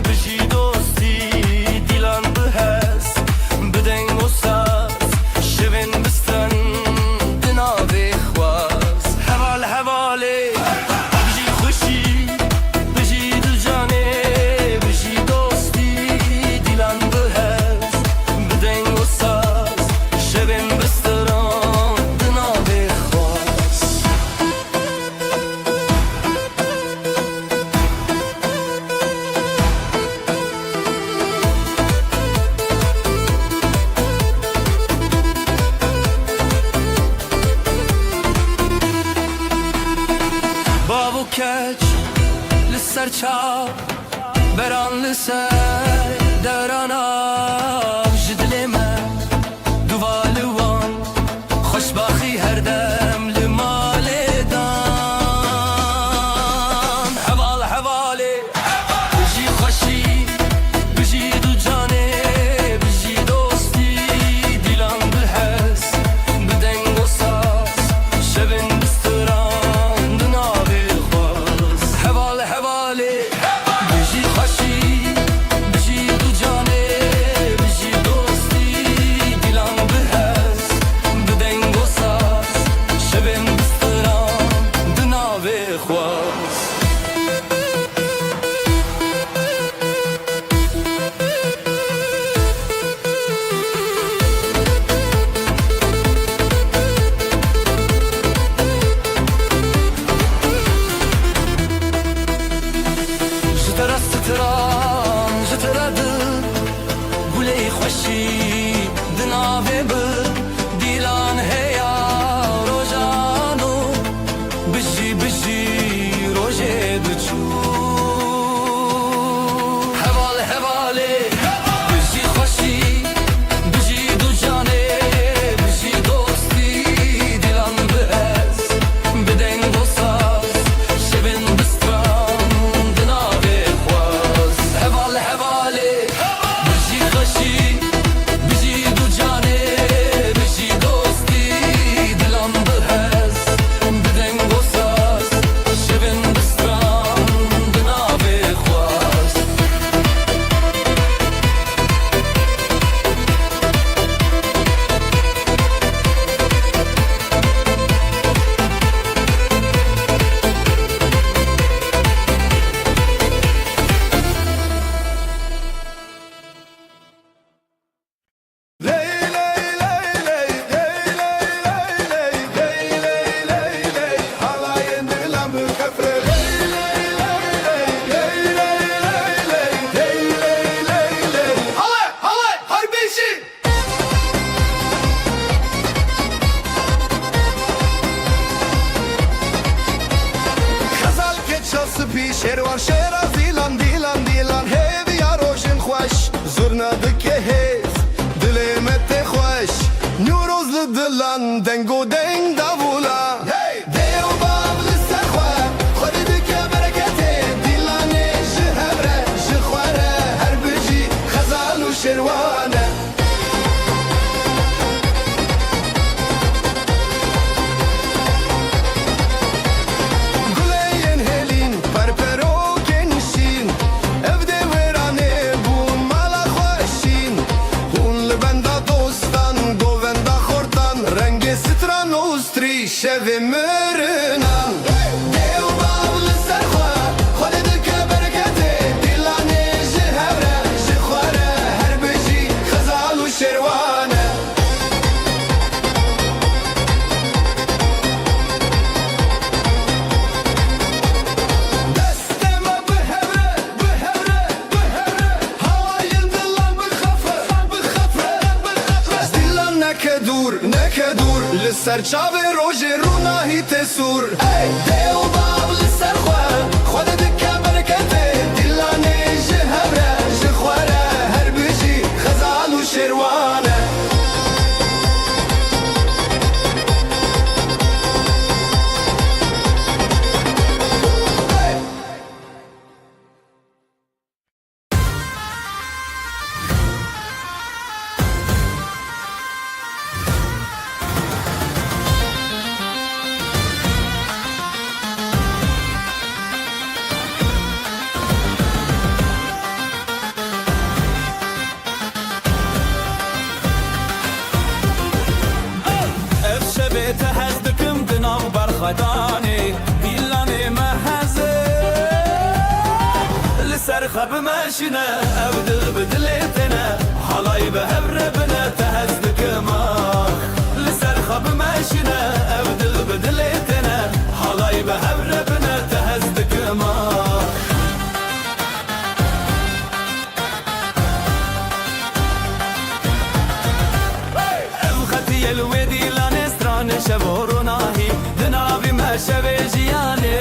بجی دوستی دیلان بهست بدنگ و ساز شبن بستن دناوی خواز حوال حواله بجی خوشی بجی دو جانه بجی دوستی دیلان بهست بدنگ و ساز شبن بستن دناوی خواز بابو کچ لسر چاو بران لسر دوران آب جدل من دوالوان خوشباخی هر دم لمال دان حوال حواله بجی خوشی بجی دو جانه بجی دوستی دیلان بهست بدنگ و ساز شبن بستران دناوی خواز حوال حواله بجی خوشی بجی دو جانه بجی دوستی دیلان بهست بدنگ و ساز شبن بستران دناوی خواز جترا ستران جترا دل گلی خوشی دناوی بر دیلان هیا روزانو بجی بجی روزه بچو حوال حواله بجی خوشی بجی دو جانه بجی دوستی دیلان بهز بدنگ و ساز شبن بستران دناوی خواز حوال حواله بجی خوشی بجی دو جانه بجی دوستی دیلان بهز بدنگ و ساز شبن بستران دناوی خواز شروان شیراز دیلان دیلان دیلان هیوی روشن خوش زرنا دکه هیز دلمت خوش نیوروز لدلان دنگو دنگ داولا دیو باب لسر خواه خودی دکه برکته دیلان جهبره جخواره هر بجی خزال و شروانه شوی مرنم دیو باول سرخوا خود دکه لسر چاوه روژ رو ناهی تسور دیو باب لسر خواه خود دکه برکته دلانه جهبره جخواره هر بجی خزال و شروانه تهزدكم دناو برخداني ديلاني مهزه لسر خب ماشينا أبدل بدلتنا حلاي بهبربنا تهزدكم لسر خب ماشينا أبدل بدلتنا حلاي بهبربنا تهزدكم أبختي الودي شبور ناهي دنابي ما شبي جياني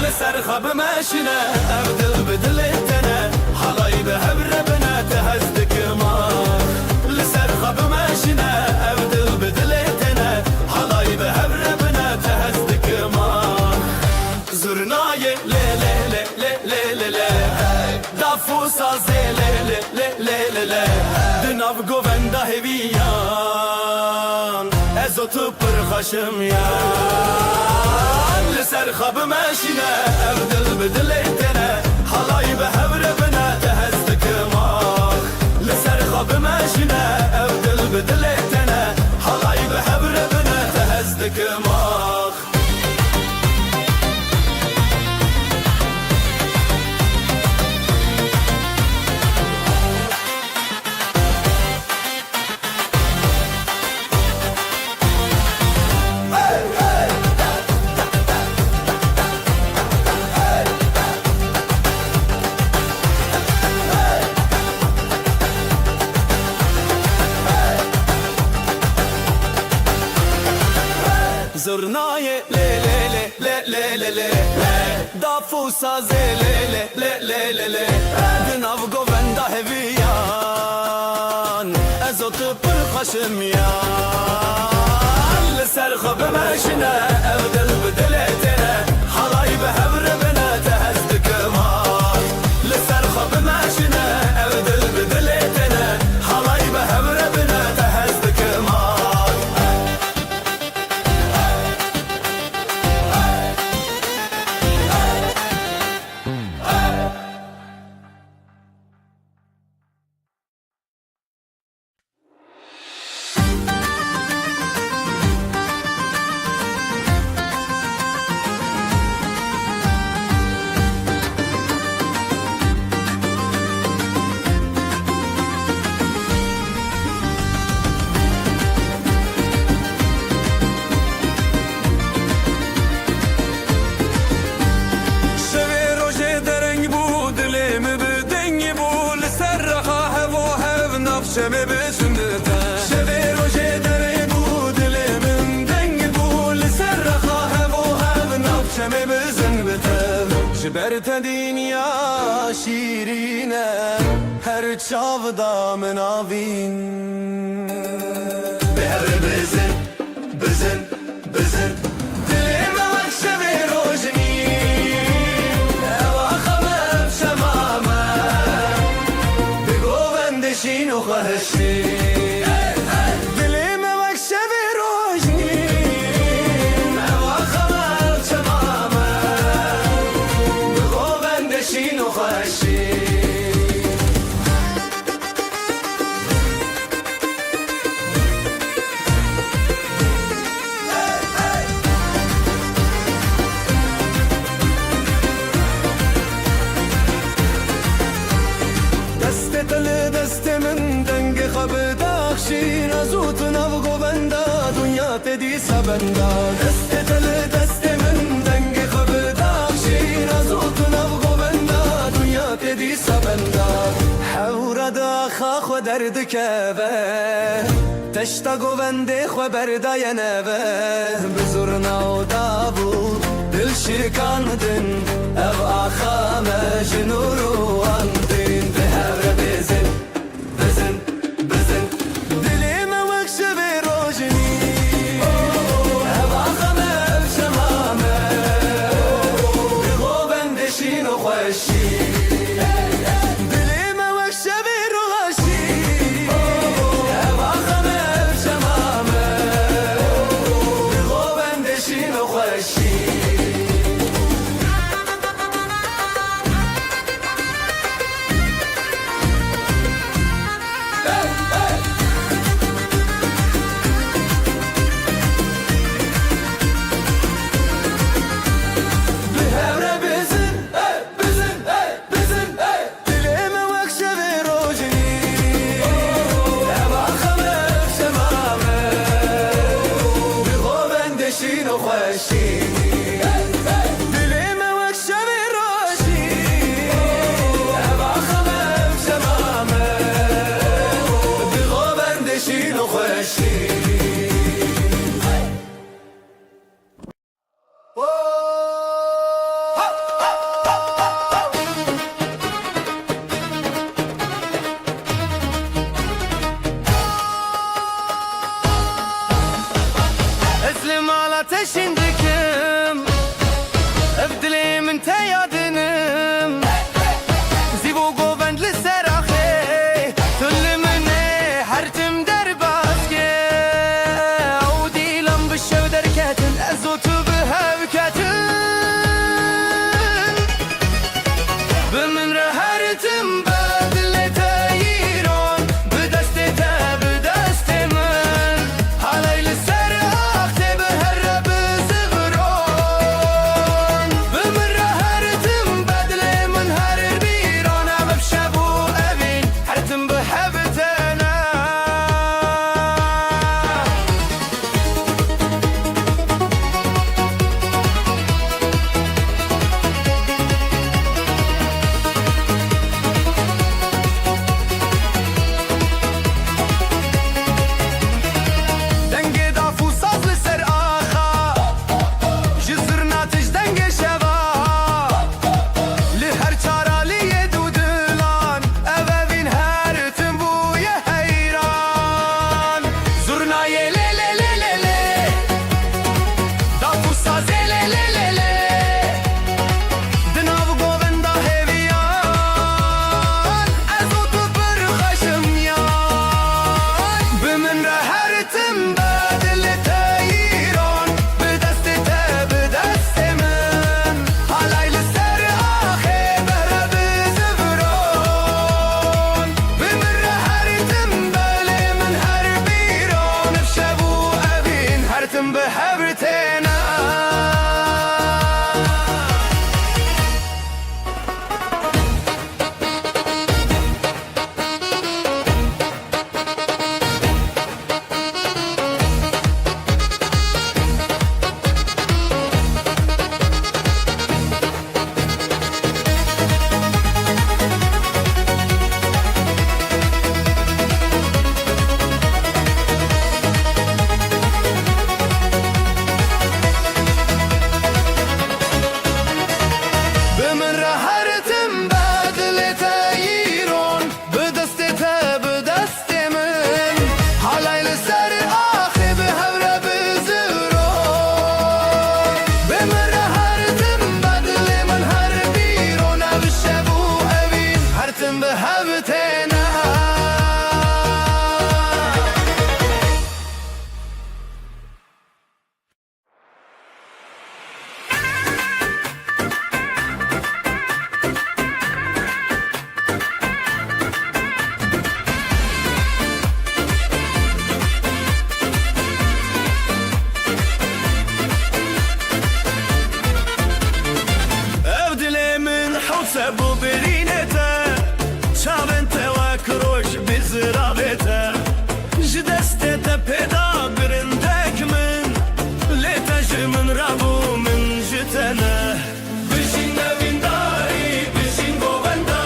لسر خب ماشينا أبدل بدلتنا حلاي بهبربنا تهزدك ماخ لسر خب ماشينا أبدل بدلتنا حلاي بهبربنا تهزدك ماخ زرناي لي لي لي لي لي لي دافو سازي لي لي لي لي لي دناب قوفندا هبيان ازوتو برخشم يا لسر خب ماشينا ابدل بدلتنا حلاي بهبربنا تهزدك ماخ لسر خب ماشينا ابدل بدلتنا حلاي بهبربنا تهزدك ماخ زرناي لي لي لي لي لي لي دافو سازي لي لي لي لي لي دناف قوفندا هبيان ازوت برخشم يان لسر خب ماشينا ابدل بدلتنا حلاي بهبربنا تهزدك ماخ لسر خب ماشينا ابدل بدلتنا حلاي بهبربنا تهزدك ماخ شمه بسندتا شبه روشه دره بود لمن دنگ بول سر خواهم و هم ناب شمه بسندتا جبرت دنیا شیرینه هر چاودا مناوین بهر بزن بزن بزن دلم وقت شبه روشنی اواخمم شمامه بگو بندشین و خواهشی دلم وقت شبه روشنی اواخمم شمامه بگو بندشین و خواهشی زوت نبغو بندا دنیا تدی سبندا دست دل دست من دنگ خبدا شیر زوت نبغو بندا دنیا تدی سبندا حور دا خاخ و درد کبه تشتا گوونده خو برداینه و بزرنا و دابو دل شکاندن او آخامه جنورو اندین به هر بزن بزن بزن دلیم وقش به روجنی او آخامه شمامه بغو بندشین و خوشی دلیم وقش به روشی او آخامه شمامه بغو بندشین و خوشی اسلم على تشندكم ابدلي من تيادنم زيبو قوبند للسراخي كل مني حرتم درباسكي عودي لم بالشو دركاتن ازوت بها بكاتن بمن رهرتم بدل تايرون بدستي بدستي من علي للسراخ تبهرب زغرون بمن رهرتم بدل من هر بيرون بشابو أبين حرتم بحبتنا دنگ دافو ساز لسر آخا جزرنا تج دنگ شوا لهر چارالی دودلان اوین هر تنبوی حیران زرنای لی لی لی لی لی دافو ساز لی لی لی لی دناو گووندا هیویان ازو تو برخشم یان بمن رهرتم بدل تايرون بدست بدست من علي لسر آخي بهرب زفرون بمن رهرتم بلي من هر بيرون بشابو أبين هرتم بحبرتنا بمن رهرتم بدل تايرون بدست بدست من علي لسر آخي بهرب زغرون بمن رهرتم بدل من هر بيرون بشابو أبين هرتم بهبتنا ابدلي من حوسب وبرينته شابنته وكروش بزرابته جدستته بدا برندك من ليتج من رابو من جتنه بجين نبين داري بجين بوبندا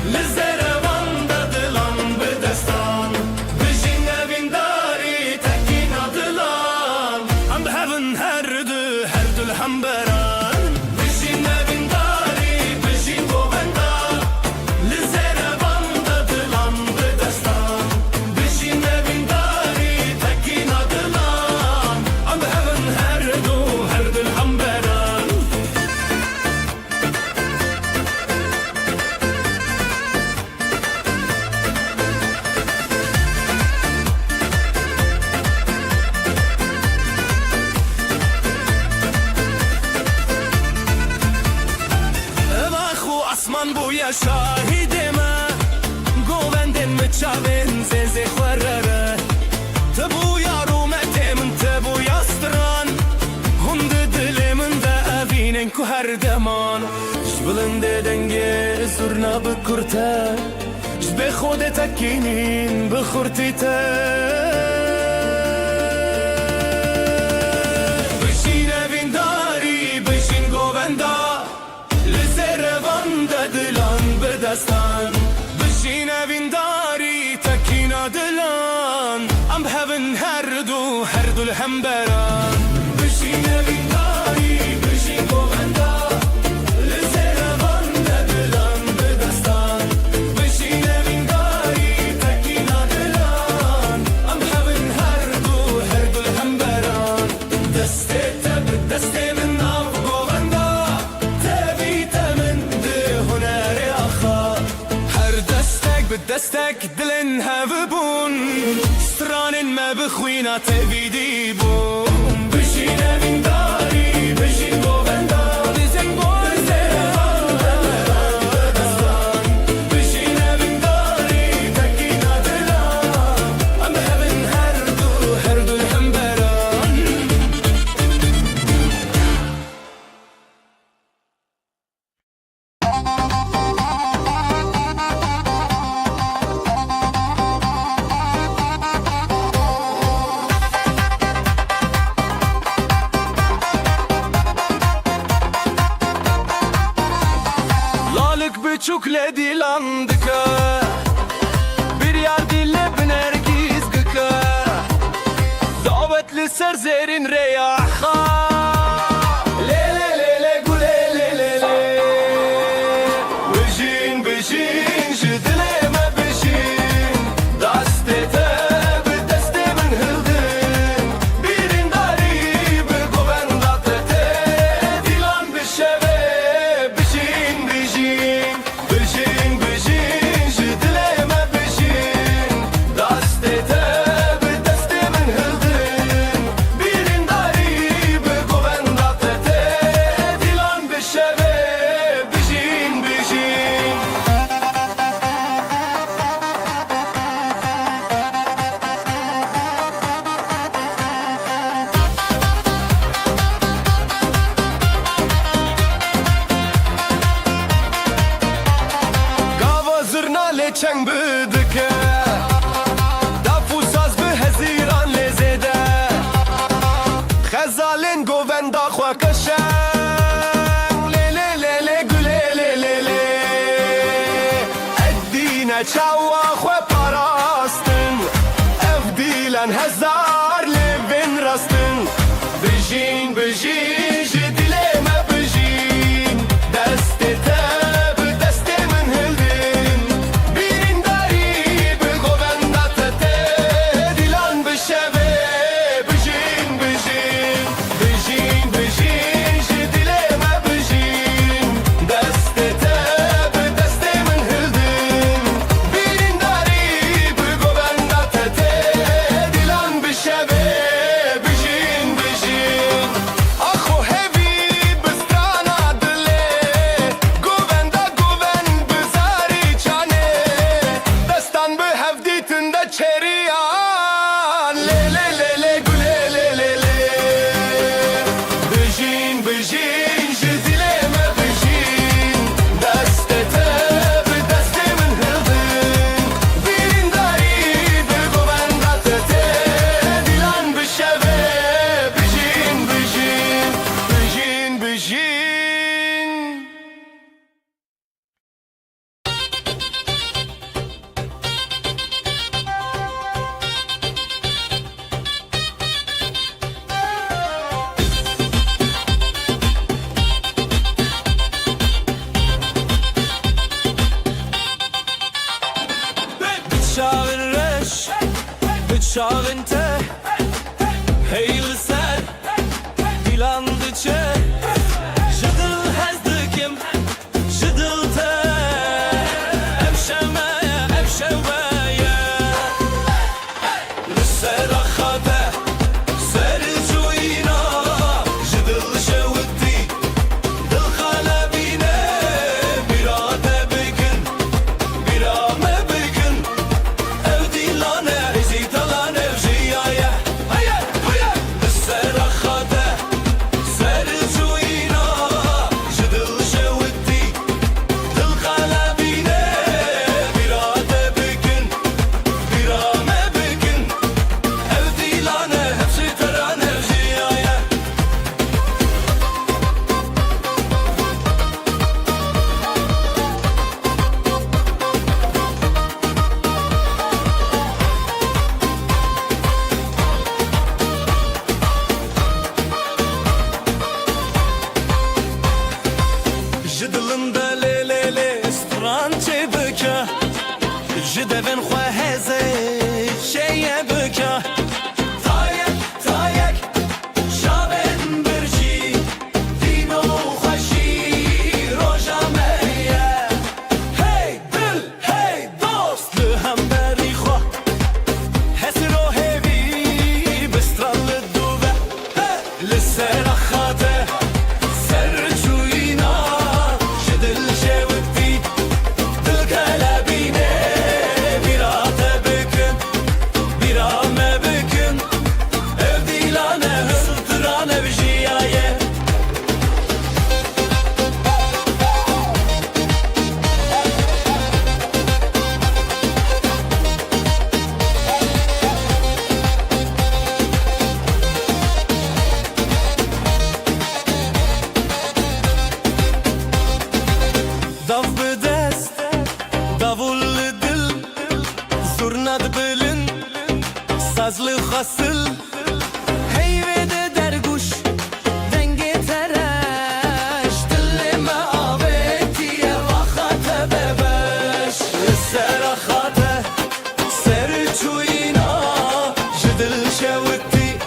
للزربان دلان بدستان بجين نبين داري الحنبران بجين نبنداري بجين بوغندا لزيرة باندا دلان بدستان بجين نبنداري تكينا دلان أم هبن هردو هرد الحنبران Asman buya şahidime Govendin mi çavin zeze xwerrere Te bu yarumetemin te bu yastran Hunde dilimin de evinin ku her deman Jbilinde denge zurna bikurte Jbe khode tekinin bikhurtite Bişin evindari bişin govenda دلان بدستان بجین وینداری تکینا دلان ام هفن هردو الهمبران بجین وینداری بجین گووندا لزیر وند دلان بدستان بجین وینداری تکینا دلان ام هفن هردو الهمبران دسته تب دسته من ناف گووندا بدستك دلن هفبون ستران ما بخوينا تبيدي بون بجينا من داري بجين بوغندا بزين بجينا من داري تكينا دلان أم هبن هردو الهمبران Çukle dilandıka Bir yar dille binergiz gıka Davetli serzerin reyaha Lele lele gule lele le Bejin bejin jidileme bejin Dastete bedeste min hildin Birin dari be govenda tete Dilan bişeve bejin bejin Bejin bejin jidileme bejin Dastete bedeste min hildin Birin dari be govenda tete Dilan bişeve bejin bejin Gava zırna leçen bıdıke Dafu saz bi heziran lezede Xezalin govenda xwa keşen Lele lele güle lele le Eddine çawa xwe parastin Ev dilen hezar levin rastin Bejin bejin jidileme bejin Destete bedeste min hildin Birin dari be govenda tete Dilan bişeve bejin bejin Bejin bejin jidileme bejin Destete bedeste min hildin Birin dari be govenda tete Dilan bişeve bejin bejin Akho hevi bistrana dile Govenda goven bizari çane Destan bi hevditinde çeriyan Lele lele güle lele le Bejin bejin jidileme bejin Destete bedeste min hildin Birin dari be govenda tete Dilan bişeve bejin bejin Bejin bejin شاغنته هيل سر dilandıçe Jıdıl hezdikim Jıdılta Evşemeye Evşeveye Lüserakhate Sercuyina Jıdıl şevdi Dıl kalebine Birate bigin Birame bigin Evdilane Ezitalan evjiyaye Hayır hayır Lüserakhate Sercuyina Jıdıl şevdi Dıl kalebine Birate bigin Birame bigin Evdilane Hepsi teran evjiyaye Jidilinde le le le strançe bıka Jidevin xweheze şeye bıka Tayek tayek şaben birci Dino xweşi roja meye Hey dil hey dost Li hemberî xwe Hesro hevî Bistran li dûve Li sera xate Sercuyina Jidil şevdi Dil kalebine Birate bükün Birame bükün Evdilane Hıstıran evjiyaye Dav bedest Davul dil Zurnad bilin Sazlı hasıl Heyvede derguş Denge tereş Dilleme avetiye Vakate bebeş Serakhate Serçuyina Jidil şevdi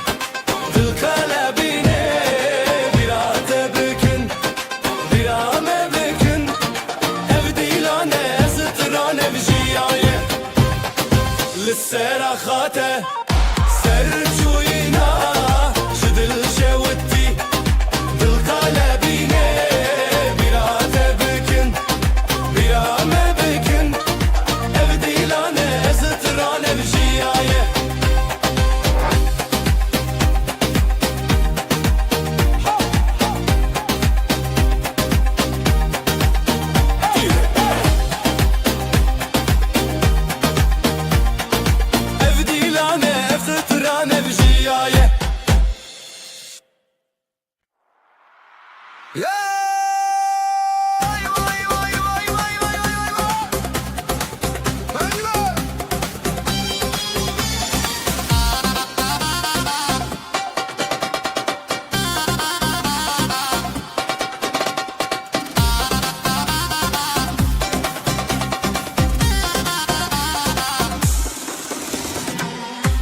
Dil kalebine Birate bükün Birame bükün Evdilane Zıtıran evjiyaye Lisserakhate Sercuyina Jidil şevdi Dil kalebine Birate bükün Birame bükün Evdilane Zıtıran evjiyaye Evdilane Zıtıran evjiyaye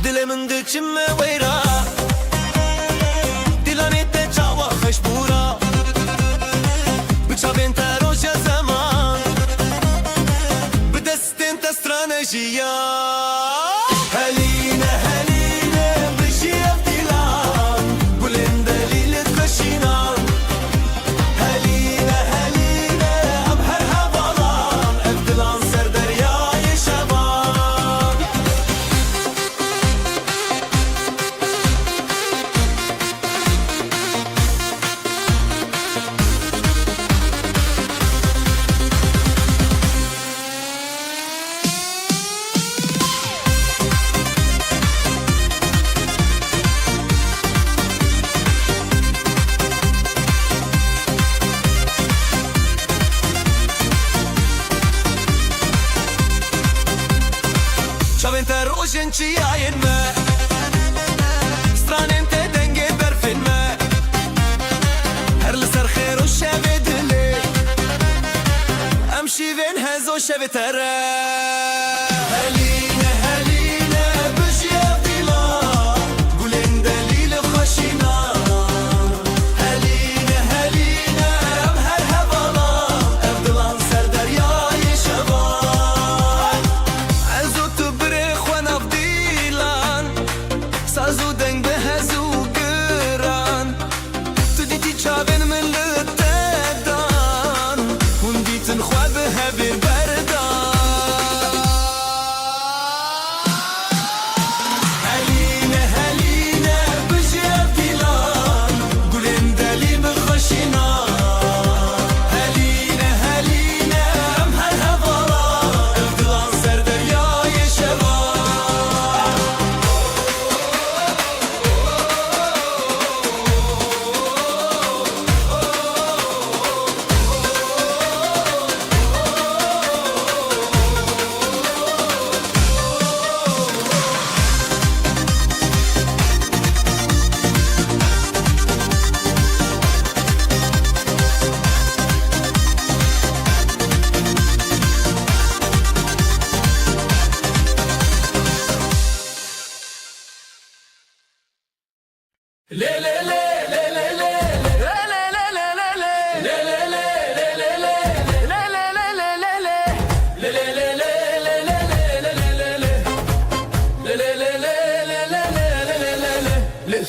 Dilimin dikçime veyra Dilanette çava xeşbura Bıçavên te roja zaman Bi destên te stranejiya Heline heline bijî evdilan Gulên delîlit xweşînan Heline heline em her hevalan Evdilan ser deryayê şevan Çavên te rojên çiyayên me Stranên te dengê berfên me Her li ser xêr û şevê dilê Em şîvên hezo şevê te re Heline heline bijî evdî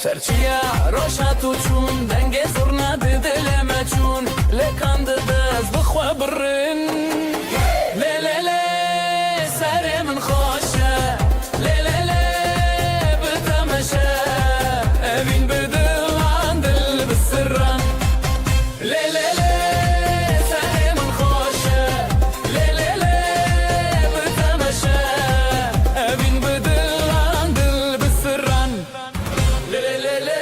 سرچیا روشاتو چون دنگ زرنا دل ما چون لکان دز بخوا برن لی لی لی سر من خوشه لی لی لی بتمشه امین بدل عند البسران لی لی لی سر من خوشه لی لی لی بتمشه امین بدل عند البسران لی لی لی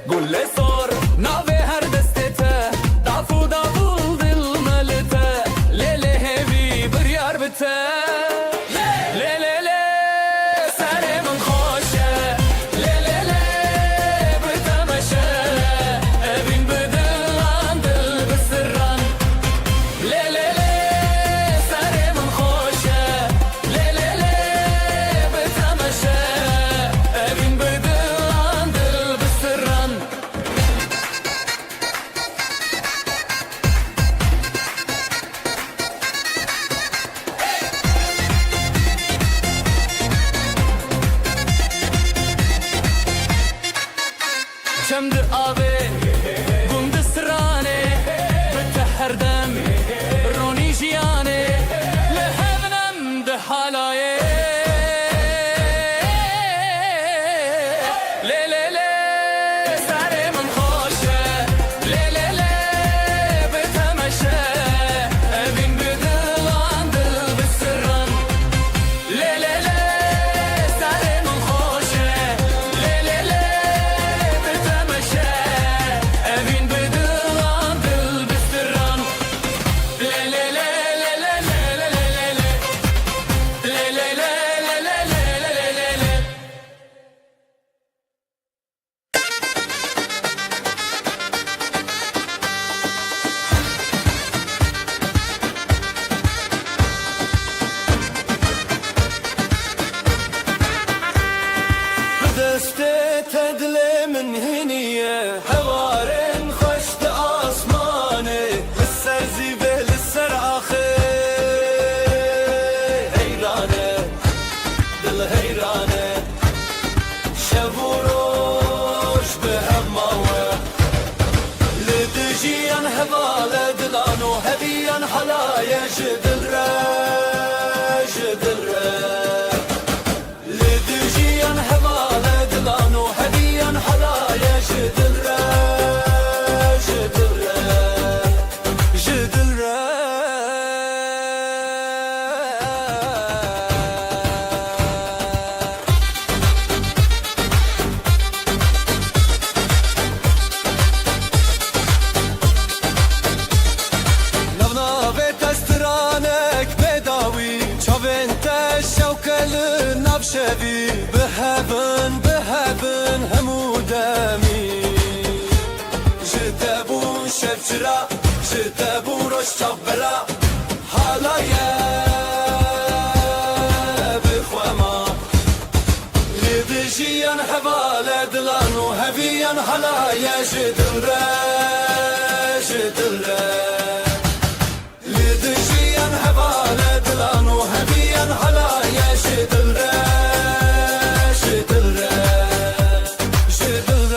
قول لي صار نافي هر دستته دافو دافو ظل ملته ليلي هبي بريار بته ليلي لي ساري من خوشه ليلي لي بتمشى ابين بدل عند البسران ليلي لي ساري من خوشه ليلي لي بتمشى ابين بدل عند البسران شمد آبی گند سرانه بتحر دم رونی جیانه لحبنم ده حالایه لی لی لی سر من خوشه لی لی لی بتمشه ابین بدل عند البسران لی لی لی سر من خوشه لی لی لی بتمشه ابین بدل عند البسران لی لی لی لی لی لی لی لی لی بدسته تدلي من هنية هوارن خشت آسمانه لسر زيبه لسر آخر هيرانه دل هيرانه شبوروش بهماوه لدجيان هواله دلانو هبيان حلايا جدل جدل لدجيان هواله دلانو هبيان حلايا جدل جدل جدل نبنا تسترانك بداوي شوفنت الشوكة للنبشبي بهبن بهبن همودامي جدبو شبشرا جدبو روش شبرا حالايا بخوما لدجيان هوالا دلانو هبيان حالايا جدل جدل لدجيان هوالا دلانو هبيان حالايا جدل جدل جدل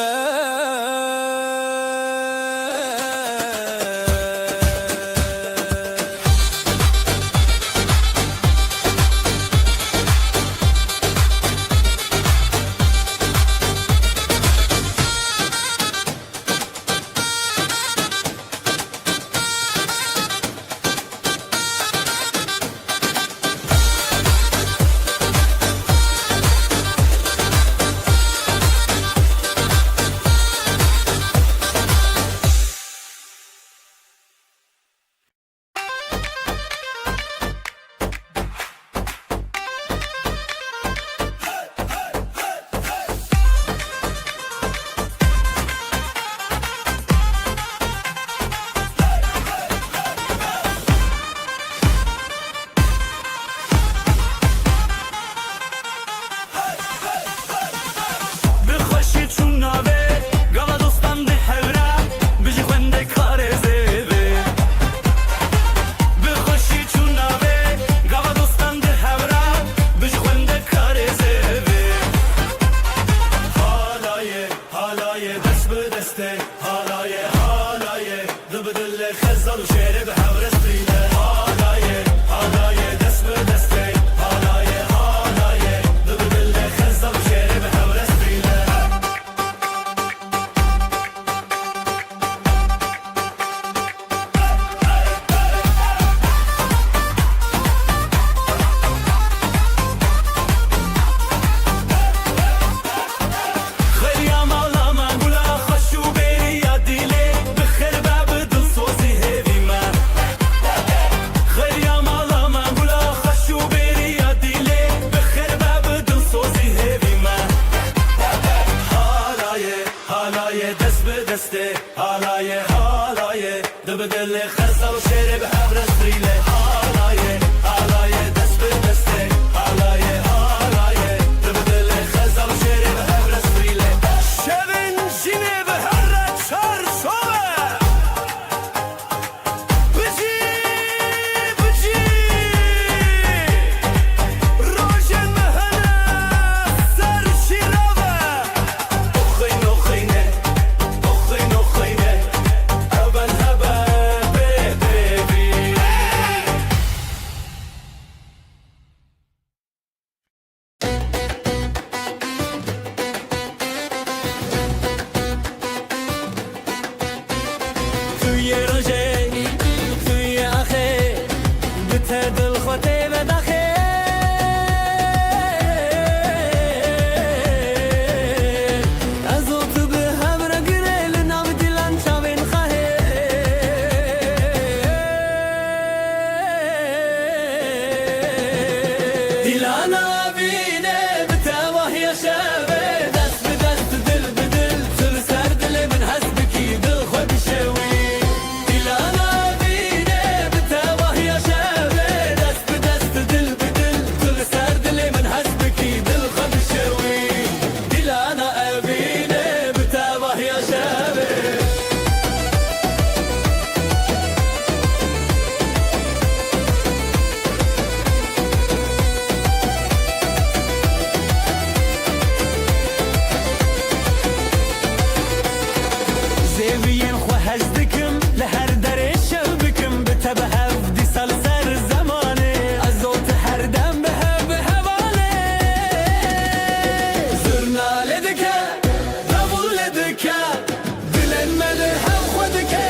دسته حالایه حالایه دب دل خسل شیر به هر استریله حالایه حالایه دست به دسته حالایه حالایه دب دل خسل شیر به هر استریله شبن جینه به هر چار صبح بجی بجی روشن مهنه سر شیراوه اخین اخینه اخین اخینه هبن هبن بیبی توی روژه توی آخه بته دل خواته بداخه از او تو به هم را گره لنام دیلان چاوین خواهه دیلانا بینه بته وحی شبه دست به دست دل به دل سر سر دل من هست بکی دل خود شوی دیلانا بینه بته وحی شبه دست به دست دل به دل سر سر دل من هست بکی دل خود شوی دیلانا بینه بته وحی شبه زیوین خو هزدکم لهر در شب بکم بتب هفدی سال سر زمانه از اوت هر دم به حواله زرناله دکه دبول دکه دلن مده هم خودکه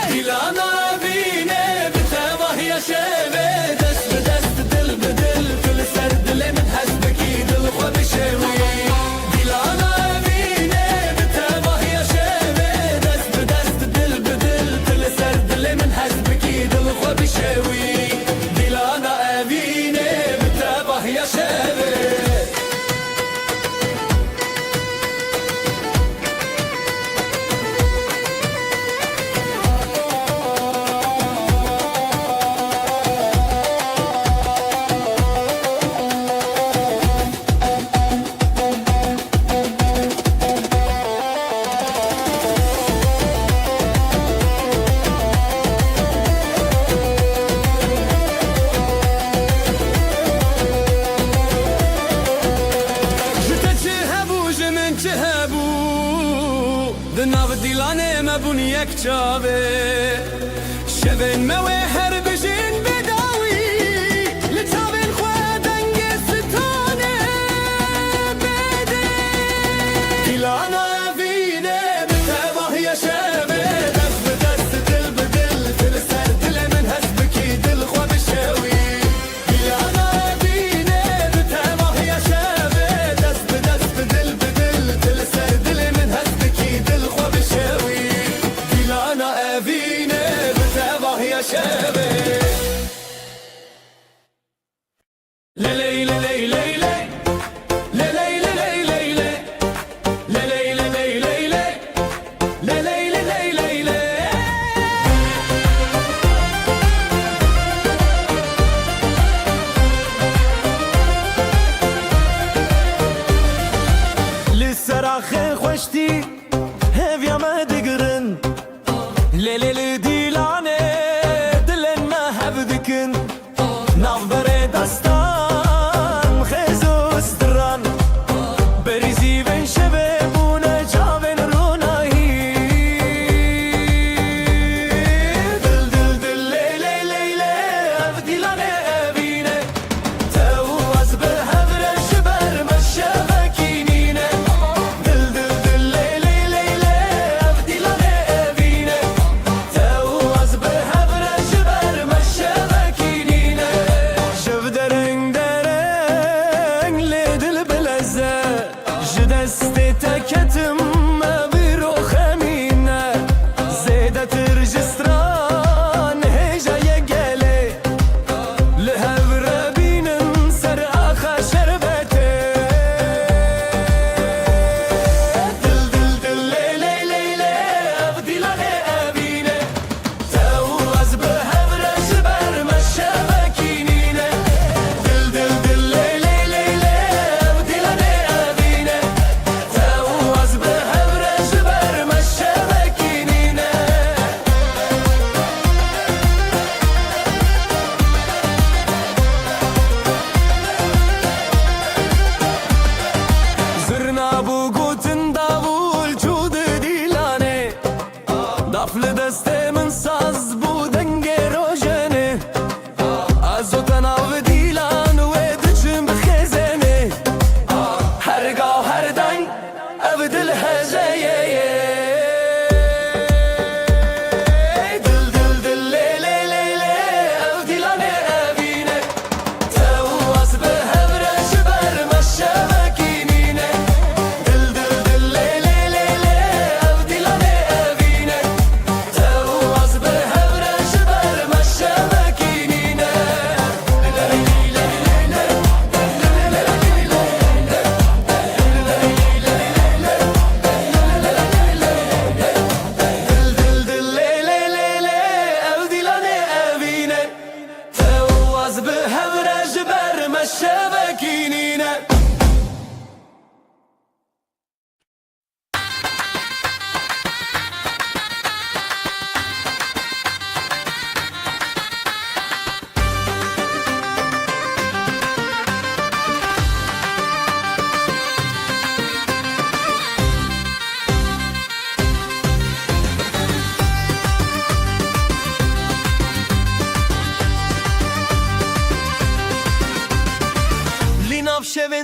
دیلانا بینه بتباهی شبه دست به دست دل به دل کل سر دل من هست بکی دل خود شوی دیلانا بینه بتباهی شبه دست به دست دل به دل کل سر دل من هست بکی دل خود شوی دیلانا بینه بتباهی شبه جتا چه هبو جمن چه هبو دناو دیلانه مبون یک چاوه شبن موه هر بجین بداوی لچاوین خواه دنگ ستانه بده دیلانا وینه بتباهی شبه دست به دست دل به دل دل سر دل من هست بکی دل خواه بشوی دیلانا وینه بتباهی شبه دست به دست دل به دل دل سر دل من هست بکی دل خواه بشوی دیلانا وینه بتباهی شبه لیلی لیلی لیلی لیلی لیلی لیلی لیلی لیلی لیلی لیلی لیلی لسراخ خوشتی هفیا ما دگرن لیلی دیلانه دلن ما هبدکن نافبر دستان خزوستران بریزی بین شبه بونه جاوین رونایی دل دل دل لیلی لیلی اف دیلانه بینه تو از به هفر شبر مشبکینینه دل دل دل لیلی لیلی اف دیلانه بینه تو از به هفر شبر مشبکینینه شب درنگ درنگ لیدل بلزه جدست تکتم بیرو خمینه زیده ترجستران هجای گله لهور بینم سر آخا شربته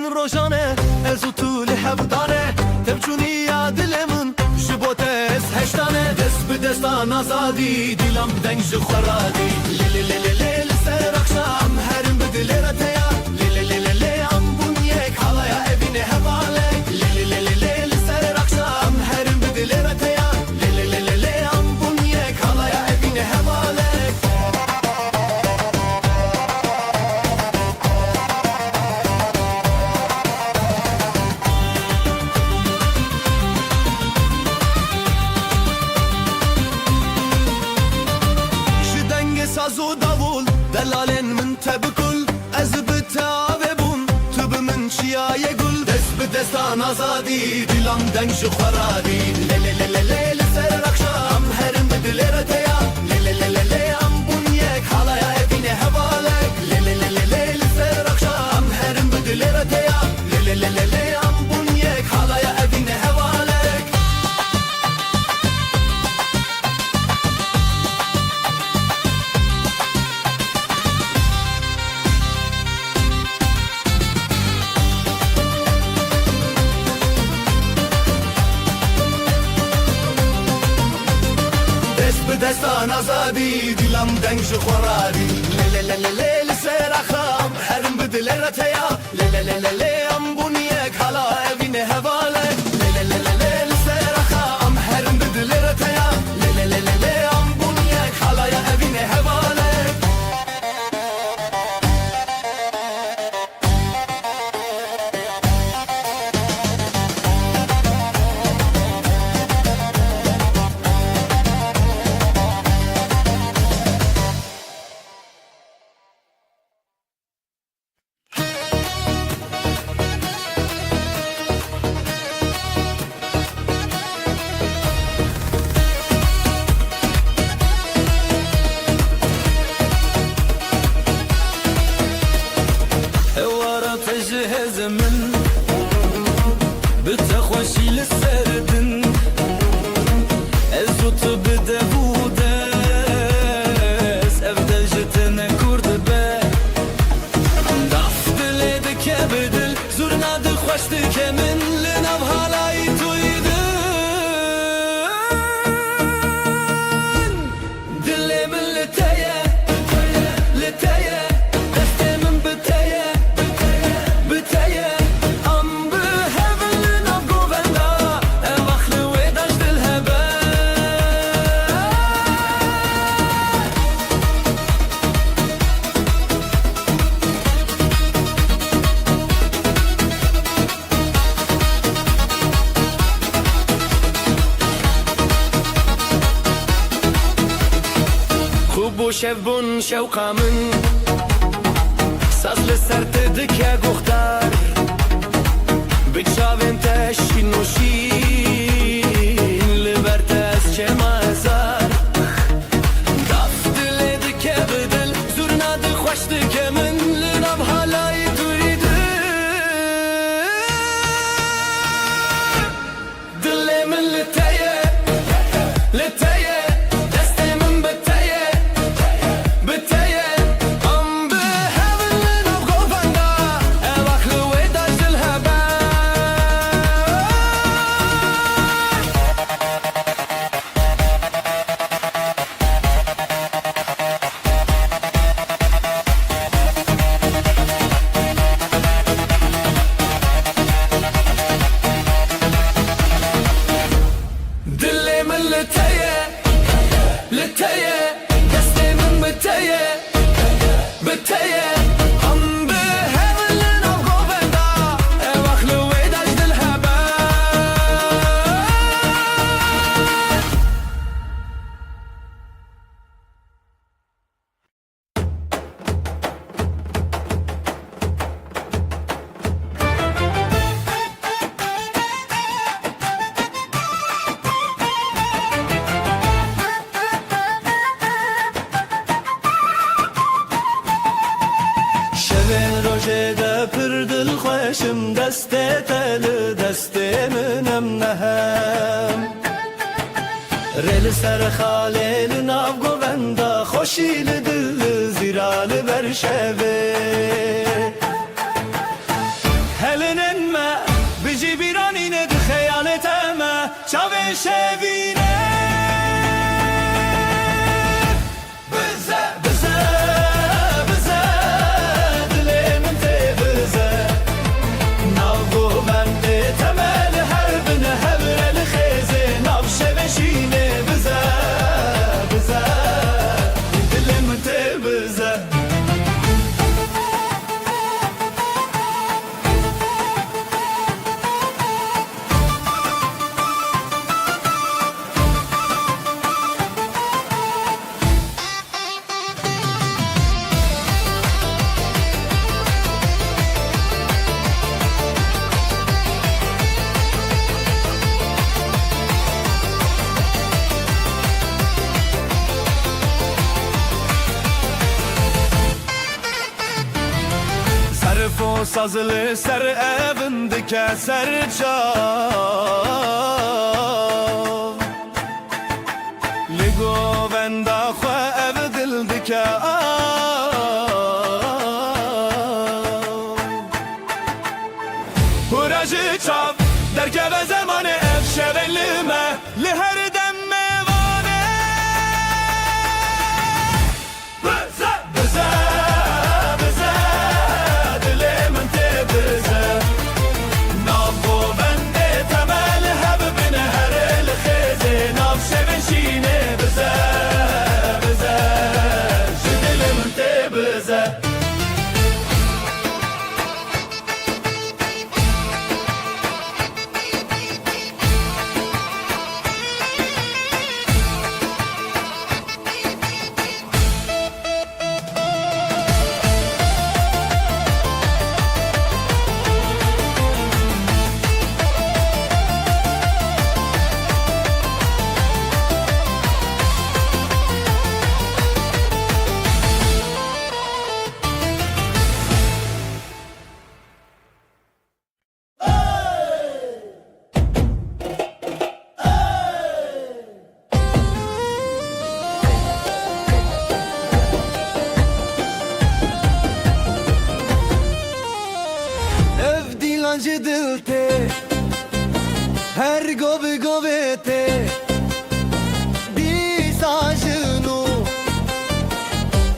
من روجانه از تو لحبدانه تبچونی یا دلمون جبوتس هشتانه دست به دستان آزادی دلم دنگ جخورادی لیلی لیلی لیلی سر اخشام هرم بدلی رتیا لیلی لیلی لیلی ام بونیک حالا evine hevalek لیلی لیلی لیلی سر اخشام هرم بدلی رتیا لیلی لیلی لیلی ام بونیک حالا evine hevalek saz و davul delalin min tebkul ez bitave bun tu bi min çiyaye gul dest bi destan azadi dilam deng ji xwaradi le le le le le le ser akşam herim bi dilere teya le le le le le am bun yek halaya evine hevalek le le le le le le ser akşam herim bi dilere teya le le le le le am bun yek halaya evine hevalek دستان آزادی دلم دنگ خورادی لی لی لی لی سر اخام هرم بدل رتیا لی لی لی لی ام بونیک حالا evine hevalek لی لی لی لی سر اخام هرم بدل رتیا لی لی لی لی ام بونیک حالا evine hevalek تجهز من بتخوشي للسردن ازوت بدبودس افدل جتنا كورد با ضعف دلدك بدل زورنا دخوشتك من لنب هالاي تويدن دلي من لتايا لتايا دستي من بتايا شبون شوقا من ساز لسرت دکه گختار بچاوین تشین نوشین لبرت از چه مازار داف دل دکه بدل زورنا دل خوش دکه من لنب حالای دویده دل من لتایه لتایه خوشم دست تل دست منم نهم رل سر خاله ناو گوندا خوشی دل زیرال برشوه هل شنن ما بجي بيراني ند خيالت ما چاوه شوینه بزه بزه بزه دلی من تی بزه ناو من تمل هر بن هبر الخیزه ناو شوشینه بزه بزه دلی من تی بزه Sarfo sazlı ser evindike serçav Ligo venda xwe ev dildike Huracı çav derkeve zamanı ev şevelime Li her dem mevane Bize bize bize dili min te bize Navgo bende temel heb bin her el khize Nav şeveşine bize bize dili min te bize Ev dilancı dilte Her gobi gobete Disajını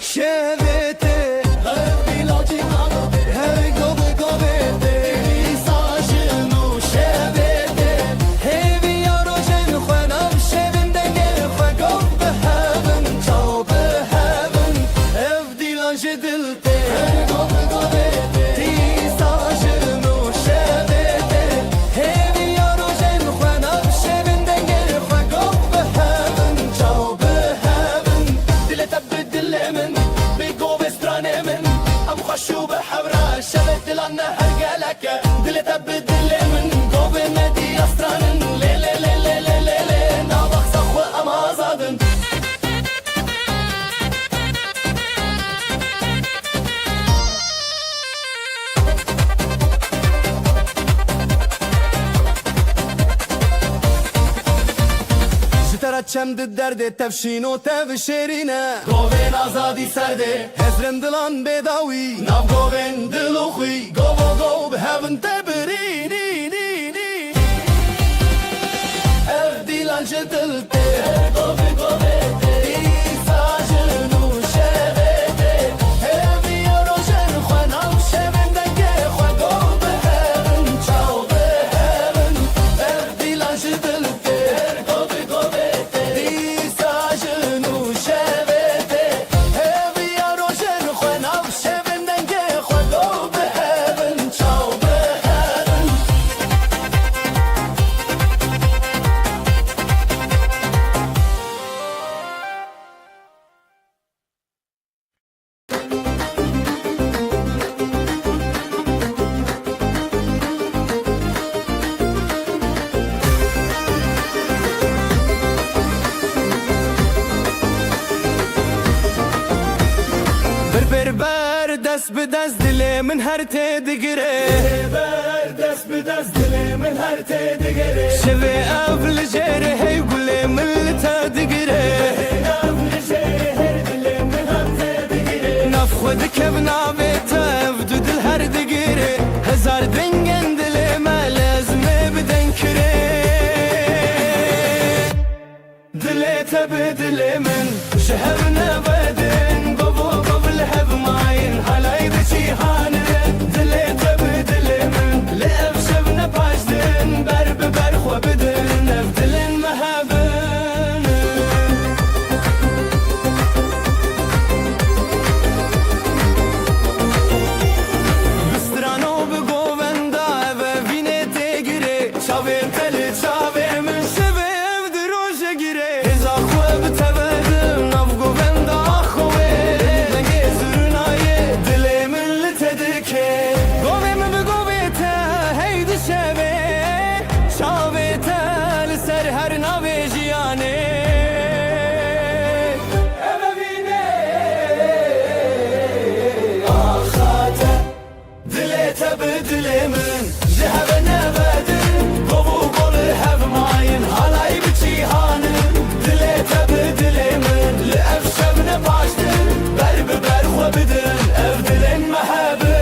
Şevete Ev dilancı Her gobi gobete Disajını Şevete Hevi yaro jen Khwenam şevinde gel Khwe gov behevin Çav behevin Ev dilancı dilte Her gobi gobete Disajını şevete Hevi yaro jen Khwenam şevinde gel Khwe gov behevin Çav behevin Dile tebbi dilemin Bi gov estranemin Am khashu behevra Şevet dilanna her geleke Dile tebbi dilemin Gov medi astranin Le le le le le le le Navak sakhwe am azadın Çemdi derdi tevşin o tev şerine Govin azadi serde Hezrin dilan bedawi Nav govin diluxi Govo gov behevin tebirini Ev dilancı dilte Govi govete Disajını şevete Hevi yaro jen Khwenam şevinde ge Khwe gov behevin Çav behevin Ev dilancı dilte Govi govete Disajını şevete Hevi yaro jen Khwenam şevinde ge Khwe gov behevin Çav behevin بر دست به دست دل من هر تدگره بر دست به دست دل من هر تدگره شوی اول جره هی گل من تدگره اول جره هر دل من هر تدگره نف خود کب ناوی تف دو دل هر دگره هزار دنگن تبدل من شهرنا بدن بابو قبل هب ماين هلاي دشي هانن دلي تبدل من لأفشبنا باشدن برب برخو بدن نبدلن مهبن بسترانو بگووندا و وینه تگیره چاویم تلی چاویم من شبه دروش گیره هزا خوب تبدم ناف گووندا خوه دنگی زرنای دلی من لتدکه گویم بگویتا هیدی شبه چاوی تل سر هر ناوی جیانه تبدل من ذهب نبدن بابو قول هب ماين هلاي بتشي هانن دلي تبدل من لأفشم نباشتن برب برخو بدن أبدلن مهبن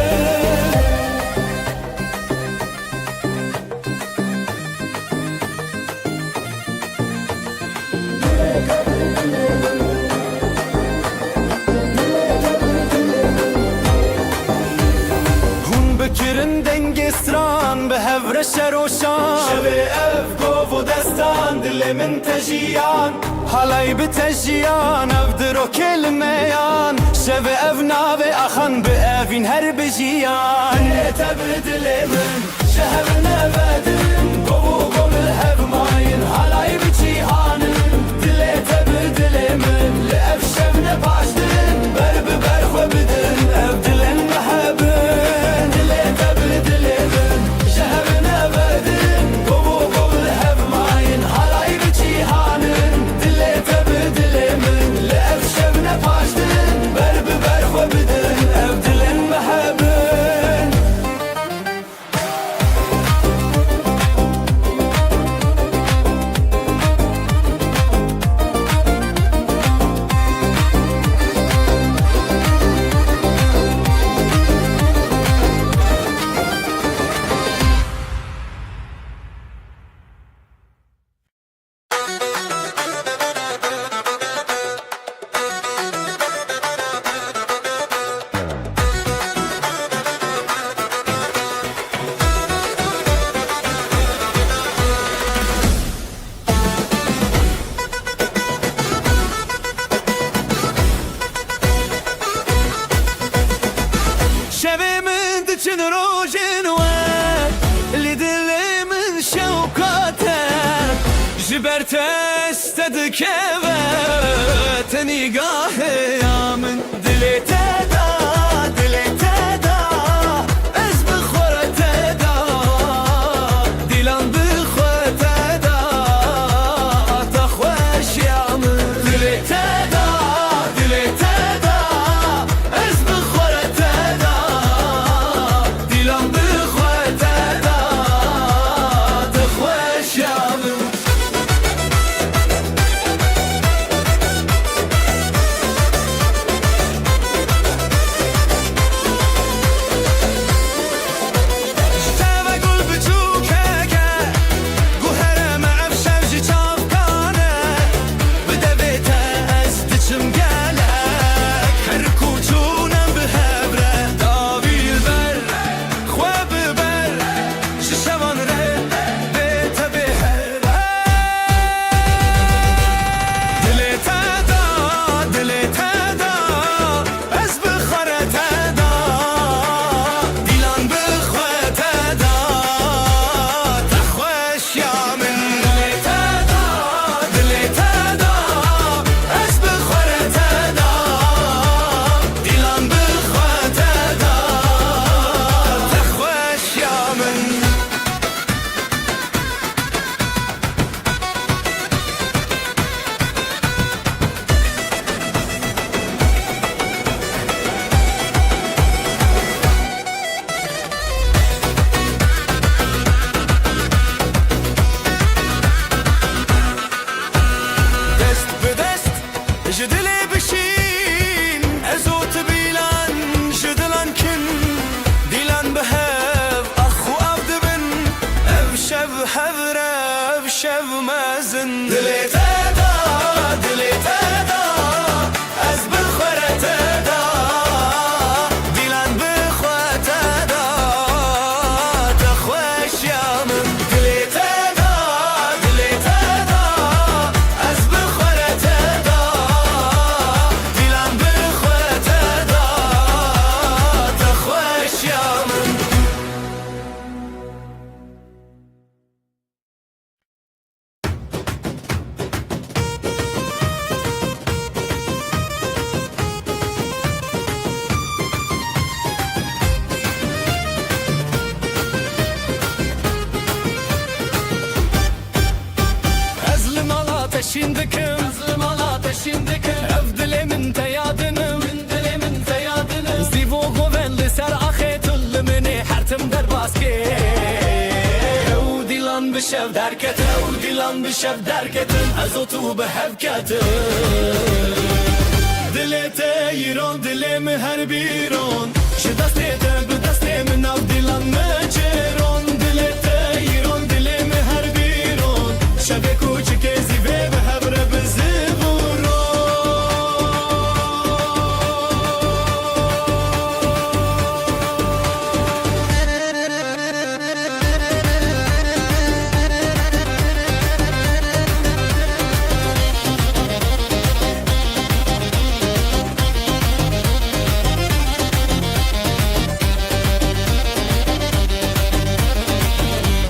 بکرن دنگ استران به هور شروشان شبه اف گوف و دستان دل من تجیان حالای به تجیان اف درو کلمیان شبه اف ناوی اخان به افین هر بجیان تبدل من شهر نبدن گوو گل هف ماین حالای به جیهانن دل تبدل من لأف شب نباشتن برب برخو بدن اف دلن محبن جبرت استدك نگاه یا من دلی تدا دلی تدا از بخور تدا دیلان بخور تدا تخوش یا من دلی تدا دلی تدا از بخور تدا دیلان بخور تدا تخوش یا من شب حذره بشب مازن دلي تدا peşin dikim Zımala peşin dikim Ev dilimin teyadınım Min dilimin teyadınım Zivo govenli ser axetulli mini Hertim der baske Ev dilan bişev derketin Ev dilan bişev derketin Ezotu behevketin Dilete yiron dilimi her biron Ji destê te bi destê min nav dilan me çêron Dilete yiron dilimi her biron Şevê kûçikê zîvê bi hevre bi zîvûron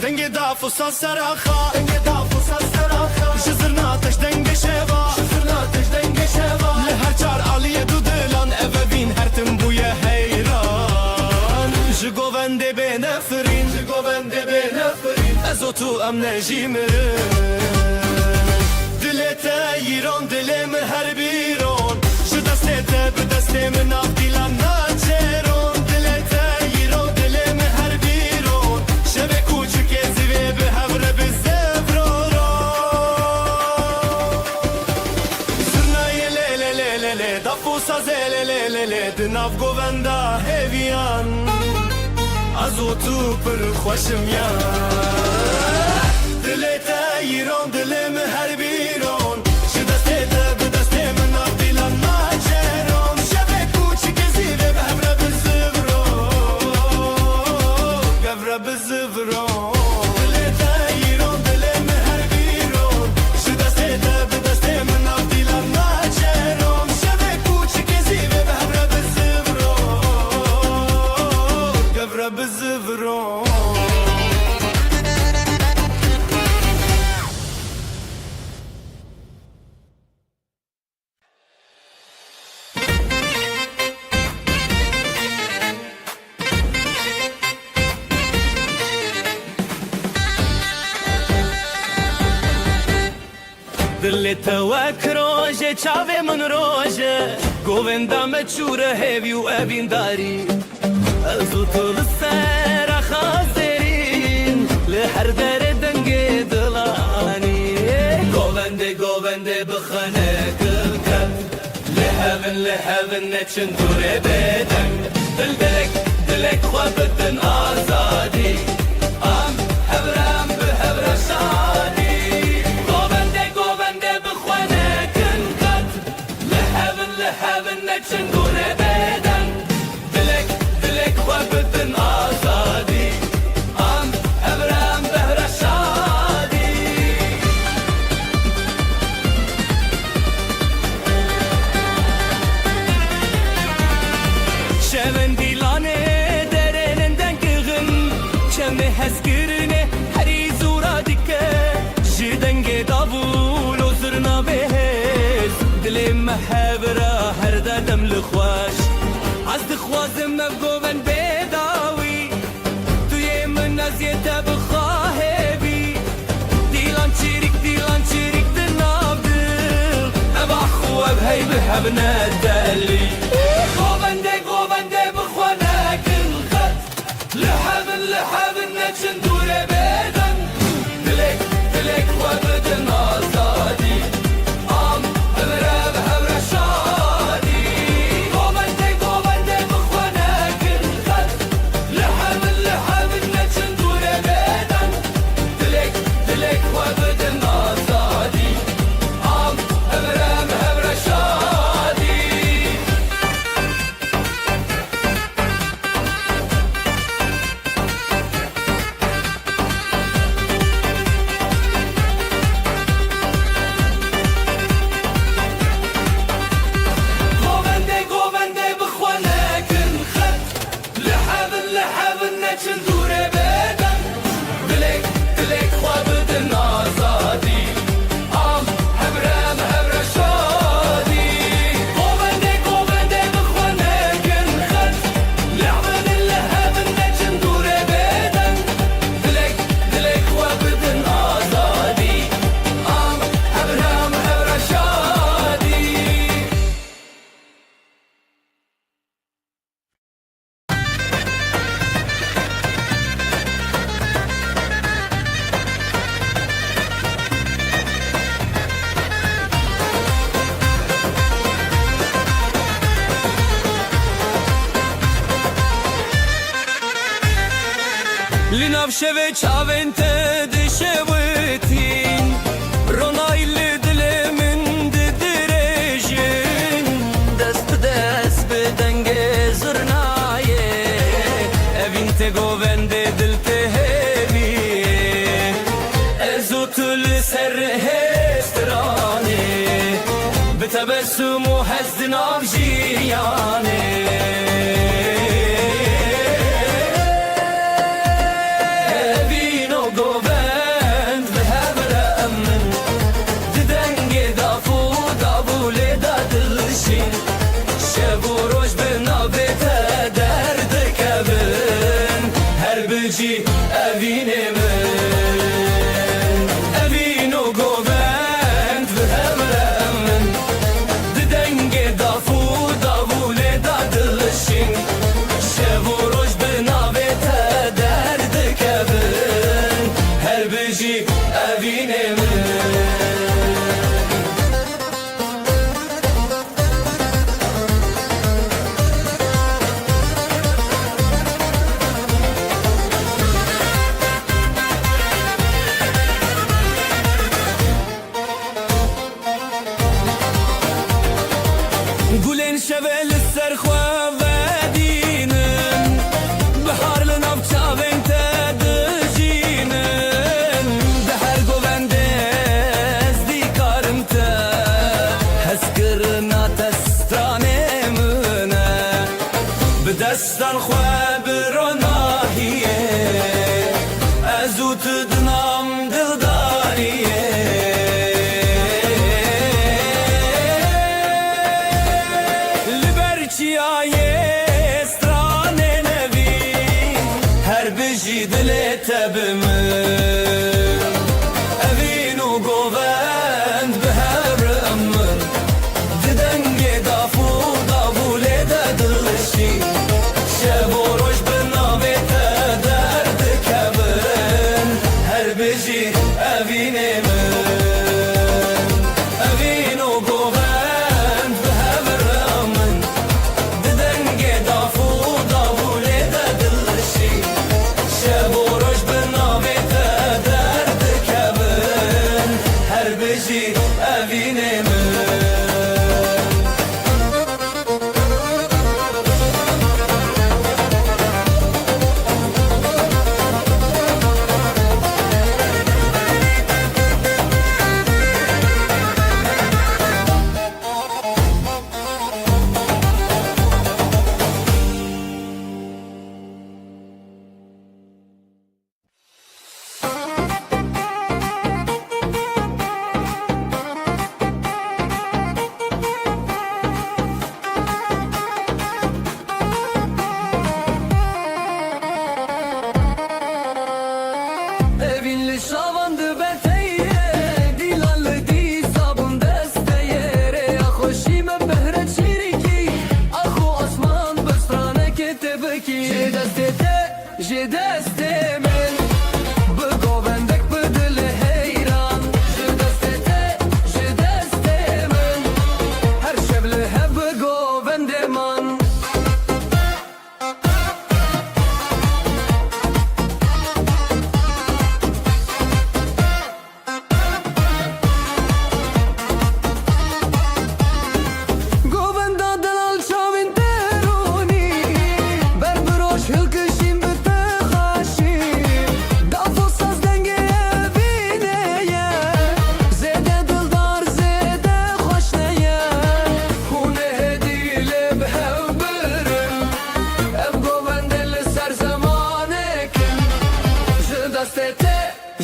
Denge da fusa seraxa Denge da fusa seraxa Jizirna teş denge şeva Zırna teş denge şeva Li her çar aliye du dilan Evevin her tim buye heyran Ji govende bê nefirîn Ji govende bê nefirîn Ezotu em nejîmirin Dilê te yîron dilê min her bîron Ji destê te bi destê min nav dîlan naçêron Dilê te yîron dilê min her bîron Şevê kûçikê zîvê bi hevre bi zevroron Zirnayê lê lê lê lê lê Dafusa zê lê lê lê lê Di nav govenda hêviyan Ezotu pir xweşim ya Dilê te yîron dilê min her bîron Ji destê te bi destê min nav dîlan naçêron Şevê kûçikê zîvê bi hevre bi zivron Gevre bi zivron Dilê te yîron dilê min her bîron Ji destê te bi destê min nav dîlan naçêron Şevê kûçikê zîvê bi hevre bi zivron Gevre bi zivron Dilê te wek roje çavê min roje Govenda me çûre hêvî û evîndarî Ez û tu li ser xazerîn Li her derê dengê dilanî Govendê govendê bixene kilket Li hevin neçin dûrê bêdeng Dil dilek xwe bidin azadî Am hevrem bi hevre şadî Govendê govendê bixwene kilket Li hevin neçin dûrê bêdeng Dilek xwe bidin azadî Am hevrem bi hevre şadî Şevên dîlanê derênin dengîxin Çemê hezkirine herî zûra dike Ji dengê davûl û zirna bêhêz Dilê me hevra her dedem li xweş Ez dixwazim ev goven bêdawî Tu yê min eziyê te bixahêbî Dîlan çîrik di nav dil Ev axû ev hey bi hev nedelî Govendê govendê bixwene kilxet Li hevin neçin dûrê bêdeng Dilek xwe bidin azadî Am hevre bi hevre şadî Govendê govendê bixwene kilxet Li hevin neçin dûrê bêdeng Dilek xwe bidin azadî Am hevre bi hevre şadî شوی چاوین ته دشوتین رونایل دل من ددرجین دست دست بدنگ زرنایه evin te govende dil te hevi ezotul ser hestrane betebessumu hazdin avjiyane evine min evino govend ve hemre min didenge dafu davule dadılışın şevuroj be navete derde kevin her beci evine min گلین شویل سرخوا و دینن بهار لناف چاوین تدجینن ده هر گوونده ازدی کارم تا هسکرنا تستانه منه به دستان خوا بروناهیه ازو تدنام دلداریه Çiyaye strane nevi her biji dile tebimin evinu govend beheremin didenge dafu davule dedilişi şevoroj benavete derdi kevin her biji evinemin evinu govend beheremin evine min Şavandı beteye dilanlı di sabun desteyere ya hoşime behret şiriki ahu osman bestrane ketebeki je deste men bu govendek bedele heyran je deste men her şevle hep govende man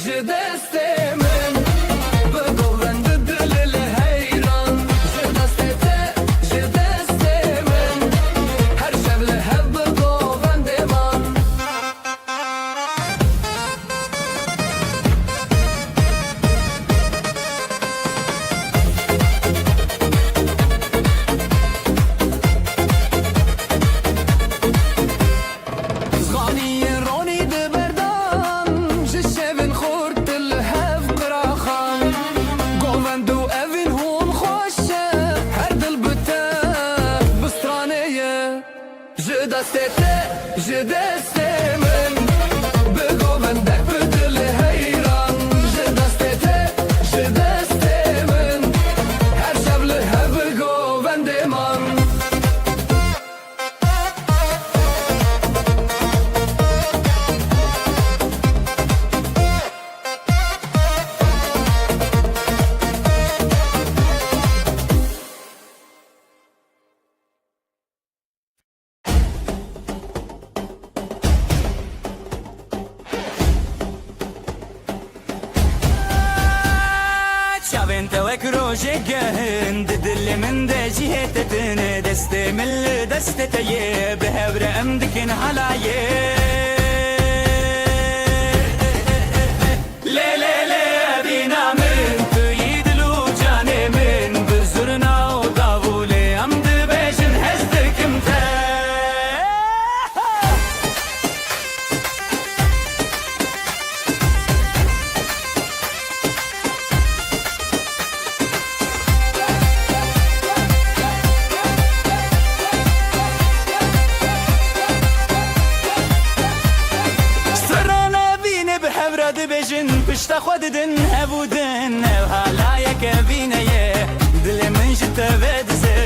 Je deste men bu govende dile heyran je deste men her şevle hep bu govende man Zganiye roni de berdan je şevin khurt الهف قراخان govendo evin hon خوشه her dil bite bistraneye je deste men bu govende وەک ڕۆژێگەهند دل من دەجیهێتتن دەستێ من لە دەستێتەیێ بە هەورە ئەم دکن هەلایێ لێ لێ لێ بینا من توی دل و جانێ من بزرنا و داوولێ ئەم دبێژن هەز دکم تە دبێژن پشتە خۆ ددن هەبوودن ئەو هەلایەکە بینەیە دلێ من ji te vedizê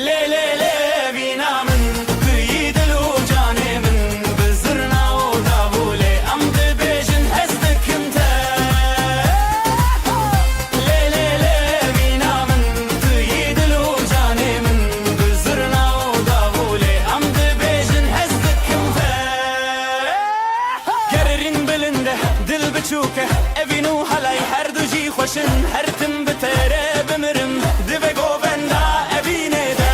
lê lê lê bîna min tuyî dil û canê min bi zirna û davûlê em dibêjin hez dikim te lê lê lê bîna min tuyî dil û canê min bi zirna û davûlê em dibêjin hez dikim te دل بچوکه اوین و هلای هر دو جی خوشن هر تم بتره بمرم دبه گووندا اوینه ده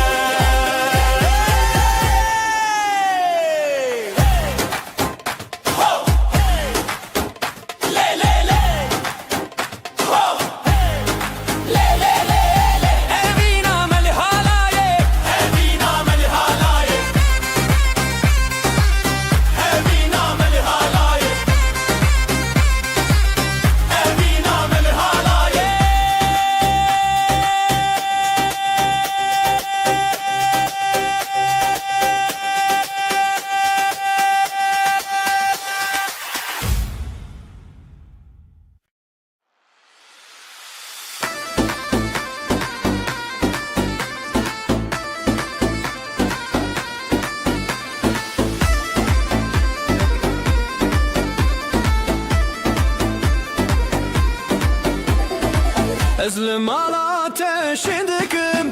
لی لی لی لی لی لی اوینا ملی هالایه اوینا ملی هالایه اوینا ملی هالایه Ez li mala te şindikim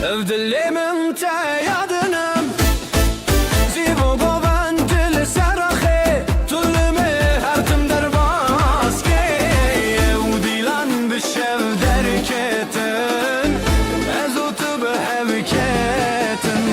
ev dilimin te yadinim Zivo goven dil seraxê tulimi her tim derbaskê ew dilan bi şev derketin ez û tu bi hev ketin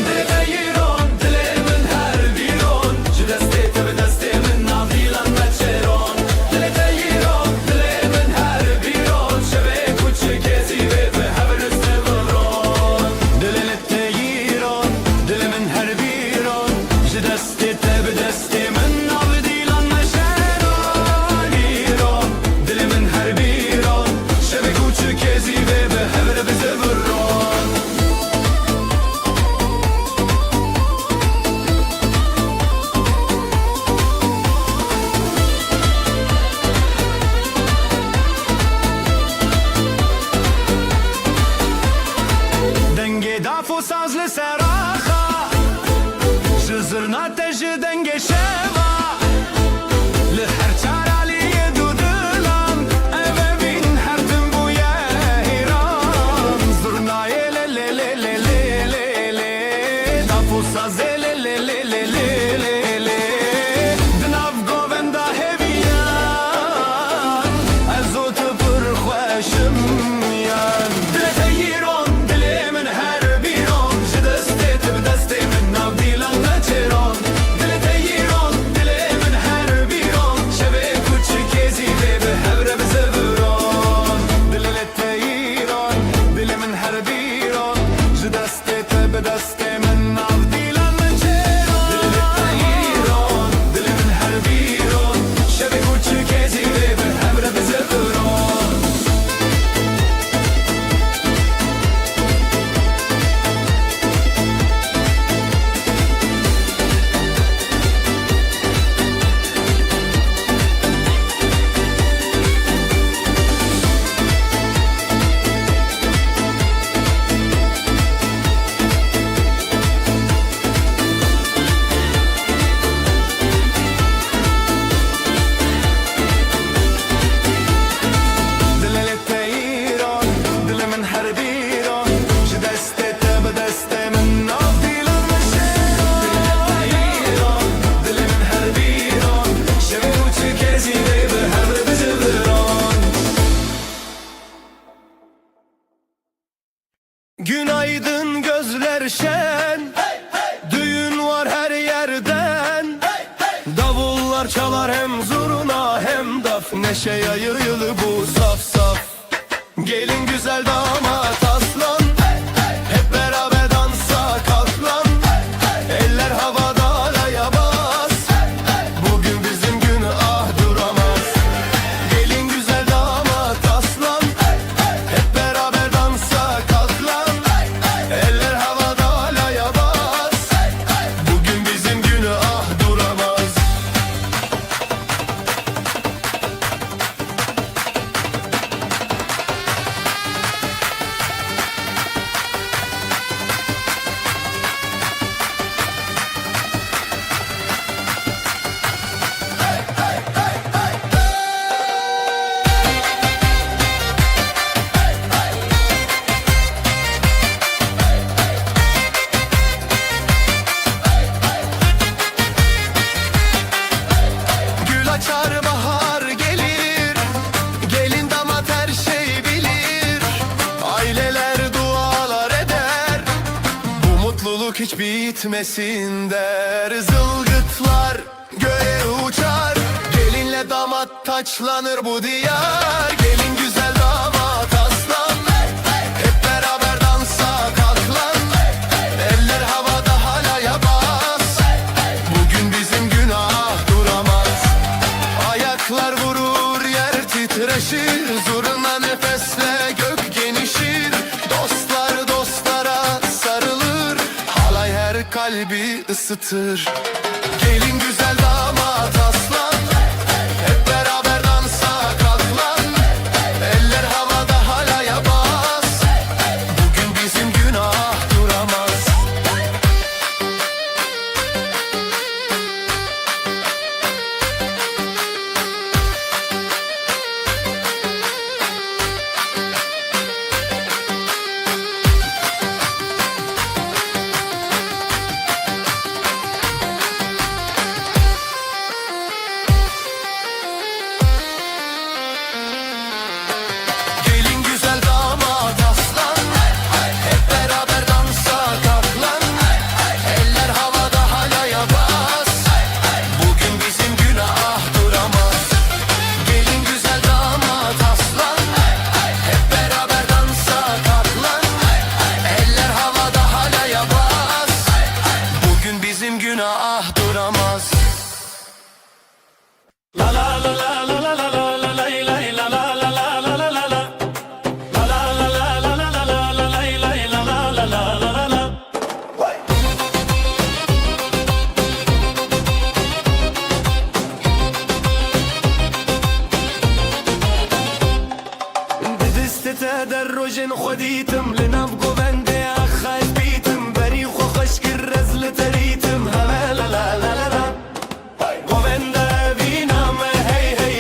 Dilê yîron dilê min her bîron ji destê te bi destê min nav dilan me çêron Dilê te yîron dilê min her bîron şevê kûçik êzî vê bi hev ristevron Dilê te yîron dilê min her bîron ji destê te bi destê min nav dilan me çêron Yîron dilê min her bîron şevê kûçik êzî vê bi hev ristevron Dengê daf û saz li seraxa ji zirna te ji dengê şeva li her çaraliyê du dilan ev evîn her tim bûye hêran Zirnayê lê lê lê lê lê lê lê daf û sazê lê lê lê lê lê lê lê di nav govenda hêviyan ez û tu pir xweşim yan Dilê te yîron dilê min her bîron ji destê te bi destê min nav dîlan me çêron Dilê te yîron neşe yayılı bu saf saf. Gelin güzel damat aslan, hep beraber dansa kalk lan. Eller havada alaya bas, bugün bizim gün ah duramaz. Gelin güzel damat aslan, hep beraber dansa kalk lan. Eller havada alaya bas, bugün bizim gün ah duramaz. Gül açar bahar gelir, gelin damat her şey bilir. Aileler dualar eder, bu mutluluk hiç bitmesin der. Zılgıtlar göğe uçar, gelinle damat taçlanır bu diyar. Gelin güzel damat aslan, hep beraber dansa kalk lan. Eller havada halaya bas, bugün bizim günah duramaz. Ayaklar vurur yer titreşir, zurna nefesle gök genişir. Dostlar dostlara sarılır, halay her kalbi ısıtır. Gelin güzel damat aslan, hep beraber dansa kalk lan. Eller havada halaya bas, bugün bizim günah duramaz. Gelin güzel damat aslan, hep beraber dansa kalk lan. Eller havada halaya bas, bugün bizim günah duramaz. Gelin güzel damat aslan, hep beraber dansa kalk lan. Eller havada halaya bas, bugün bizim günah duramaz. بدست تدرج خديتم لنبقو بندي أخاش بيتم بريخ وخشك الرزل تريتم هلا لا لا لا لا. Govenda vina me hej hej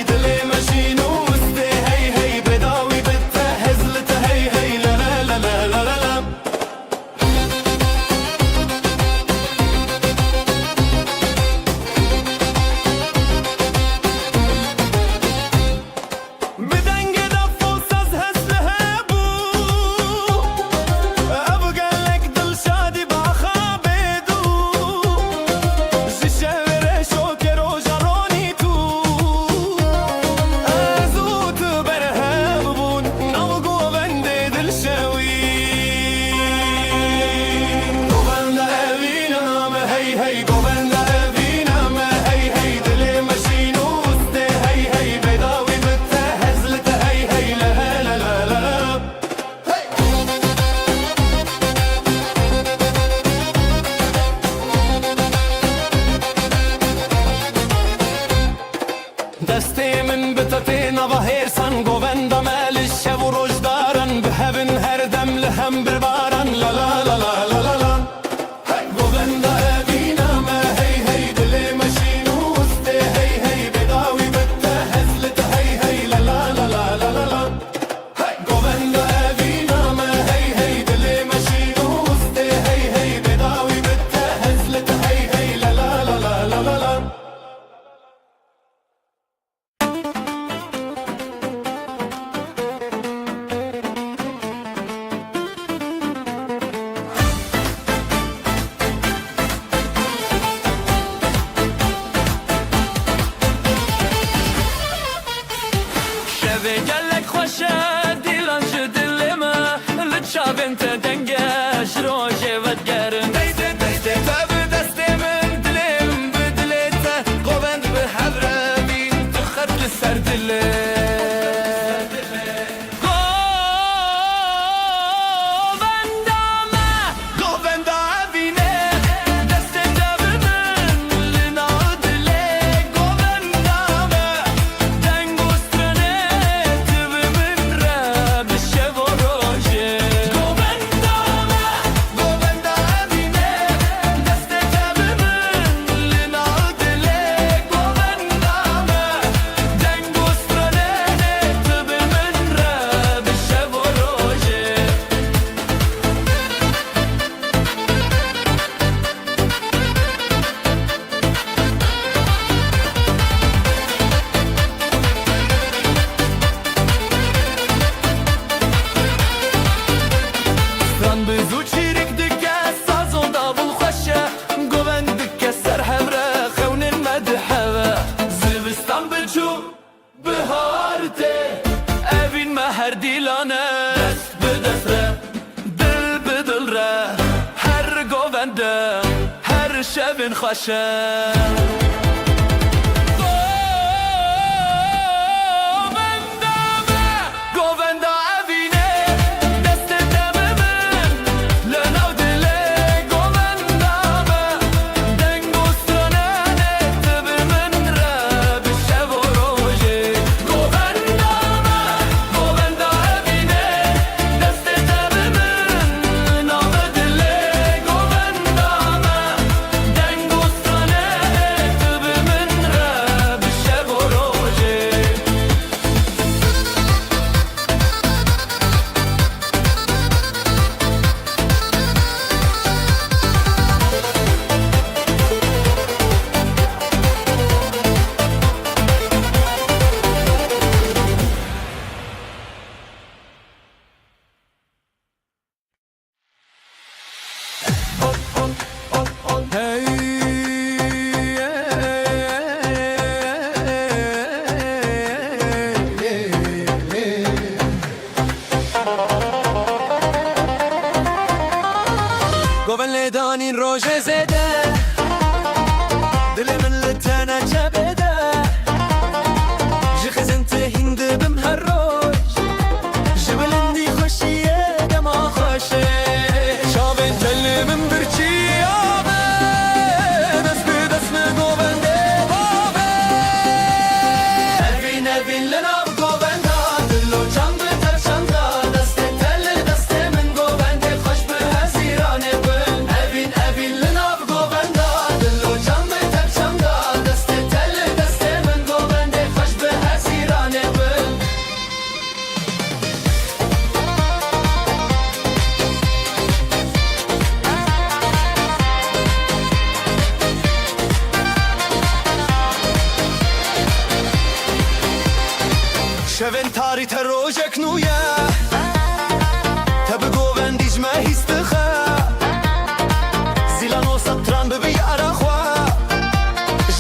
بن خوشه گوون لیدانین روژ زده دل من لتنا جبده جی خزنت هند بم هر روش جبلندی خوشیه دما خوشه شابن تل من برچی آبه دست به دست من گوون ده بابه Evin evin linav govenda Dillo can be terçanda Deste tel deste min govende Xoş be hezirane bin Evin evin linav govenda Dillo can be terçanda Deste tel deste min govende Xoş be hezirane bin شون تاری تروجک نویا تب گوون دیجمه هیستخه زیلان و سطران ببی عراخوا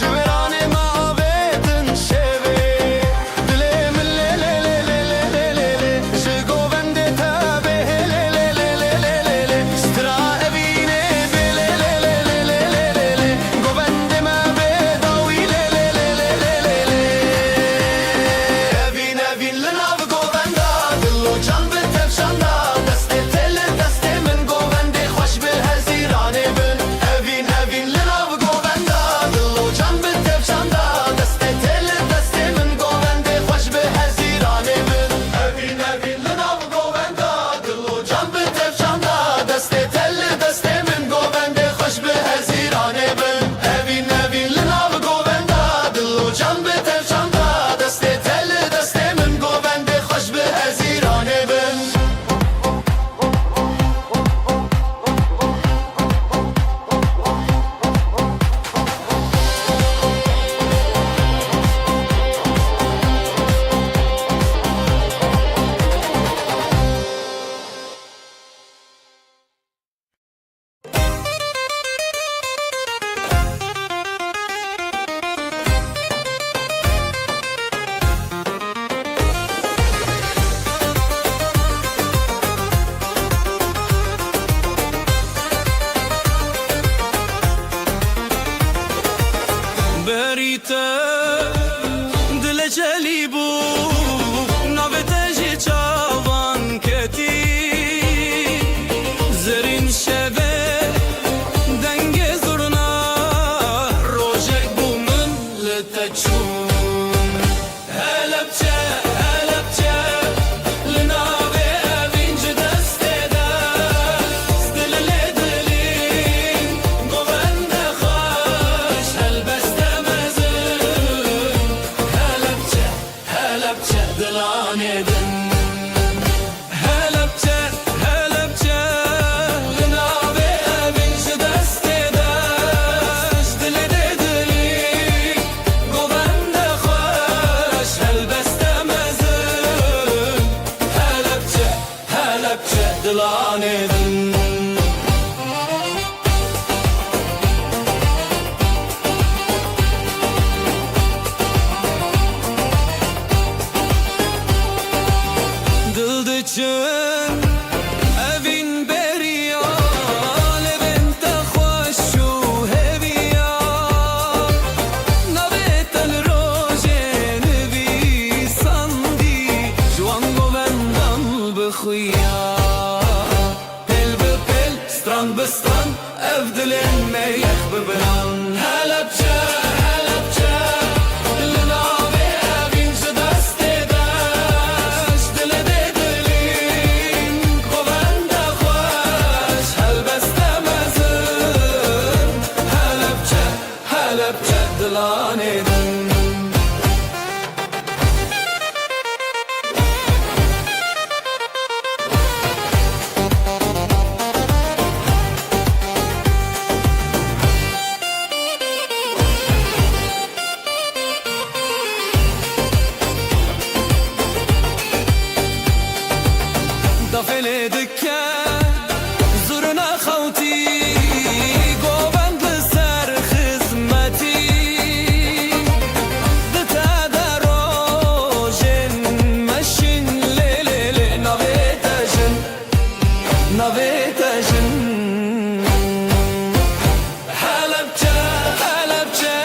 جبران ما آبیدن شوی دلی من لی لی لی لی لی لی لی لی جه گوون دی تبه لی لی لی لی لی لی لی سترا ابینه بی لی لی لی لی لی لی لی لی گوون دی ما بیداوی لی لی لی لی لی لی لی Evin evin linav govenda Dillo can be terçanda Deste tel deste min govende Xoş be hezirane bin Evin evin linav govenda Dillo can be terçanda Deste tel deste min govende Xoş be hezirane bin Evin evin linav govenda Dillo can be terçanda Deste tel deste min govende Xoş be hezirane bin Evin evin linav govenda Dillo can be terçanda Deste tel deste min govende Xoş be hezirane bin بریته دل جلی بو نوته جی چاوان کتی زرین شبه دنگ زرنا روژک بو من لتچون هلبچه هلبچه لناوه اوینج دسته دست دل لدلین گوند خوش هلبسته مزن halepçe dilanê din دفل دکه زورنا خوتی گوبند لسر خدمتی دتا دروژن مشین لیلی نویتجن حلبچه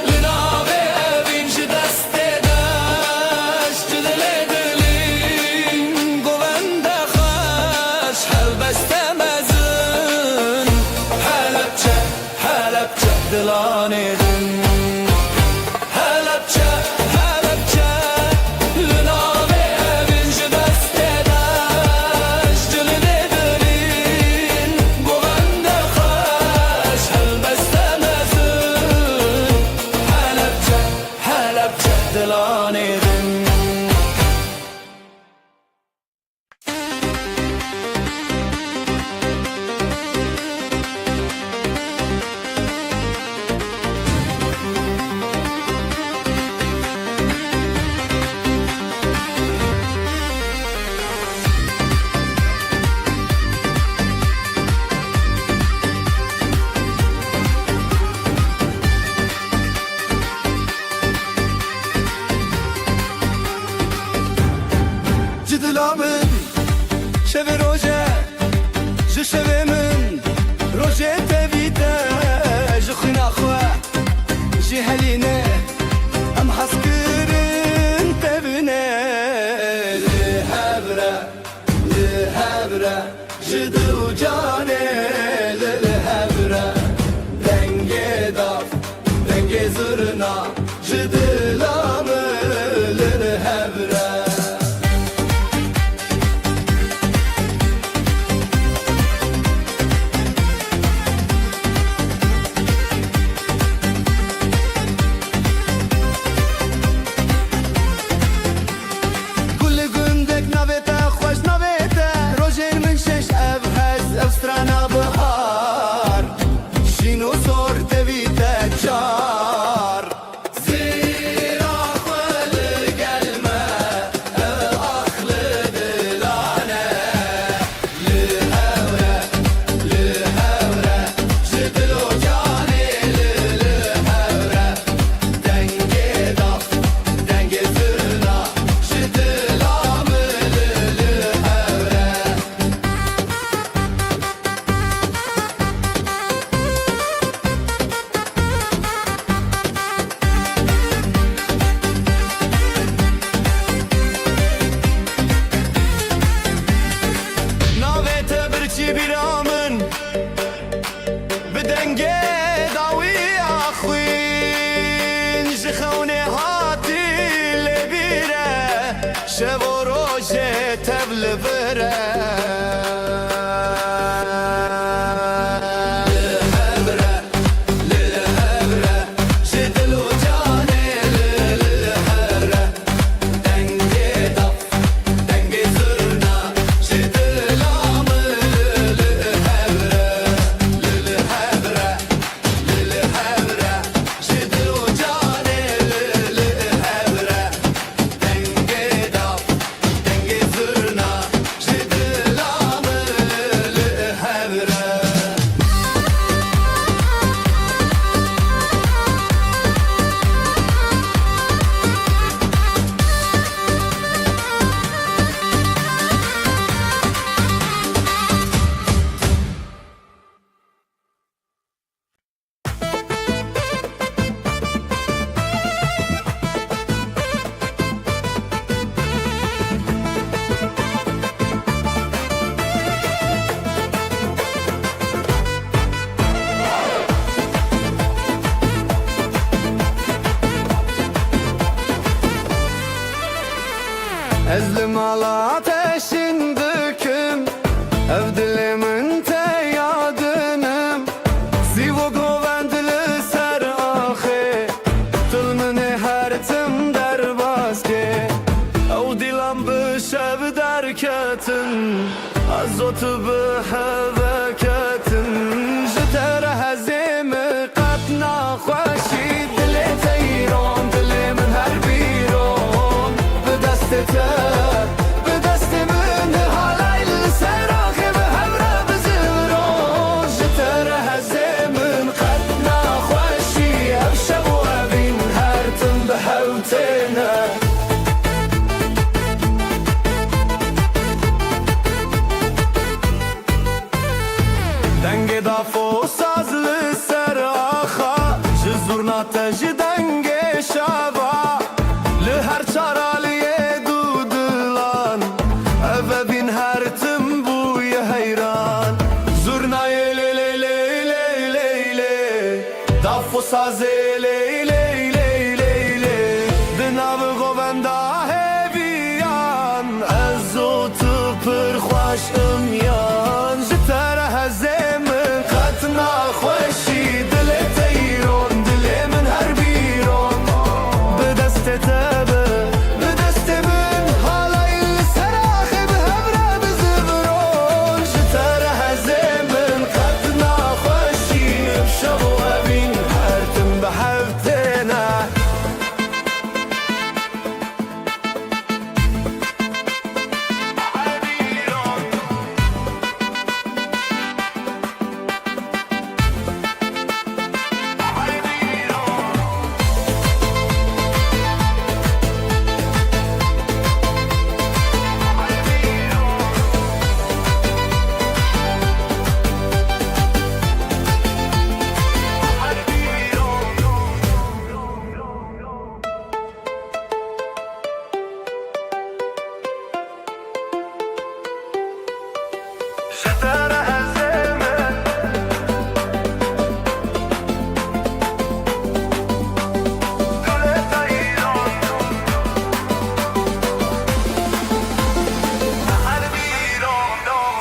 لناوی اوین جدست داش جدلی دلین گوبند خاش حلبست مزن حلبچه دلانی دن حلبچه لناوی اوین جدست داش جدلی دلین گوبند خاش حلبست مزن حلبچه دلانی دن Cidila min şeve roje ji şeve min roje tevîte ji xwîna xwe ji helîne em hez kirin tevîne li hevre ji dil û canê li hevre dengê dav dengê zirna ji dila min li hevre Gulê gundek navête xweş navête rojên min şeş ev hez ev strana bihar şîn û sor tevî te çar Zîra xwe li gel me ev ax li dilane li hewre ji dil û canê li hewre dengê dav dengê zirna ji dila min li hewre Navête birçî bîra min bi dengê dawiya xwîn ji xewnê hatî lêbîre şev û rojê tev li vir e Li hevre ji dil û canê li hevre dengê dav dengê zirna ji dila min li hevre ji dil û canê li hevre dengê dav dengê zirna ji dila min li hevre Ez li mala ateşin dikim ev dilimin te yadinim Sivo govend li ser هذاكتن جتر هزيم قطنا خوشي دلي تيرون دلي من هالبيرون بدستتا بدست من هالاي السراخي بهمرة بزبرون جتر هزيم قطنا خوشي أبشب وابين هارتن بحوتنا دنگ دافو ساز لسر آخا جزورنا تج دنگ شابا لهر چارالیه دودلان اوه بین هر تنبوی حیران زورنای لی لی لی لی لی لی دافو ساز لی لی لی لی لی دناو گووندا هیویان ازو تو پر خوش امیان جتر هزیم قطنا خوشی دل تیرون دل من هر بیرون بدست تبه بدست من حالای سراخی به همرا بزبرون جتر هزیم قطنا خوشی بشو ابین هرتم به حوتنا جتر هزیم دل تیرون هر بیرون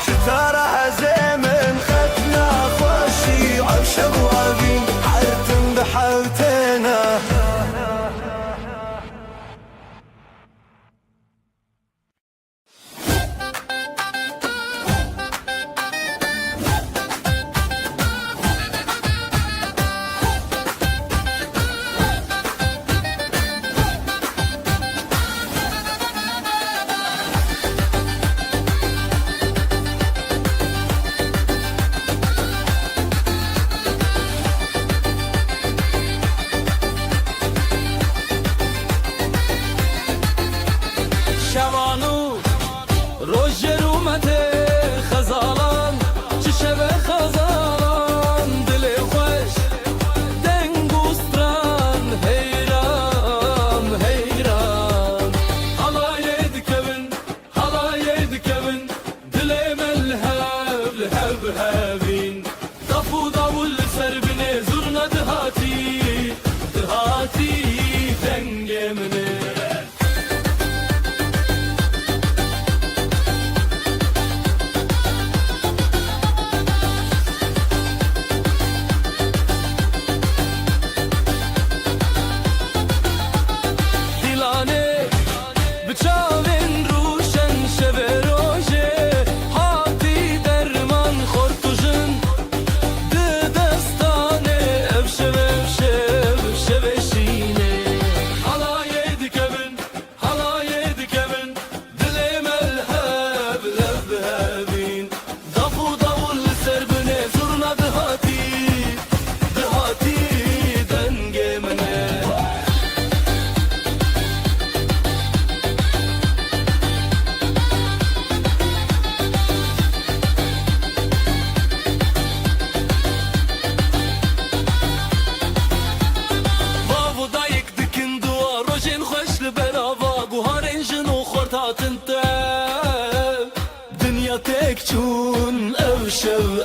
جتر هزیم قطنا خوشی عشق وابین حرتم بحوتنا شوانو روژ رومته خزالان چه شب خزالان دل خوش دنگوستران حیران حیران حلایه دکبن دل ملهب لهب هبین دفو داول سر بنه زرنا دهاتی دنگ منه بچاوین روشن شب روژه هاتی درمان خورتوژن ده دستانه افشب شینه حلایه دکبن دل ملهب لب هبین دفو داول سر بنه زرنا دهاتی دنگ منه دنیا تک چون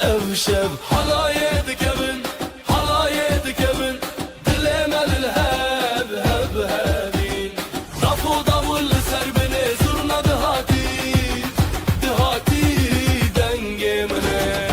اوشب حلایه دکبن دل ملهب هبین دفو داول سر بنه زرنا دهاتی دنگ منه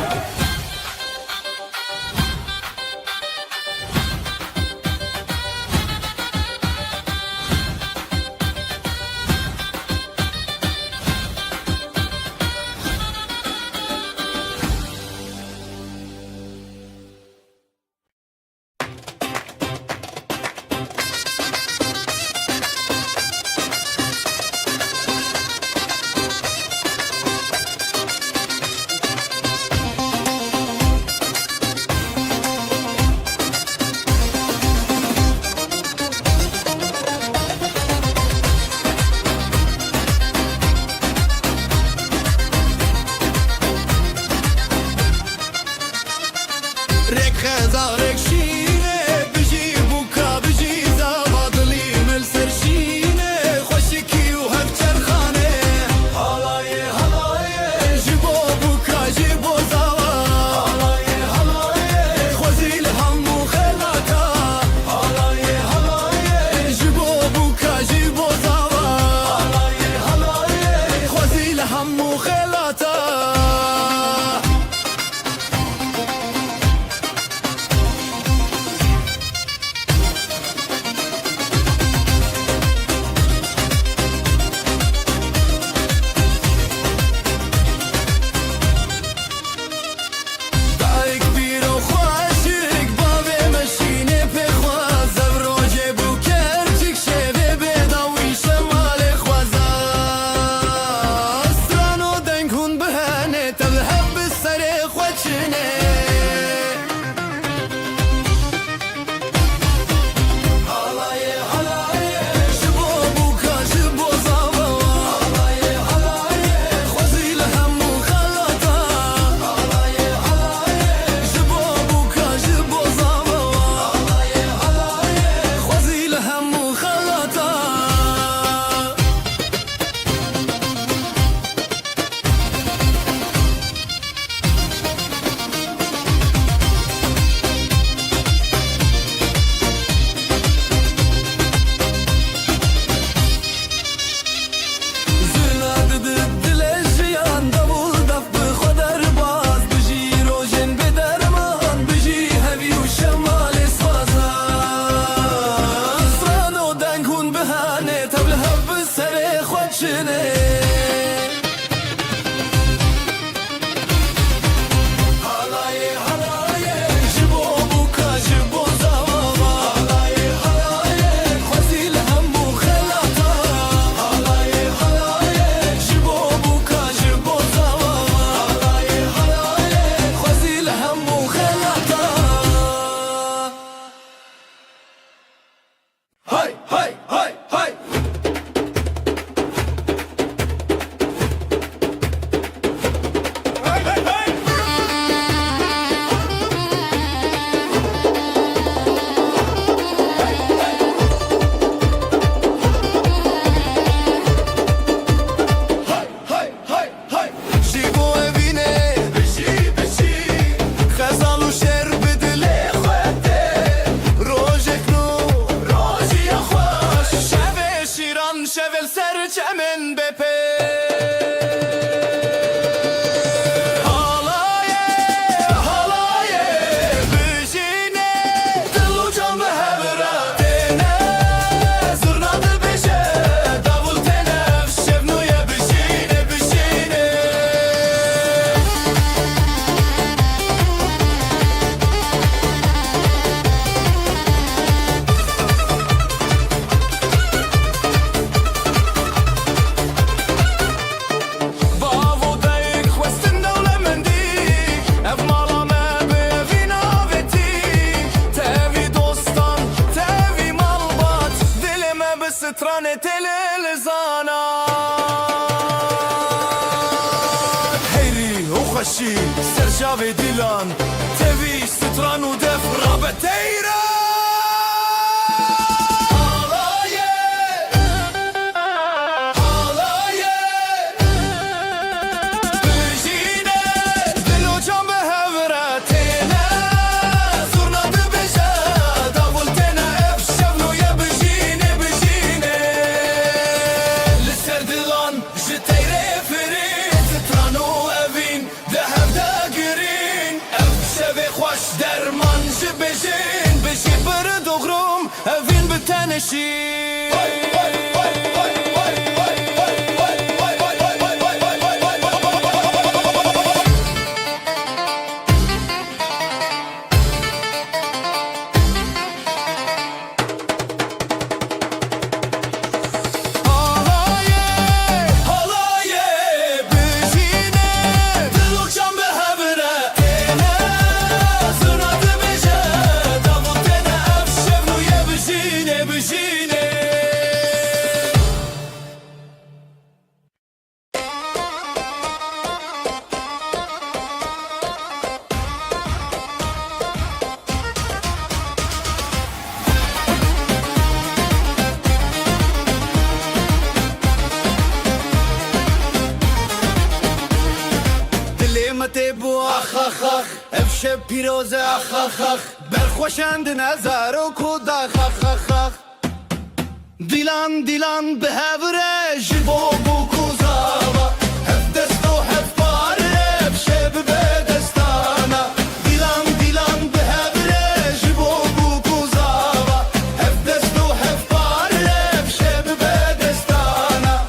سترانة الالزانات هيري وخشي سرجافي ديلان تبي ستران ودف رابتيرا Vin بتنشي تبو اخ اخ اخ افشب پیروز اخ اخ اخ برخوشند نظر و کود اخ اخ اخ اخ دیلان دیلان به هوره جبو بو کوزاوا هف دست و هف پاره افشب به دستانا دیلان دیلان به هوره جبو بو کوزاوا هف دست و هف پاره افشب به دستانا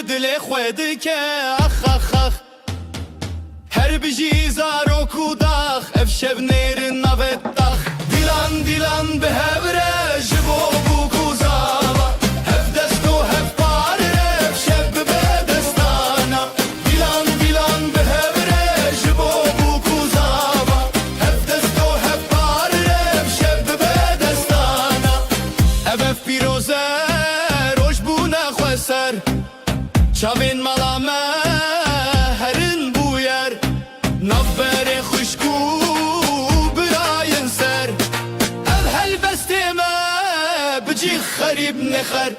دل خود که اخ اخ اخ هر بجی زارو کوداخ افشب نیر نبتاخ دیلان دیلان به هبره جبو بو کوزاوا هف دست و هف پاره افشب به دستانا دیلان دیلان به هبره جبو بو کوزاوا هف دست و هف پاره افشب به دستانا هف پیروزه روش بو نخوسر چاوین ملامه هرین بویر نبر خوشکو براین سر الهل بستیمه بجی خریب نخر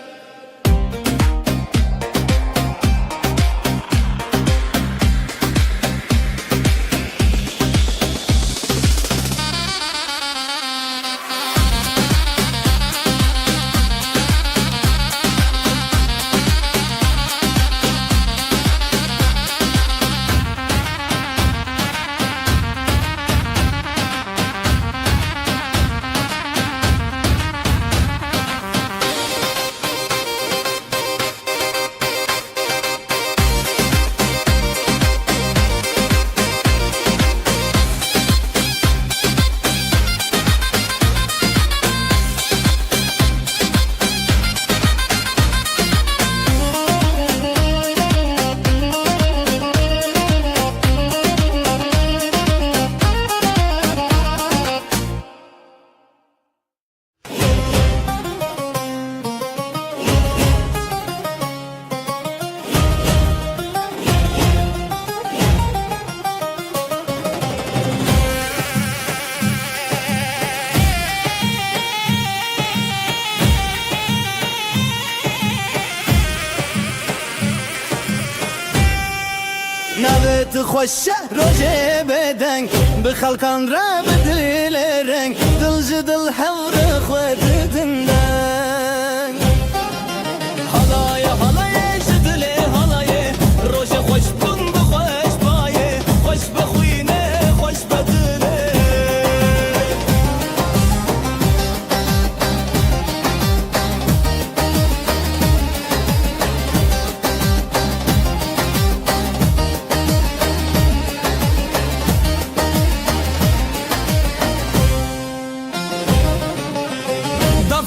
نوت خوش روجه بدنگ بخلقان را بدل رنگ دل جدل حور خود دندنگ حالای حالای جدل حالای روش خوش بون بخوش بایه خوش بخوینه خوش بدله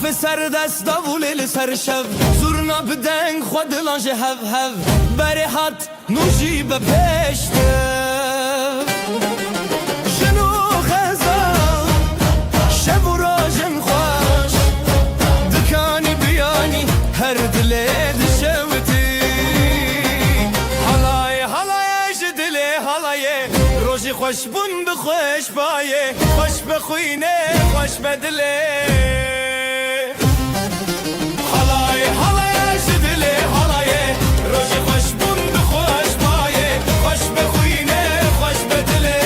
Maf ser dest davul li ser şev Zurna bideng xwe dilan ji hev hev Berê hat nûjî be pêştev Jin û xezan şev û rojên xweş Dikanî biyanî her dilê dişewitî Halayê halayê ji dilê halayê Rojî xweş bûn bi xweş bayê Xweş be xwînê xweş be dilê Halayê halayê ji dilê halayê Rojî xweş bûn bi xweş bayê Xweş be xwînê xweş be dilê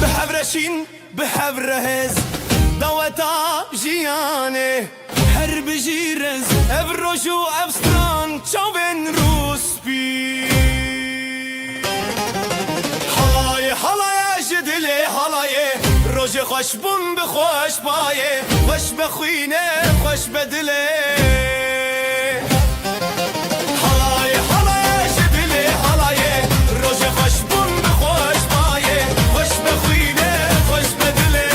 Bihevreşîn bihevrehez Daweta jiyanê her bijîrez Ev roj û ev stran çavên rûspî Halayê halayê ji dilê halayê Rojê xweş bûn bi xweş bayê Xweş be xwînê xweş be dilê Halayê halayê ji dilê halayê Rojê xweş bûn bi xweş bayê Xweş be xwînê xweş be dilê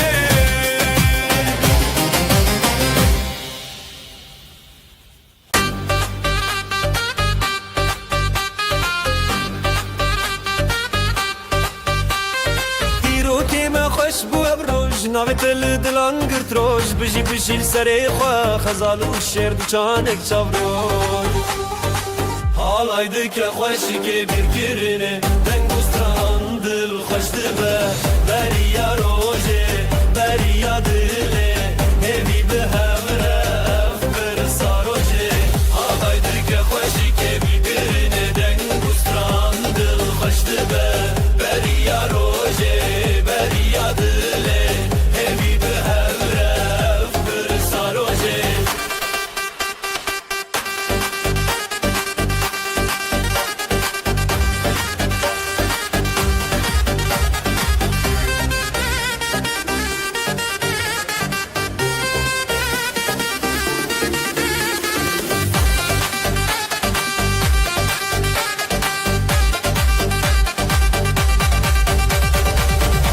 Dîrokê me xweş bû ev roj Navê te li dilan girt roj Bijî bijî li serê xwe Xezal û şêr du çanek çavroj Halay dike xweşikê bîrkirine Deng û stran dil xweş dibe Beriya rojê beriya dilê Hêvî bi hevre ev pirsa rojê Halay dike xweşikê bîrkirine Deng û stran dil xweş dibe Beriya rojê beriya dilê Hêvî bi hevre ev pirsa rojê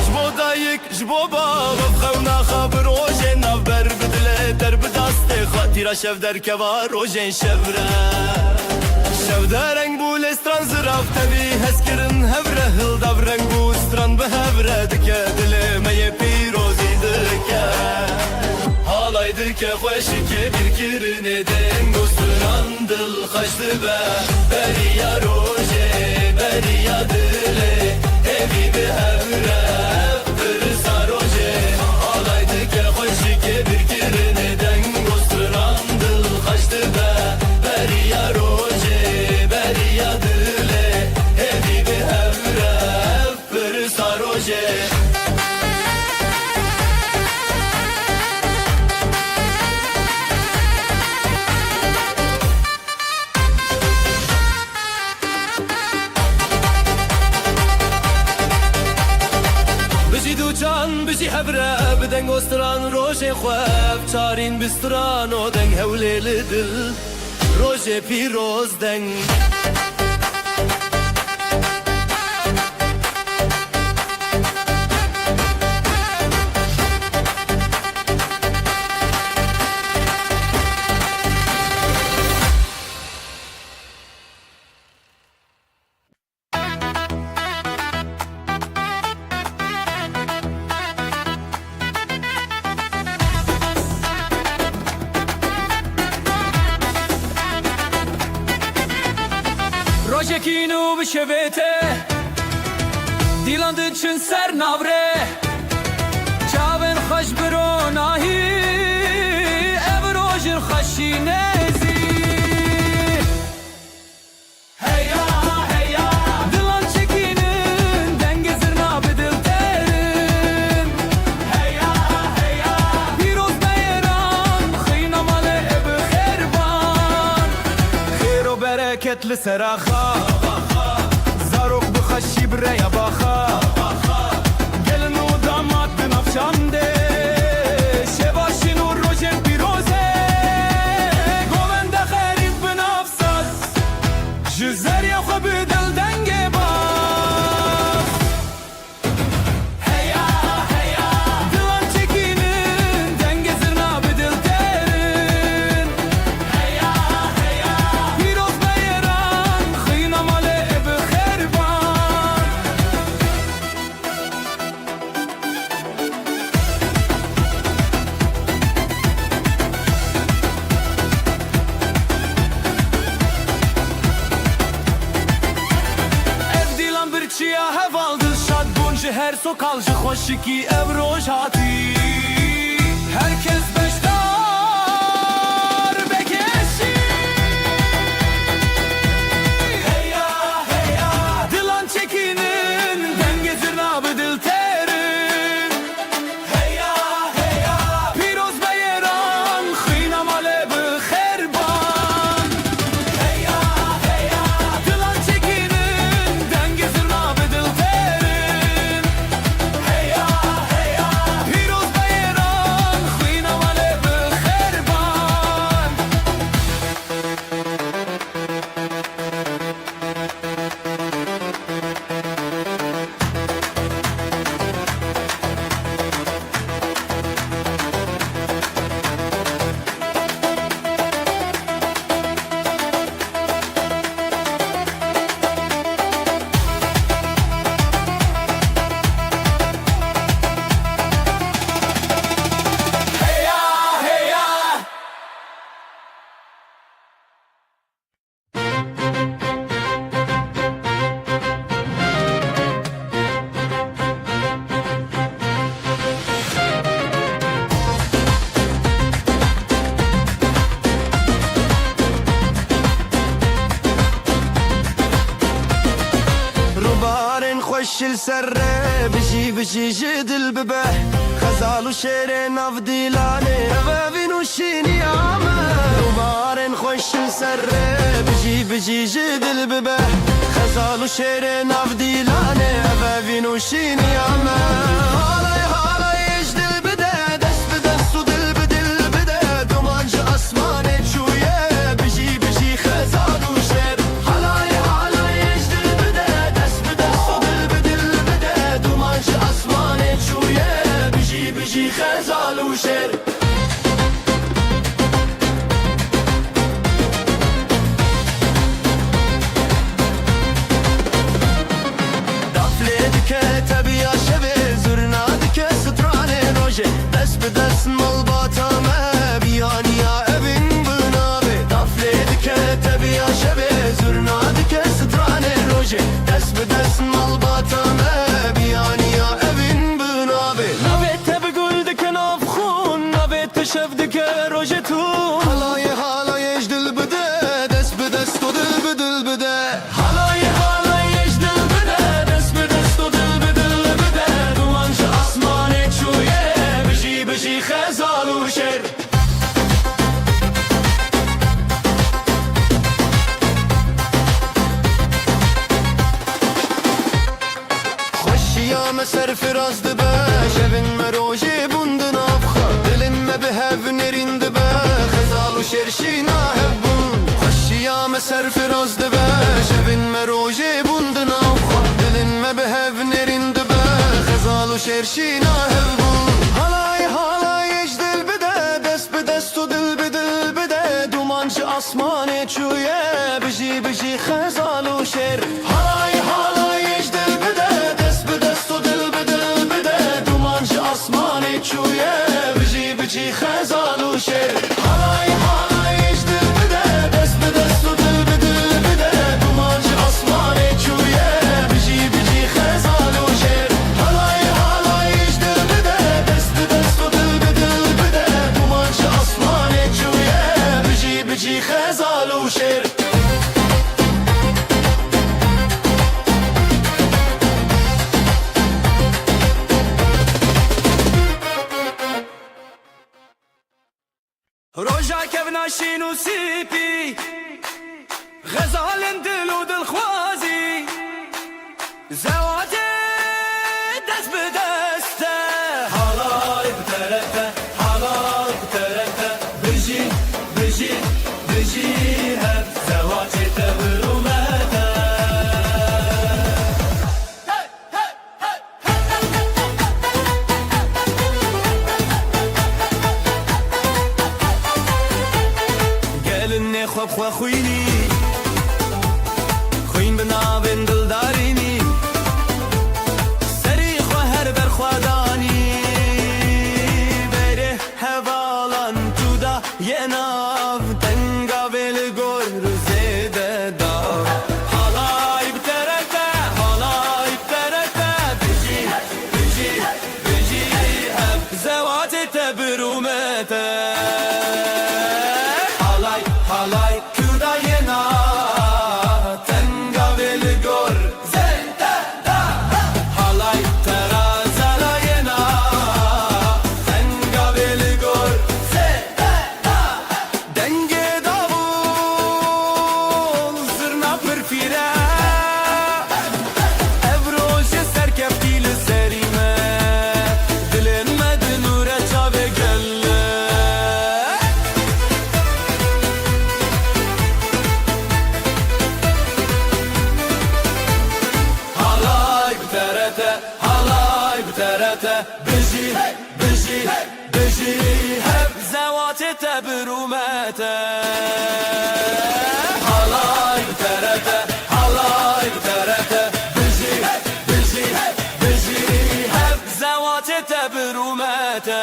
Jbo dayık, jbo baba Xewna xa bi rojên navber bi dilê der bi dastê xwe Tîra şev derkeva rojên şevre Şevdereng bû lê stran zirav tevî hezkirin hevre Hildav reng bû stran bi hevre dike Dilê me yê pîrozî dike Halay dike xweşikê bîrkirine Deng û stran dil xweş dibe Beriya rojê beriya dilê Hêvî bi hevre ev pirsa rojê Halay dike xweşikê bîrkirine Deng û stran dil xweş dibe Beriya rojê beriya dilê Hêvî bi hevre ev pirsa rojê Bijî du can bijî hevre bi deng û stran rojê xwe Ev çarîn bi stran û deng hewlê li dil Rojê pîroz deng Rojekîn û bişevê te Dîlan diçin ser navre Çavên xweş bi ronahî Ev rojin xweşîne zî Heya heya Dilan çekînin dengê zirna bi dil terin Heya heya Pîroz beyran xîna malê bi xêrban Xêr û bereket li sera xwe Zarok bi xweşî bi rêya baxa Gelin û damat bi navşandê تو کالج خوشکی ابروش هاتی herkes beşler bekleşi hey ya dilan çekinin dengezir nabı dil terin hey ya piroz beyran khina male bi kherban hey ya dilan çekinin dengezir nabı dil terin hey ya piroz beyran khina male bi kherban روبارن خوش السره بشي جدل ببه خزال وشير ناف ديلاني بابين وشيني عامه روبارن خوش السره بشي جدل ببه خزال وشير ناف ديلاني بابين وشيني عامه هالاي يجدل بده دست بدست ودل بدل بده دومانج اسماني شويه بشي خزال وشير هالاي يجدل بده دست بدست ودل بدل بده دومانج اسماني شويه بشي خزال وشير تبي يا شبه زرنا دك ستراني روجه دس بدس ملباتا ما بياني يا ابن بنابي دفليدك تبي يا شبه زرنا دك ستراني روجه دس بدس ملباتا ما بياني يا ابن بنابي نبت بقول دك نافخون نبت تشفدك روجتون هلاي يجدل بده دس بدس تدل بدل بده هلاي يجدل بده دس بدست ودل بدل بده دوانج اسماني شويه بشي خزال وشير خشيا مسر فراز دبه شبن مروجي بندن افخا دلم ما بهف نرين دبه خزال وشرشينا هبون خشيا مسر فراز دبه شبن مروجي بندن افخا دلم ما بهف نرين دبه خزال وشرشينا هبون هلاي يجدل بده دست بدست ودل بدل بده دومانج اسماني شويه بشي خزال وشير هلاي يجدل بده دست بدست ودل بدل بده دومانج اسماني شويه بشي خزال وشير هلاي يجدل بده دست بدست ودل بدل بده دومانج اسماني شويه بشي خزال وشير هلاي يجدل بده دست بدست ودل بدل بده دومانج اسماني شويه بشي خزال وشير روجا كبنا شينو سيبي غزال دل ودل خوازي زواتي دست بدسته حالاي بترته حالاي بترته بجي هب زواتي تبرومته قالني خواب خوا خويني خوين بنابن دلداريني سري خوا هر بر خوا داني بره هوالان تودا يناف تنگا بل گور زيده دا حالاي بترته بجي تبرومته Halay halay kurdayena Tenga velgor zeta da Halay terazalayena Tenga velgor zeta da Denge davul zırna pırfire Evroje serkeftiyle serime Dilenmedi nure çave gelle Halay bterete, halay bterete Biji, biji, biji Hep zevate tebrumete Halay bterete, halay bterete Biji, biji, biji Hep zevate tebrumete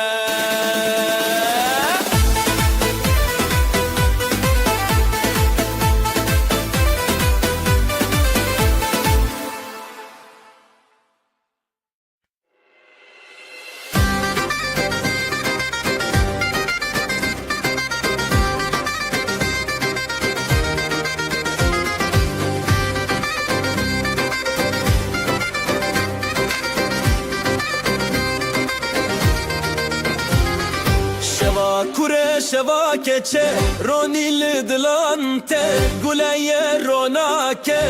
Şeva kure şeva keçe Ronil dilante Guleye ronake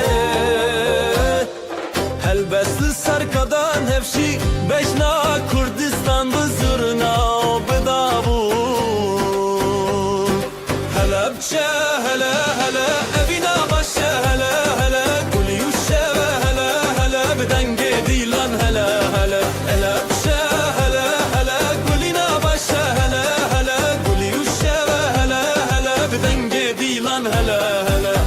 Helbesli sarkadan hevşi Beşna Kurdistan bızırna Bıdavu Helepçe hele hele Evina başe hele hele Guliyuşe ve hele hele Bidenge dilan hele hele Helepçe hele hele Gulina başe hele hele Guliyuşe ve hele hele Bidenge dilan hele hele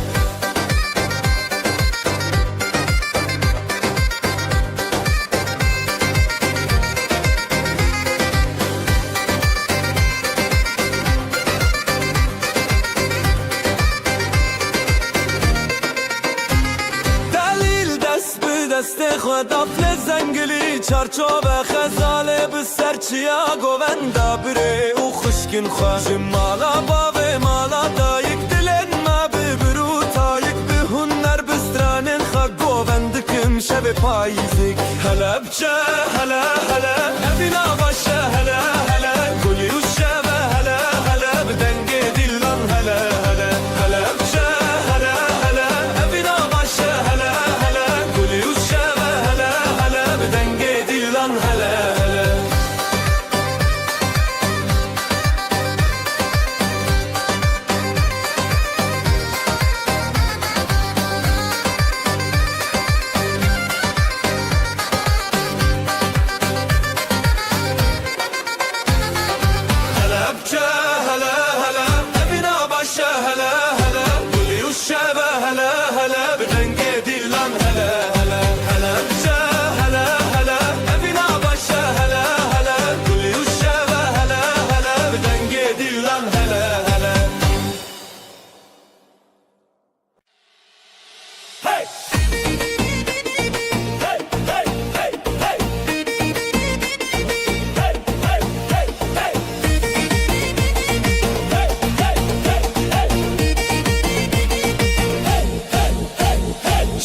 دست خود افل زنگلی چارچوب خزاله به سرچیا گووندا بره او خشکن خواه مالا باوه مالا دایک دلن ما ببرو تایک به هنر بسترانن خواه گووندکم شب پاییزک هلا بچه هلا هلا افینا باشه هلا هلا گلی و شب هلا هلا بدنگ دیلان هلا هلا هلا بچه هلا هلا افینا باشه هلا هلا گلی و شب هلا هلا بدنگ دیلان هلا هلا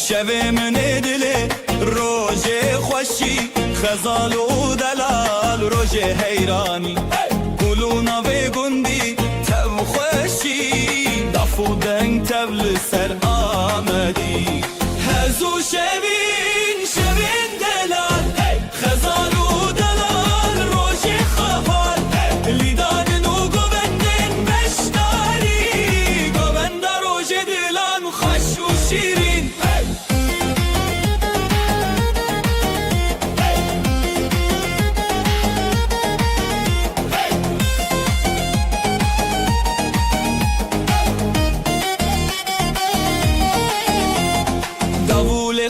شوه من دلی روژه خوشی خزال و دلال روژه حیرانی گلونا و گندی تب خوشی دفو دنگ تبل سر آمدی هزو شوین شوین دلال خزال و دلال روژه خفال لیدان و گوندن بشتاری گوند روژه دلان خوش و شیرین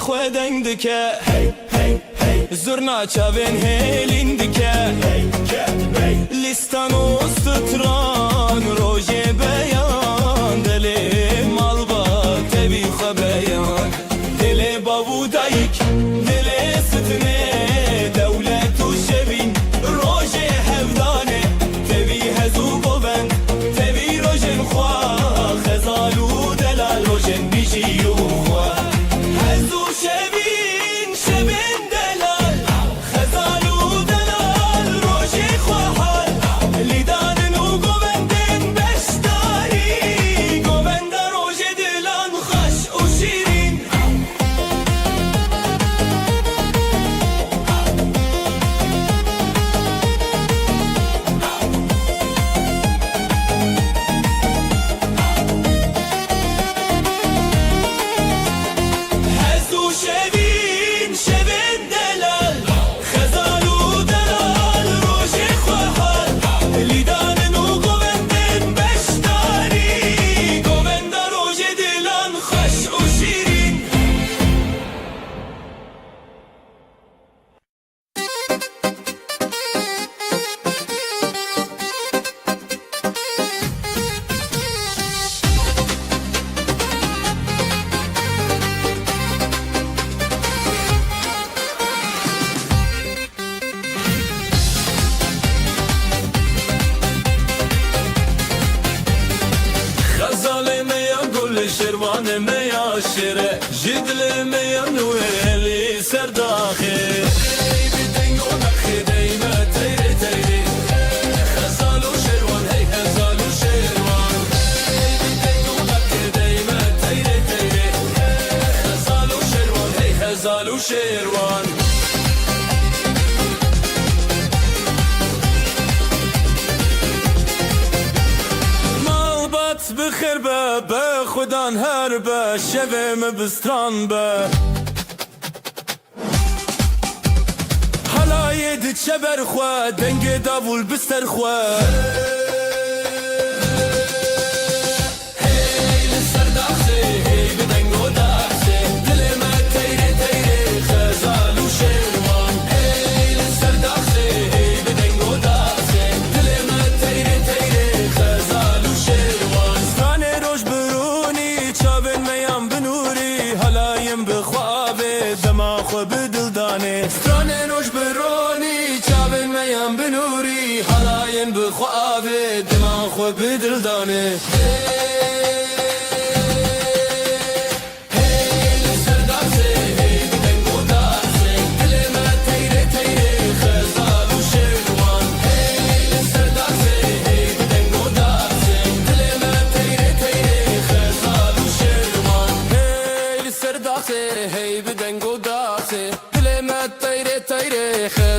خودن دکه زرنا چاوین هیلین دکه لیستان و ستران روژه بیان دل مال با تبی خبیان دل بابو دایک دل ستنه دولت و شبین روژه هفدانه خیر به خودان هر به شویم بستران به حلای دی چه برخوا دنگ داول بستر خوا بخوابه دماغ خو بدل دانه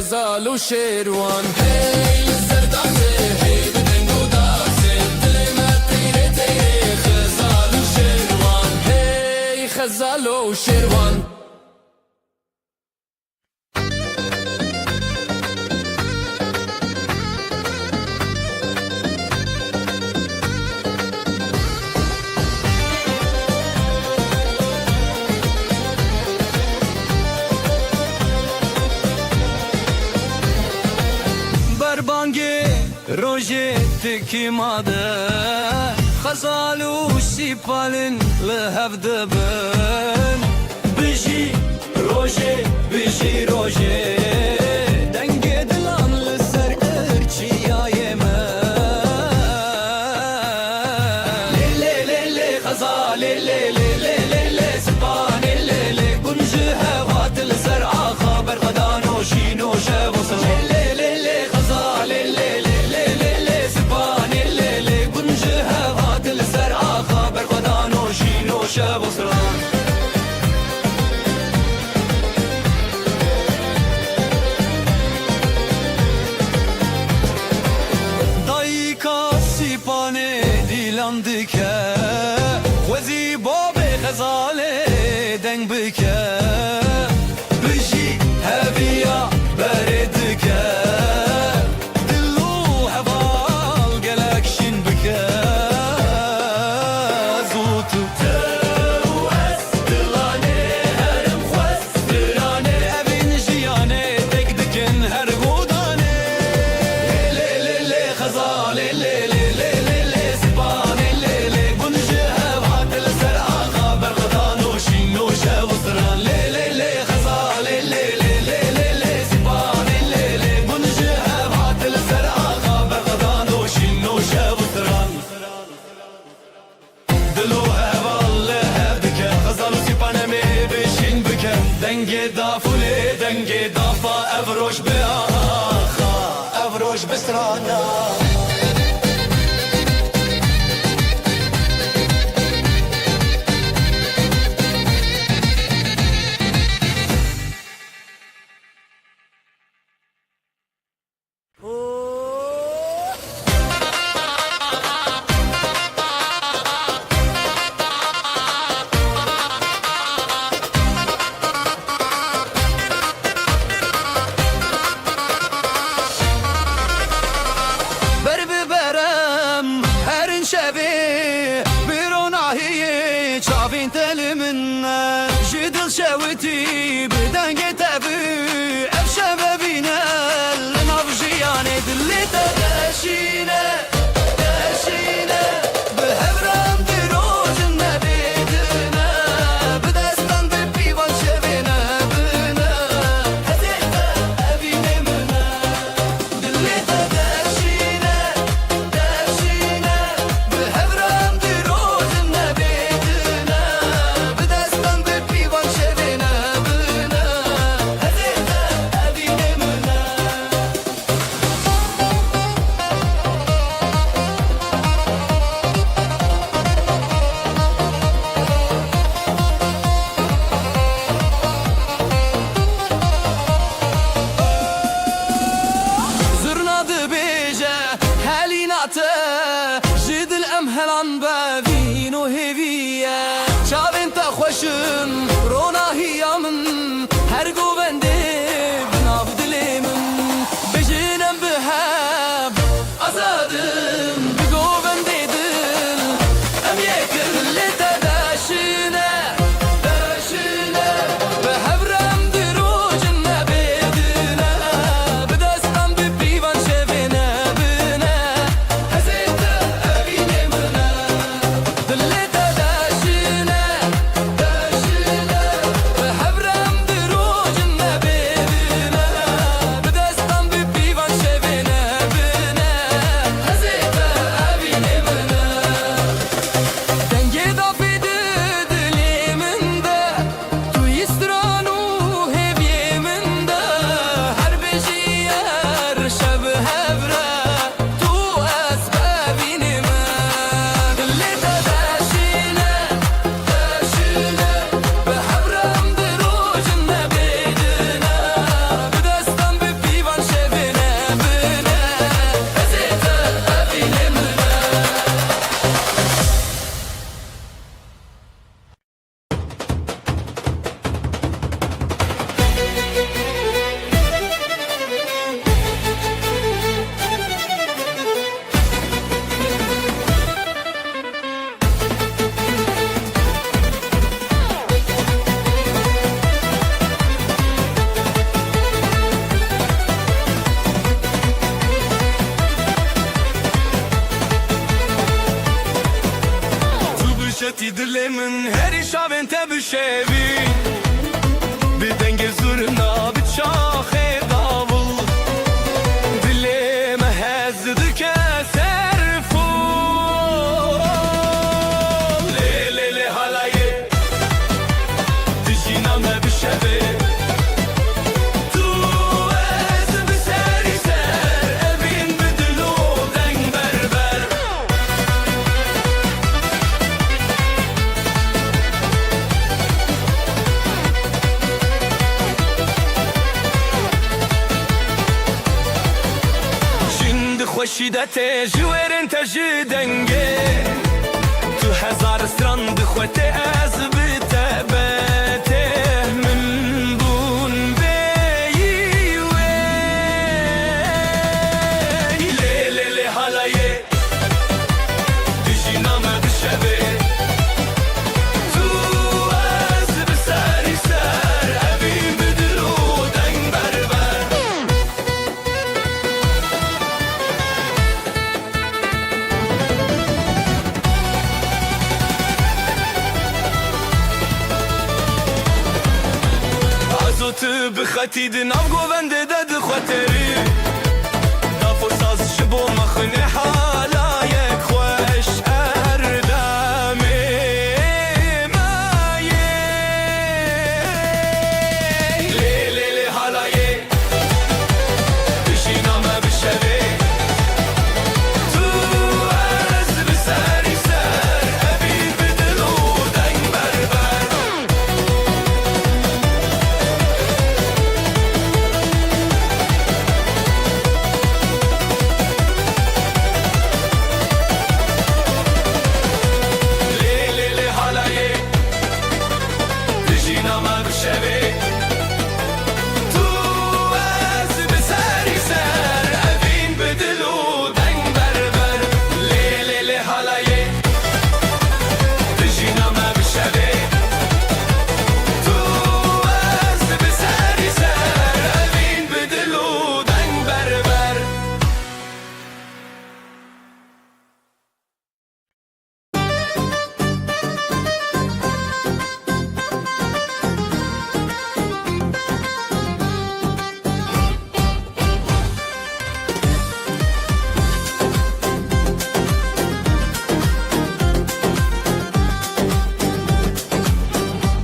خزال وشيروان هي السرداسة هي بدنجو داسة دلما تيري تيري خزال وشيروان هي خزال وشيروان روجتك ماده خزال وسيبالن لهفدبن بيجي روجي بيجي روجي دنگ دلان لسر ارچي يا يمن لي لي لي خزال لي لي لي لي سبان لي لي كنج هوات الزرع خبر غدانو شينو شوصل لي لي لي خزال لي شبصران دایکا سیپانه دیلاندکه وزی باب غزاله دنگ بکه بجی هبیا بردکه دلو هوال گلکشین بکه زوتو دنگ دافوله دنگ دافا افروش به آخا افروش بسترانا شوتي بدنگ تبي افشى بينا لنفجياني دلي تدشينا دشينا بهبرم دروج النبيدنا بدستان ببيوان شبينا بنا هزيتا ابينا منا دلي تدشينا دشينا بهبرم دروج النبيدنا بدستان ببيوان شبينا خطی دل من هری شاون تبشوی بدنگ زورنا بچاخ داول دلم هزد که سرفو لیلی حالایه دجینم بشوی خوشیدت جوهرن تجدنگه تو هزار سترند خوته از بتبته من بون بیوه لیلی حالایه دیجی نامه بشبه تو از بسری سر اوین بدلو دنگ بربر تو بخطی دنام گوونده داد خاطری دافو ساز شبو مخنه حالایک خوش اردامه مایه لیلی حالایه بشینامه بشوی تو از بسری سر ابی بدلو دنگ بربر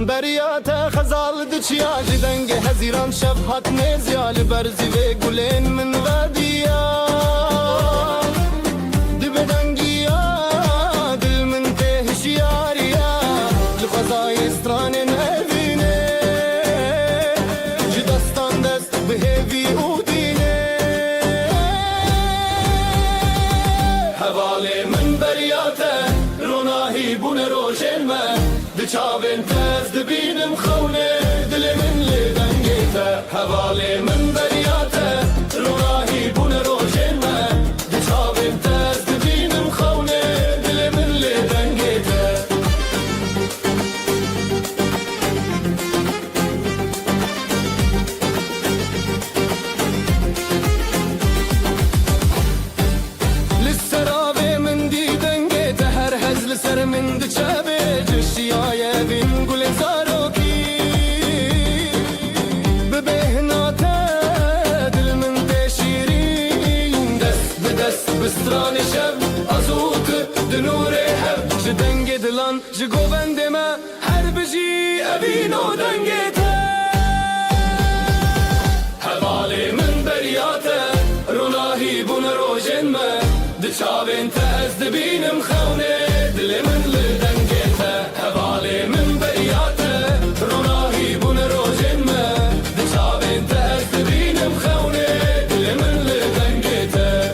بریات خزال دچیا جدنگ هزیران شب هات نزیال برزی و گلین من ودیا دبدنگیا دل من تهشیاریا لخزای استران نبینه جدستان دست بهوی اودینه حواله من بریاته روناهی بون روشن من دچاوین تز دبینم خونه دل من لدنگیته حواله من بریاته روناهی بون روشن من دچاوین تز دبینم خونه دل من لدنگیته لسرابه من دیدنگیته هر هزل سر من دچاوه جشیای بین گل زاروکی ببهناته دل من تشیرین دست به دست بستران شب ازوت دنور هب جدنگ دلان جگوبند ما هر بجی ابینو دنگیته حواله من بریاته روناهی بون روشن ما دچاوین تز دبینم خونه دل من لدنگیته حواله من بریاته روناهی بون روشن ما دچاوین تز دبینم خونه دل من لدنگیته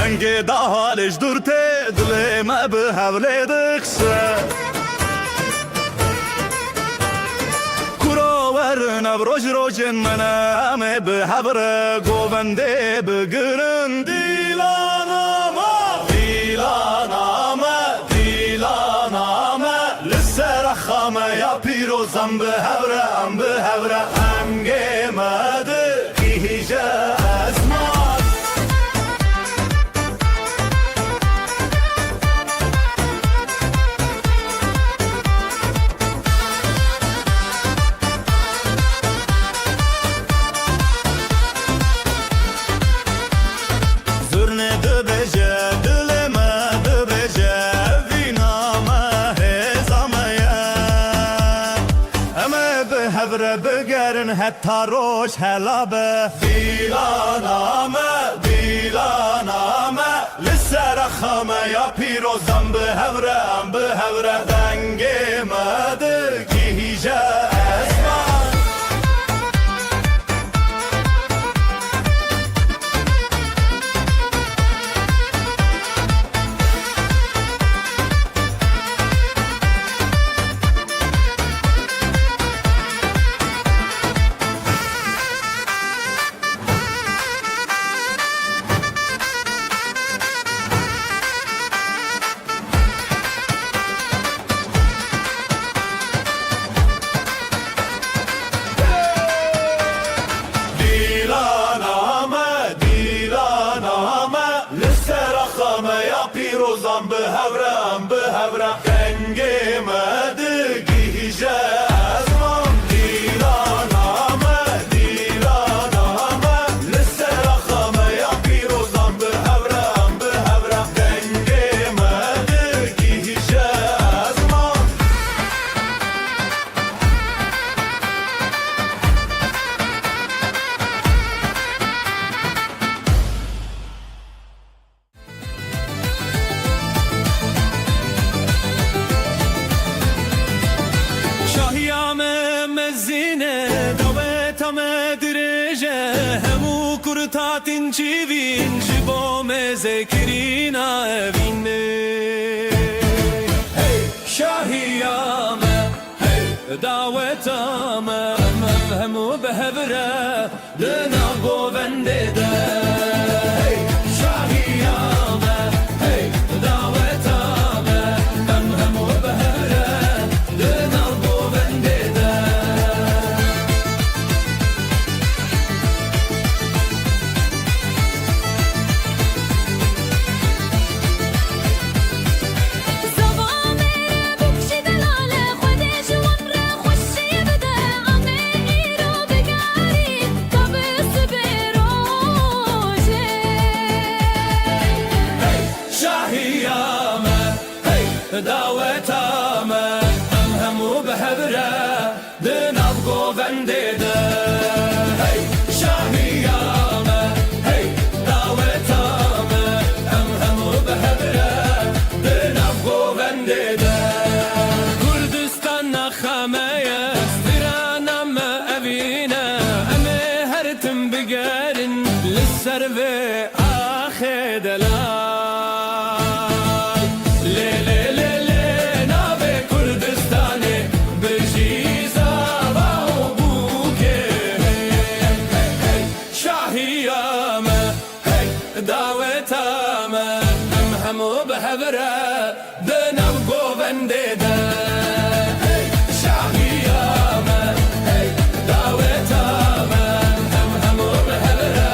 دنگ دا حالش دورته دل ما به حوله دخشه نبروج روج منامه به حبر گوونده بگرن دیلانامه لسر خامه یا پیروزم به حبره همگه مده گیجه ازمان بگرن حتی روش حلابه دیلانامه لسر خامه یا پیروزم به حوره دنگ مده گیجه اسمان پیروزم به حوره دنگ مده گیجه ازمان دیلانامه لسر خامه یا پیروزم به حوره دنگ مده گیجه ازمان تاتین چی وین جبام ذکرینا وینه شاهیامه دعوتامه مفهمو بهبره دنا گوونده ده شاهیامه دعوتامه مفهمو بهبره دنا گوونده ده دعوتامه همو بهبره دناب گوونده ده شاهیامه دعوتامه همو بهبره دناب گوونده ده کردستان نخمه استرانم اوینه امه هرتم بگرن لسر و آخه دلال دعوتامه همو بهبره دنم گوونده ده شاهیامه دعوتامه همو بهبره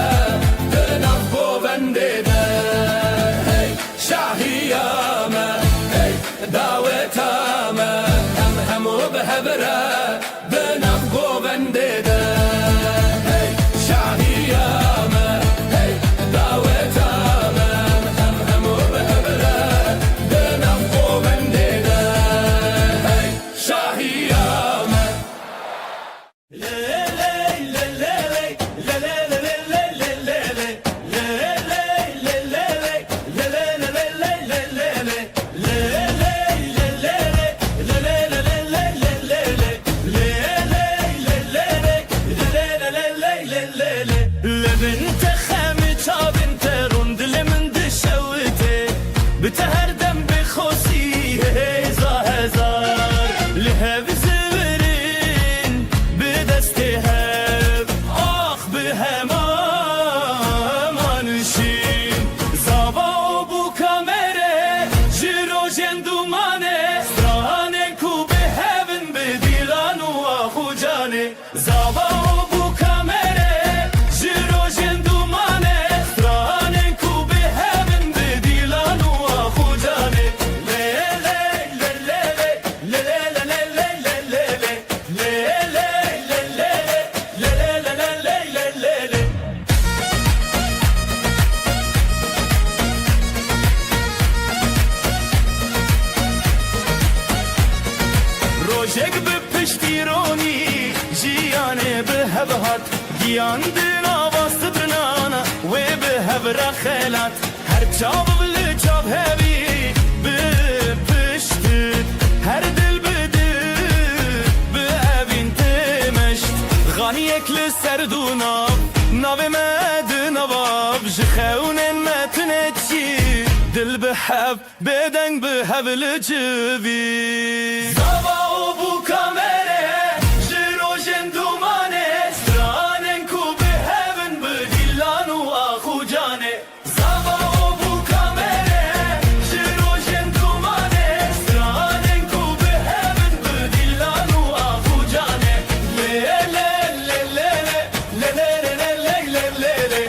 دنم گوونده ده شاهیامه دعوتامه همو بهبره دنم گوونده ده شاهیامه دعوتامه همو بهبره Giyandın avası brınana ve be hevra xelat Her çav bili çav hevi be pişti Her dil bidi be evin temeşt Gani ekli serduna Nave medin avav Jixeunen metinetçi Dil behev beden behevli civi Zava o bu kamere Jirojen dumane Stranen ku behevin bedillanu ahu cane Zava o bu kamere Jirojen dumane Stranen ku behevin bedillanu ahu cane Le le le le le le le le le le le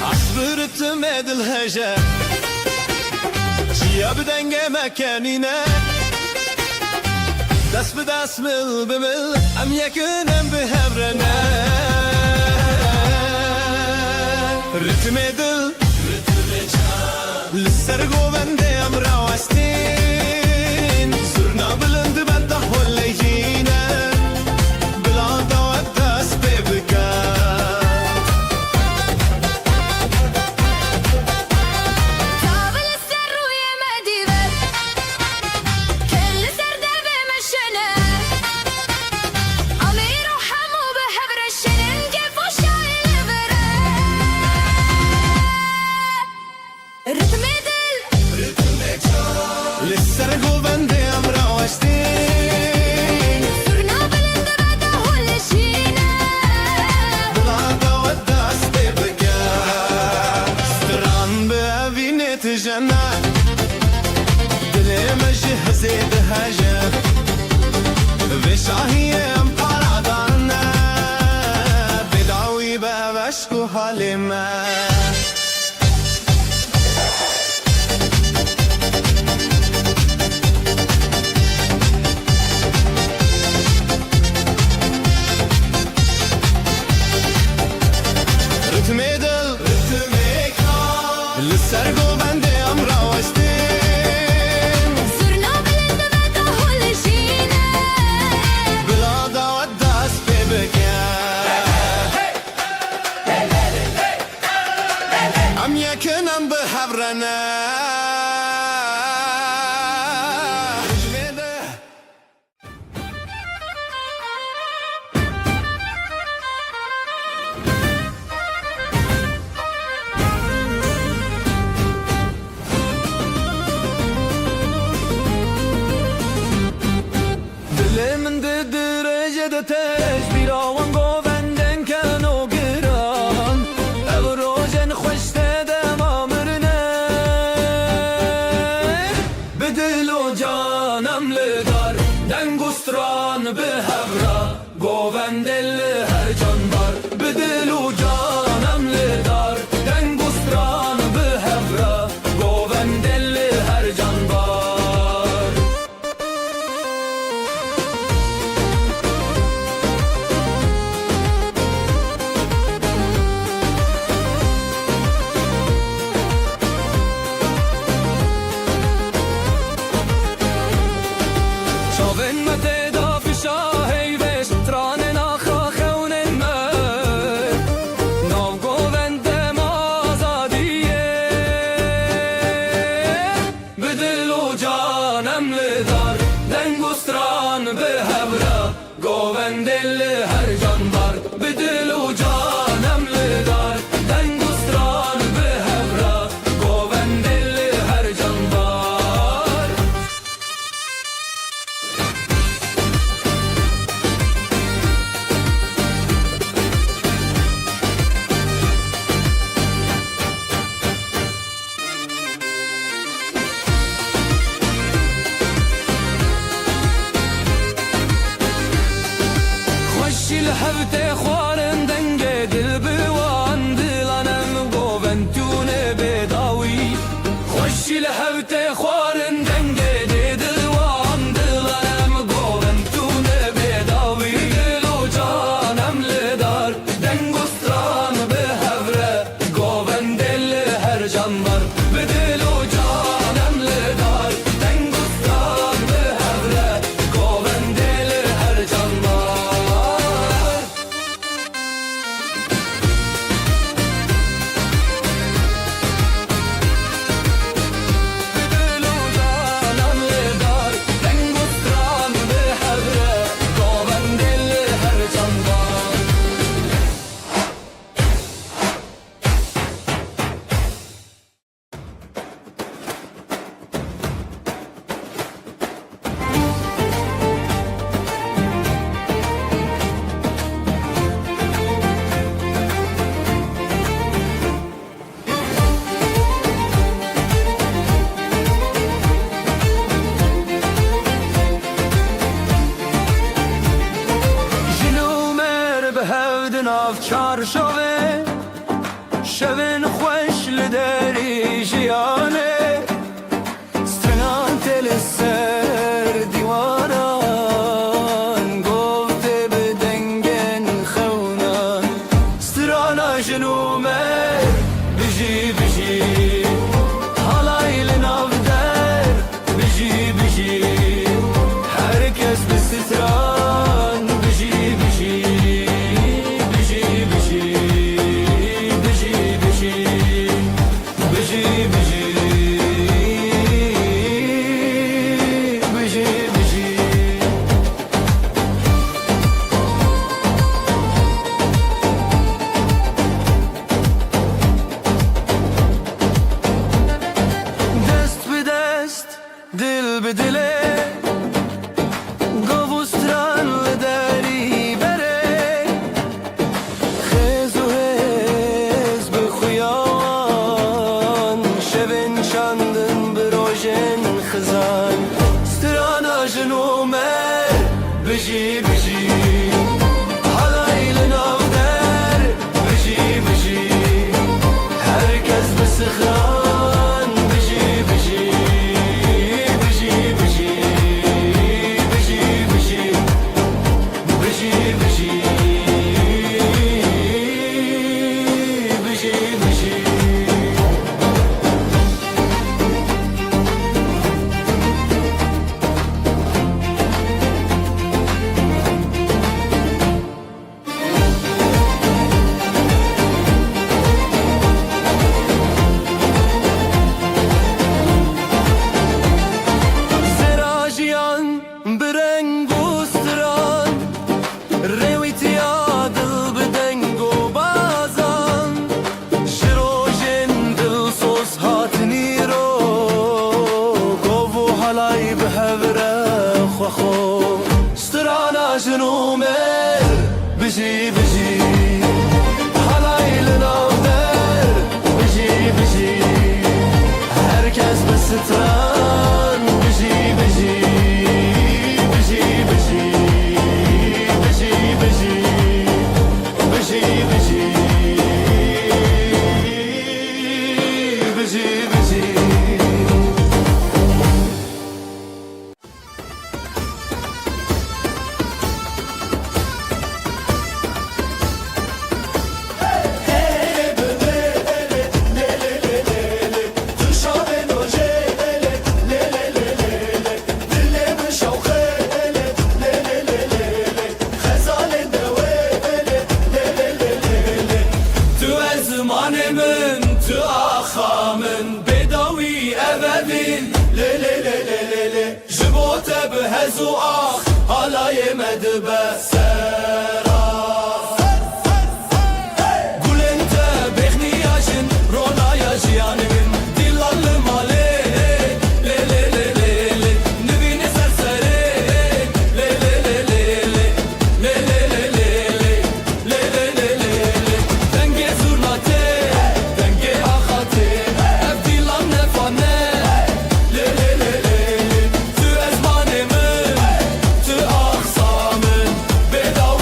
عصبرت مد الهجا جيا بدنجة مكاننا دس بدس مل بمل أم يكن أم بهبرنا رتم دل للسرقو بندي أم راوستين صرنا بلند بده ولا يجينا بلاد ودس ببكا كابل السر ويا مديبر كل سردة بمشنا أمير وحمو بحبر الشنن كيف وشاي البرا رتم دل للسرقو بندي أم راوستين صرنا بلند بعده ولا شينا بلاد ودس ببكا ستران بأبيني تجنى دلي مجهزي دهجة بشاهي امبارا دارنا بدعوي بابشكو حالما رتمي دل للسرقو بندي أم راوستين صرنا بلند بعده ولا شينا بلاد ودس ببكا أم يكن أم بحبرنا دل من ده درجة تجبير وانقو بندن كانو قران او روجن خوشت دم امرنا چی لحوت خوارن دنگه دیدوان دلم گوون تونه بیداوی دل و جانم لدار دنگ و ستران به هفره گوون دل هر جانبار به دل و جانم لدار دنگ و ستران به هفره گوون دل هر جانبار چارشوه شوین خوش لدری جیانه سترنان تل سر دیوانان گفته به دنگن خونان سترانا جنومه بجی بجی حالایل نافدر بجی بجی herkes bir stran بجی بجی دل به دله گوستران لدری بره خیز و هز به خویان شبن شاندن به روژن خزان سترانا جنومه بجی بجی حالایل نافدر بجی بجی herkes به سخران بجی بجی سترانا جنومر بجی بجی حالایل نافدر بجی بجی herkes به ستران بجی بجی بجی بجی بجی بجی بجی بجی بجی بجی زمانمن تو آخامن بدوی ابدین لی لی لی لی لی لی جبوت به هزو آخ حالای مدبه سرا گلنت بخنی آجن رونای جیانمن دیلال ماله لی لی لی لی لی نبین سرسره لی لی لی لی لی لی لی لی لی لی لی لی لی دنگ زورناته دنگ آخاته افدیلان نفانه لی لی لی لی تو ازمانمن تو آخسامن بداو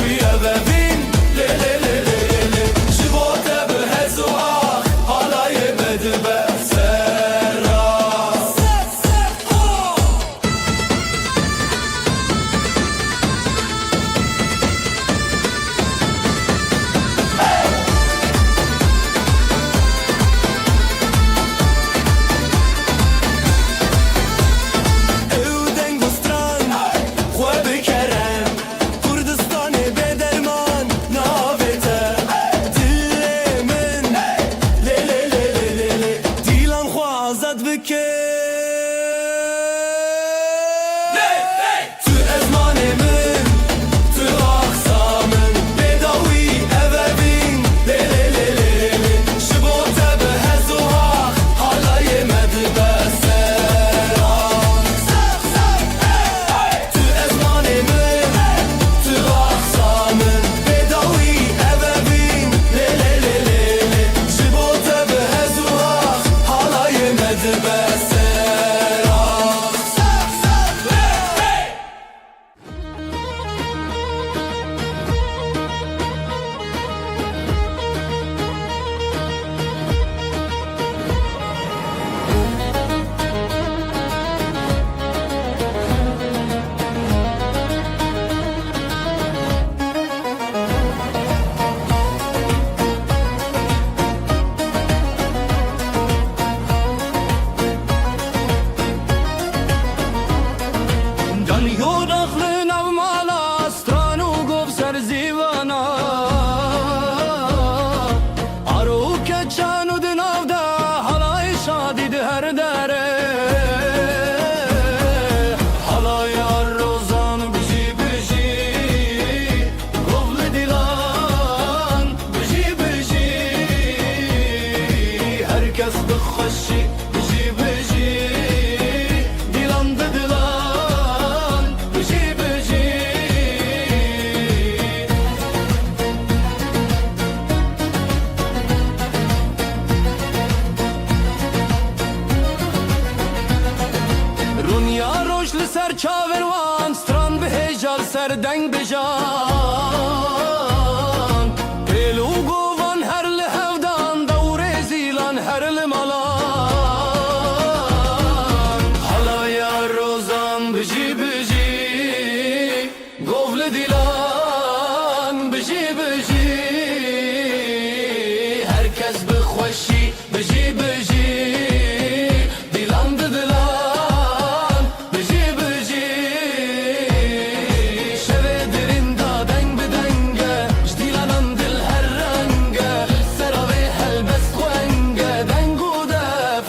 yad bike Tu ezmanê min, tu axsamın Bêdawî evevîn, lê lê lê lê lê Ji bo te bi hez û hax, halayê me dibe seran Tu ezmanê min, tu axsamın Bêdawî evevîn, lê lê lê lê lê Ji bo te bi hez û hax, halayê me dibe seran Can yoraklı navmala stran u gov ser zivana Aro keçan u dinavda halay şadid her dere Halay ar rozan biji biji Govli dilan biji biji Herkes bixweşi biji biji Dilan dilan biji biji Runya roj li ser çaver wan Stran bi hêjar ser deng bijan Pêl û govan her li hevdan Dewrê zîlan her li malan Halaya rozan bijî bijî Gov li dilan bijî bijî Herkes bi xweşî bijî bijî Dilan di dilan bijî bijî Şevê dirin da deng bi denge Ji dîlanan dil her renge Sera wê helbest xwenge Deng û dev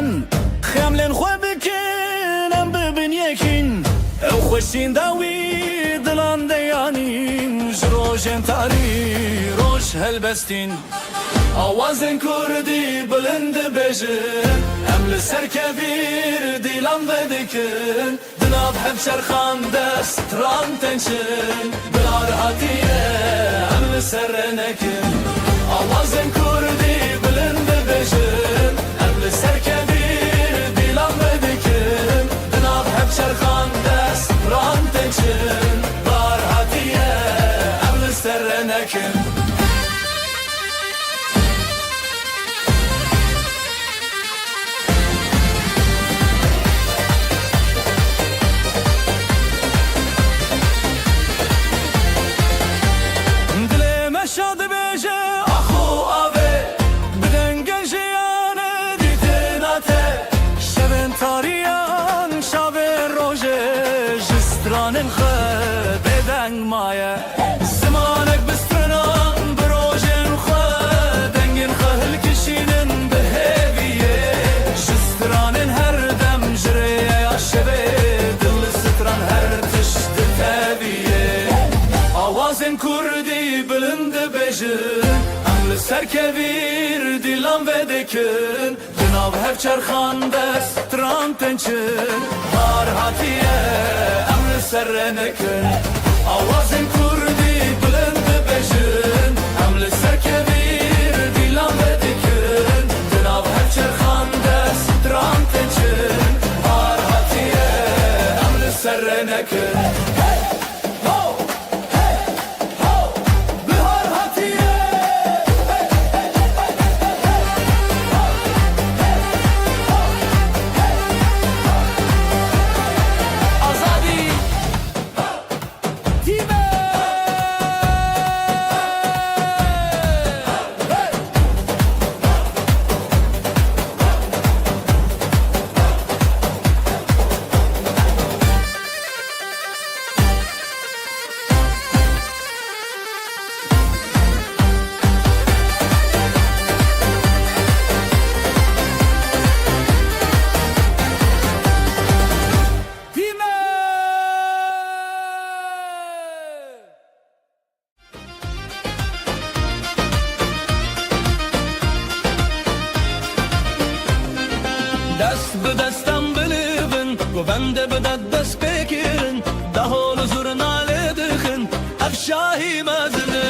من خاملن خو بکن ام ببین یکین او خوشین داوی دلان دیانین جروجن تاری روش هلبستین آوازن کردی بلند بجن ام لسر کبیر دیلان بدکن دناب هم شرخان دست ران تنشن بلار هاتیه ام لسر نکن آوازن کردی بلند بجن ام لسر کبیر دیلان بدکن دناب هم شرخان دست ران تنشن بلار هاتیه ام لسر نکن شاد بیجه آخو آوه بدن گنجیانه دیتناته شبن تاریان شابه روژه جسترانن خود بدن مایه زمانک بسترنان بروژن خود دنگن خهل کشینن به هیویه جسترانن هر دم جریه یا شبه دل ستران هر تشت تبیه آوازن کردی بلند بجن ام لسر کبیر دیلان بدکن جناب هف چرخان دست تران تنچن هار هاتیه ام لسر نکن آوازن کردی بلند بجن ام لسر کبیر دیلان بدکن جناب هف چرخان دست تران تنچن هار هاتیه ام لسر نکن دست به دستم بلیبن گوونده به دست بگیرن ده حال زورناله دخن افشاهی مزنه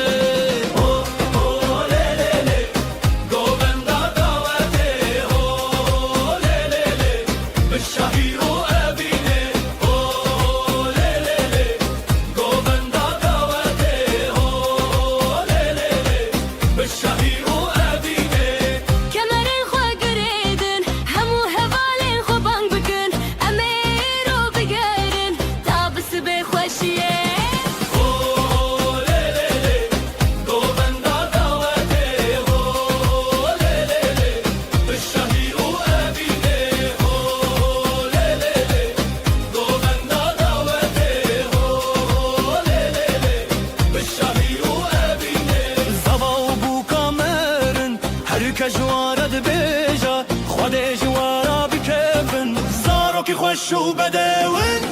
جوارد بیجا خود جوارا بکفن زارو کی خوش و بدون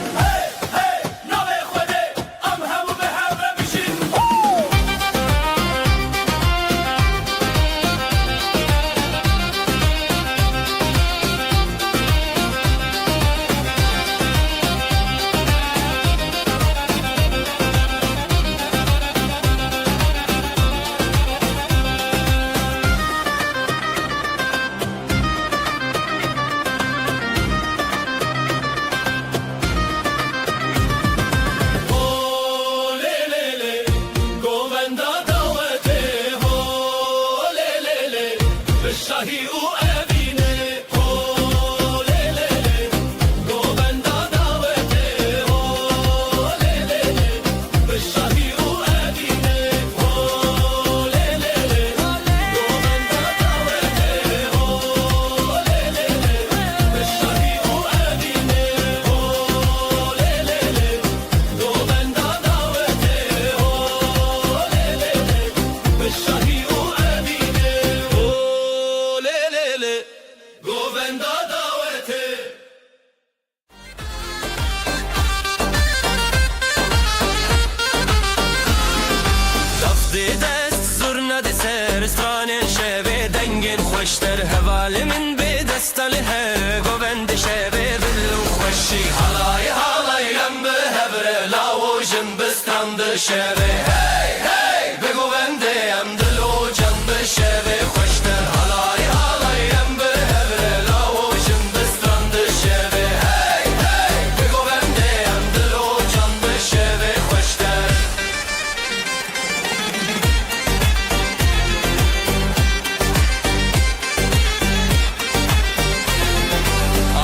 مستله گوند شبه دل خوشی حالای حالای ام به هبره لاوجن بستند شبه هی هی به گونده ام دل و جان به شبه خوشتر حالای حالای ام به هبره لاوجن بستند شبه هی هی به گونده ام دل و جان به شبه خوشتر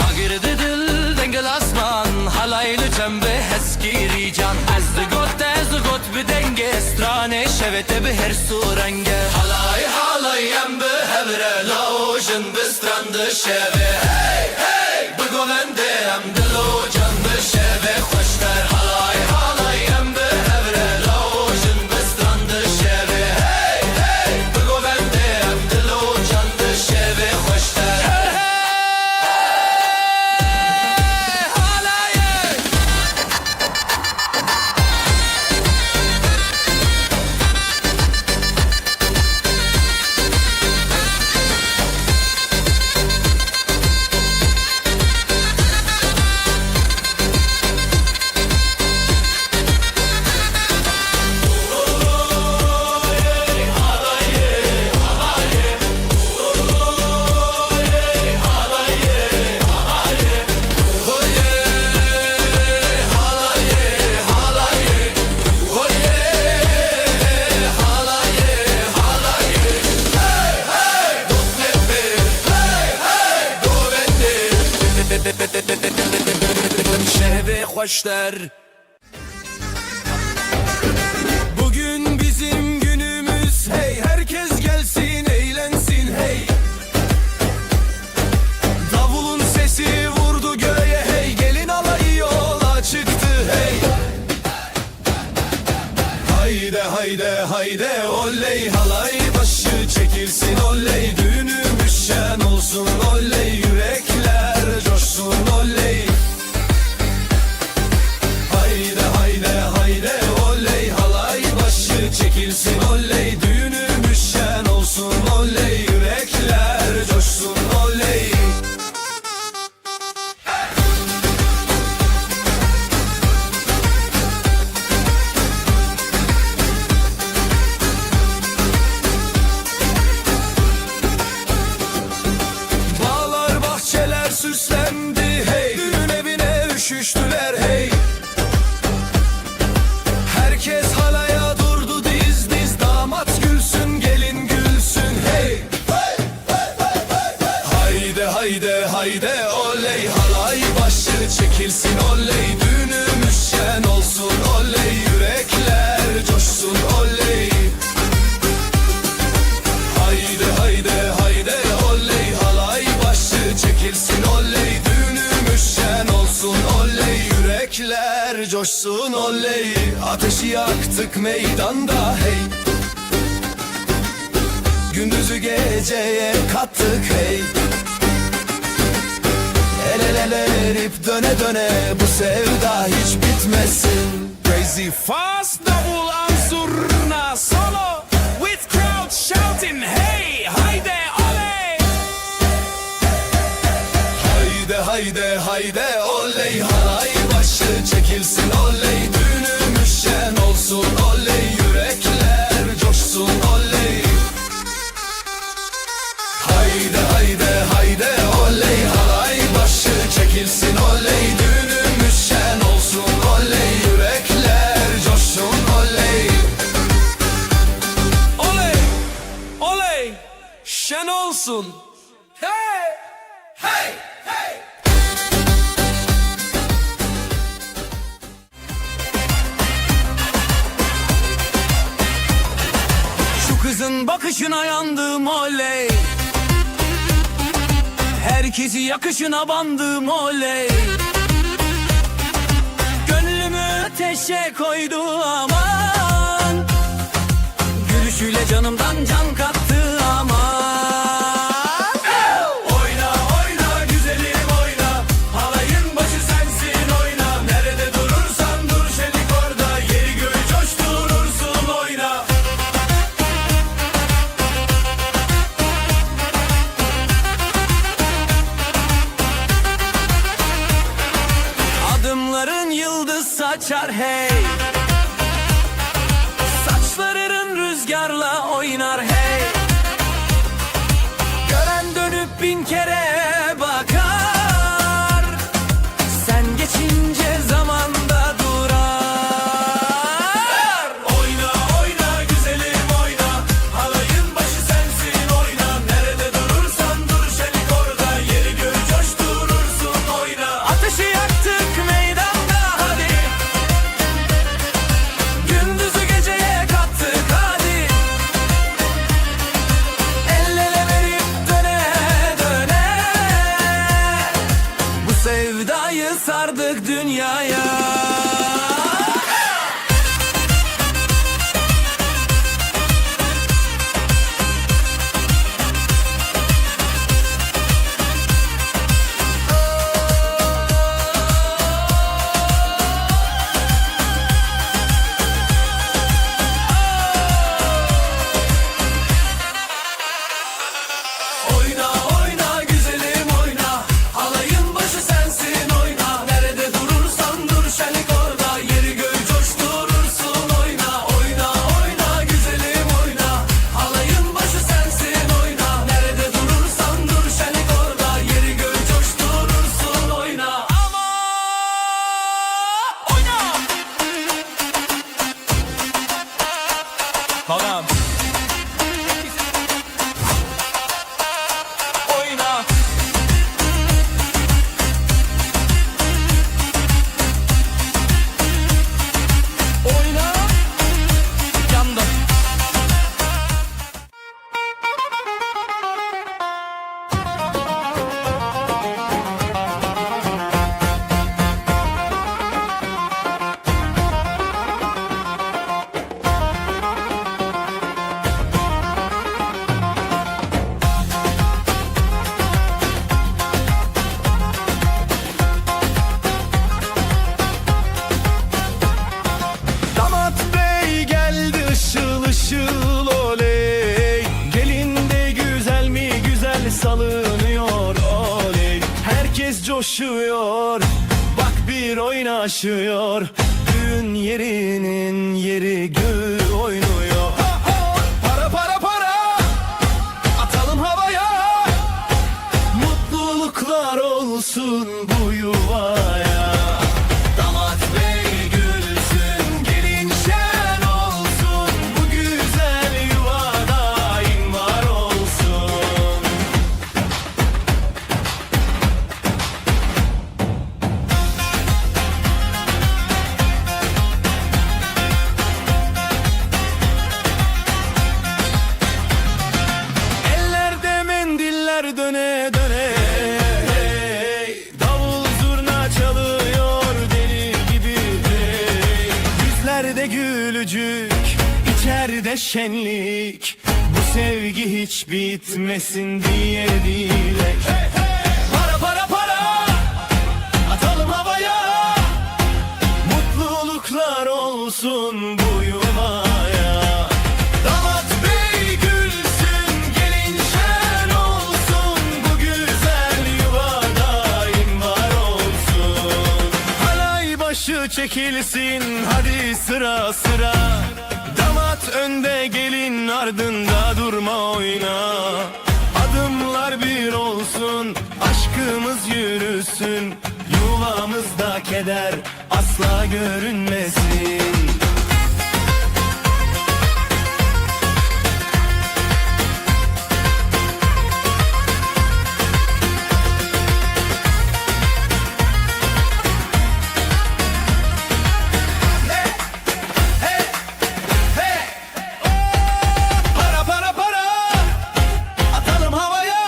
آگرد دل دنگل اسمان حالایل جنبه هسگیری جان از گوت به دنگ استرانه شوته به هر سورنگه حالای حالایم به هبره لاوجن بسترند شوه هی هی بگونده ام دل و جان به شوه خوشتر حالای حالایم به هبره لاوجن بسترند شوه هی هی بگونده ام دل و جان به شوه خوشتر şehve hoşlar. Bugün bizim günümüz hey, herkes gelsin eğlensin hey. Davulun sesi vurdu göğe hey, gelin alayı yola çıktı hey. Hayde hayde hayde oley, halay başı çekilsin oley, düğünümüz şen olsun oley, yürekler coşsun oley. Hayde hayde hayde oley, halay başı çekilsin oley, düğünümüz şen olsun oley, yürekler coşsun oley. Bağlar bahçeler süslendi hey, düğün evine üşüştüler hey. Herkes halaya durdu diz diz, damat gülsün gelin gülsün hey. Hayde hayde hayde oley, halay başı çekilsin oley, düğünümüz şen olsun oley, yürekler coşsun oley. Hayde hayde hayde oley, halay başı çekilsin oley, düğünümüz şen olsun oley, yürekler coşsun oley. Ateşi yaktık meydanda hey, gündüzü geceye kattık hey. El ele ele verip döne döne, bu sevda hiç bitmesin. Crazy fast double ansurna solo with crowd shouting hey hayde oley. Hayde hayde hayde oley, halay başı çekilsin oley, düğünümüz şen olsun oley, yürekler coşsun oley. Hayde hayde hayde oley, halay başı çekilsin oley, düğünümüz şen olsun oley, yürekler coşsun oley. Oley oley şen olsun hey hey hey. Şu kızın bakışına yandım oley, herkesi yakışına bandım oley. Gönlümü ateşe koydu aman, gülüşüyle canımdan can kattı aman. Oyna oyna güzelim oyna, halayın başı sensin oyna. Nerede durursan dur şelik orada, yeri göğü coşturursun oyna. açar hey. Saçların rüzgarla oynar hey. Gören dönüp bin kere bakar. Sen geçince zamanda durar. Oyna oyna güzelim oyna, halayın başı sensin oyna. Nerede durursan dur şenik orada, yeri göğü coşturursun oyna. Ateşi yaktık meydanda hadi. Gündüzü geceye kattık hadi. El ele verip döne döne. Bu sevdayı sardık dünyaya. Oyna oyna güzelim oyna, halayın başı sensin oyna. Nerede durursan dur şenik orada, yeri göğü coşturursun oyna. Oyna oyna güzelim oyna, halayın başı sensin oyna. Nerede durursan dur şenik orada, yeri göğü coşturursun oyna. Ama oyna. Tamam. Oyna. Oyna. Yandım. Damat bey geldi ışıl ışıl oley. Gelin de güzel mi güzel salınıyor oley. Herkes coşuyor, bak bir oynaşıyor. Düğün yerinin yeri göğü oynuyor. Para para para, atalım havaya. Mutluluklar olsun bu yuvaya. Damat bey gülsün, gelin şen olsun. Bu güzel yuva daim var olsun. Ellerde mendiller döne döne. Davul zurna çalıyor deli gibi. Yüzlerde gülücük, içeride şenlik. Bu sevgi hiç bitmesin diye dilek. Para para para, atalım havaya. Mutluluklar olsun bu yuvaya. Damat bey gülsün, gelin şen olsun. Bu güzel yuva daim var olsun. Halay başı çekilsin hadi sıra sıra. Damat önde, gelin ardında, durma oyna. Adımlar bir olsun, aşkımız yürüsün. Yuvamızda keder asla görünmesin. Para para para, atalım havaya.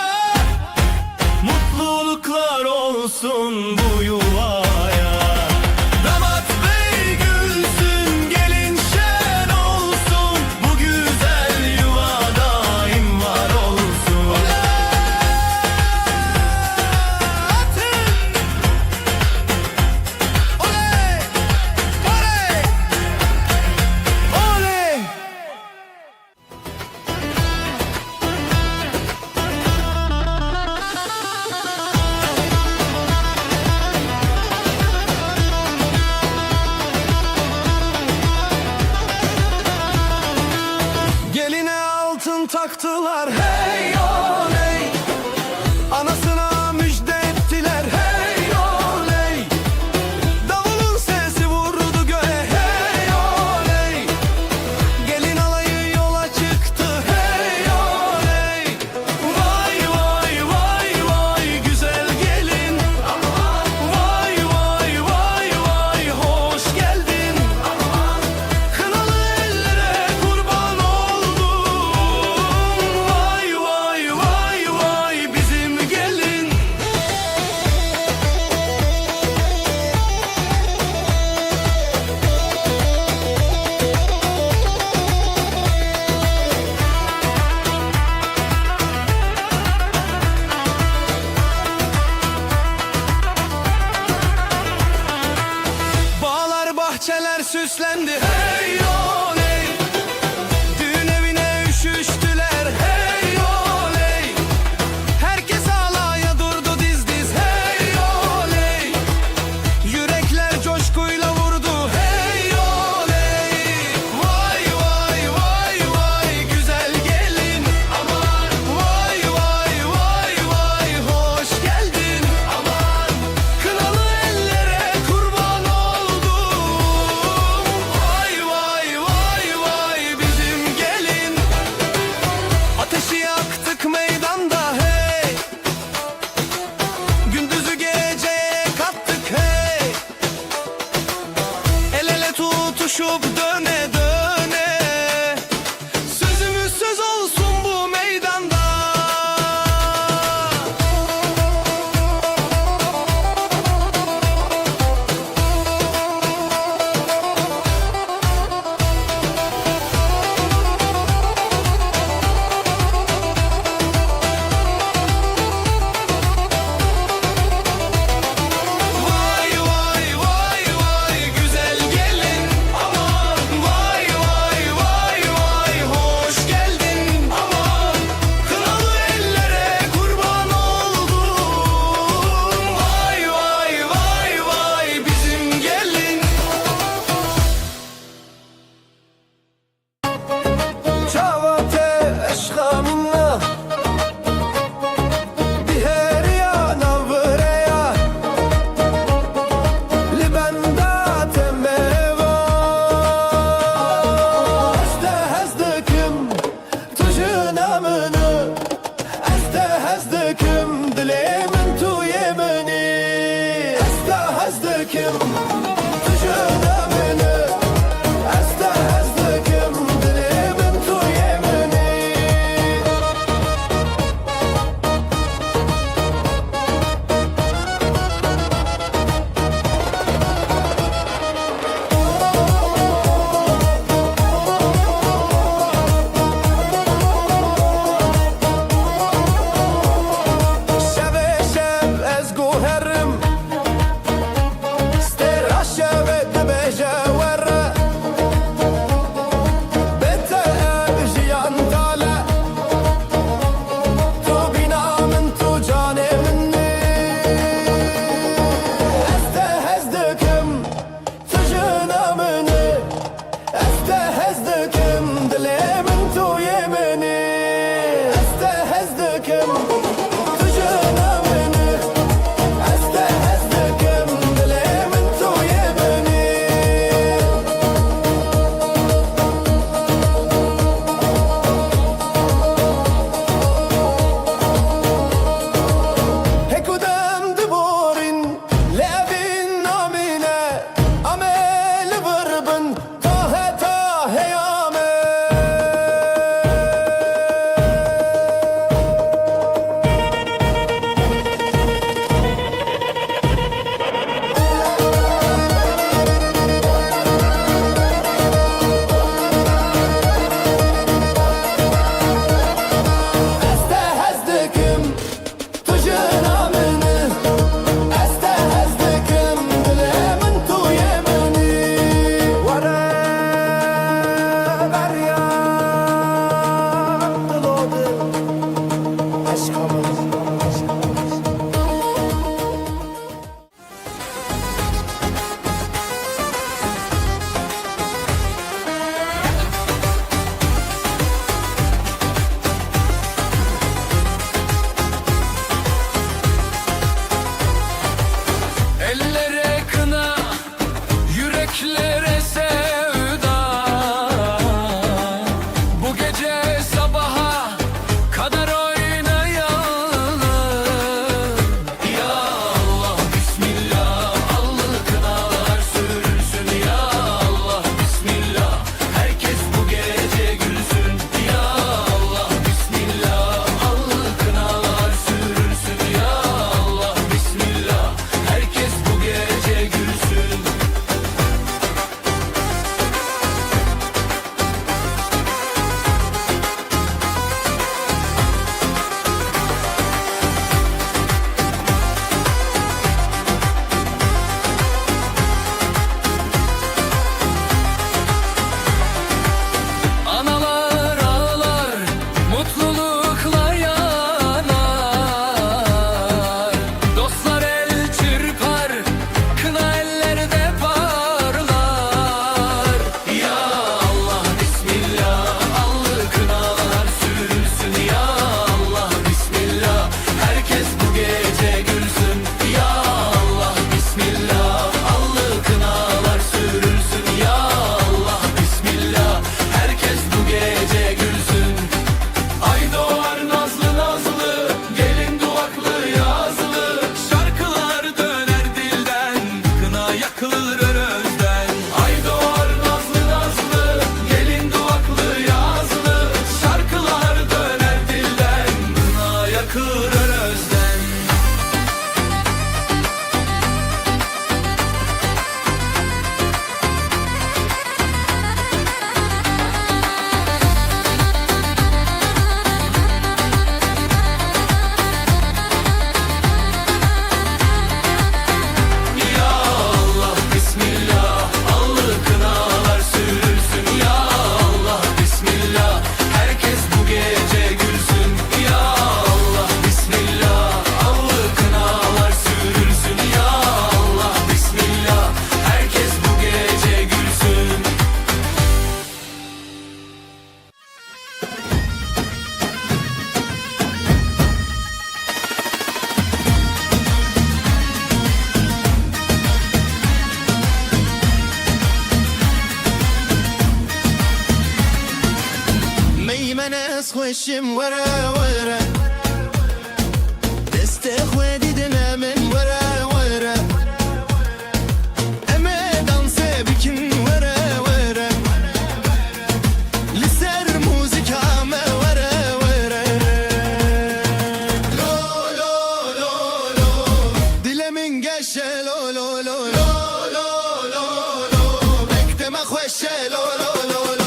Mutluluklar olsun bu yuvaya. Damat bey gülsün, gelin şen olsun. Bu güzel yuva daim var olsun. Oley! Oley! Oley! yaktılar hey oley. Anasına müjde ettiler hey oley. Davulun sesi vurdu göğe hey oley. Gelin alayı yola çıktı hey oley. Vay vay vay vay güzel gelin. Vay vay vay vay hoş geldin. Kınalı ellere kurban oldum. Vay vay vay vay bizim gelin. Bağlar bahçeler süslendi hey oley. Düğün evine üşüştüler hey oley. Herkes alaya durdu diz diz hey oley. Yürekler coşkuyla vurdu hey oley. Vay vay vay vay güzel gelin. Aman vay vay vay vay hoş geldin. Aman kınalı ellere kurban oldum. Vay vay vay vay bizim gelin. Ateşi yaktık meydanda hey. Gündüzü geceye kattık hey. El ele tutuşup döne döne. Sözümüz söz olsun bu meydanda. Vay vay vay vay güzel gelin. Aman vay vay vay vay hoş geldin. Aman kınalı ellere kurban oldum. Vay vay vay vay bizim gelin. Çavate eşkamına Biheriya navreya Libenda temeva Este hezdekim tujun amını Este hezdekim dilimin tu yemini Este hezdekim tujun amını Este hezdekim dilimin tu yemini Şeve şev ez guherim Stera şeve debeje verre Bete ev jiyan tale Tu bina min tu cane minni Este hezdekim tujun amını Este hezdekim dilimin tu yemini Este hezdekim tujun amını Este خوشم وره وره دست خودی دلم وره وره اما دانس بکن وره وره لسر موزیکام وره وره لو لو لو لو دلمین گشه لو لو لو لو لو لو لو بکتم خوشه لو لو لو لو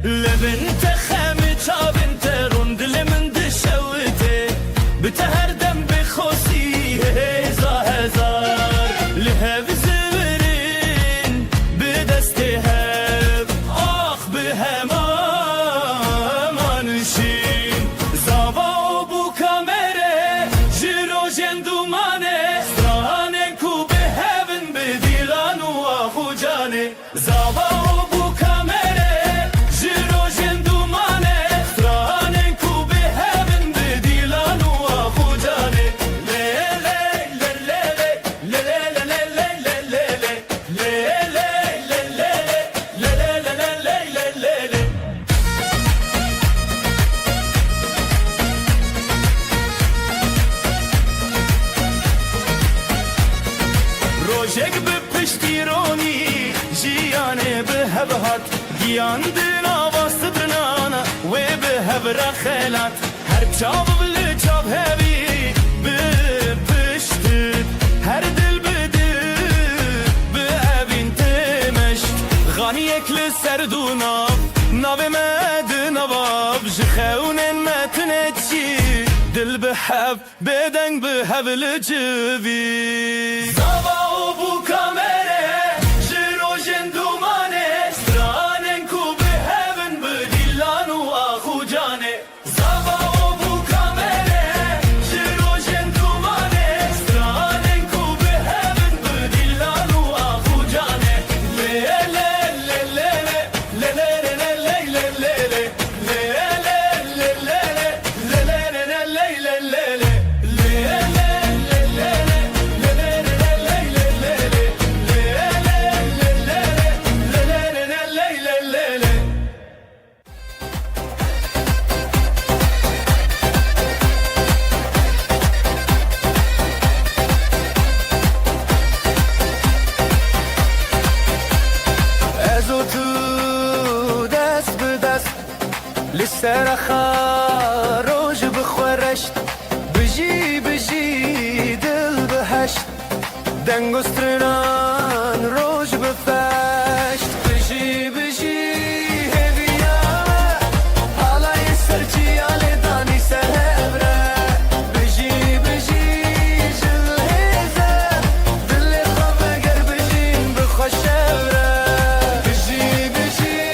لبنت خامي چابنت روند لمن دشوته بتهردم بخوسی هزار لهب زورین بدست هب آخ به همانشین زاوا بو کامره جیرو جندومانه سترانه کو به هبن بدیلان و آخو جانه زاوا بو کامره جیرو جندومانه سترانه کو به هبن بدیلان و آخو جانه روشک به پشتیرانی جیانه به هبهات گیاندن آواز برنانا و به هبرا خیلات هر چاب بلی چاب هبی به پشتید هر دل بده به اوین تمشت غانی اکل سردونا ناو مد نواب جخونن متنچی دل به هب بدنگ به هبل جوی زاوا بو کامره جیرو جندومانه سترانن کو به هبن بدیلان و آخو جانه زاوا بو کامره جیرو جندومانه سترانن کو به هبن بدیلان و آخو جانه لسر خاروج بخورشت بجی بجی دل بهشت دنگ و سترنان روج بفشت بجی بجی هبیامه حالای سرچی آلی دانی سر هبره بجی بجی جل هزه دل خواب گر بجین بخوش هبره بجی بجی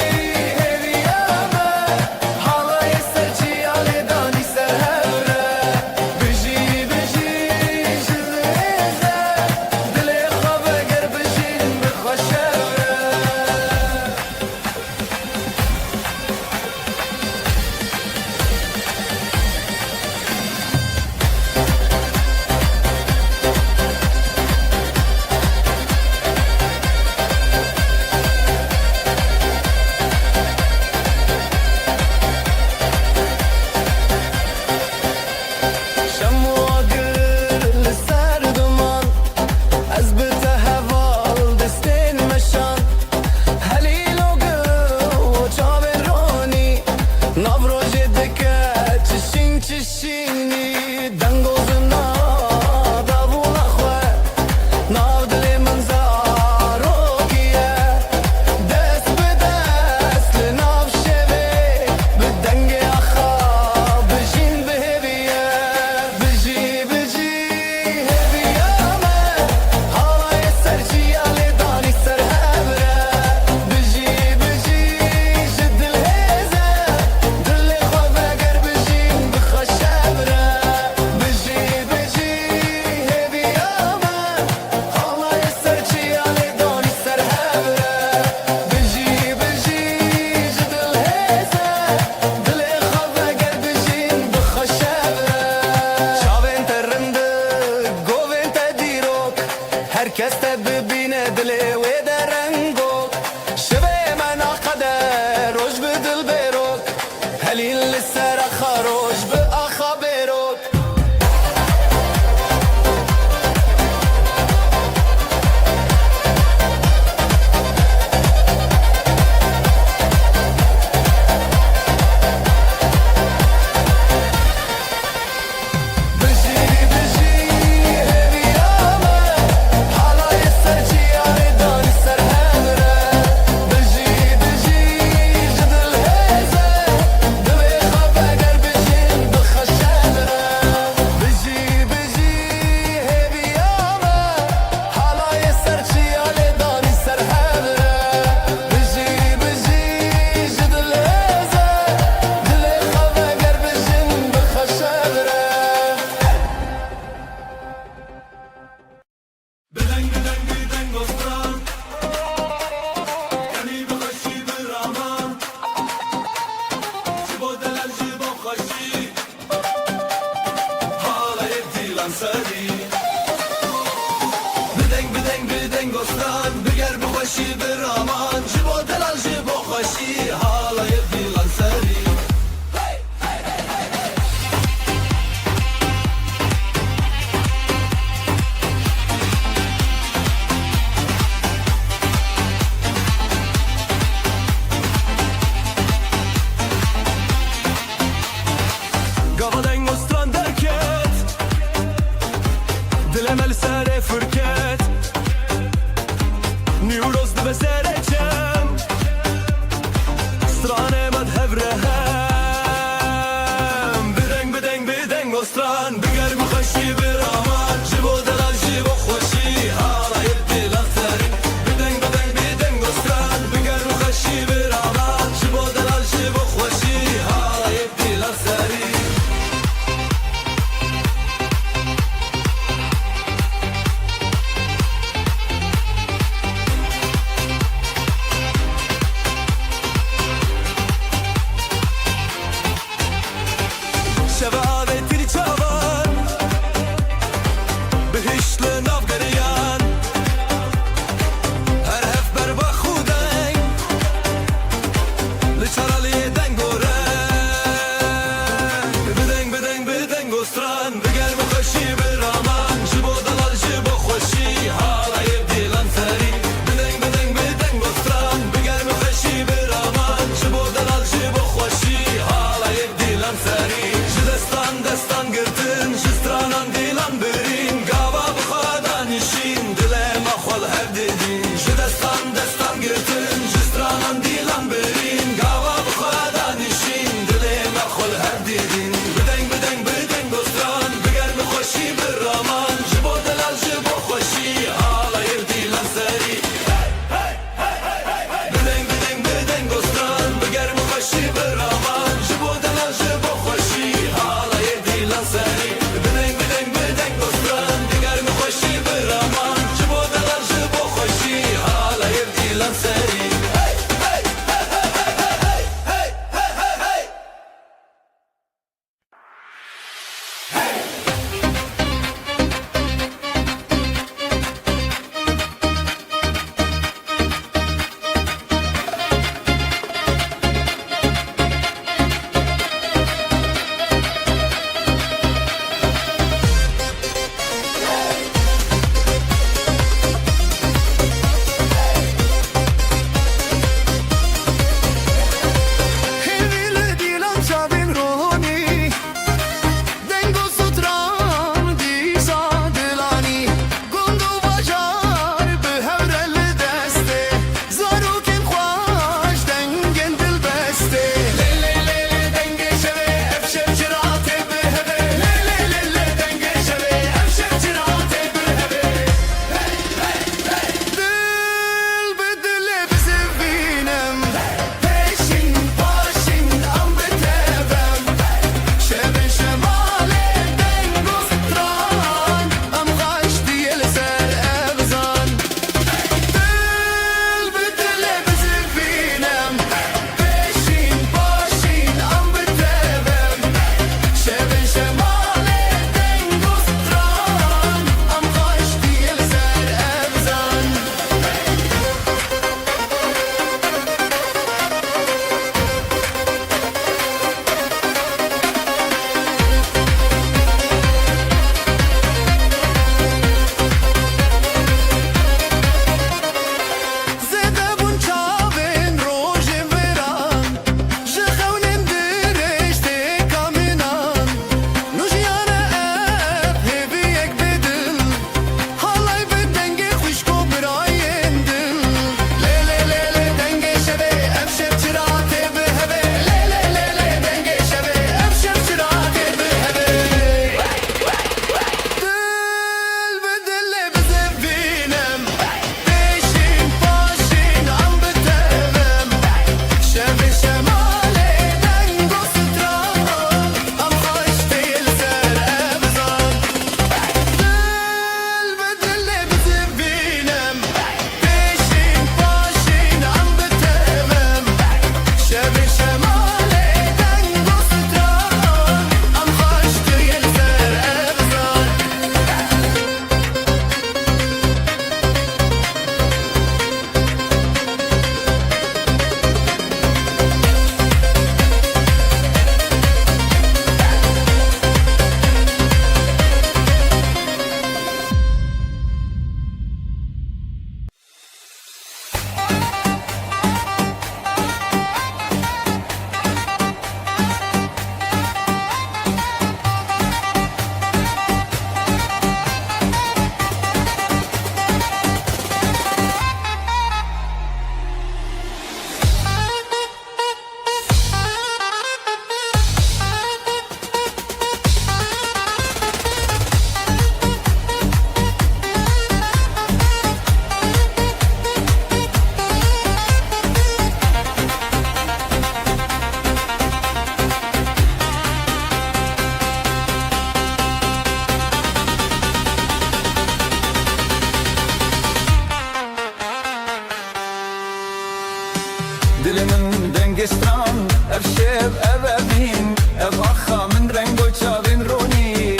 ev şev ev evin ev akha min rengo çavin roni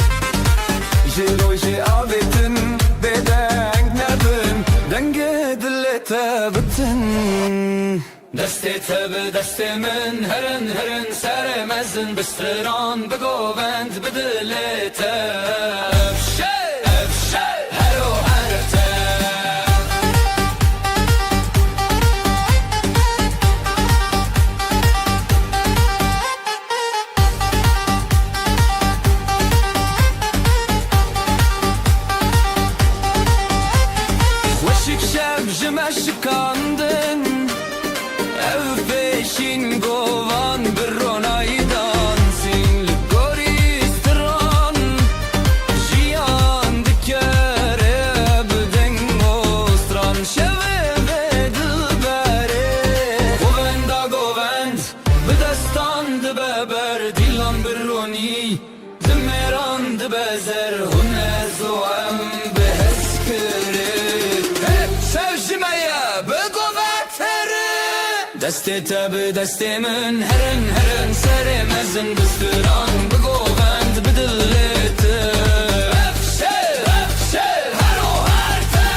Jiroji abetin bedeng nebin denge dillete bitin Deste tebe deste min herin herin seremezin bistiran begovend bedilete Evşe hero erte Weşik şev jime şikandın Ev peşin govan bir ronaydan Sinli gori stran Jiyan dikere bden ostran Şeve ve dilbere Govenda govend Bedestan beber Dilan bir roni Dimeran bezer Hune zoem beheskere Hep sevjimeye begoveteri Deste tabi destemin herin herin seremezin bistiran begovend bedilleti Efşe her o erte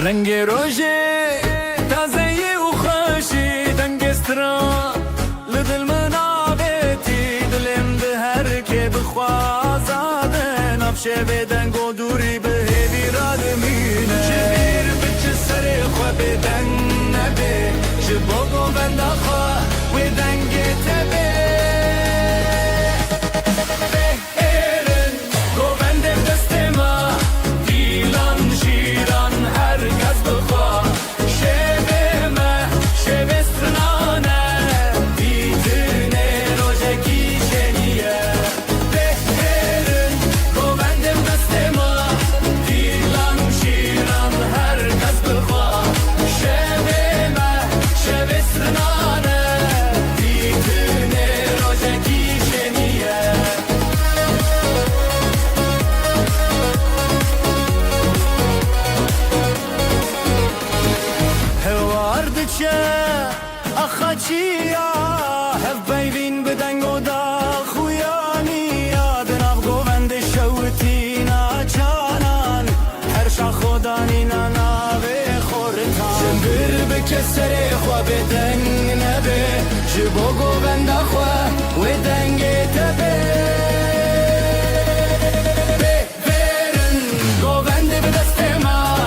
رنگ روژه تازه و خوشی دنگسترا لدل منابتی دلم به هر که بخوازاده نفشه بدنگ و دوری به هیوی را دمینه چه بیر بچه سر خواه بدنگ نبه چه بگو بنده خواه و دنگ تبه بهرن گوبندم دست ما دیلان شیران herkes bıkwa Şevime şevestranane Didine rojeki şeniye Behrin govendim destema Dilan şiran herkes bıkwa Şevime şevestranane Didine rojeki şeniye Hevardıça axaçiya Hev beyvin bedeng o da xuyaniya Denav govende şevtina çanan Her şaxodanina nave xortan Şembir bekesere xwa bedeng nebe Jibo govenda xwa ve denge tebe Beverin govende bedestema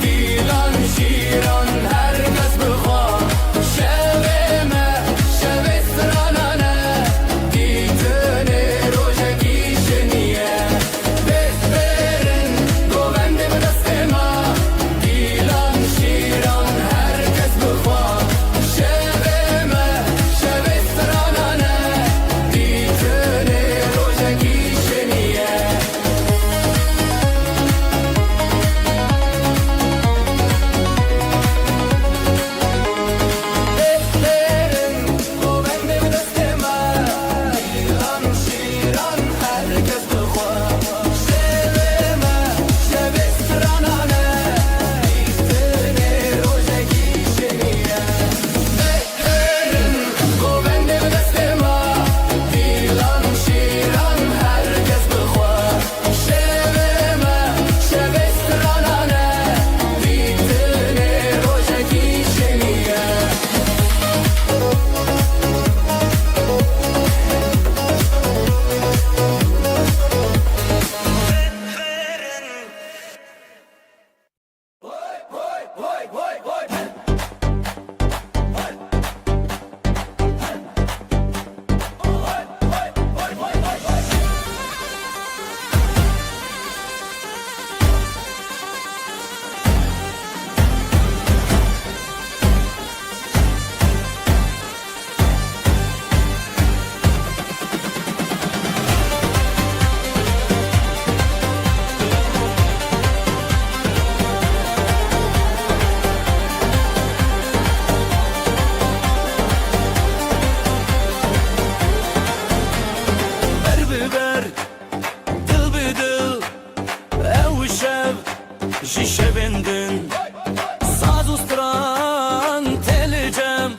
Dilan şiran herkes bıkwa Şevime şevestranane Didine rojeki şeniye Beverin govende bedestema Dilan şiran herkes bıkwa Şevime şevestranane ser Dil bi dil ew şev ji şevên din Saz û stran telê cem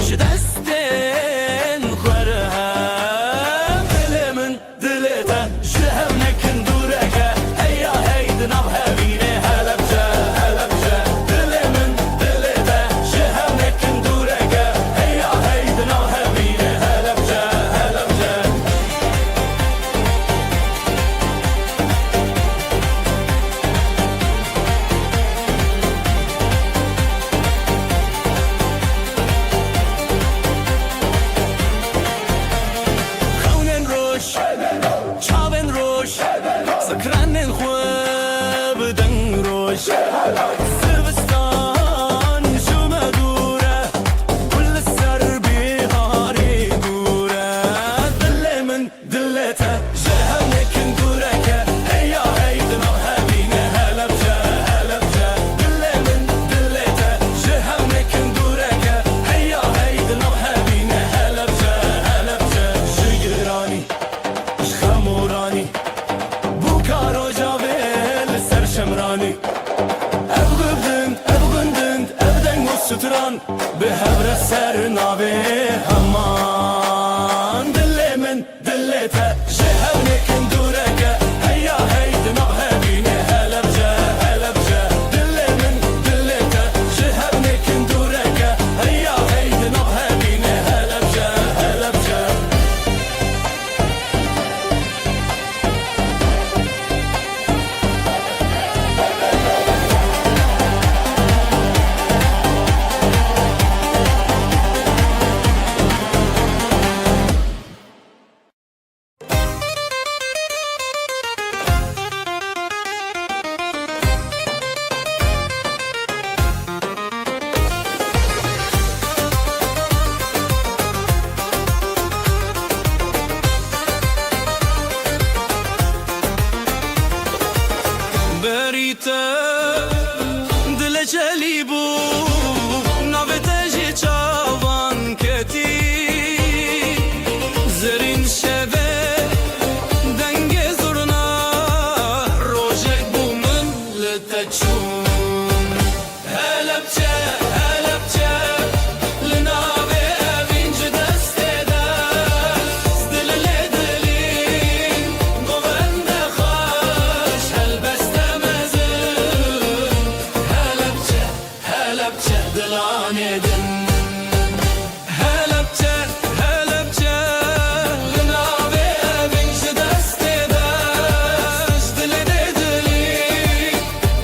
ji destên xwe re hem Dilê min dilê te ji hevnekin dûreke Heya hey di nav hevînê Helepçe Helepçe Dilê min dilê te ji hevnekin dûreke Heya hey di nav hevînê Helepçe Helepçe Xewnên roj çavên roj Zikranên xwe bi deng roj Zivistan ji me dûr e Gul li ser bîharê gûr e Dilê min dilê te ji hevnekin dûreke Heya hey di nav hevînê Helepçe Helepçe Dilê min dilê te ji hevnekin dûreke Heya hey di nav hevînê Helepçe Helepçe Ji giranî ji xemûranî Bu karoja vê li ser şemranî Ev gundin, ev deng û stran Bi hev re ser navê heman Dilê min dilê te ji hevnekin dûreke Heya hey di nav hevînê Helepçe Helepçe Dilê min dilê te ji hevnekin dûreke Heya hey di nav hevînê Helepçe Helepçe Berite dile çeli bu Navete ji çavan keti Zerin şeve denge zurna Rojek bu min li te çûn Helepçe Helepçe li navê evîn ji destê de Dilê lê dilîn govende xweş helbeste mezin Helepçe Helepçe dilanê din Helepçe Helepçe li navê evîn ji destê de Dilê lê dilîn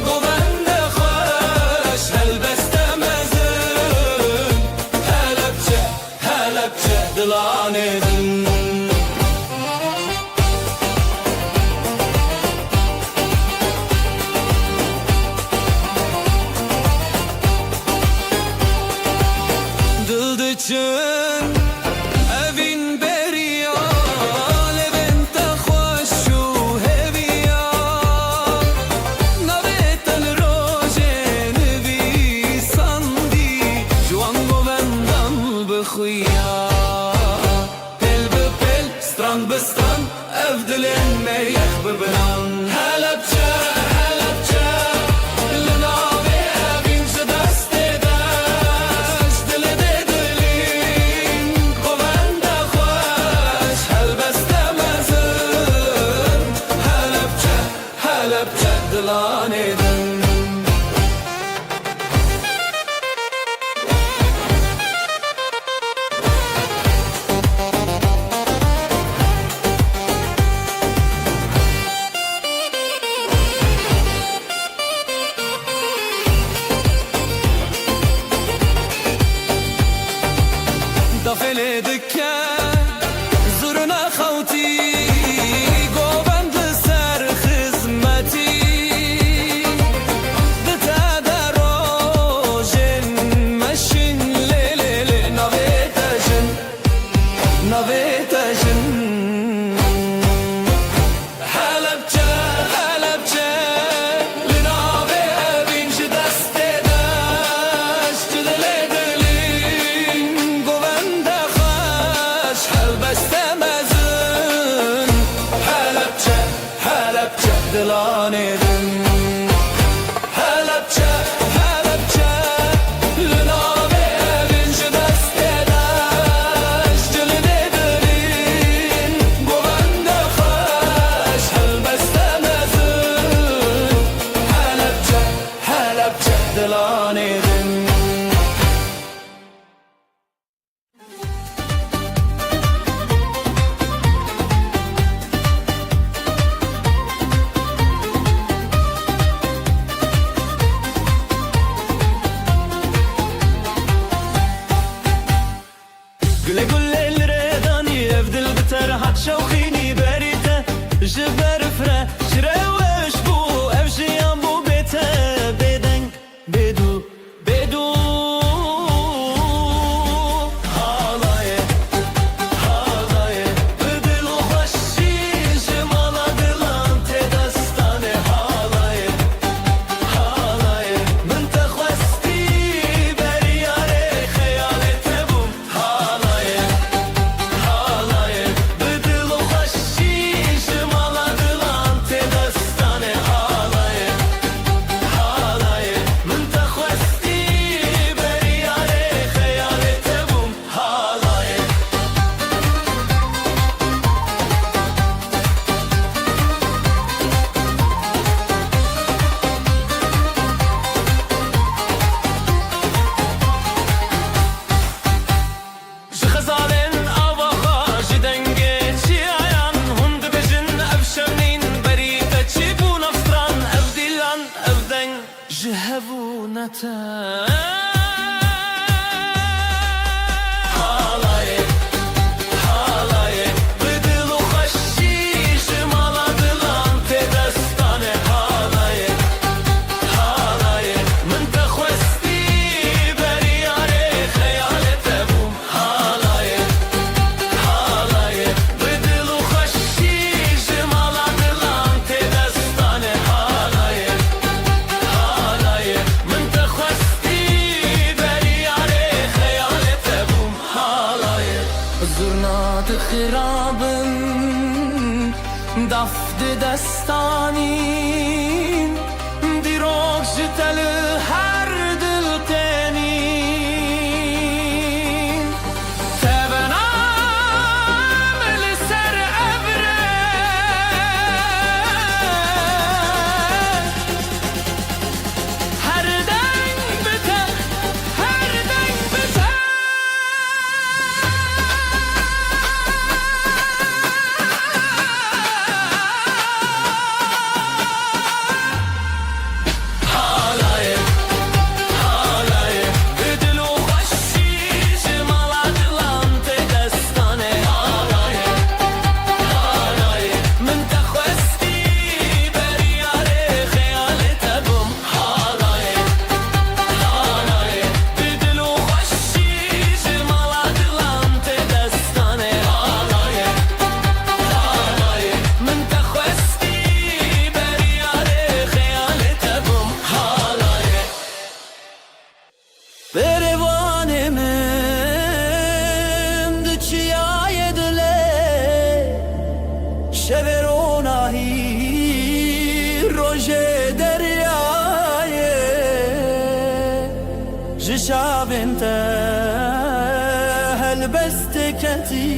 govende xweş helbeste mezin Helepçe Helepçe dilanê din Dil diçin evîn beriya Levên te xweş û hêviya Navê te li rojê nivîsandî Ji wan govendan bixuya Pêl bi pêl stran bi stran Ev dilên me yek bibiran Helepçe Helepçe li navê evîn ji destê de Dilê lê dilîn govende xweş helbeste mezin Helepçe Helepçe dilanê din دلاني دن هلبچه هلبچه لنامه بنج دسته دش جلده دلین گوانده خوش هلبسته مزون هلبچه هلبچه دلاني دن Güle güle الريداني افدل بترحت شوخيني بريته جبر فره شروش بو افجيان بو بيته بدن بدو بدو حالاye حالاye بدل خوشی جمالا دلان تدستانه حالاye حالاye من تخوستی برياري خيالت بوم حالاye حالاye بدل خوشی جمالا دلان تدستانه حالاye حالاye من تخوستی برياري خيالت بوم حالاye شخزالين أبخا جدنجي شيعان هند بجن أبشمنين بريدة شيبو نفطران أبديلان أبدن جهبو نتان حالاye حالاye بدل خوشی جمالا دلان تدستانه حالاye حالاye من تخوستی برياري خيالت بوم حالاye حالاye بدل خوشی جمالا دلان تدستانه حالاye حالاye من تخوستی برياري خيالت بوم حالاye زرنات خرابن دفد دستانين دیروک جتل هر دل تنین تبنام لسر ابره هر دنگ بته هر دنگ بته حالاye حالاye بدل خوشی جمالا دلان تدستانه حالاye حالاye من تخوستی برياري خيالت بوم حالاye حالاye بدل خوشی جمالا دلان تدستانه حالاye حالاye من تخوستی برياري خيالت بوم حالاye Perivanemin dçiyaye dile Şeveronahi roje deryaye Jişabinte helbesteketi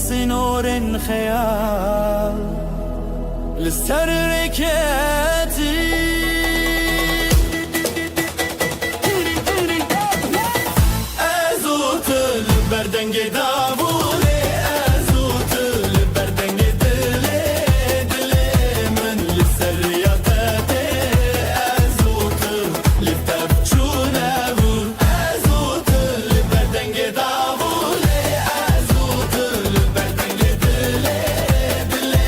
Sinorin khayal Listerreketi Ezutul berdenge davule Ezutul berdenge dile Dile min liserriyatete Ezutul liftefçune vur Ezutul berdenge davule Ezutul berdenge dile Dile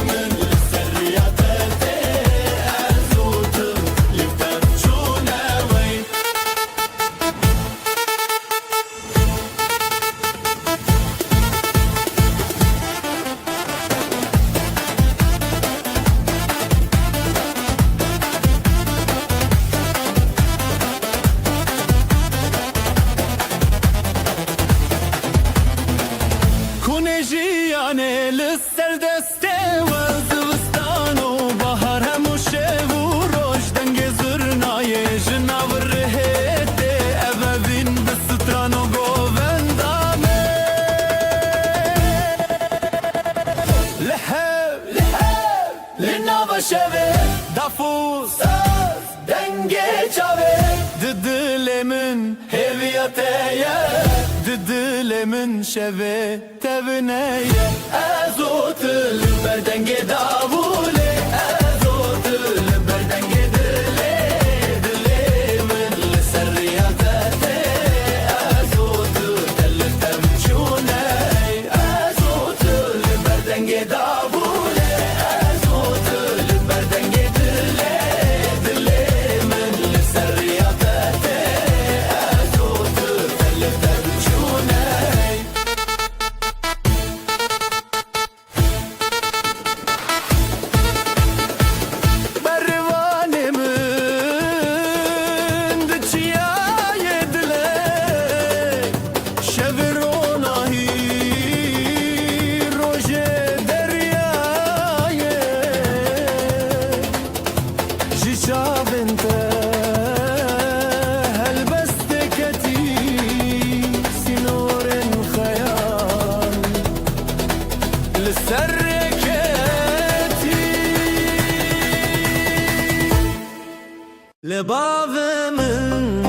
min liserriyatete Ezutul liftefçune vur Kunejiyane lissel deste Vazvistano بشوه دفوس ساز دنگه چاوه ددلمن هویته ددلمن شوه تبنیه ازوتل بردنگه داوله ازوتل بردنگه دله دلمن لسریاته ازوتل دلتم چونه ازوتل بردنگه داوله ازوتل بردنگه دله دلمن لسریاته ازوتل دلتم چونه بروانمن دچیای دله شوروناهی روژه دریای جیشابنته هلبستکتی سینورن خیال لسرکتی لباب من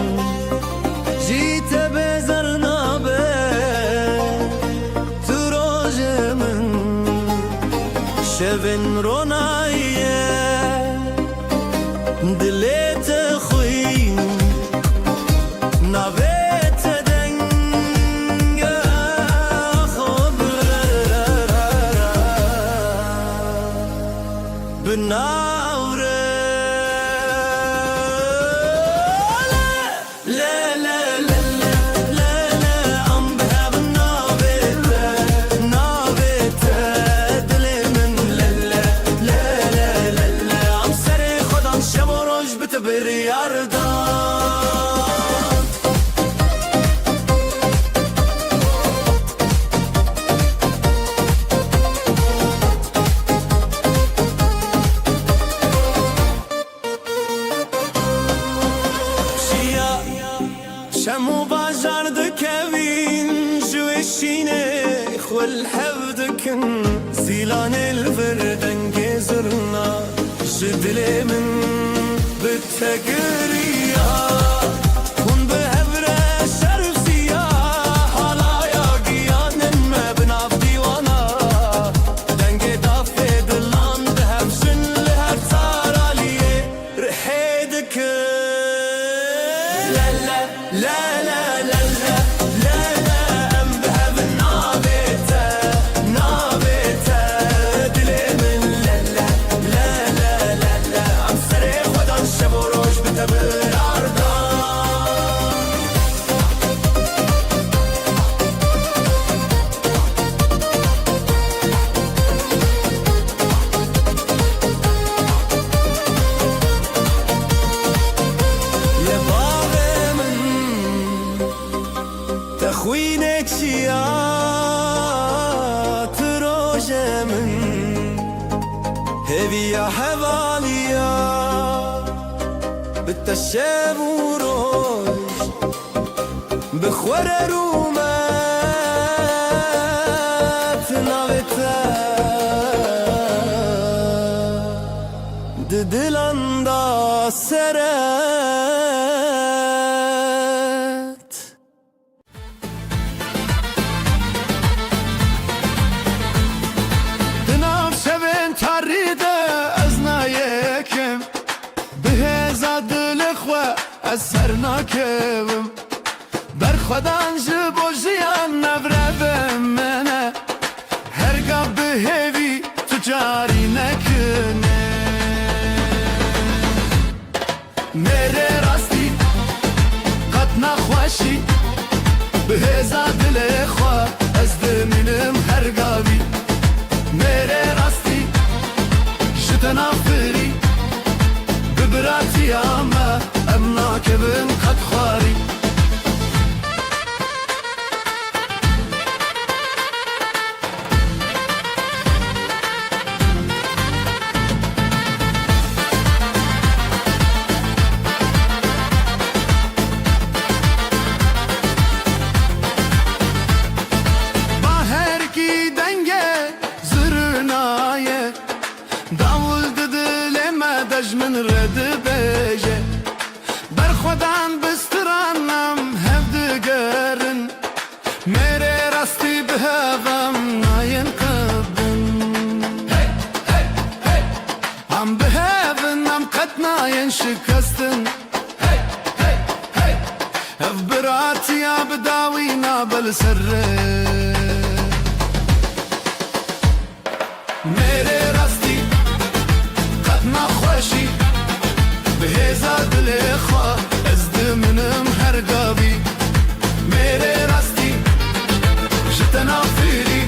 جيت بزرنابه تروج من شبن رونايه دليت خوين نابت دنگ خبر بناوره شمو بازار دكوين جوشيني خول حفدكن زيلان الفردن جزرنا جدلي من بالتقرية كن بهبرة شرفية حلايا قيان ما بناف ديوانا دنجي دافي دلان دهب شن لهر تاراليه رحيدك لا لا لا لا لا لا لا ام بهب نابته نابته دلي من لا لا لا لا لا لا عم سري خدان شب وروج بتبر عرضان يا بابا من تخوينك شيات روجه من هبي يا حواليا بالتشاب وروج بخور رومات نابتا ددلان دا سرت دنام شبن تاريده ازنا يكم بهزا دلخوة اثرناكم برخدان جبو جيان نبربم منه هرگاه بهوی تجاری نکنه میره راستی قد نخوشی بهزا دلخوة از دمینم هرگاوی میره راستی جتنافری ببراتی اما امناک بن قد خواری Davul dedi دبیجه بر خودم بسترانم هف دگرن میره راستی به هوام ناین قبن هم به هون هم قد ناین شکستن هف براتی یا بداوینا بلسره میره راستی قد نخوشی به هزا دل خواه از دمنم هر قابی میره راستی جتنا فیری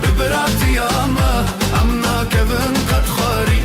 ببراتی اما امنا کبن قد خاری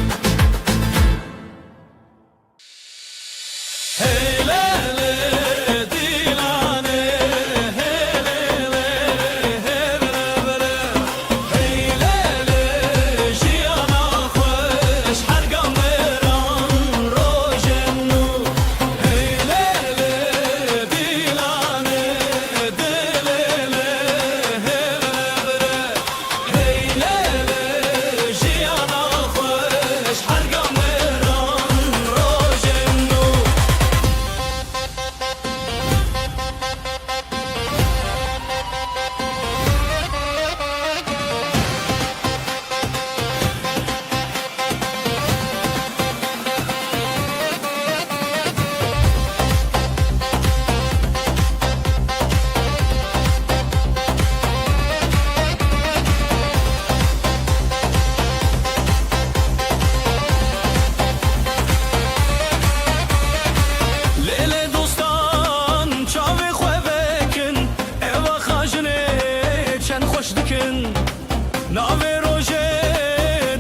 ناوی روژه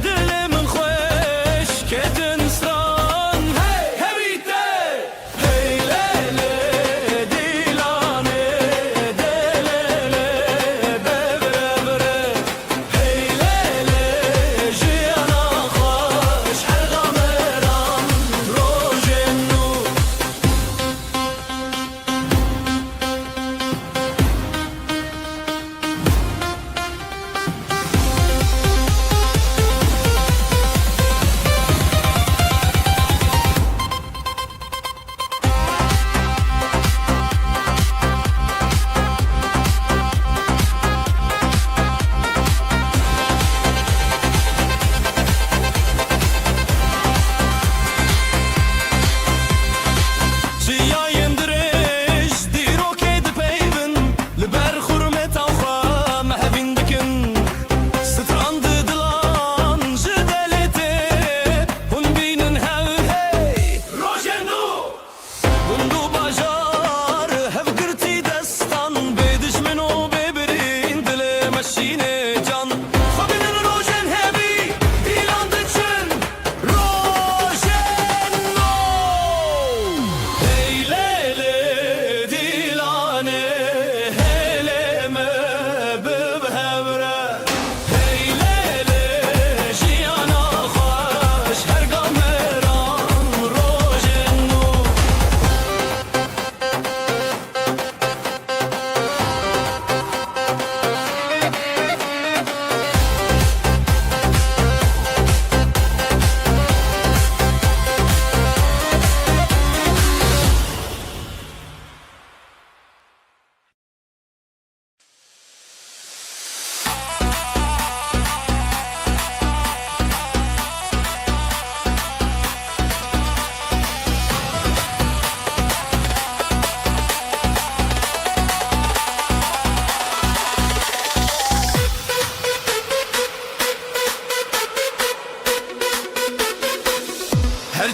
دل من خوش کتن سران هبیته هی لیله دیلانه دلیله ببره بره هی لیله جیانا خوش هر غمران روژه نو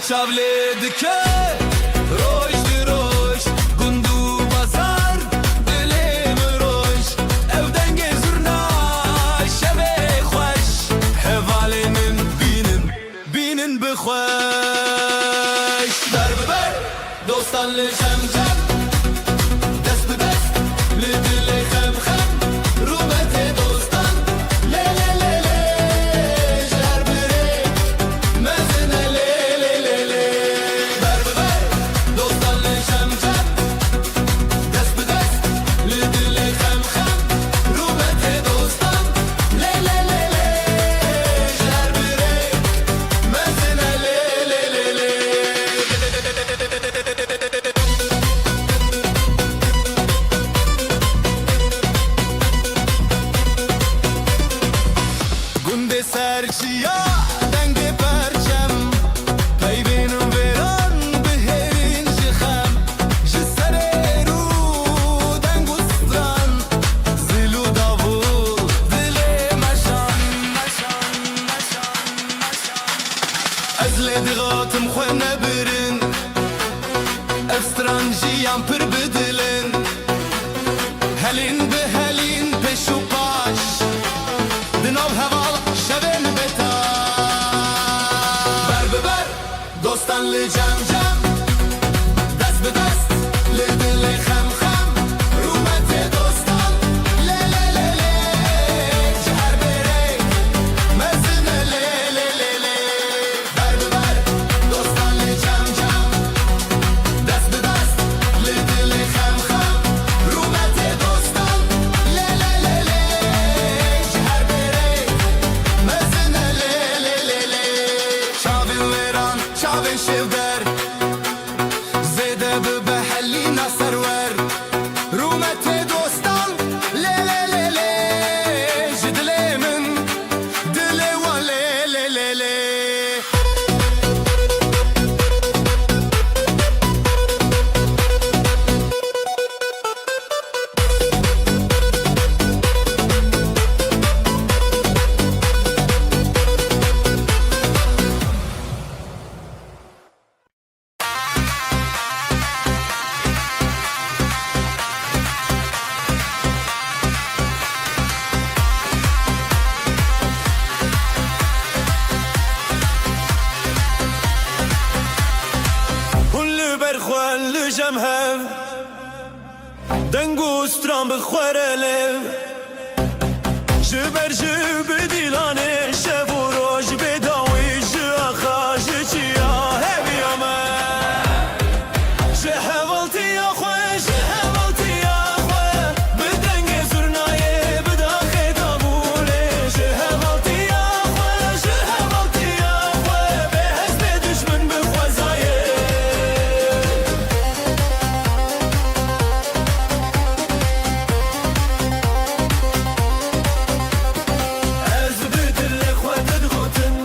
چاوله دکه روش دی روش گندو بازار دلیم روش او دنگ زرنا شبه خوش حوالی من بینن بخوش در ببر دوستان لجم جم دست به دست لدل خم خم رومت دوستان لی لی لی لی جر بره مزنه لی سرچیا دنگ پرچم پیوین ویران بهرین جخم جسر رو دنگ و ستران زلو داوول دل مشان از لدغاتم خو نبرن استرانجیان پر بدلن هلین به هلین پش و پاش دناو هوال شبن بتا بر ببر دوستان لجم جم دست به دست لدل خم خم رومت دوستان لی لی لی لی جهر بره مزن لی لی لی لی بر ببر دوستان لجم جم دست به دست لدل خم خم رومت دوستان لی لی لی لی جهر بره مزن لی لی لی لی چاوین ویران چاوین شیودر زیده ببحلی نصرور رومت دوستان لی لی لی لی جدلی من دلی و لی لی لی لی هون برخوان لجم هف دنگو ستران بخوره لف جبر جب دیلانه شب و روش بداوی جاخا جچیا هبی آمد جهوالتی یا خواه جهوالتی یا خواه بدنگ زرنایه بداخه دابوله جهوالتی یا خواه به حزب دشمن بخوازایه از بدل خود دغوتن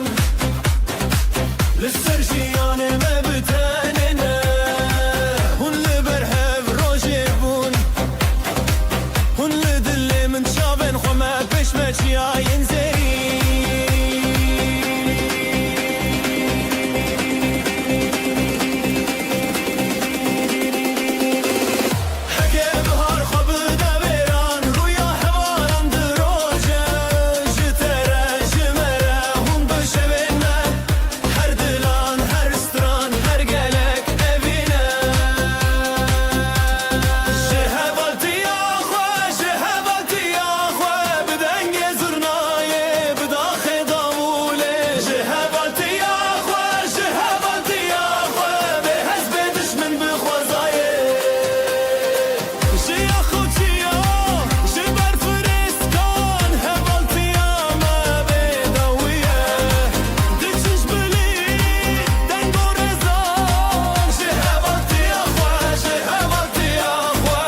للسرجيان ما بتاننا هون لبرهب روجي بون هون لدل من شابن خما بش ماشي ينزري حكي بهار خب دبيران رويا حوالان دروجه جترا جمرا هون بشبنا هر دلان هر استران هر قلق أبينا جهبالتي يا خوا بدنگ زرناية بداخل ضمولة جهبالتي يا خوا بحسب دشمن بخوازاية جي أخوتي يا جبر فريسكان هبالتي يا ما بدوية دتشش بلي دنگو رزان جهبالتي يا خوا جهبالتي يا خوا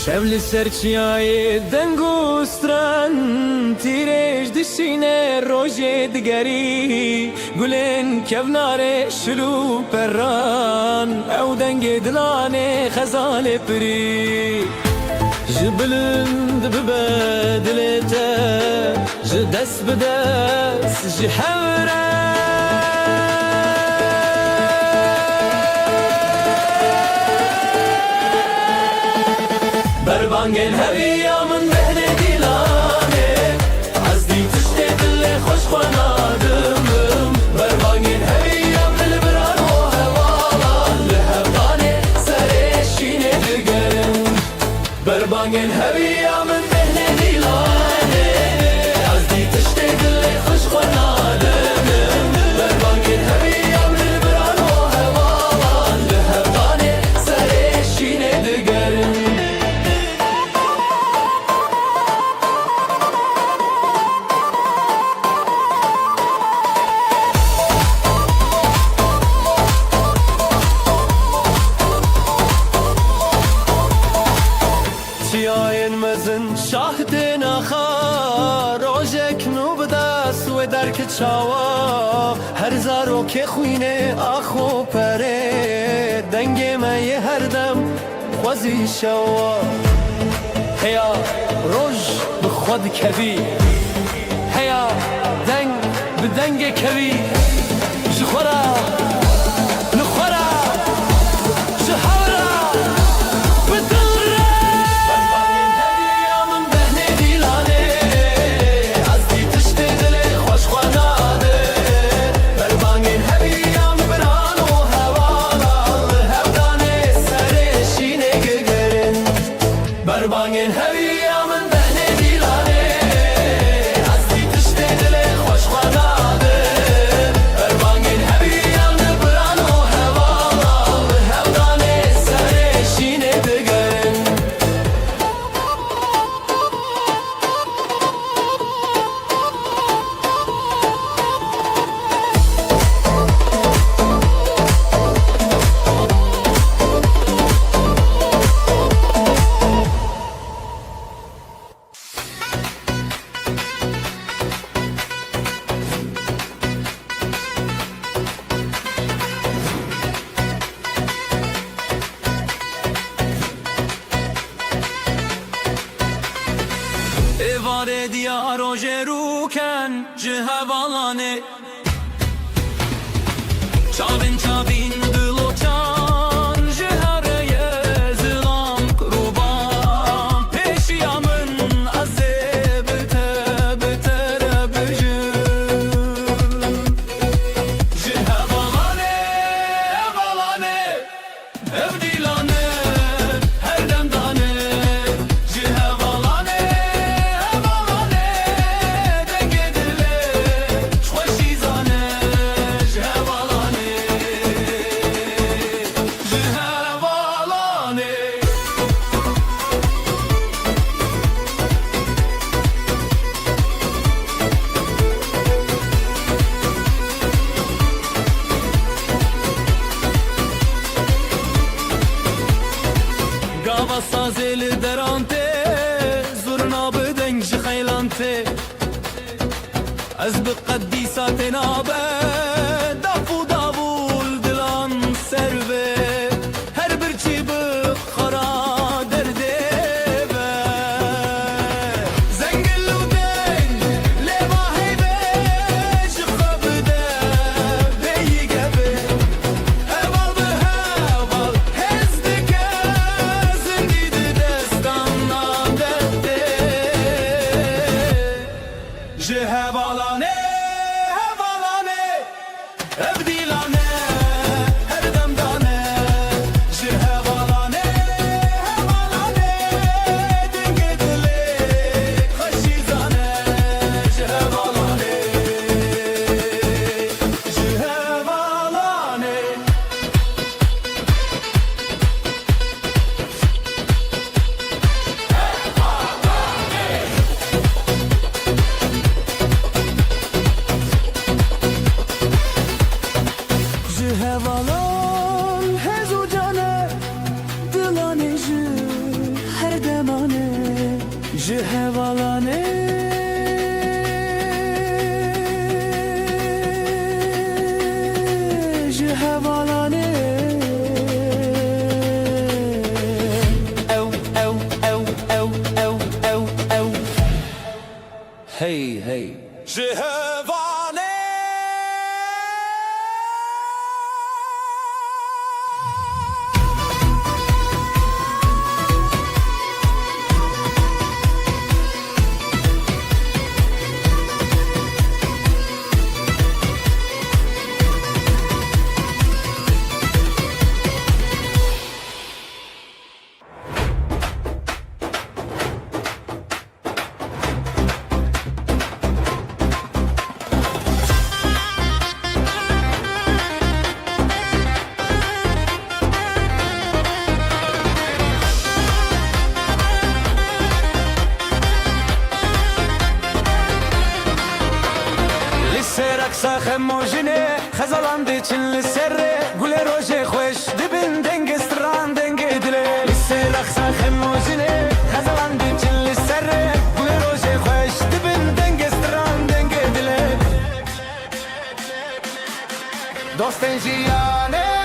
شبل سرچیای دنگو ستران تیرش دشینه روژه دگری گلن کفنار شلو پران او دنگ دلانه خزال پری جبلند ببدلته جدس بدس جحوره بربان بربانگین هویا من بهنه دیلانه از دی تشته دل خوش خونادمم بربانگین هویا دل بران و هوالا لهفتانه سرشینه دگرم بربانگین هویا من بهنه دیلانه از دی تشته دل خوش خونادمم بربانگین هویا دل بران و هوالا لهفتانه سرشینه دگرم چیاین مزن شاهد نخا روزک نو بدست و درک چاوا هر زارو که خوینه آخو پره دنگ می هر دم خوزی شوا هیا روز بخود کبی هیا دنگ بدنگ کبی جخورا نخورا جهورا بربانگین هویا من بهنه دیلانه از دی تشته دل خوش خوناده بربانگین هویا من بران و هوالا هودانه سرشینه دگرن Evare diyar o jeruken cihavalane Çavin çavin dıloçan jihareye zilam kruban Peşiyamın azze betere bejim Cihavalane evalane evdilane her demdane Cihavalane Gava sazeli derante zurna beden jixaylante Ez bi qeddisate nabe dafu davul dilan serve Her bir çi bi xara derde ve Zengil u deng leva heybe jixabde beyi gebe Heval bi heval hezdike zindide destandan derde Cihavalane hevalane evdilane her demdane Cihavalane hevalane dingedile kaşizane Cihavalane Cihavalane Cihevalan hezu cane dilane ji her demane Cihevalane Cihevalane Ev ev ev ev ev ev ev Hey hey Cihevalane خموجنه خزالان دی چن لسره گل روزه خوش دبن دنگ استران دنگ دله لسه رخصا خموجنه خزالان دی چن لسره گل روزه خوش دبن دنگ استران دنگ دله دوستن جیانه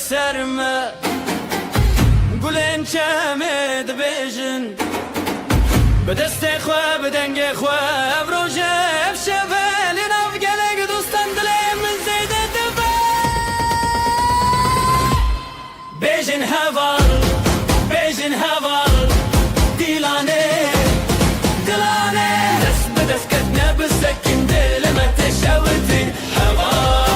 سرمه گلن چمه دبیجن به دست خواه به دنگ خواه بروژه شبه لناف گلگ دوستان دلیم من زیده دبه بیجن هوال دیلانه دست به دست کتنه بسکن دلمه تشاوتین هوال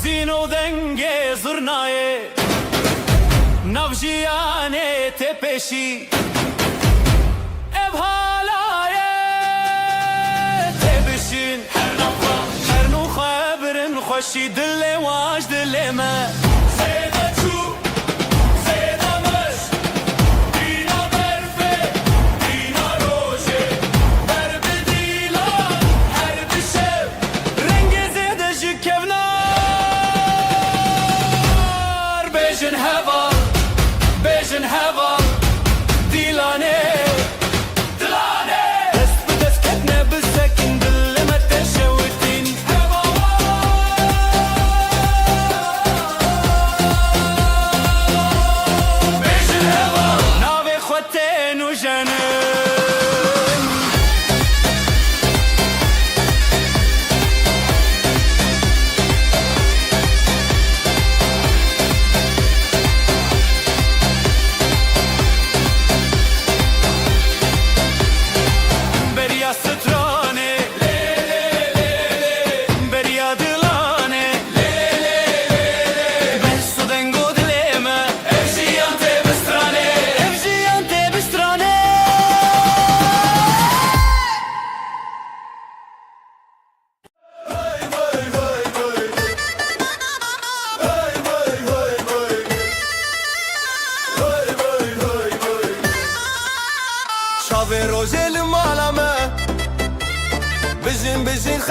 زینو دنگ زرنای نوجیانه تپشی ابهالای تبشین هر نو خبرن خوشی دل واج دل ما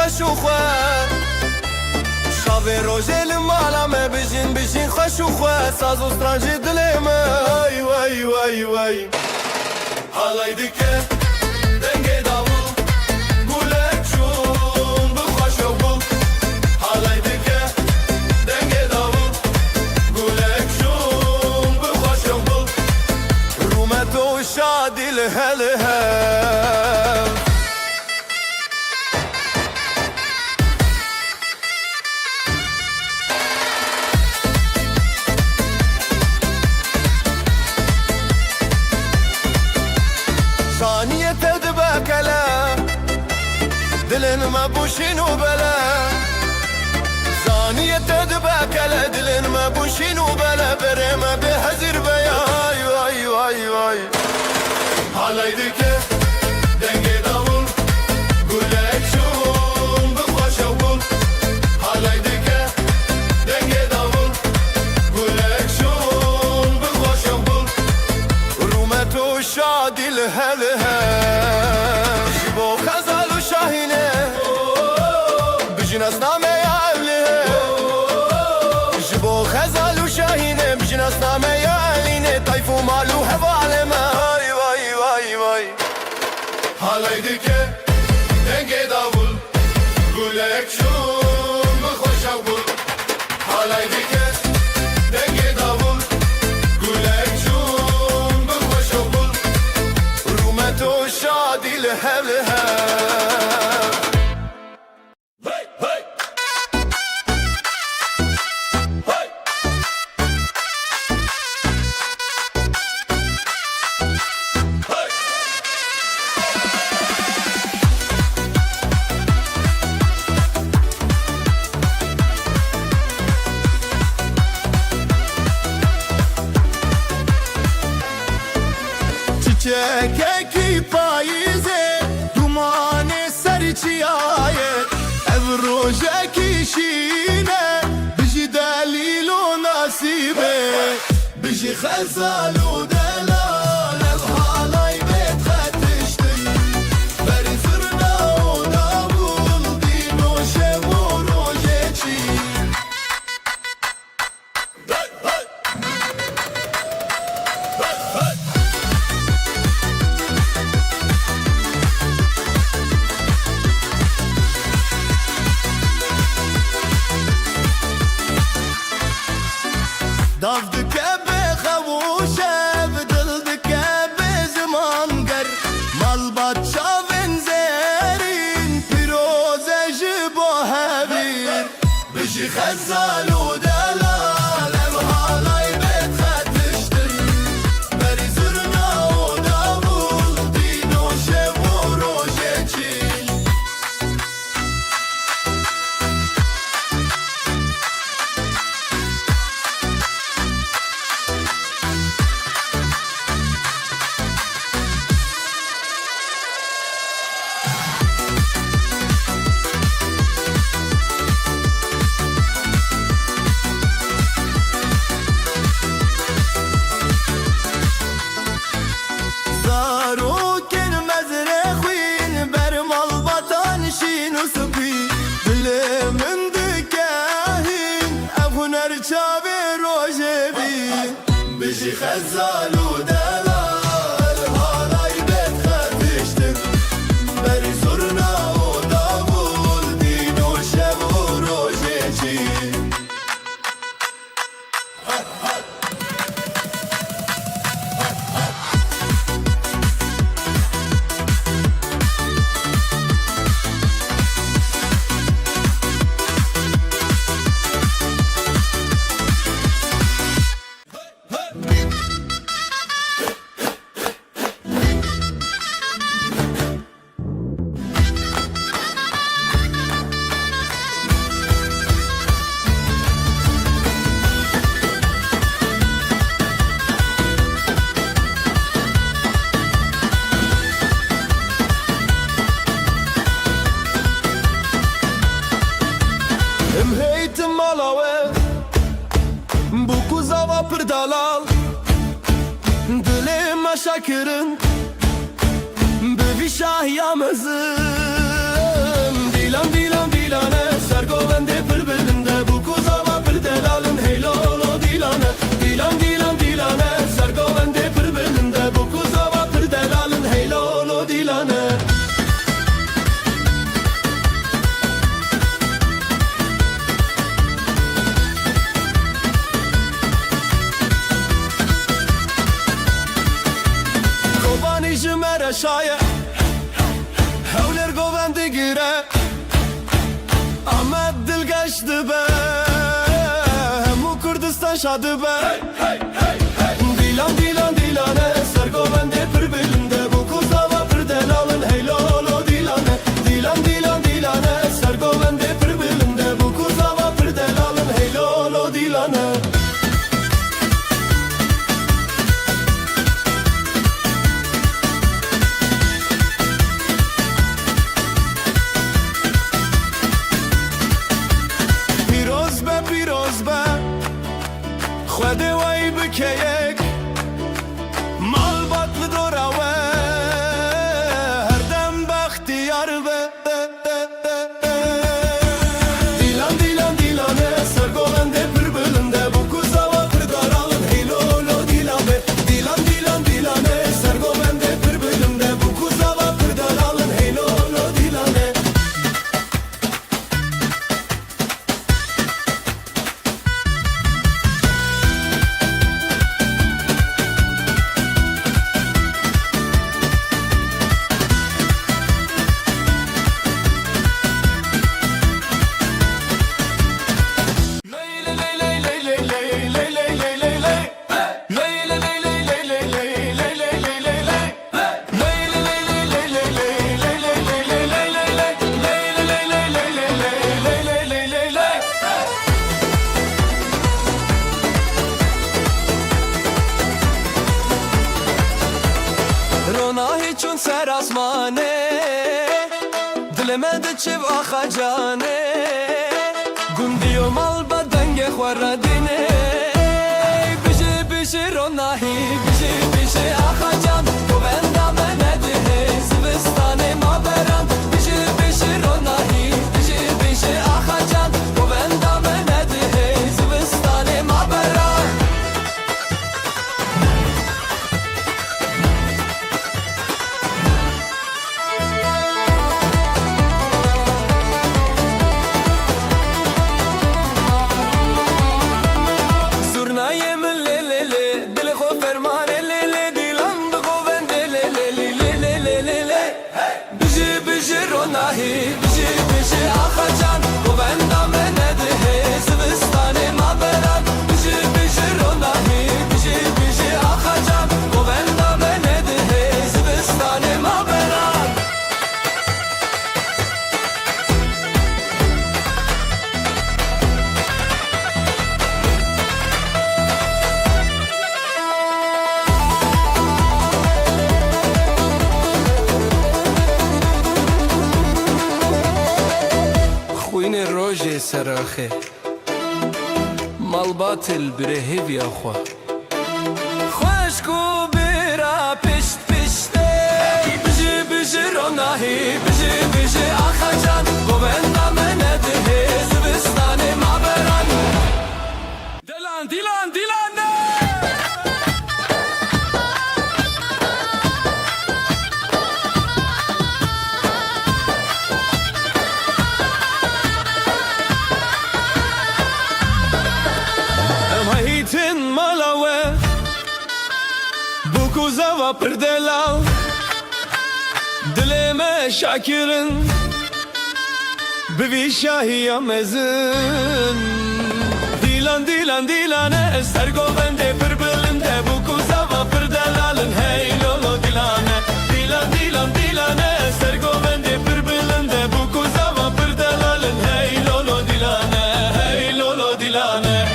خوش و خواه شاوه روژه لمالا me بجین خوش و خواه ساز و سترانجی دلی من وای وای وای حالای دکه دنگه داوو گولک چون بخوش و بو حالای دکه دنگه داوو گولک چون بخوش و بو رومت و شادی لهله ثانية تدبكلا دلن ما بوشين وبلا ثانية تدبكلا دلن ما بوشين وبلا بريما بهزر بياي واي واي واي حالي دكه دنگه داول گولک شون بخوش و بول حالي دكه دنگه داول گولک شون بخوش و بول رومت و شادی لهله جبو خزال و شاهینه بجناس نامه یعله جبو خزال و شاهینه بجناس نامه یعلینه طیف و مال و حواله وای وای وای وای حالای دکه دنگه داول گولک شون بخوش و بول حالای دکه دنگه داول گولک شون بخوش و بول رومت و شادی لهله çiçek payizê dumanê ser çiyaye ev rojekî şîne bijî delîl û nasîbê bijî xezal û delal ev halay bêt xetiştin berî zirna û davul dîn û şev û rojê çî Dav dike be xewuşev dil dike be zimanger malbat çavên zerîn pîroze ji bo hevîr bijî xezal û delal ev halay bêt xetiştin berî zirna û davul dîn û şev û rojê çî zarokên mezre xwîn ber malbatan şîn û spî dilê min dike hîn ev huner çavê rojê bîn bijî xezal û delal halay bêt xetiştin berî zurna û davul dîn û şev û rojê çî dalal Dilê me şekirin Bi vî şahiya mezin Dîla Dilan dilan dilane sergovende pır belinde bu kuzava pır delalın hey lolo dilane Dilan dilan dilane sergovende pır belinde bu kuzava pır delalın hey lolo dilane Kobani jimere şaye Hevler govendi gire Ahmet dil geçti be Hemu Kurdistan şadı be Dilan dilan dilane ser govendi pır belinde bu kuzava pır delalın hey lolo dilane Dilan dilan dilane ser govendi pır belinde bu kuzava pır delalın hey lolo dilane پیروز به خود وای بکیک مال باطل دورا و هر دم بختیار به دیلان دیلان دیلانه سرگولنده پر بلنده bu kuzava پر daralın hey lolo dilane Dilan dilan dilane sergovende پر bölümde bu kuzava پر daralın hey lolo dilane چون سر آسمانه دل من چه آخا جانه گندی و مال بدنگ خوردینه بشه بشه روناهی بشه بشه آخا جان تو بندم نده زبستان ما برم بشه بشه روناهی بشه بشه آخا جان تو بندم نده زبستان ما برم بشه بشه آخا جان تو بندم نده زبستان ما برم بشه بشه روناهی بشه بشه آخا جان تو بندم نده زبستان ما برم خوین روژه سراخه مال باطل بره هیوی آخوا خوشکو برا پشت پشته بشه بشه روناهی بشه بشه آخا جان گوبندم نده زبستان ما برن دیلان دیلان دیلان Hitin malawe bu kuzava pırdelal dileme şakirin bivi şahiya mezin Dilan dilan dilane sergovende pırbılinde bu kuzava pırdelalın hey lolo dilane Dilan dilan dilane sergovende pırbılinde bu kuzava pırdelalın hey lolo dilane hey lolo dilane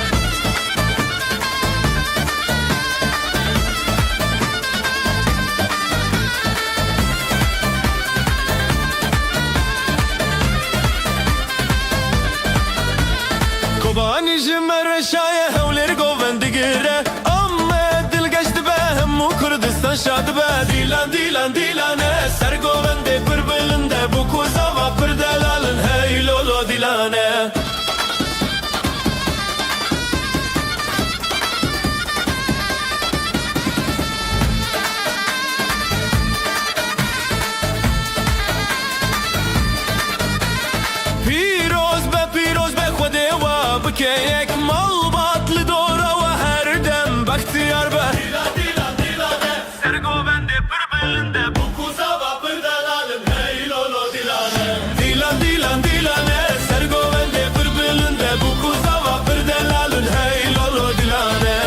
Kobani jimere şaye hevleri govendi gire Amme dil geçti be hemmu Kurdistan şadı be Dilan dilan dilane ser govendi pır belinde bu kuzava pır delalın hey یک مال باطل دوره و هر دم بختیار به سرگو بنده پر بلنده بو کوزا و پر دلالم هی لولو دیلانه دیلانه سرگو بنده پر بلنده بو کوزا و پر دلالن هی لولو دیلانه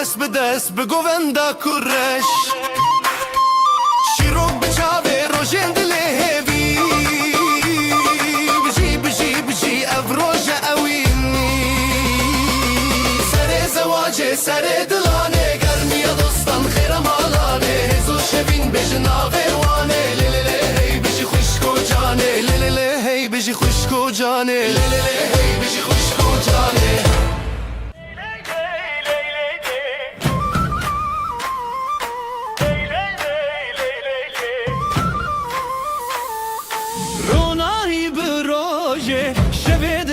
دست به دست به گووندا کرش شیروک بچاوه روژن دل هیوی بجی افروج اوینی سر زواج سر دلانه گرمی دوستان خیرم آلانه هزو شبین بجناوه وانه لیلیلی هی بجی خوشکو جانه لیلیلی هی بجی خوشکو جانه لیلیلی هی بجی خوشکو جانه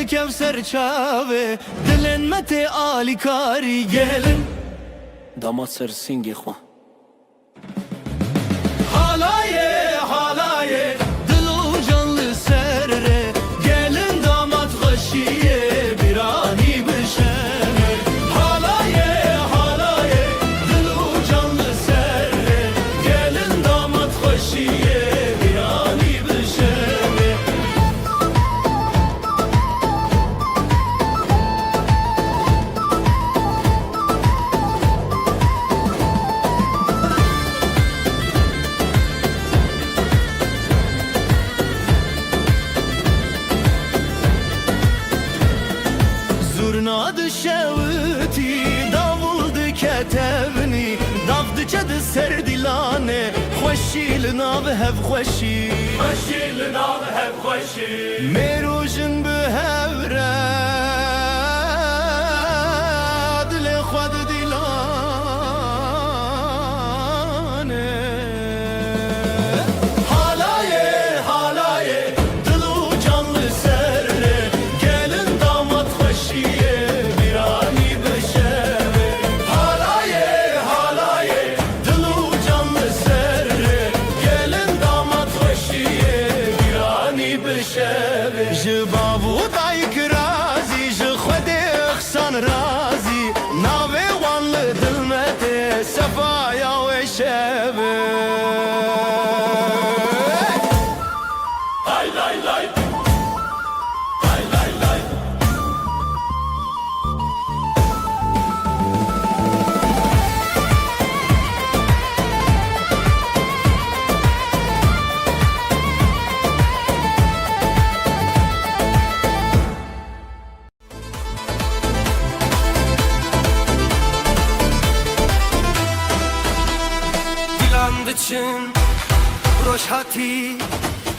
Kevser çave dilin mete ali kari gelin damat sersingi xwa halaye dilu canlı serre gelin damat xaşiye birani bişeme halaye dilu canlı serre gelin damat xaşiye birani bişeme شوتی داولد کتبنی دافت چد سر دیلانه خوشی لناو هف خوشی مروجن به هوره صفايا وشبه Lay lay lay Lay lay lay Dilan diçin روشهاتی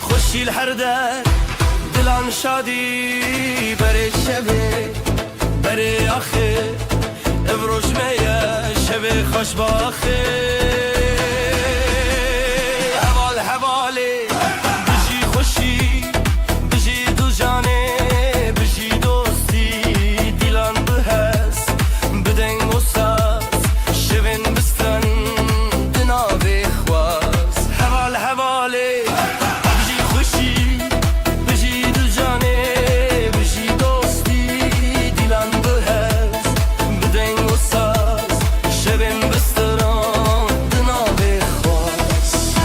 خوشیل هر در دلان شادی بره شبه بره آخه ابروش میه شبه خوش باخه حوال حواله بجی خوشی بجی دو جانه بجی دوستی دیلان بهست بدنگ و ساز شبن بستن دناوی خواست حوال حواله بجی خوشی بجی دو جانه بجی دوستی دیلان بهست بدنگ و ساز شبن بستن دناوی خواست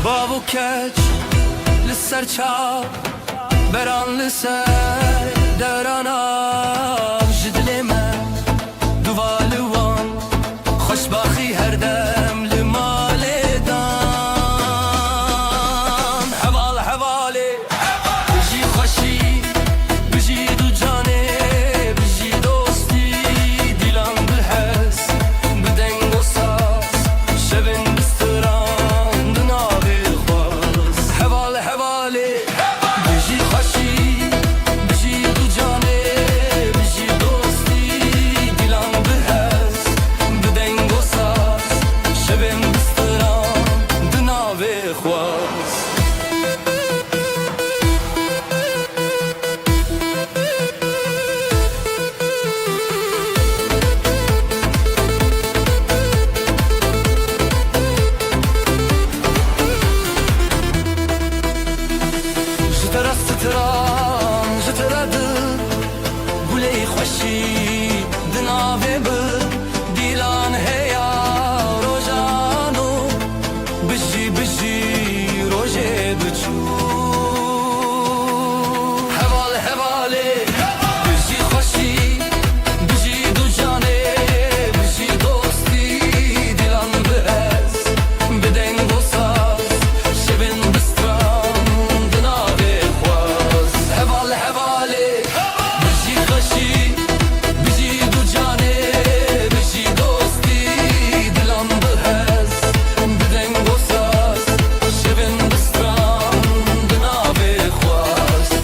بابو کچ لسر چاو بران لسر درانا جدل من دوالوان خوشباخی هر دم لمال دان حوال حواله بجی خوشی بجی دو جانه بجی دوستی دیلان بلحس بدنگ و ساز شبن بستران دناوی خواست حوال حواله بجی خوشی بجی دو جانه بجی دوستی دیلان بلحس بدنگ و ساز شبن بستران دناوی خواست جترا ستران جترا دل گلی خوشی دناوی بر دیلان هیا روزانو بجی بجی روزه بچو حوال حواله بجی خوشی بجی دو جانه بجی دوستی دیلان بهز بدنگ و ساز شبن بستران دناوی خواست حوال حواله بجی خوشی بجی دو جانه بجی دوستی دیلان بهز بدنگ و ساز شبن بستران دناوی خواست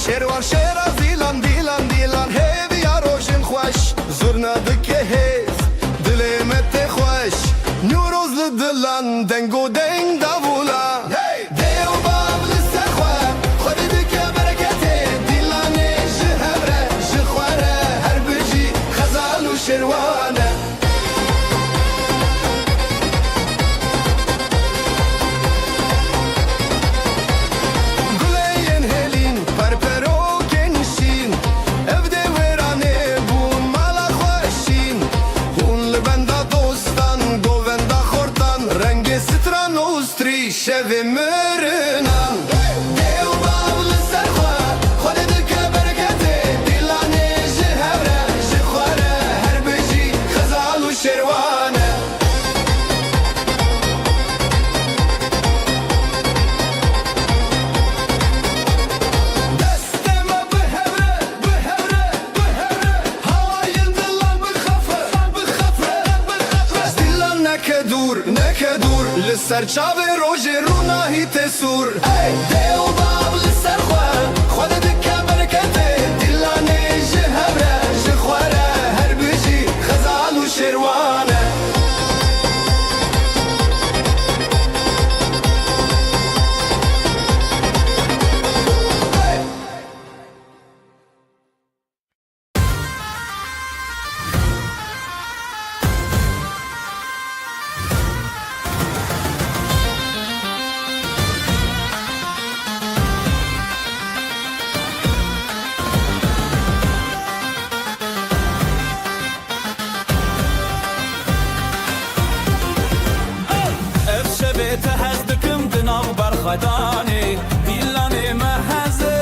شروار شیرا دیلان دیلان دیلان هیوی روشن خوش زورنا دکه هیز دلمت خوش نوروز لدلان دنگو دنگ داولا دیو باب لسخوا خودی دکه برکته دیلان جهبره جخواره هر بجی خزال و شروانه گلین هلین پرپرو کنشین evde verane bun mala خوشین هون لبندا دوستان گووندا خورتان رنگ ستران اوستری شوی مرنان دیو باول سرخوا خود دکه برکته دیلانه جهبره جخواره هر بجی خزال و شروانه که دور لسر چاو روژ رو ناهی تسور ای دیو باب لسر خود دکه برکته دلانه جهبره جخواره هر بجی خزال و شروانه تهزدكم دناو برخداني ديلاني مهزه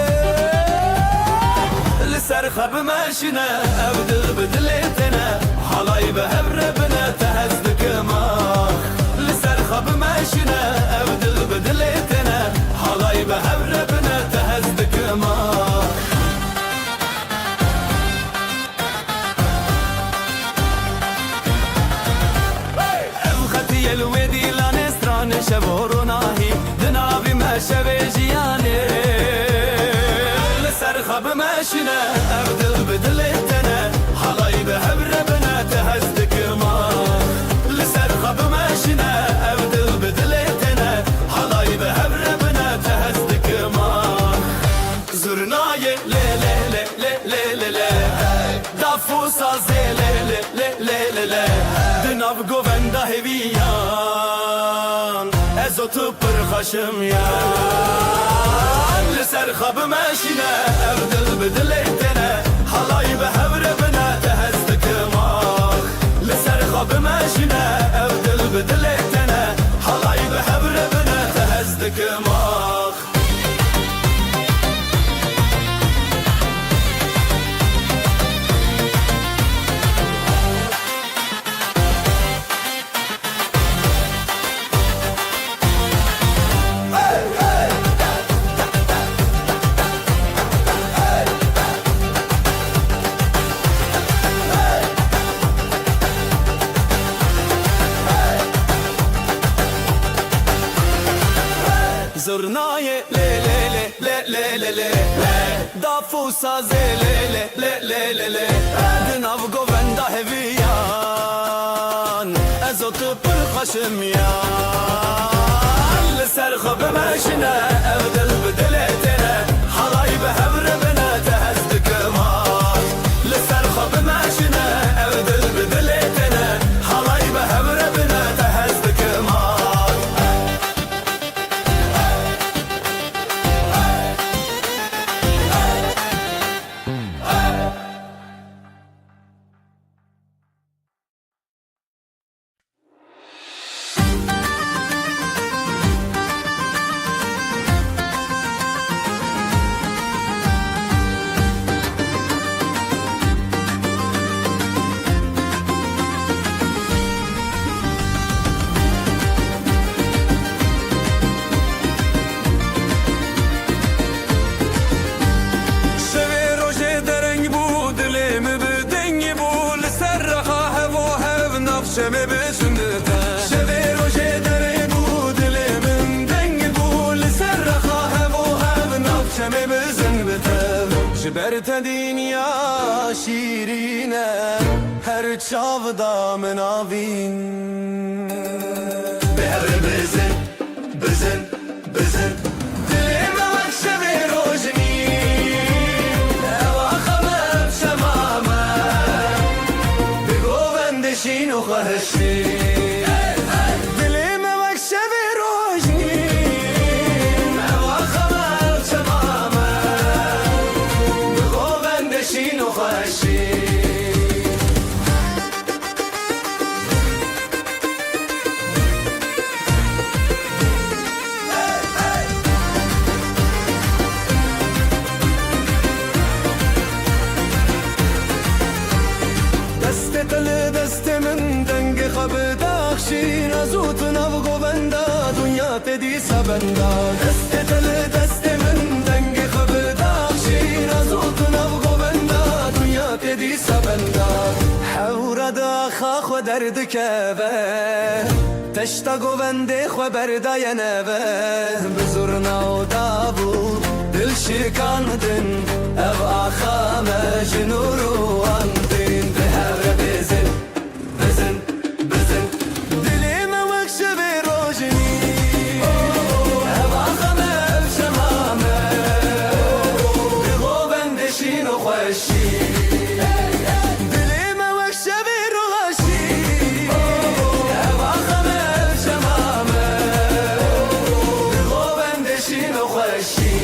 لسر خب ماشنا أبدل بدلتنا حلاي بهبربنا تهزدكم لسر خب ماشنا أبدل بدلتنا حلاي بهبربنا تهزدكم أبختي الودي شبور ناهي دنابي ما شبي جياني لسر خب ماشنا أبدل بدلتنا حلاي بهبربنا تهزدك ما لسر خب ماشنا أبدل بدلتنا حلاي بهبربنا تهزدك ما زرناي لي لي لي لي لي لي دافوسا زي لي لي لي لي لي دناب قوفندا هبيان ازوتو پر خشم یا لسر خب ماشینا ابدل بدلتنا حلاي بهبربنا تهزدك ما لسر خب ماشینا ابدل بدلتنا حلاي بهبربنا تهزدك ما زرناي لي لي لي لي لي لي دافوسا زي لي لي لي لي لي دناف قوفندا هبيان ازوت پر خشميان لسر خب ماشنا ابدل بدلتنا حلاي بهبربنا تهزدك ما لسر خب ماشنا ابدل بدلتنا حلاي بهبربنا تهزدك ما شمه بسندتا شبه روشه دره بود من دنگ بول سر خواهم و هم ناب شمه بسندتا جبرت دنیا شیرینه هر چاودا مناوین بهر بزن بزن بزن دلم وقت شبه روشنی اواخمم شمامه بگو بندشین و خواهشی دلم وقت شبه روشنی اواخمم شمامه بگو بندشین و خواهشی دست من دنگ خب داخشین ازوت نوگو بندا دنیا تدی سبندا دست من دنگ خب داخشین ازوت نوگو بندا دنیا تدی سبندا حور دا خاخ و درد کبه تشتا گوونده خو برداینه و بزرنا و دابو دل شکاندن او آخام جنورو اندین به هر بزن بزن بزن دلیم وکش به روجنی او آخام شمامه به گووندشین و خوشی دلیم وکش به روشی او آخام شمامه به گووندشین و خوشی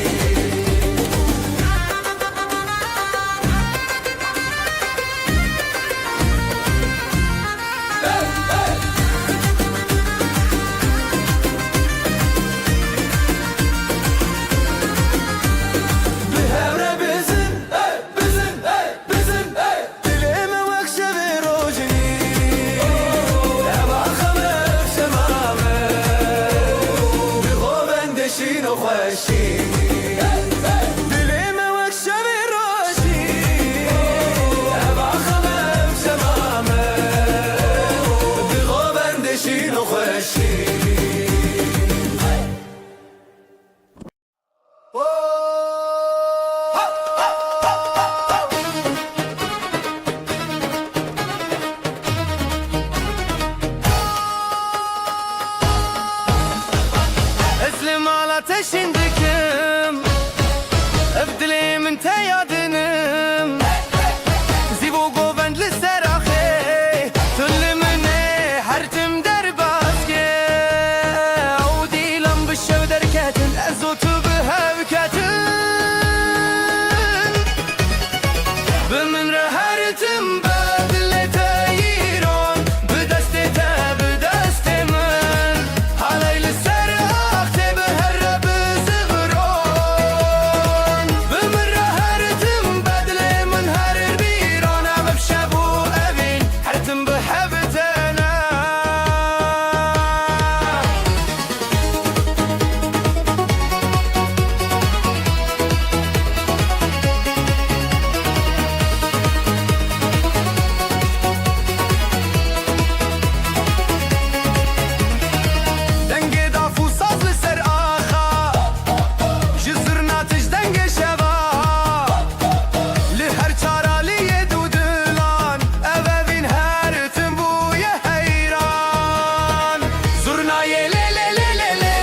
اسلم على تشندكم ابدلي من تيادنم زيبو قوبند للسراخي تلمني حرتم درباسكي عودي لم بالشو دركاتن ازوت بها بكاتن بمن رهرتم بدل تايرون بدستي بدستي من علي للسراخ تبهر بزغرون بمن رهرتم بدل من هر بيرون بشابو أبين حرتم بحبتنا دنگ دافو ساز لسر آخا جزرنا تج دنگ شبا لهر چارالی دودلان اوین هر تنبوی حیران زرنای لی لی لی لی لی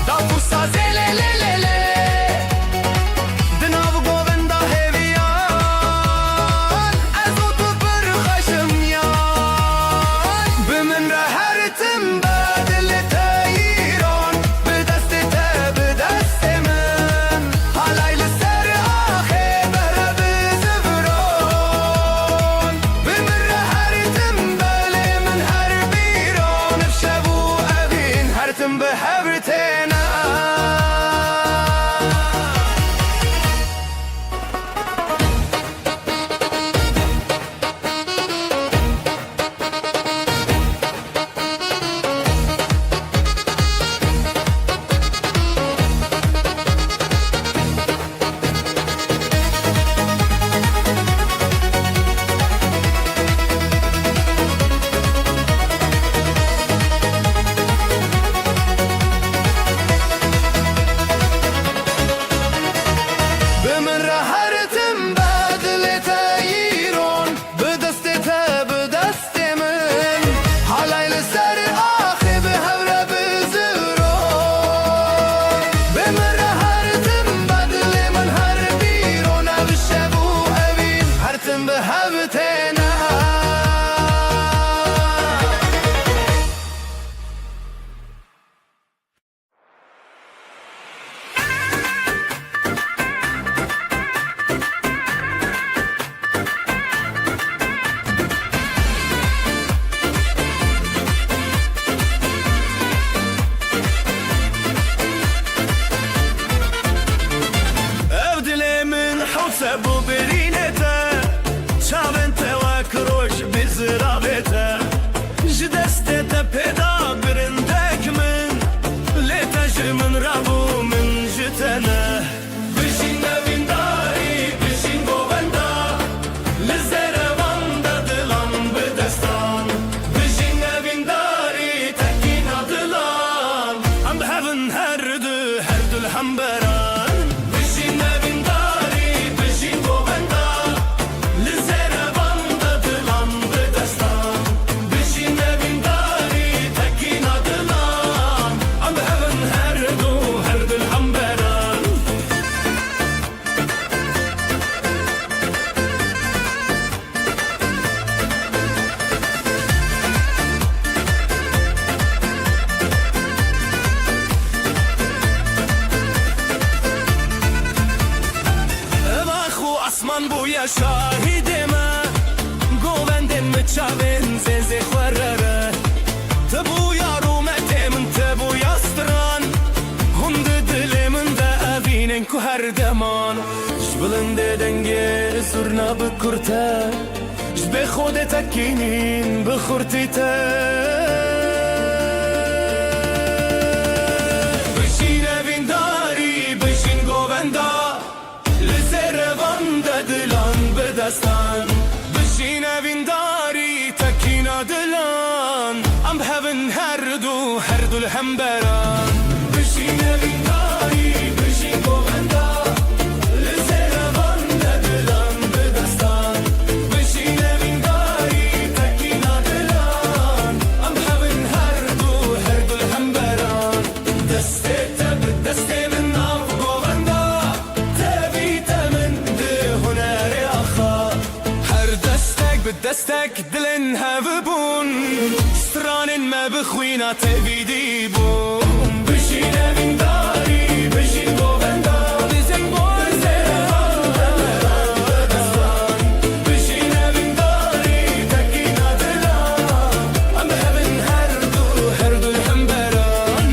دافو ساز لی لی لی لی دناو گووندا هیویان ازو تو برخشم یان بمن رهرتم بدل تايرون بدست بدست من علي لسر آخي بهر بزفرون بمن رهرتم بلي من هر بيرون بشابو أبين هرتم بحبرتنا شاهدما گووندن مچاوین زنزه خورره تبو یارو متمن تبو یاستران هند دل من ده اوینن کو هر دمان جبلند دنگه زرنا بکرته جب خودت تکینین بخورتیته بشین وینداری بشین گووندا لزروان دلان بدستان بشین وینداری تکینا دلان ام هفن هر دو الهمبران بشین وینداری بشین گووندا لزروان دلان بدستان بشین وینداری تکینا دلان ام هفن هر دو الهمبران دسته تب دسته من ناف گووندا تبیت من ده هنر آخا هر دستک به دستک دلن هفبون سترانن ما بخوینا تبیدی بون بشین وینداری بشین گووندا بزن بشین وینداری تکینا دلان ام هفن هر دو الهمبران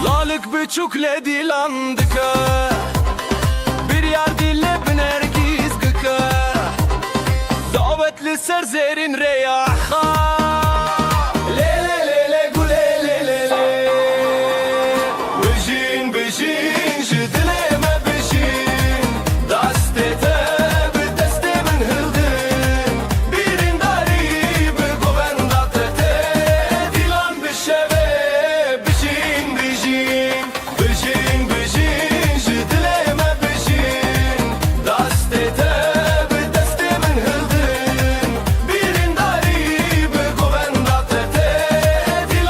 Lalık büçük dilandıka bir yer dille binergiz gıka davetli serzerin reya